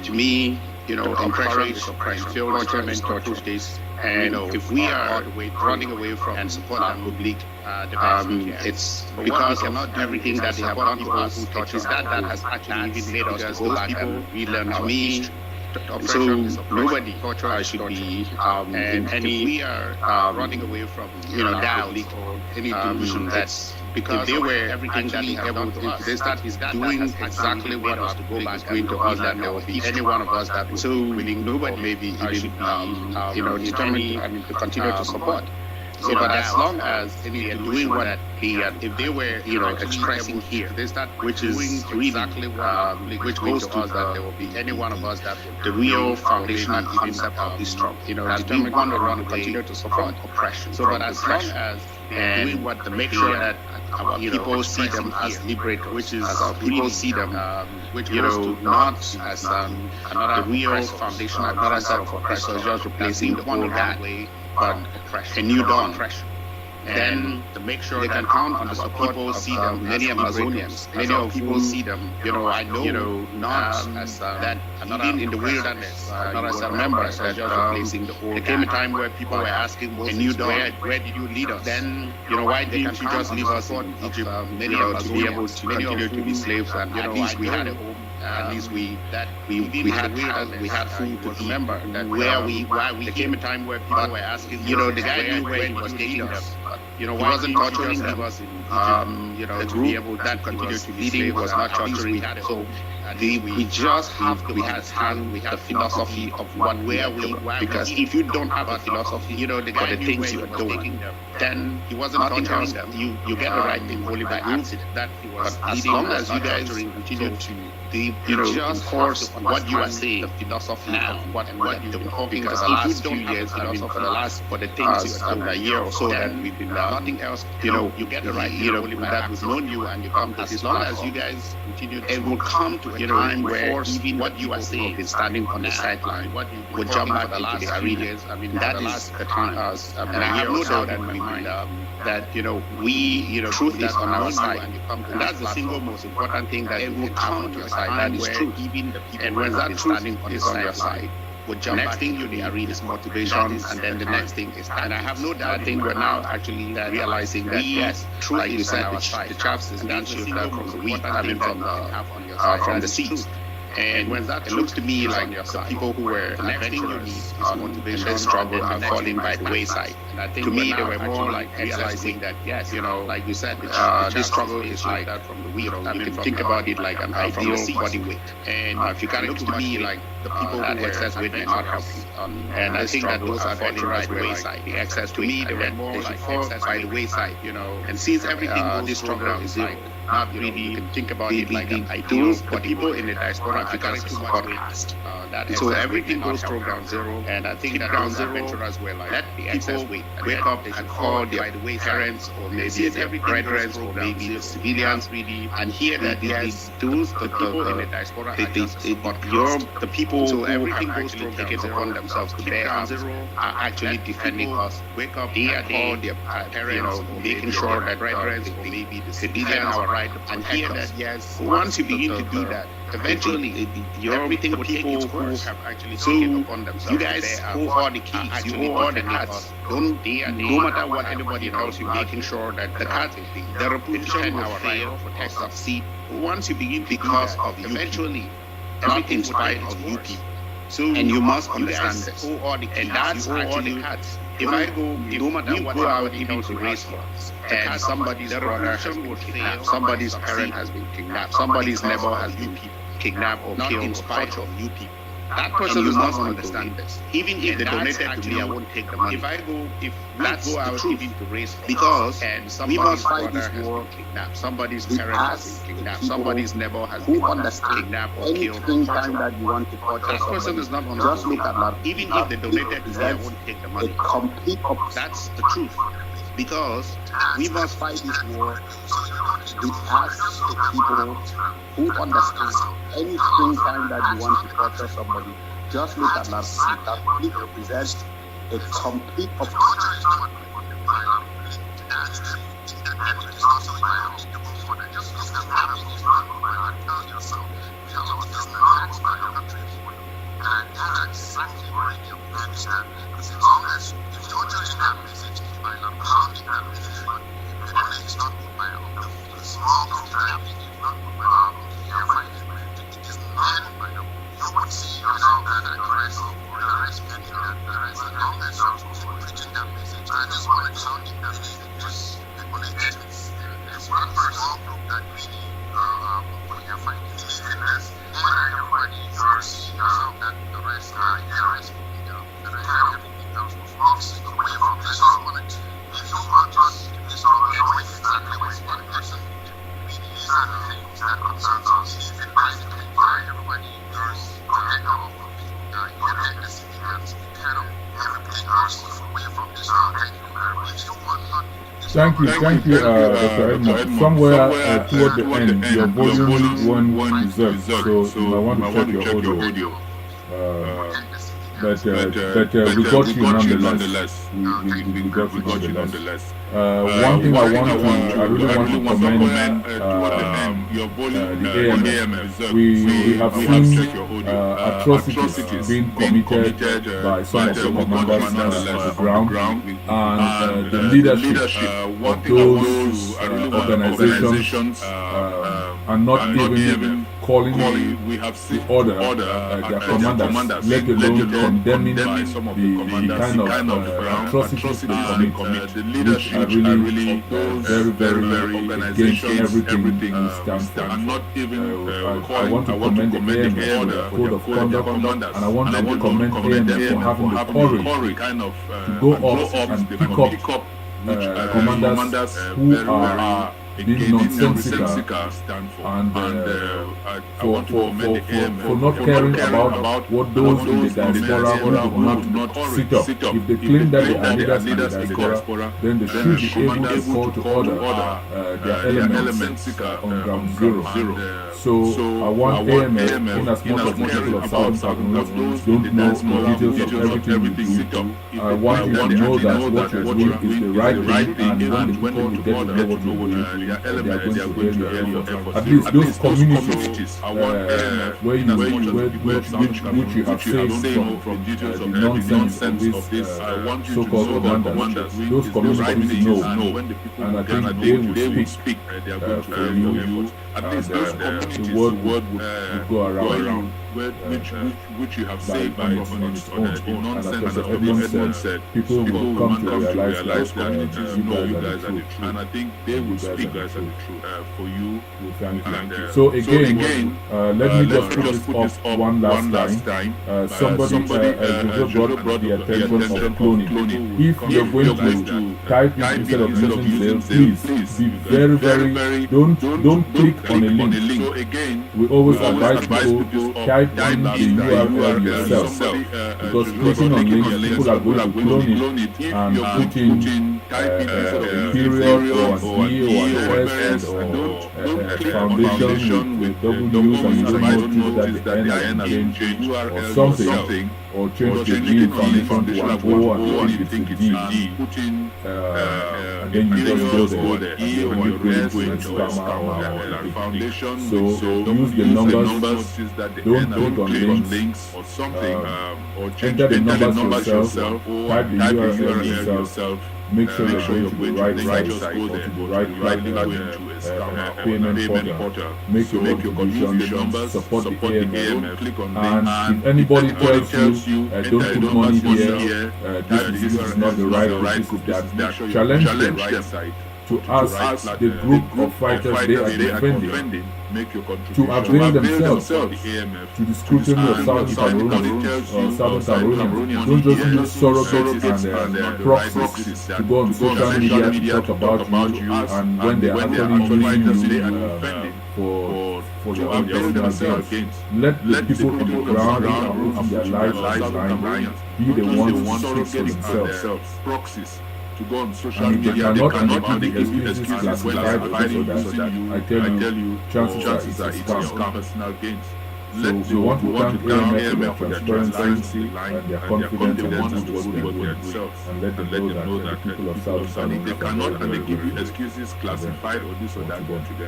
to me, encourage and feel determined to push this. And if we are running away from and support the public, it's because of everything that they have done to us. It is that has actually even made us go back and relearn our history. So nobody should be in any running away from doubt or any delusion that's because if they were everything that he have done to us, if they start doing exactly what our colleague is doing to us, then there will be any one of us that will willing, nobody maybe even determined to continue to support. So, but as long as they are doing what if they were, expressing here, which is really, which goes to us that there will be any one of us that the real foundational concept of this struggle, that we want to run continue to support oppression. So, but as long as and to make sure that our people see them as liberators, which is our people see them, not as another real foundational concept of oppression, just replacing the whole that but a new dawn. Then to make sure they can count on the support of many Amazonians. Many of people see them, I know, not as that even in the wilderness, not as a member, as just replacing the whole. There came a time where people were asking, where did you lead us? Then, why didn't you just leave us in Egypt, to be able to continue to be slaves, and at least we had a home. At least we had food to remember that why we there came a time where people were asking, the guy knew where he was taking us. He wasn't torturing them. The group that continued to be leading was not torturing. So we just have to understand the philosophy of where we are. Because if you don't have a philosophy for the things you are doing, then he wasn't torturing them. You get the right thing only by accident. But as long as you guys continue to just enforce what you are saying, the philosophy now, what you've been talking for the last few years, for the things you are doing, a year or so that we've been nothing else, you get the right, that we've known you and you come to this long as you guys continue, it will come to a time where even what you are saying is standing on the sideline, will jump back into the arena. I mean, that is the time, and I have no doubt in my mind that, truth is on our side. And that's the single most important thing, that it will come to a side that is truth. And when that truth is on your side, next thing you need is motivation, and then the next thing is time. And I have no doubt, I think we're now actually realizing that, yes, truth, like you said, the chaff is being shielded from the wheat, from the seeds. And when that looks to me like the people who were adventurous in this struggle are falling by the wayside. And I think to me, they were more like realizing that, yes, like you said, this struggle is like that from the wheel. You can think about it like an ideal body weight. And if you can look to me like the people who were excess weight may not help. And I think that those are falling by the wayside. The excess to me, they were more like fall by the wayside, And since everything this struggle is like not really, you can think about it like an ideal, but people in the diaspora are too much past. So everything goes through ground zero, and I think that those adventurers were like, let the excess wake up and call their parents or maybe their brethren or maybe the civilians really, and hear that those the people in the diaspora the people who have actually taken it upon themselves to bear arms are actually defending us. Wake up, they are call their parents, making sure that brethren or maybe the civilians are right, and hear that yes, once you begin to do that, eventually everything will take its course. Have actually taken upon themselves. You guys hold all the keys, you hold all the cards. No matter what anybody tells you, making sure that the cards, the reputation will fail or succeed. Once you begin, because of eventually everything spite of you people. So and you must understand this. And that's actually the cards. If I go, no matter what out even to raise funds, and somebody's brother has been kidnapped, somebody's parent has been kidnapped, somebody's neighbor has been kidnapped or killed in spite of you people. That person is not going to understand this. Even if they donated to me, I won't take the money. If that's go out even to raise funds, because we must fight this war. Somebody's parent has been kidnapped, somebody's neighbor has been kidnapped or killed. Anything that you want to purchase, that person is not going to just look at that. Even if they donated to me, I won't take the money. That's the truth. Because we must fight this war with us, the people who understand anything time that you want to torture somebody. Just look at that. That represents a complete of and that's exactly what I do understand. Because as long as if you're judging that message by pounding that message, the money is not good by the small kidnapping is not good by the air fighting. It is not good by you would see yourself as aggressive or respecting that as long as you're preaching that message. I just want to counting that message. Just the politics as well. thank you, Dr. Edmond. Somewhere toward the end, your volume went reserved, so you might want to check your audio. But we got you nonetheless. We got you nonetheless. One thing I really want to commend the AMF. We have seen atrocities being committed by some of the commanders on the ground, and the leadership of those organizations are not even calling the order their commanders, let alone condemning the kind of atrocities they commit, which are really very against everything we stand for. I want to commend the AMF for the code of conduct, and I want to commend AMF for having the courage to go up and pick up commanders who are being nonsensical and for not caring about what those in the diaspora who do not sit up. If they claim that they are leaders in the diaspora, then they should be able to call to order their elements on ground zero. So I want AMF, in as much as the people of Southern Cameroon don't know the details of everything you do, I want you to know that what you're doing is the right thing, and when the people get to know what you're doing, they are going to hear your efforts. At least those communities where which you have saved from the nonsense of this so-called commanders, those communities know, and I think they will speak for you, and the word would go around. Which you have saved by its own. And as Edmond said, people will come to realize that you guys are the truth. And I think they will speak guys are the truth for you. And, so again, let me just put this up one last time. Somebody brought the attention of cloning. If you're going to type it instead of using Zelle, please be very don't click on a link. So again, we always advise people type in the URL yourself, because clicking on links, people are going to clone it and put in a period or an E or an S or a foundation with double U's, and you don't know that the N has been changed or something, or change the D foundation to an O and you think it's a D, and then you just go there and you create a scammer or a foundation. So use the numbers, don't click on links or something, or enter the numbers yourself, type the URL yourself. Make sure you're going to the right site or to the right payment portal. Make your contribution, support the AMF, and if anybody tells you don't put money here, this is not the right, this is that, challenge them to ask the group of fighters they are defending to avail themselves to the scrutiny of Southern Cameroonians. Don't just use surrogates and proxies to go on social media to talk about you, and when they are actually using you for their own personal gains. Let the people on the ground who are putting their lives on the line be the ones who speak for themselves. Proxies to go on social media, they cannot make excuses classified or that. I tell you, chances are it's your personal gains. So we want to thank AMF for their transparency and their confidence in what they are doing, and let them know that the people of South Cameroon, they cannot and they give you excuses classified or this or that.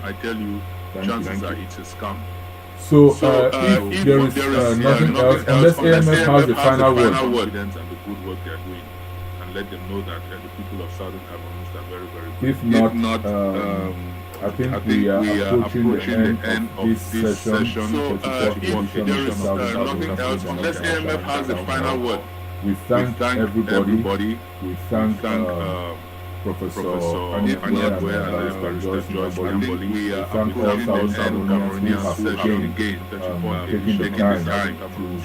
I tell you, chances are it's a scam. So if there is nothing else, unless AMF has the final word, and the good work they are doing, let them know that the people of Southern Cameroon are very good. If not, I think we are approaching the end of this session. So if there is nothing else, unless AMF has the final word, we thank everybody. We thank Professor Anyagwe and Barrister Joyce Nyamboli. We thank all Southern Cameroonians who have again taken the time to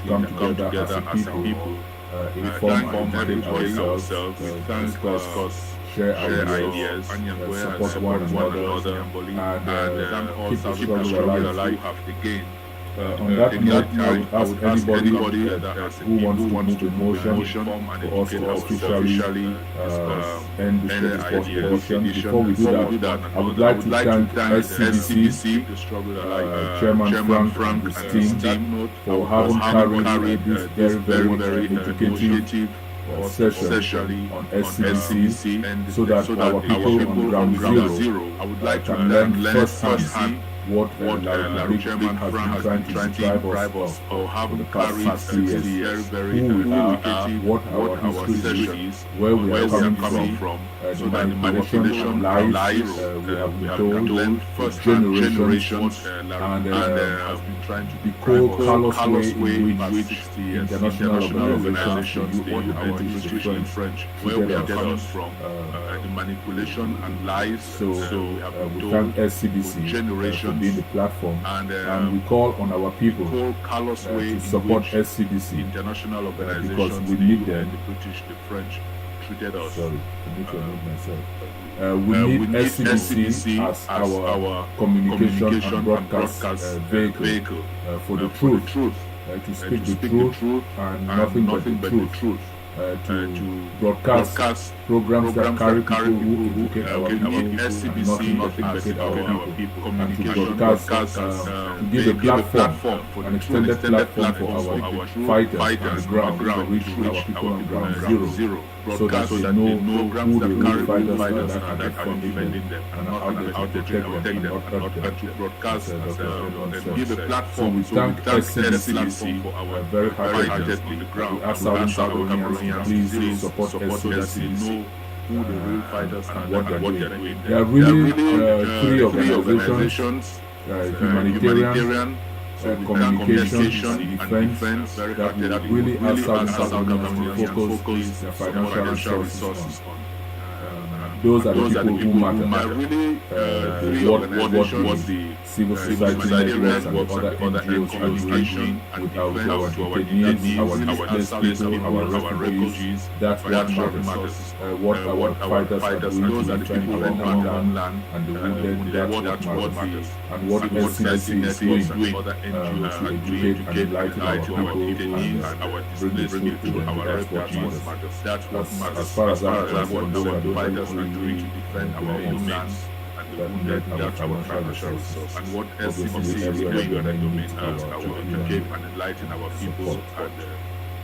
come together as a people. Inform and educate ourselves, discuss, share ideas, support one another, and keep the struggle alive. On that note, I would ask anybody who wants to move a motion for us to officially end this 34th edition. Before we do that, I would like to thank SCDC, Chairman Frank and his team for having carried this very educative session on SCDC so that our people on ground zero can learn firsthand what Larry Chairman has been trying to describe us for the past 60 years, who we are, what our history is, where we are coming from, the manipulation of lies we have been told for generations, and has been trying to the callous way in which the international organizations, the UN, French, where we are coming from, the manipulation and lies. So we thank SCDC for being the platform, and we call on our people to support SCDC international organizations because we need them. The British, the French treated us. Sorry, I need to remove myself. We need SCDC as our communication and broadcast vehicle for the truth, to speak the truth and nothing but the truth. To broadcast programs that carry people who educate our people and nothing but educate our people, and to broadcast, to give a platform, an extended platform for our fighters on the ground to reach our people on ground zero, so that they know who the real fighters are that are defending them and how they protect them and not hurt them. To broadcast and give a platform. So we thank SCDC very heartedly. We ask South Cameroonians please support SCDC, know who the real fighters and what they're doing. There are really three organizations, humanitarian, communication, defense, that we really ask South Cameroonians to focus their financial resources on. Those are the people who matter. What the civil society networks and other NGOs are doing with our detainees, our displaced people, our refugees, that's what matters. What our fighters are doing to defend our homeland and the wounded, that's what matters. And what SCDC is doing to educate and enlighten our people and bring the truth to them, that's what matters. As far as I'm concerned, those are the fighters are doing to defend our homeland and the wounded, that's our financial resource. And what SCDC is doing on the domain to educate and enlighten our people and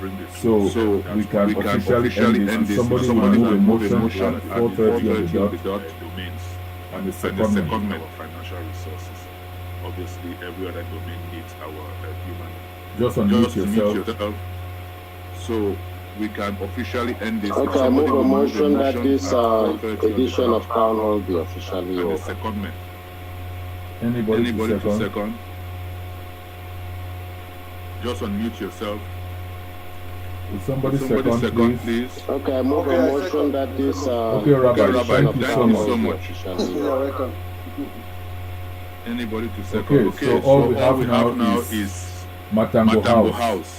bring the truth. So we can officially end this. Somebody will move a motion at 4:30 on the dot domains. And the secondment of financial resources. Obviously, every other domain needs our human. Just unmute yourself. So we can officially end this. Okay, I move a motion that this edition of Town Hall be officially over. Secondment. Anybody to second? Just unmute yourself. Will somebody second, please? Okay, I move a motion that this okay, Rabbi, thank you so much. You're welcome. Anybody to second? Okay, so all we have now is Matango House.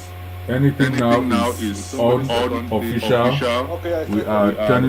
Anything now is on official. We are turning